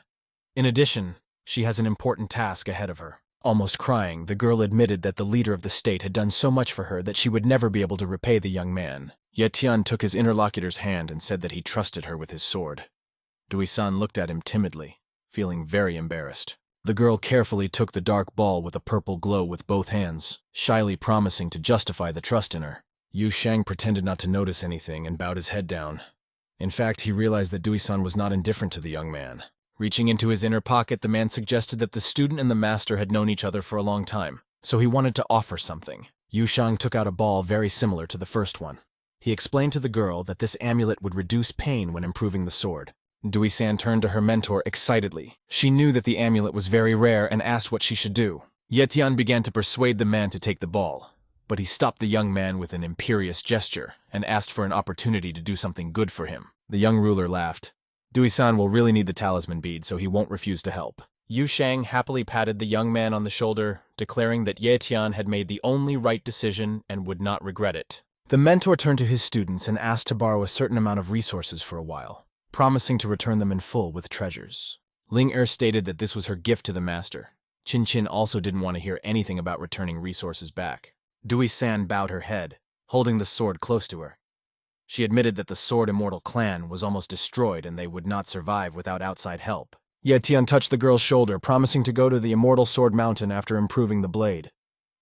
In addition, she has an important task ahead of her. Almost crying, the girl admitted that the leader of the state had done so much for her that she would never be able to repay the young man. Tian took his interlocutor's hand and said that he trusted her with his sword. Dui-san looked at him timidly, feeling very embarrassed. The girl carefully took the dark ball with a purple glow with both hands, shyly promising to justify the trust in her. Yu Shang pretended not to notice anything and bowed his head down. In fact, he realized that Dui-san was not indifferent to the young man. Reaching into his inner pocket, the man suggested that the student and the master had known each other for a long time, so he wanted to offer something. Yu Shang took out a ball very similar to the first one. He explained to the girl that this amulet would reduce pain when improving the sword. Dui-san turned to her mentor excitedly. She knew that the amulet was very rare and asked what she should do. Tian began to persuade the man to take the ball, but he stopped the young man with an imperious gesture and asked for an opportunity to do something good for him. The young ruler laughed. Dui-san will really need the talisman bead, so he won't refuse to help. Yu Shang happily patted the young man on the shoulder, declaring that Tian had made the only right decision and would not regret it. The mentor turned to his students and asked to borrow a certain amount of resources for a while, promising to return them in full with treasures. Ling Yin stated that this was her gift to the master. Chin also didn't want to hear anything about returning resources back. Dui-san bowed her head, holding the sword close to her. She admitted that the Sword Immortal clan was almost destroyed and they would not survive without outside help. Tian touched the girl's shoulder, promising to go to the Immortal Sword Mountain after improving the blade.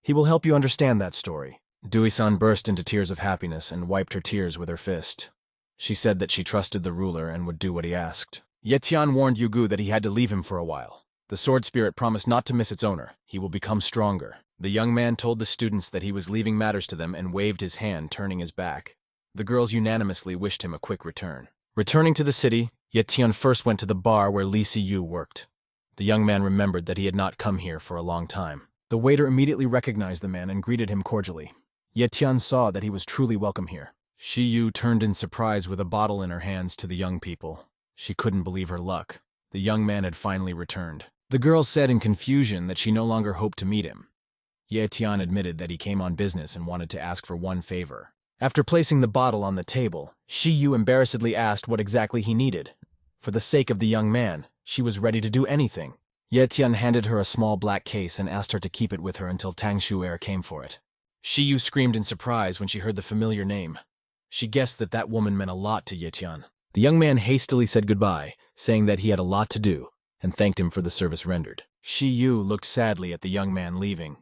He will help you understand that story. Dui-san burst into tears of happiness and wiped her tears with her fist. She said that she trusted the ruler and would do what he asked. Tian warned Yugu that he had to leave him for a while. The sword spirit promised not to miss its owner. He will become stronger. The young man told the students that he was leaving matters to them and waved his hand, turning his back. The girls unanimously wished him a quick return. Returning to the city, Tian first went to the bar where Li Siyu worked. The young man remembered that he had not come here for a long time. The waiter immediately recognized the man and greeted him cordially. Tian saw that he was truly welcome here. Shiyu turned in surprise with a bottle in her hands to the young people. She couldn't believe her luck. The young man had finally returned. The girl said in confusion that she no longer hoped to meet him. Tian admitted that he came on business and wanted to ask for one favor. After placing the bottle on the table, Shiyu embarrassedly asked what exactly he needed. For the sake of the young man, she was ready to do anything. Tian handed her a small black case and asked her to keep it with her until Tang Shu'er came for it. Shiyu screamed in surprise when she heard the familiar name. She guessed that that woman meant a lot to Tian. The young man hastily said goodbye, saying that he had a lot to do, and thanked him for the service rendered. Shiyu looked sadly at the young man leaving.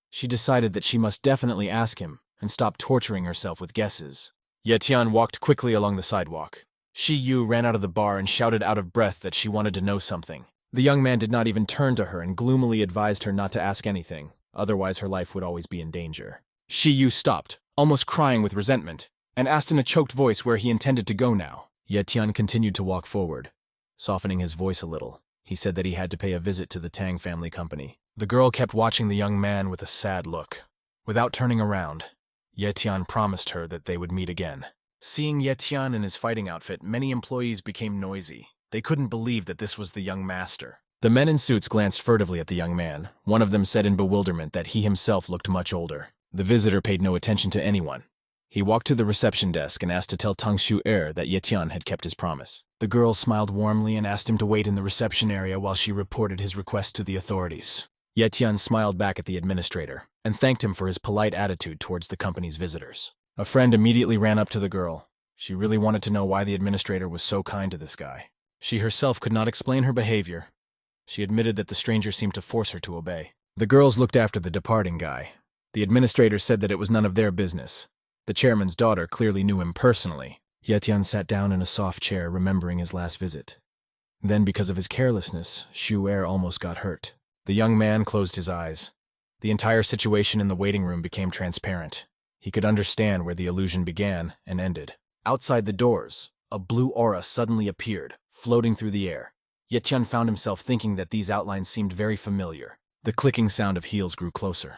She decided that she must definitely ask him and stop torturing herself with guesses. Tian walked quickly along the sidewalk. Shiyu ran out of the bar and shouted out of breath that she wanted to know something. The young man did not even turn to her and gloomily advised her not to ask anything, otherwise her life would always be in danger. Shiyu stopped, almost crying with resentment, and asked in a choked voice where he intended to go now. Tian continued to walk forward. Softening his voice a little, he said that he had to pay a visit to the Tang family company. The girl kept watching the young man with a sad look. Without turning around, Tian promised her that they would meet again. Seeing Tian in his fighting outfit, many employees became noisy. They couldn't believe that this was the young master. The men in suits glanced furtively at the young man. One of them said in bewilderment that he himself looked much older. The visitor paid no attention to anyone. He walked to the reception desk and asked to tell Tang Shu'er that Tian had kept his promise. The girl smiled warmly and asked him to wait in the reception area while she reported his request to the authorities. Tian smiled back at the administrator and thanked him for his polite attitude towards the company's visitors. A friend immediately ran up to the girl. She really wanted to know why the administrator was so kind to this guy. She herself could not explain her behavior. She admitted that the stranger seemed to force her to obey. The girls looked after the departing guy. The administrator said that it was none of their business. The chairman's daughter clearly knew him personally. Tian sat down in a soft chair, remembering his last visit. Then, because of his carelessness, Shu'er almost got hurt. The young man closed his eyes. The entire situation in the waiting room became transparent. He could understand where the illusion began and ended. Outside the doors, a blue aura suddenly appeared, floating through the air. Yet Tian found himself thinking that these outlines seemed very familiar. The clicking sound of heels grew closer.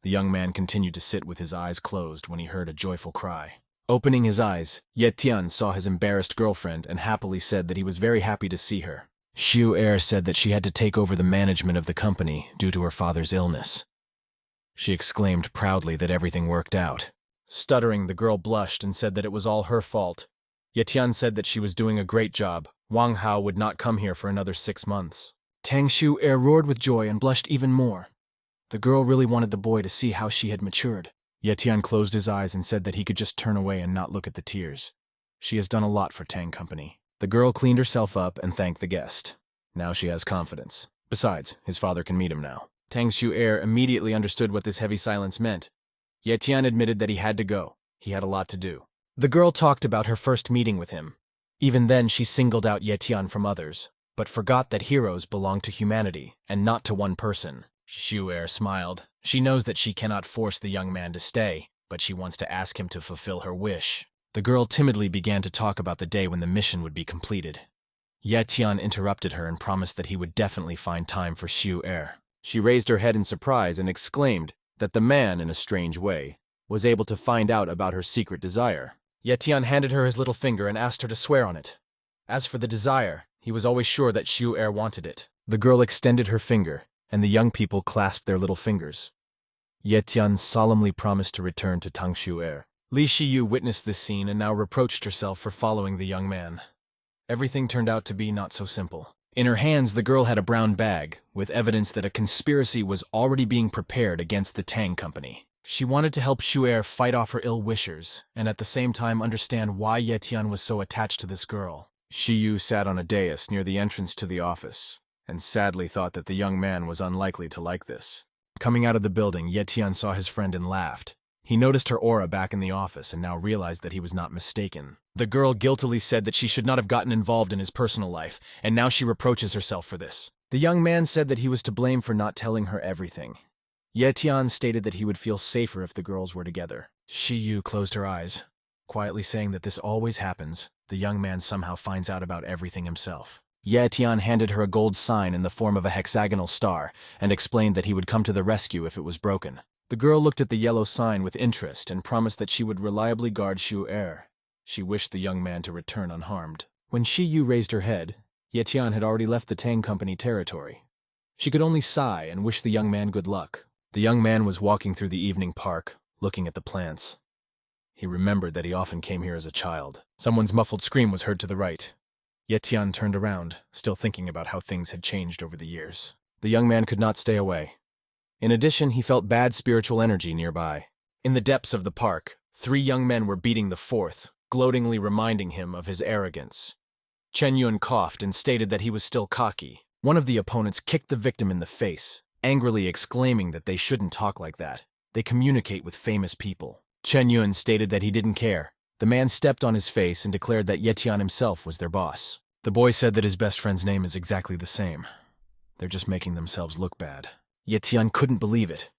The young man continued to sit with his eyes closed when he heard a joyful cry. Opening his eyes, Ye Tian saw his embarrassed girlfriend and happily said that he was very happy to see her. Xiu Er said that she had to take over the management of the company due to her father's illness. She exclaimed proudly that everything worked out. Stuttering, the girl blushed and said that it was all her fault. Ye Tian said that she was doing a great job. Wang Hao would not come here for another 6 months. Tang Xiu Er roared with joy and blushed even more. The girl really wanted the boy to see how she had matured. Ye Tian closed his eyes and said that he could just turn away and not look at the tears. She has done a lot for Tang Company. The girl cleaned herself up and thanked the guest. Now she has confidence. Besides, his father can meet him now. Tang Xiu Er immediately understood what this heavy silence meant. Ye Tian admitted that he had to go. He had a lot to do. The girl talked about her first meeting with him. Even then, she singled out Ye Tian from others, but forgot that heroes belong to humanity and not to one person. Xiu Er smiled. She knows that she cannot force the young man to stay, but she wants to ask him to fulfill her wish. The girl timidly began to talk about the day when the mission would be completed. Ye Tian interrupted her and promised that he would definitely find time for Xiu Er. She raised her head in surprise and exclaimed that the man, in a strange way, was able to find out about her secret desire. Ye Tian handed her his little finger and asked her to swear on it. As for the desire, he was always sure that Xiu Er wanted it. The girl extended her finger, and the young people clasped their little fingers. Ye Tian solemnly promised to return to Tang Xiu Er. Li Shiyu witnessed this scene and now reproached herself for following the young man. Everything turned out to be not so simple. In her hands, the girl had a brown bag, with evidence that a conspiracy was already being prepared against the Tang Company. She wanted to help Xiu Er fight off her ill-wishers, and at the same time understand why Ye Tian was so attached to this girl. Shiyu sat on a dais near the entrance to the office, and sadly thought that the young man was unlikely to like this. Coming out of the building, Ye Tian saw his friend and laughed. He noticed her aura back in the office and now realized that he was not mistaken. The girl guiltily said that she should not have gotten involved in his personal life, and now she reproaches herself for this. The young man said that he was to blame for not telling her everything. Ye Tian stated that he would feel safer if the girls were together. Shiyu closed her eyes, quietly saying that this always happens. The young man somehow finds out about everything himself. Ye Tian handed her a gold sign in the form of a hexagonal star and explained that he would come to the rescue if it was broken. The girl looked at the yellow sign with interest and promised that she would reliably guard Xiu Er. She wished the young man to return unharmed. When Shiyu raised her head, Ye Tian had already left the Tang Company territory. She could only sigh and wish the young man good luck. The young man was walking through the evening park, looking at the plants. He remembered that he often came here as a child. Someone's muffled scream was heard to the right. Ye Tian turned around, still thinking about how things had changed over the years. The young man could not stay away. In addition, he felt bad spiritual energy nearby. In the depths of the park, 3 young men were beating the 4th, gloatingly reminding him of his arrogance. Chen Yun coughed and stated that he was still cocky. One of the opponents kicked the victim in the face, angrily exclaiming that they shouldn't talk like that. They communicate with famous people. Chen Yun stated that he didn't care. The man stepped on his face and declared that Ye Tian himself was their boss. The boy said that his best friend's name is exactly the same. They're just making themselves look bad. Ye Tian couldn't believe it.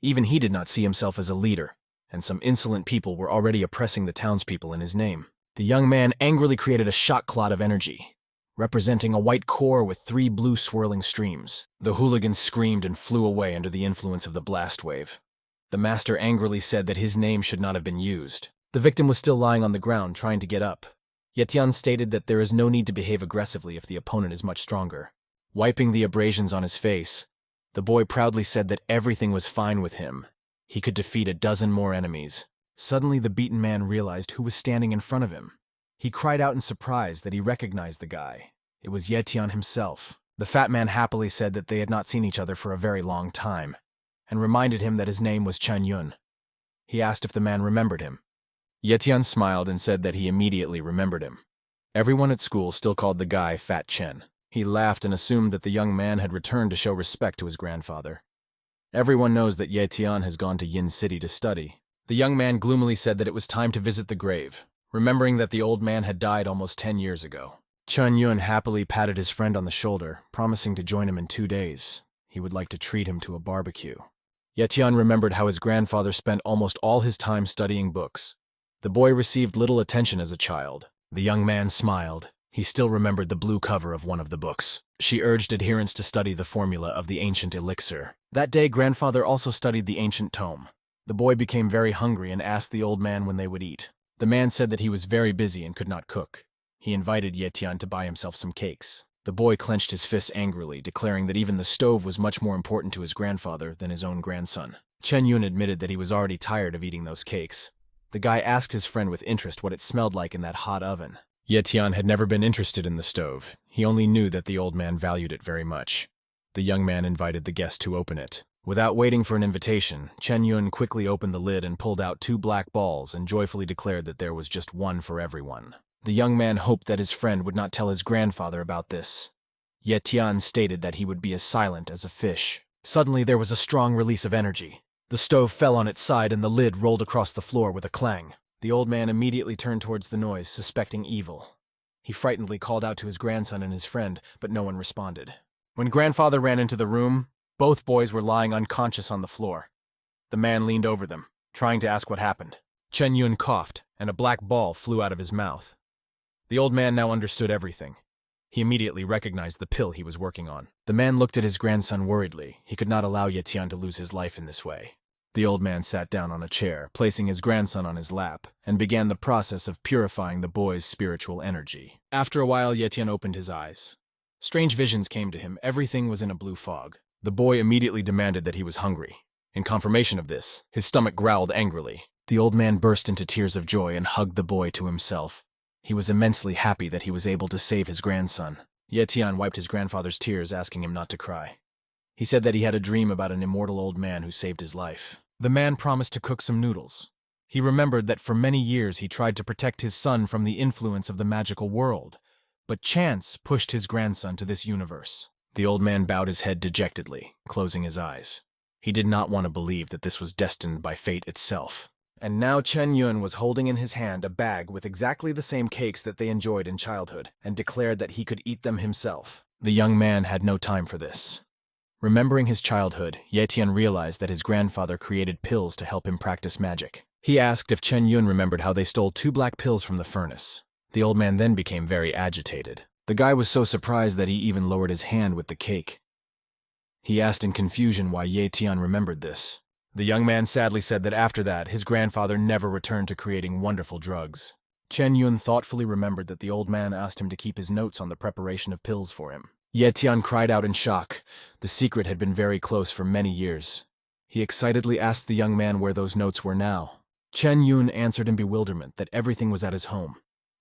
Even he did not see himself as a leader, and some insolent people were already oppressing the townspeople in his name. The young man angrily created a shot cloud of energy, representing a white core with 3 blue swirling streams. The hooligans screamed and flew away under the influence of the blast wave. The master angrily said that his name should not have been used. The victim was still lying on the ground, trying to get up. Ye Tian stated that there is no need to behave aggressively if the opponent is much stronger. Wiping the abrasions on his face, the boy proudly said that everything was fine with him. He could defeat a dozen more enemies. Suddenly, the beaten man realized who was standing in front of him. He cried out in surprise that he recognized the guy. It was Ye Tian himself. The fat man happily said that they had not seen each other for a very long time, and reminded him that his name was Chen Yun. He asked if the man remembered him. Ye Tian smiled and said that he immediately remembered him. Everyone at school still called the guy Fat Chen. He laughed and assumed that the young man had returned to show respect to his grandfather. Everyone knows that Ye Tian has gone to Yin City to study. The young man gloomily said that it was time to visit the grave, remembering that the old man had died almost 10 years ago. Chen Yun happily patted his friend on the shoulder, promising to join him in 2 days. He would like to treat him to a barbecue. Ye Tian remembered how his grandfather spent almost all his time studying books. The boy received little attention as a child. The young man smiled. He still remembered the blue cover of one of the books. She urged adherents to study the formula of the ancient elixir. That day, grandfather also studied the ancient tome. The boy became very hungry and asked the old man when they would eat. The man said that he was very busy and could not cook. He invited Tian to buy himself some cakes. The boy clenched his fists angrily, declaring that even the stove was much more important to his grandfather than his own grandson. Chen Yun admitted that he was already tired of eating those cakes. The guy asked his friend with interest what it smelled like in that hot oven. Tian had never been interested in the stove. He only knew that the old man valued it very much. The young man invited the guest to open it. Without waiting for an invitation, Chen Yun quickly opened the lid and pulled out 2 black balls and joyfully declared that there was just one for everyone. The young man hoped that his friend would not tell his grandfather about this. Yet Tian stated that he would be as silent as a fish. Suddenly there was a strong release of energy. The stove fell on its side and the lid rolled across the floor with a clang. The old man immediately turned towards the noise, suspecting evil. He frightenedly called out to his grandson and his friend, but no one responded. When grandfather ran into the room, both boys were lying unconscious on the floor. The man leaned over them, trying to ask what happened. Chen Yun coughed, and a black ball flew out of his mouth. The old man now understood everything. He immediately recognized the pill he was working on. The man looked at his grandson worriedly. He could not allow Tian to lose his life in this way. The old man sat down on a chair, placing his grandson on his lap, and began the process of purifying the boy's spiritual energy. After a while, Tian opened his eyes. Strange visions came to him. Everything was in a blue fog. The boy immediately demanded that he was hungry. In confirmation of this, his stomach growled angrily. The old man burst into tears of joy and hugged the boy to himself. He was immensely happy that he was able to save his grandson. Tian wiped his grandfather's tears, asking him not to cry. He said that he had a dream about an immortal old man who saved his life. The man promised to cook some noodles. He remembered that for many years he tried to protect his son from the influence of the magical world, but chance pushed his grandson to this universe. The old man bowed his head dejectedly, closing his eyes. He did not want to believe that this was destined by fate itself. And now Chen Yun was holding in his hand a bag with exactly the same cakes that they enjoyed in childhood, and declared that he could eat them himself. The young man had no time for this. Remembering his childhood, Tian realized that his grandfather created pills to help him practice magic. He asked if Chen Yun remembered how they stole 2 black pills from the furnace. The old man then became very agitated. The guy was so surprised that he even lowered his hand with the cake. He asked in confusion why Tian remembered this. The young man sadly said that after that, his grandfather never returned to creating wonderful drugs. Chen Yun thoughtfully remembered that the old man asked him to keep his notes on the preparation of pills for him. Tian cried out in shock. The secret had been very close for many years. He excitedly asked the young man where those notes were now. Chen Yun answered in bewilderment that everything was at his home.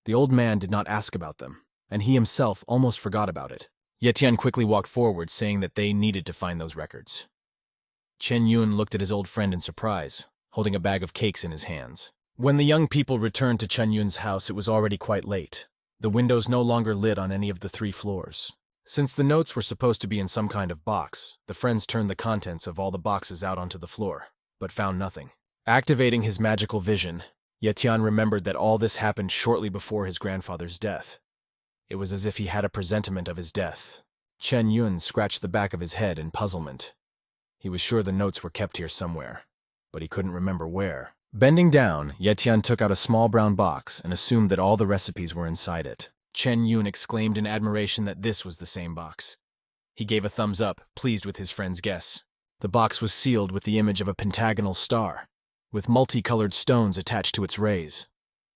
The old man did not ask about them, and he himself almost forgot about it. Tian quickly walked forward, saying that they needed to find those records. Chen Yun looked at his old friend in surprise, holding a bag of cakes in his hands. When the young people returned to Chen Yun's house, it was already quite late. The windows no longer lit on any of the 3 floors. Since the notes were supposed to be in some kind of box, the friends turned the contents of all the boxes out onto the floor, but found nothing. Activating his magical vision, Tian remembered that all this happened shortly before his grandfather's death. It was as if he had a presentiment of his death. Chen Yun scratched the back of his head in puzzlement. He was sure the notes were kept here somewhere, but he couldn't remember where. Bending down, Tian took out a small brown box and assumed that all the recipes were inside it. Chen Yun exclaimed in admiration that this was the same box. He gave a thumbs up, pleased with his friend's guess. The box was sealed with the image of a pentagonal star, with multicolored stones attached to its rays.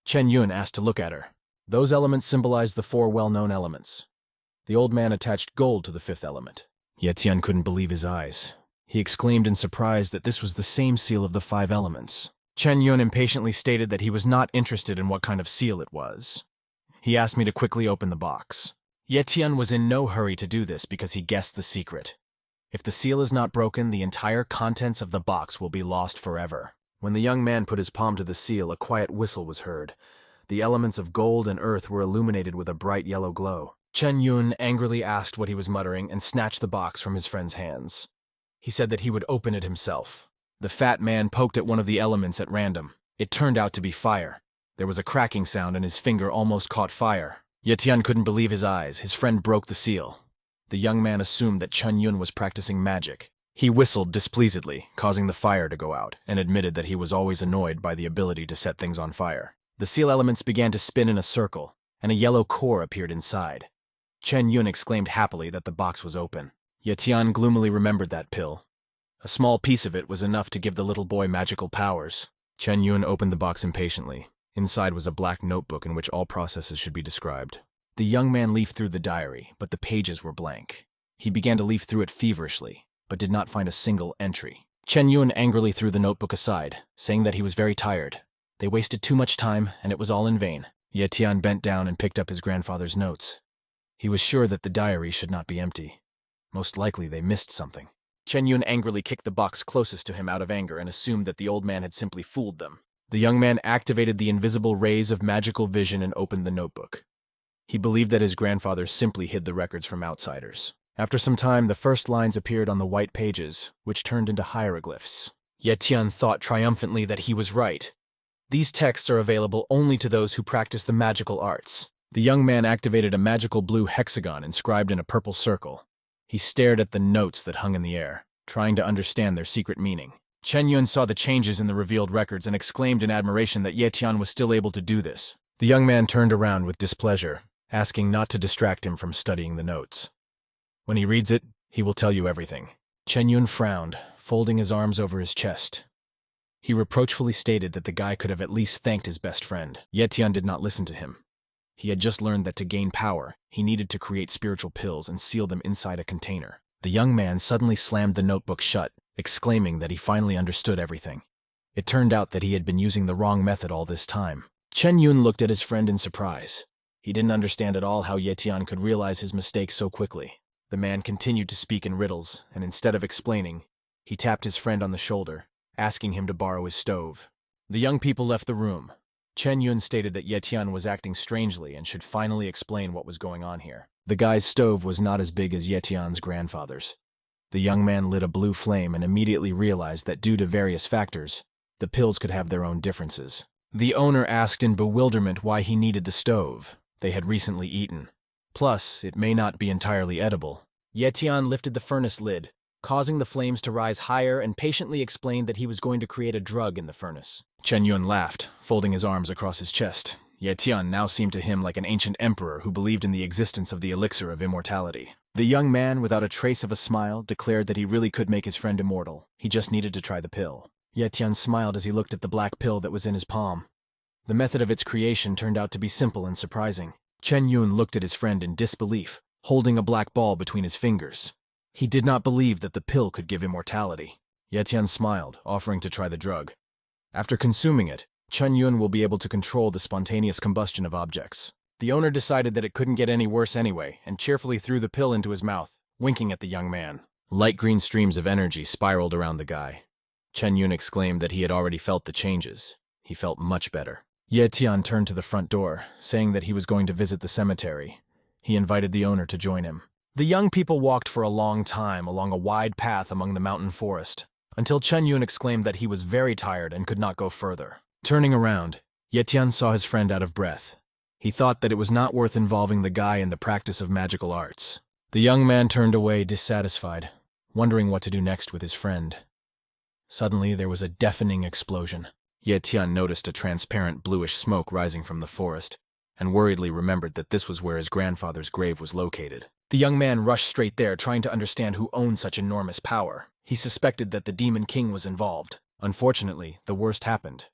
Chen Yun asked to look at her. Those elements symbolized the 4 well-known elements. The old man attached gold to the 5th element. Tian couldn't believe his eyes. He exclaimed in surprise that this was the same seal of the 5 elements. Chen Yun impatiently stated that he was not interested in what kind of seal it was. He asked me to quickly open the box. Tian was in no hurry to do this because he guessed the secret. If the seal is not broken, the entire contents of the box will be lost forever. When the young man put his palm to the seal, a quiet whistle was heard. The elements of gold and earth were illuminated with a bright yellow glow. Chen Yun angrily asked what he was muttering and snatched the box from his friend's hands. He said that he would open it himself. The fat man poked at one of the elements at random. It turned out to be fire. There was a cracking sound and his finger almost caught fire. Tian couldn't believe his eyes. His friend broke the seal. The young man assumed that Chen Yun was practicing magic. He whistled displeasedly, causing the fire to go out, and admitted that he was always annoyed by the ability to set things on fire. The seal elements began to spin in a circle, and a yellow core appeared inside. Chen Yun exclaimed happily that the box was open. Yet Tian gloomily remembered that pill. A small piece of it was enough to give the little boy magical powers. Chen Yun opened the box impatiently. Inside was a black notebook in which all processes should be described. The young man leafed through the diary, but the pages were blank. He began to leaf through it feverishly, but did not find a single entry. Chen Yun angrily threw the notebook aside, saying that he was very tired. They wasted too much time, and it was all in vain. Yet Tian bent down and picked up his grandfather's notes. He was sure that the diary should not be empty. Most likely they missed something. Chen Yun angrily kicked the box closest to him out of anger and assumed that the old man had simply fooled them. The young man activated the invisible rays of magical vision and opened the notebook. He believed that his grandfather simply hid the records from outsiders. After some time, the first lines appeared on the white pages, which turned into hieroglyphs. Yet Tian thought triumphantly that he was right. These texts are available only to those who practice the magical arts. The young man activated a magical blue hexagon inscribed in a purple circle. He stared at the notes that hung in the air, trying to understand their secret meaning. Chen Yun saw the changes in the revealed records and exclaimed in admiration that Ye Tian was still able to do this. The young man turned around with displeasure, asking not to distract him from studying the notes. When he reads it, he will tell you everything. Chen Yun frowned, folding his arms over his chest. He reproachfully stated that the guy could have at least thanked his best friend. Ye Tian did not listen to him. He had just learned that to gain power, he needed to create spiritual pills and seal them inside a container. The young man suddenly slammed the notebook shut, exclaiming that he finally understood everything. It turned out that he had been using the wrong method all this time. Chen Yun looked at his friend in surprise. He didn't understand at all how Ye Tian could realize his mistake so quickly. The man continued to speak in riddles, and instead of explaining, he tapped his friend on the shoulder, asking him to borrow his stove. The young people left the room. Chen Yun stated that Ye Tian was acting strangely and should finally explain what was going on here. The guy's stove was not as big as Ye Tian's grandfather's. The young man lit a blue flame and immediately realized that due to various factors, the pills could have their own differences. The owner asked in bewilderment why he needed the stove. They had recently eaten. Plus, it may not be entirely edible. Ye Tian lifted the furnace lid, causing the flames to rise higher, and patiently explained that he was going to create a drug in the furnace. Chen Yun laughed, folding his arms across his chest. Ye Tian now seemed to him like an ancient emperor who believed in the existence of the elixir of immortality. The young man, without a trace of a smile, declared that he really could make his friend immortal. He just needed to try the pill. Ye Tian smiled as he looked at the black pill that was in his palm. The method of its creation turned out to be simple and surprising. Chen Yun looked at his friend in disbelief, holding a black ball between his fingers. He did not believe that the pill could give immortality. Ye Tian smiled, offering to try the drug. After consuming it, Chen Yun will be able to control the spontaneous combustion of objects. The owner decided that it couldn't get any worse anyway, and cheerfully threw the pill into his mouth, winking at the young man. Light green streams of energy spiraled around the guy. Chen Yun exclaimed that he had already felt the changes. He felt much better. Ye Tian turned to the front door, saying that he was going to visit the cemetery. He invited the owner to join him. The young people walked for a long time along a wide path among the mountain forest, until Chen Yun exclaimed that he was very tired and could not go further. Turning around, Ye Tian saw his friend out of breath. He thought that it was not worth involving the guy in the practice of magical arts. The young man turned away dissatisfied, wondering what to do next with his friend. Suddenly, there was a deafening explosion. Ye Tian noticed a transparent bluish smoke rising from the forest, and worriedly remembered that this was where his grandfather's grave was located. The young man rushed straight there, trying to understand who owned such enormous power. He suspected that the Demon King was involved. Unfortunately, the worst happened.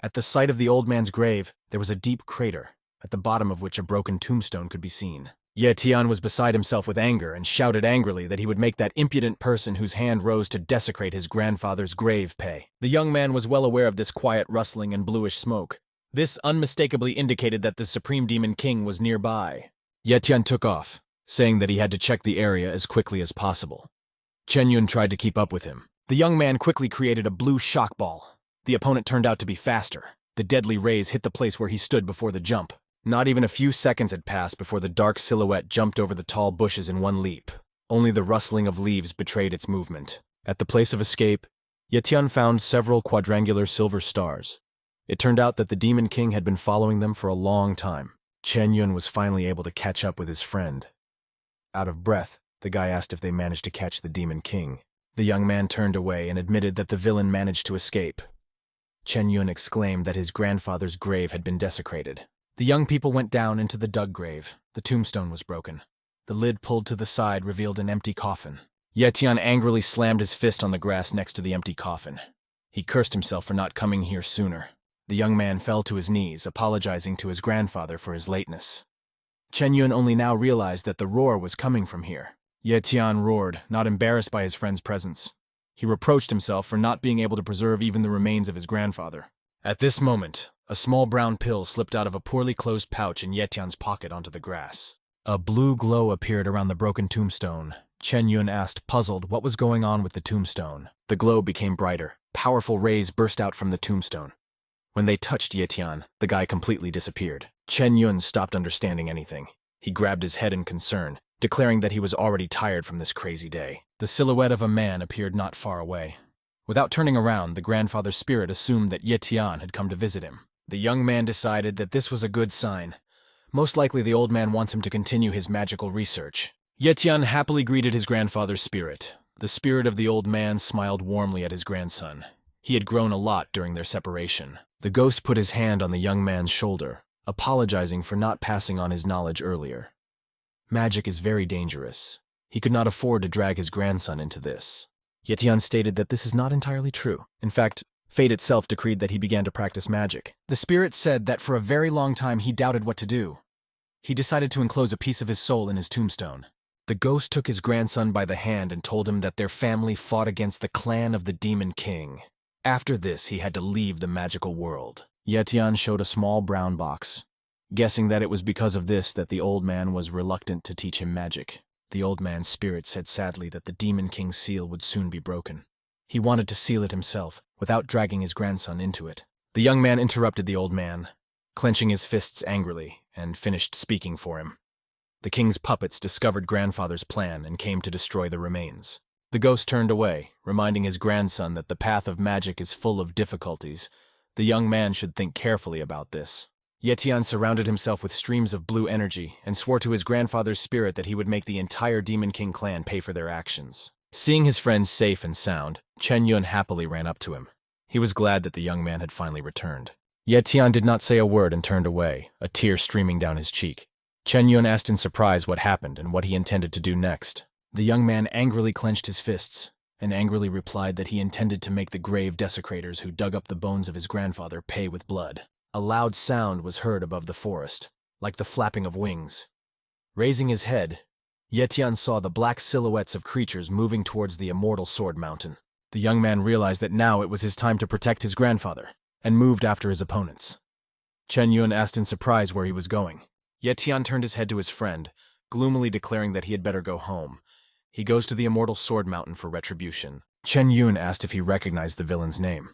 At the site of the old man's grave, there was a deep crater, at the bottom of which a broken tombstone could be seen. Ye Tian was beside himself with anger and shouted angrily that he would make that impudent person whose hand rose to desecrate his grandfather's grave pay. The young man was well aware of this quiet rustling and bluish smoke. This unmistakably indicated that the Supreme Demon King was nearby. Ye Tian took off, saying that he had to check the area as quickly as possible. Chen Yun tried to keep up with him. The young man quickly created a blue shock ball. The opponent turned out to be faster. The deadly rays hit the place where he stood before the jump. Not even a few seconds had passed before the dark silhouette jumped over the tall bushes in one leap. Only the rustling of leaves betrayed its movement. At the place of escape, Ye Tian found several quadrangular silver stars. It turned out that the Demon King had been following them for a long time. Chen Yun was finally able to catch up with his friend. Out of breath, the guy asked if they managed to catch the Demon King. The young man turned away and admitted that the villain managed to escape. Chen Yun exclaimed that his grandfather's grave had been desecrated. The young people went down into the dug grave. The tombstone was broken. The lid pulled to the side revealed an empty coffin. Tian angrily slammed his fist on the grass next to the empty coffin. He cursed himself for not coming here sooner. The young man fell to his knees, apologizing to his grandfather for his lateness. Chen Yun only now realized that the roar was coming from here. Tian roared, not embarrassed by his friend's presence. He reproached himself for not being able to preserve even the remains of his grandfather. At this moment, a small brown pill slipped out of a poorly closed pouch in Tian's pocket onto the grass. A blue glow appeared around the broken tombstone. Chen Yun asked, puzzled, what was going on with the tombstone. The glow became brighter. Powerful rays burst out from the tombstone. When they touched Tian, the guy completely disappeared. Chen Yun stopped understanding anything. He grabbed his head in concern, declaring that he was already tired from this crazy day. The silhouette of a man appeared not far away. Without turning around, the grandfather's spirit assumed that Tian had come to visit him. The young man decided that this was a good sign. Most likely the old man wants him to continue his magical research. Tian happily greeted his grandfather's spirit. The spirit of the old man smiled warmly at his grandson. He had grown a lot during their separation. The ghost put his hand on the young man's shoulder, apologizing for not passing on his knowledge earlier. Magic is very dangerous. He could not afford to drag his grandson into this. Tian stated that this is not entirely true. In fact, fate itself decreed that he began to practice magic. The spirit said that for a very long time he doubted what to do. He decided to enclose a piece of his soul in his tombstone. The ghost took his grandson by the hand and told him that their family fought against the clan of the Demon King. After this, he had to leave the magical world. Tian showed a small brown box, guessing that it was because of this that the old man was reluctant to teach him magic. The old man's spirit said sadly that the Demon King's seal would soon be broken. He wanted to seal it himself, without dragging his grandson into it. The young man interrupted the old man, clenching his fists angrily, and finished speaking for him. The king's puppets discovered grandfather's plan and came to destroy the remains. The ghost turned away, reminding his grandson that the path of magic is full of difficulties. The young man should think carefully about this. Tian surrounded himself with streams of blue energy and swore to his grandfather's spirit that he would make the entire Demon King clan pay for their actions. Seeing his friend safe and sound, Chen Yun happily ran up to him. He was glad that the young man had finally returned. Tian did not say a word and turned away, a tear streaming down his cheek. Chen Yun asked in surprise what happened and what he intended to do next. The young man angrily clenched his fists and angrily replied that he intended to make the grave desecrators who dug up the bones of his grandfather pay with blood. A loud sound was heard above the forest, like the flapping of wings. Raising his head, Tian saw the black silhouettes of creatures moving towards the Immortal Sword Mountain. The young man realized that now it was his time to protect his grandfather, and moved after his opponents. Chen Yun asked in surprise where he was going. Tian turned his head to his friend, gloomily declaring that he had better go home. He goes to the Immortal Sword Mountain for retribution. Chen Yun asked if he recognized the villain's name.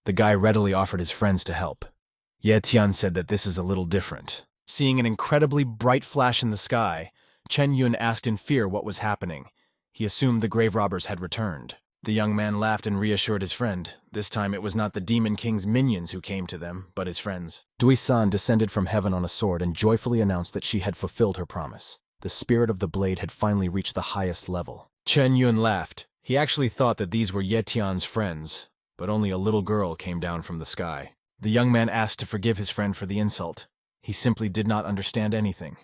The guy readily offered his friends to help. Tian said that this is a little different. Seeing an incredibly bright flash in the sky, Chen Yun asked in fear what was happening. He assumed the grave robbers had returned. The young man laughed and reassured his friend. This time it was not the Demon King's minions who came to them, but his friends. Dui-san descended from heaven on a sword and joyfully announced that she had fulfilled her promise. The spirit of the blade had finally reached the highest level. Chen Yun laughed. He actually thought that these were Tian's friends, but only a little girl came down from the sky. The young man asked to forgive his friend for the insult. He simply did not understand anything.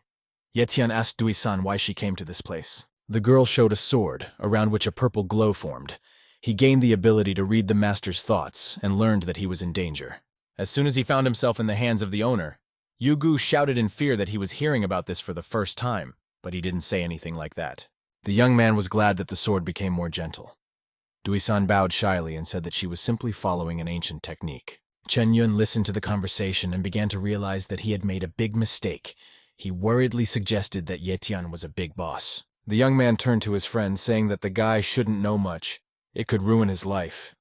Tian asked Dui-san why she came to this place. The girl showed a sword, around which a purple glow formed. He gained the ability to read the master's thoughts and learned that he was in danger. As soon as he found himself in the hands of the owner, Yugu shouted in fear that he was hearing about this for the first time, but he didn't say anything like that. The young man was glad that the sword became more gentle. Dui-san bowed shyly and said that she was simply following an ancient technique. Chen Yun listened to the conversation and began to realize that he had made a big mistake. He worriedly suggested that Tian was a big boss. The young man turned to his friend, saying that the guy shouldn't know much. It could ruin his life.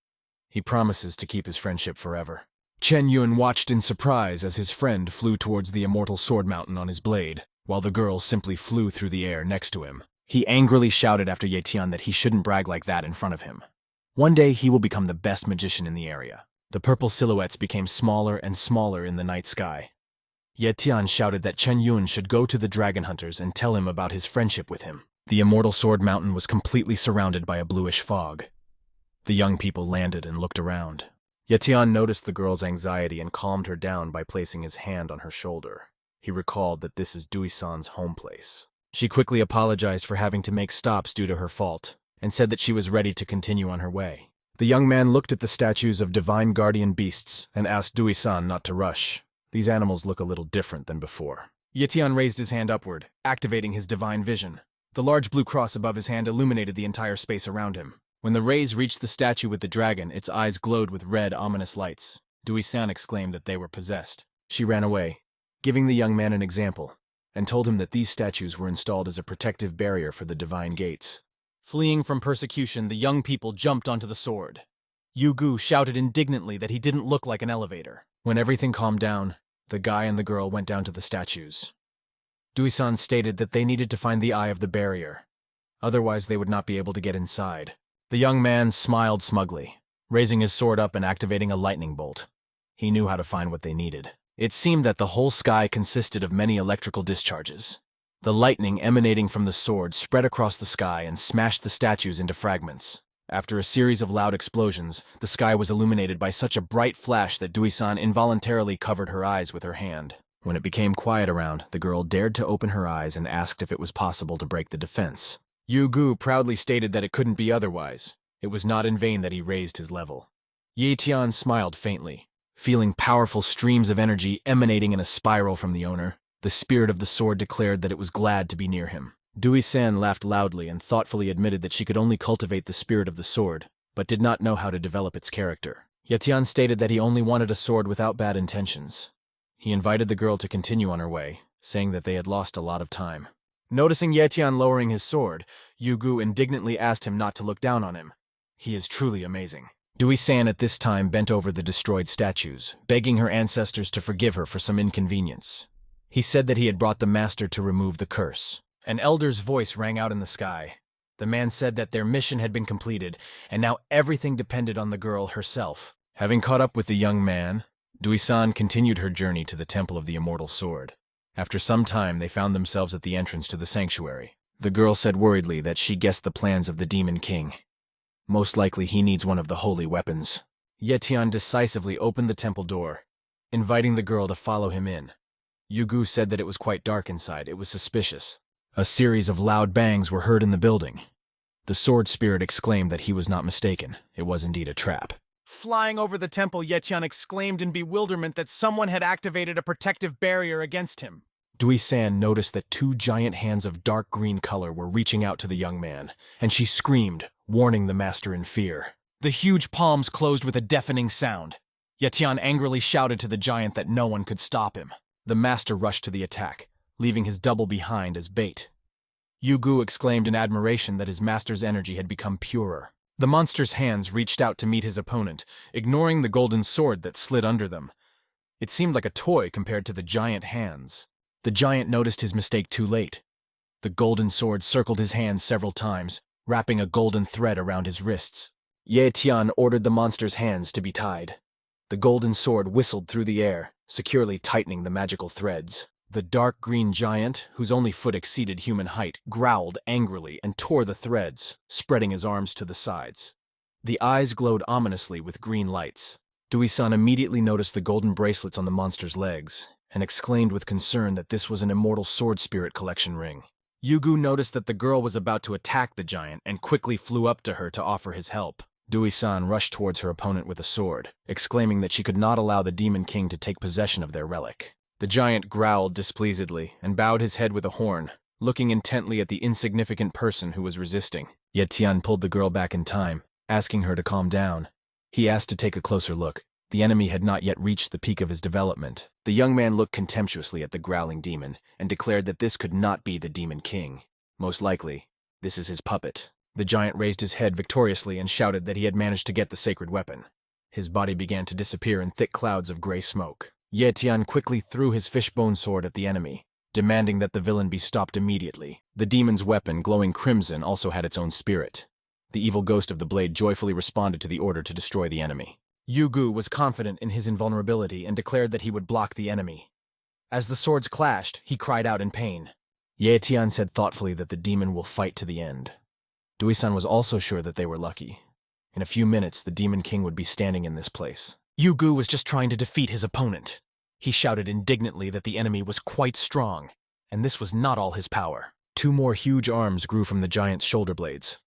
He promises to keep his friendship forever. Chen Yun watched in surprise as his friend flew towards the Immortal Sword Mountain on his blade, while the girl simply flew through the air next to him. He angrily shouted after Tian that he shouldn't brag like that in front of him. One day he will become the best magician in the area. The purple silhouettes became smaller and smaller in the night sky. Tian shouted that Chen Yun should go to the dragon hunters and tell him about his friendship with him. The Immortal Sword Mountain was completely surrounded by a bluish fog. The young people landed and looked around. Tian noticed the girl's anxiety and calmed her down by placing his hand on her shoulder. He recalled that this is Dui-san's home place. She quickly apologized for having to make stops due to her fault, and said that she was ready to continue on her way. The young man looked at the statues of divine guardian beasts and asked Dui-san not to rush. These animals look a little different than before. Tian raised his hand upward, activating his divine vision. The large blue cross above his hand illuminated the entire space around him. When the rays reached the statue with the dragon, its eyes glowed with red, ominous lights. Dui-san exclaimed that they were possessed. She ran away, giving the young man an example, and told him that these statues were installed as a protective barrier for the divine gates. Fleeing from persecution, the young people jumped onto the sword. Yu-gu shouted indignantly that he didn't look like an elevator. When everything calmed down, the guy and the girl went down to the statues. Dui-san stated that they needed to find the eye of the barrier. Otherwise, they would not be able to get inside. The young man smiled smugly, raising his sword up and activating a lightning bolt. He knew how to find what they needed. It seemed that the whole sky consisted of many electrical discharges. The lightning emanating from the sword spread across the sky and smashed the statues into fragments. After a series of loud explosions, the sky was illuminated by such a bright flash that Dui-san involuntarily covered her eyes with her hand. When it became quiet around, the girl dared to open her eyes and asked if it was possible to break the defense. Yu-gu proudly stated that it couldn't be otherwise. It was not in vain that he raised his level. Tian smiled faintly, feeling powerful streams of energy emanating in a spiral from the owner. The spirit of the sword declared that it was glad to be near him. Dui-san laughed loudly and thoughtfully admitted that she could only cultivate the spirit of the sword, but did not know how to develop its character. Tian stated that he only wanted a sword without bad intentions. He invited the girl to continue on her way, saying that they had lost a lot of time. Noticing Tian lowering his sword, Yu-gu indignantly asked him not to look down on him. He is truly amazing. Dui-san at this time bent over the destroyed statues, begging her ancestors to forgive her for some inconvenience. He said that he had brought the master to remove the curse. An elder's voice rang out in the sky. The man said that their mission had been completed, and now everything depended on the girl herself. Having caught up with the young man, Dui-san continued her journey to the Temple of the Immortal Sword. After some time, they found themselves at the entrance to the sanctuary. The girl said worriedly that she guessed the plans of the Demon King. Most likely he needs one of the holy weapons. Tian decisively opened the temple door, inviting the girl to follow him in. Yu-gu said that it was quite dark inside. It was suspicious. A series of loud bangs were heard in the building. The sword spirit exclaimed that he was not mistaken. It was indeed a trap. Flying over the temple, Tian exclaimed in bewilderment that someone had activated a protective barrier against him. Dui-san noticed that two giant hands of dark green color were reaching out to the young man, and she screamed, warning the master in fear. The huge palms closed with a deafening sound. Tian angrily shouted to the giant that no one could stop him. The master rushed to the attack, leaving his double behind as bait. Yu-gu exclaimed in admiration that his master's energy had become purer. The monster's hands reached out to meet his opponent, ignoring the golden sword that slid under them. It seemed like a toy compared to the giant hands. The giant noticed his mistake too late. The golden sword circled his hands several times, wrapping a golden thread around his wrists. Tian ordered the monster's hands to be tied. The golden sword whistled through the air, securely tightening the magical threads. The dark green giant, whose only foot exceeded human height, growled angrily and tore the threads, spreading his arms to the sides. The eyes glowed ominously with green lights. Dui-san immediately noticed the golden bracelets on the monster's legs, and exclaimed with concern that this was an immortal sword spirit collection ring. Yu-gu noticed that the girl was about to attack the giant and quickly flew up to her to offer his help. Dui-san rushed towards her opponent with a sword, exclaiming that she could not allow the Demon King to take possession of their relic. The giant growled displeasedly and bowed his head with a horn, looking intently at the insignificant person who was resisting. Tian pulled the girl back in time, asking her to calm down. He asked to take a closer look. The enemy had not yet reached the peak of his development. The young man looked contemptuously at the growling demon and declared that this could not be the Demon King. Most likely, this is his puppet. The giant raised his head victoriously and shouted that he had managed to get the sacred weapon. His body began to disappear in thick clouds of gray smoke. Tian quickly threw his fishbone sword at the enemy, demanding that the villain be stopped immediately. The demon's weapon, glowing crimson, also had its own spirit. The evil ghost of the blade joyfully responded to the order to destroy the enemy. Yu-gu was confident in his invulnerability and declared that he would block the enemy. As the swords clashed, he cried out in pain. Tian said thoughtfully that the demon will fight to the end. Dui-san was also sure that they were lucky. In a few minutes, the Demon King would be standing in this place. Yu-gu was just trying to defeat his opponent. He shouted indignantly that the enemy was quite strong, and this was not all his power. 2 more huge arms grew from the giant's shoulder blades.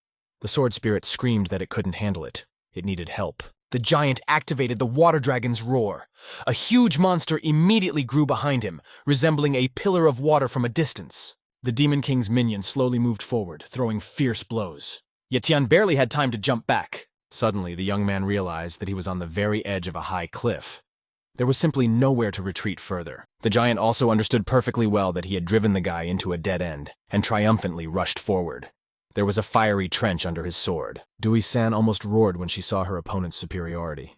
The sword spirit screamed that it couldn't handle it. It needed help. The giant activated the water dragon's roar. A huge monster immediately grew behind him, resembling a pillar of water from a distance. The Demon King's minion slowly moved forward, throwing fierce blows. Yet Tian barely had time to jump back. Suddenly, the young man realized that he was on the very edge of a high cliff. There was simply nowhere to retreat further. The giant also understood perfectly well that he had driven the guy into a dead end, and triumphantly rushed forward. There was a fiery trench under his sword. Dui-san almost roared when she saw her opponent's superiority.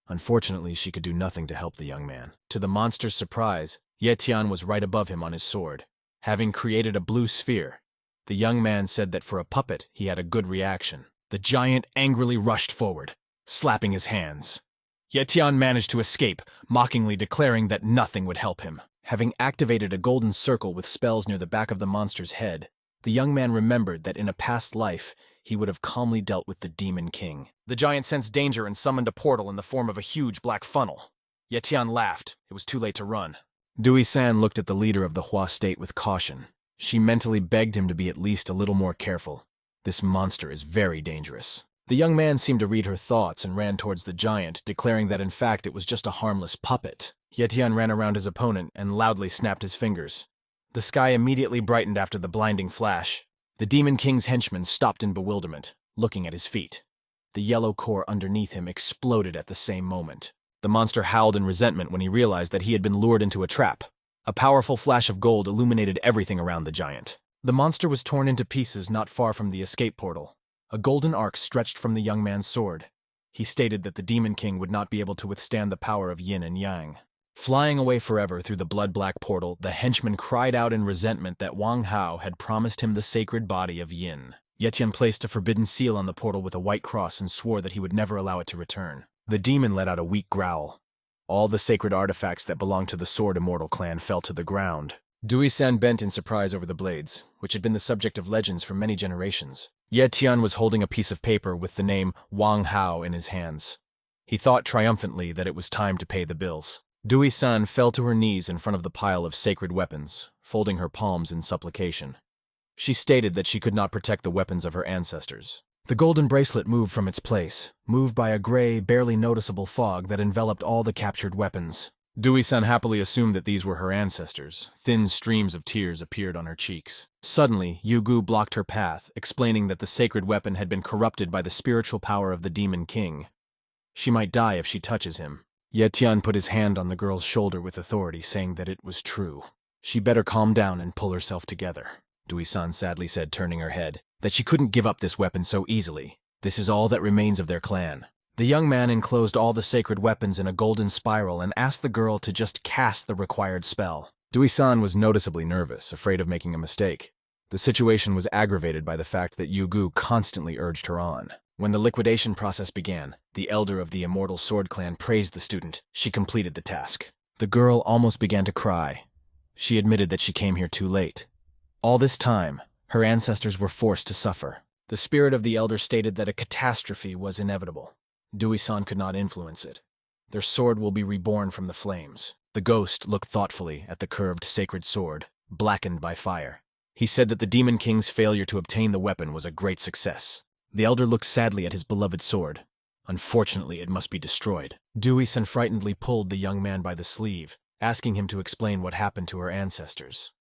Unfortunately, she could do nothing to help the young man. To the monster's surprise, Ye Tian was right above him on his sword. Having created a blue sphere, the young man said that for a puppet, he had a good reaction. The giant angrily rushed forward, slapping his hands. Ye Tian managed to escape, mockingly declaring that nothing would help him. Having activated a golden circle with spells near the back of the monster's head, the young man remembered that in a past life, he would have calmly dealt with the Demon King. The giant sensed danger and summoned a portal in the form of a huge black funnel. Ye Tian laughed. It was too late to run. Dui-san looked at the leader of the Hua state with caution. She mentally begged him to be at least a little more careful. This monster is very dangerous. The young man seemed to read her thoughts and ran towards the giant, declaring that in fact it was just a harmless puppet. Ye Tian ran around his opponent and loudly snapped his fingers. The sky immediately brightened after the blinding flash. The Demon King's henchman stopped in bewilderment, looking at his feet. The yellow core underneath him exploded at the same moment. The monster howled in resentment when he realized that he had been lured into a trap. A powerful flash of gold illuminated everything around the giant. The monster was torn into pieces not far from the escape portal. A golden arc stretched from the young man's sword. He stated that the Demon King would not be able to withstand the power of yin and yang. Flying away forever through the blood-black portal, the henchman cried out in resentment that Wang Hao had promised him the sacred body of yin. Ye Tian placed a forbidden seal on the portal with a white cross and swore that he would never allow it to return. The demon let out a weak growl. All the sacred artifacts that belonged to the Sword Immortal clan fell to the ground. Dui-san bent in surprise over the blades, which had been the subject of legends for many generations. Ye Tian was holding a piece of paper with the name Wang Hao in his hands. He thought triumphantly that it was time to pay the bills. Dui-san fell to her knees in front of the pile of sacred weapons, folding her palms in supplication. She stated that she could not protect the weapons of her ancestors. The golden bracelet moved from its place, moved by a gray, barely noticeable fog that enveloped all the captured weapons. Dui-san happily assumed that these were her ancestors. Thin streams of tears appeared on her cheeks. Suddenly, Yu-gu blocked her path, explaining that the sacred weapon had been corrupted by the spiritual power of the Demon King. She might die if she touches him. Ye Tian put his hand on the girl's shoulder with authority, saying that it was true. She better calm down and pull herself together. Dui-san sadly said, turning her head, that she couldn't give up this weapon so easily. This is all that remains of their clan. The young man enclosed all the sacred weapons in a golden spiral and asked the girl to just cast the required spell. Dui-san was noticeably nervous, afraid of making a mistake. The situation was aggravated by the fact that Yu-gu constantly urged her on. When the liquidation process began, the elder of the Immortal Sword Clan praised the student. She completed the task. The girl almost began to cry. She admitted that she came here too late. All this time, her ancestors were forced to suffer. The spirit of the elder stated that a catastrophe was inevitable. Dui-san could not influence it. Their sword will be reborn from the flames. The ghost looked thoughtfully at the curved sacred sword, blackened by fire. He said that the Demon King's failure to obtain the weapon was a great success. The elder looked sadly at his beloved sword. Unfortunately, it must be destroyed. Dui-san frightenedly pulled the young man by the sleeve, asking him to explain what happened to her ancestors.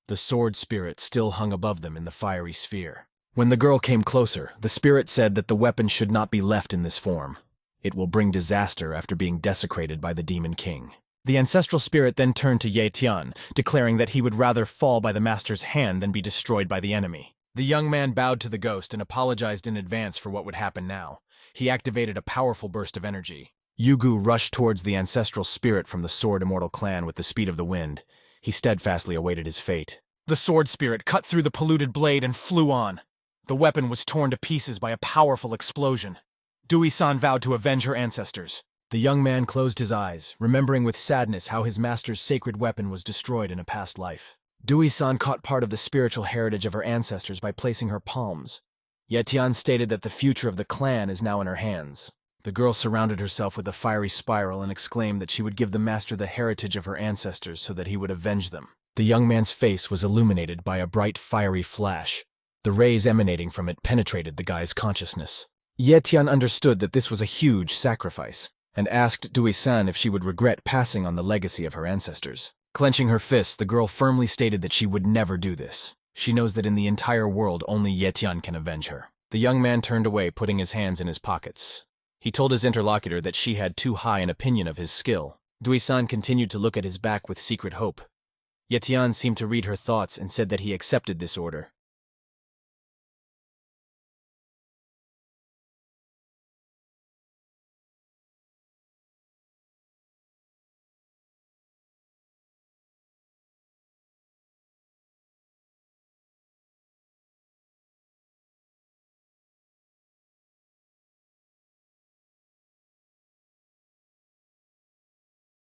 The sword spirit still hung above them in the fiery sphere. When the girl came closer, the spirit said that the weapon should not be left in this form. It will bring disaster after being desecrated by the Demon King. The ancestral spirit then turned to Ye Tian, declaring that he would rather fall by the master's hand than be destroyed by the enemy. The young man bowed to the ghost and apologized in advance for what would happen now. He activated a powerful burst of energy. Yu-gu rushed towards the ancestral spirit from the Sword Immortal clan with the speed of the wind. He steadfastly awaited his fate. The sword spirit cut through the polluted blade and flew on. The weapon was torn to pieces by a powerful explosion. Dui-san vowed to avenge her ancestors. The young man closed his eyes, remembering with sadness how his master's sacred weapon was destroyed in a past life. Dui-san caught part of the spiritual heritage of her ancestors by placing her palms. Ye Tian stated that the future of the clan is now in her hands. The girl surrounded herself with a fiery spiral and exclaimed that she would give the master the heritage of her ancestors so that he would avenge them. The young man's face was illuminated by a bright fiery flash. The rays emanating from it penetrated the guy's consciousness. Tian understood that this was a huge sacrifice, and asked Dui-san if she would regret passing on the legacy of her ancestors. Clenching her fists, the girl firmly stated that she would never do this. She knows that in the entire world only Tian can avenge her. The young man turned away, putting his hands in his pockets. He told his interlocutor that she had too high an opinion of his skill. Dui-san continued to look at his back with secret hope. Tian seemed to read her thoughts and said that he accepted this order.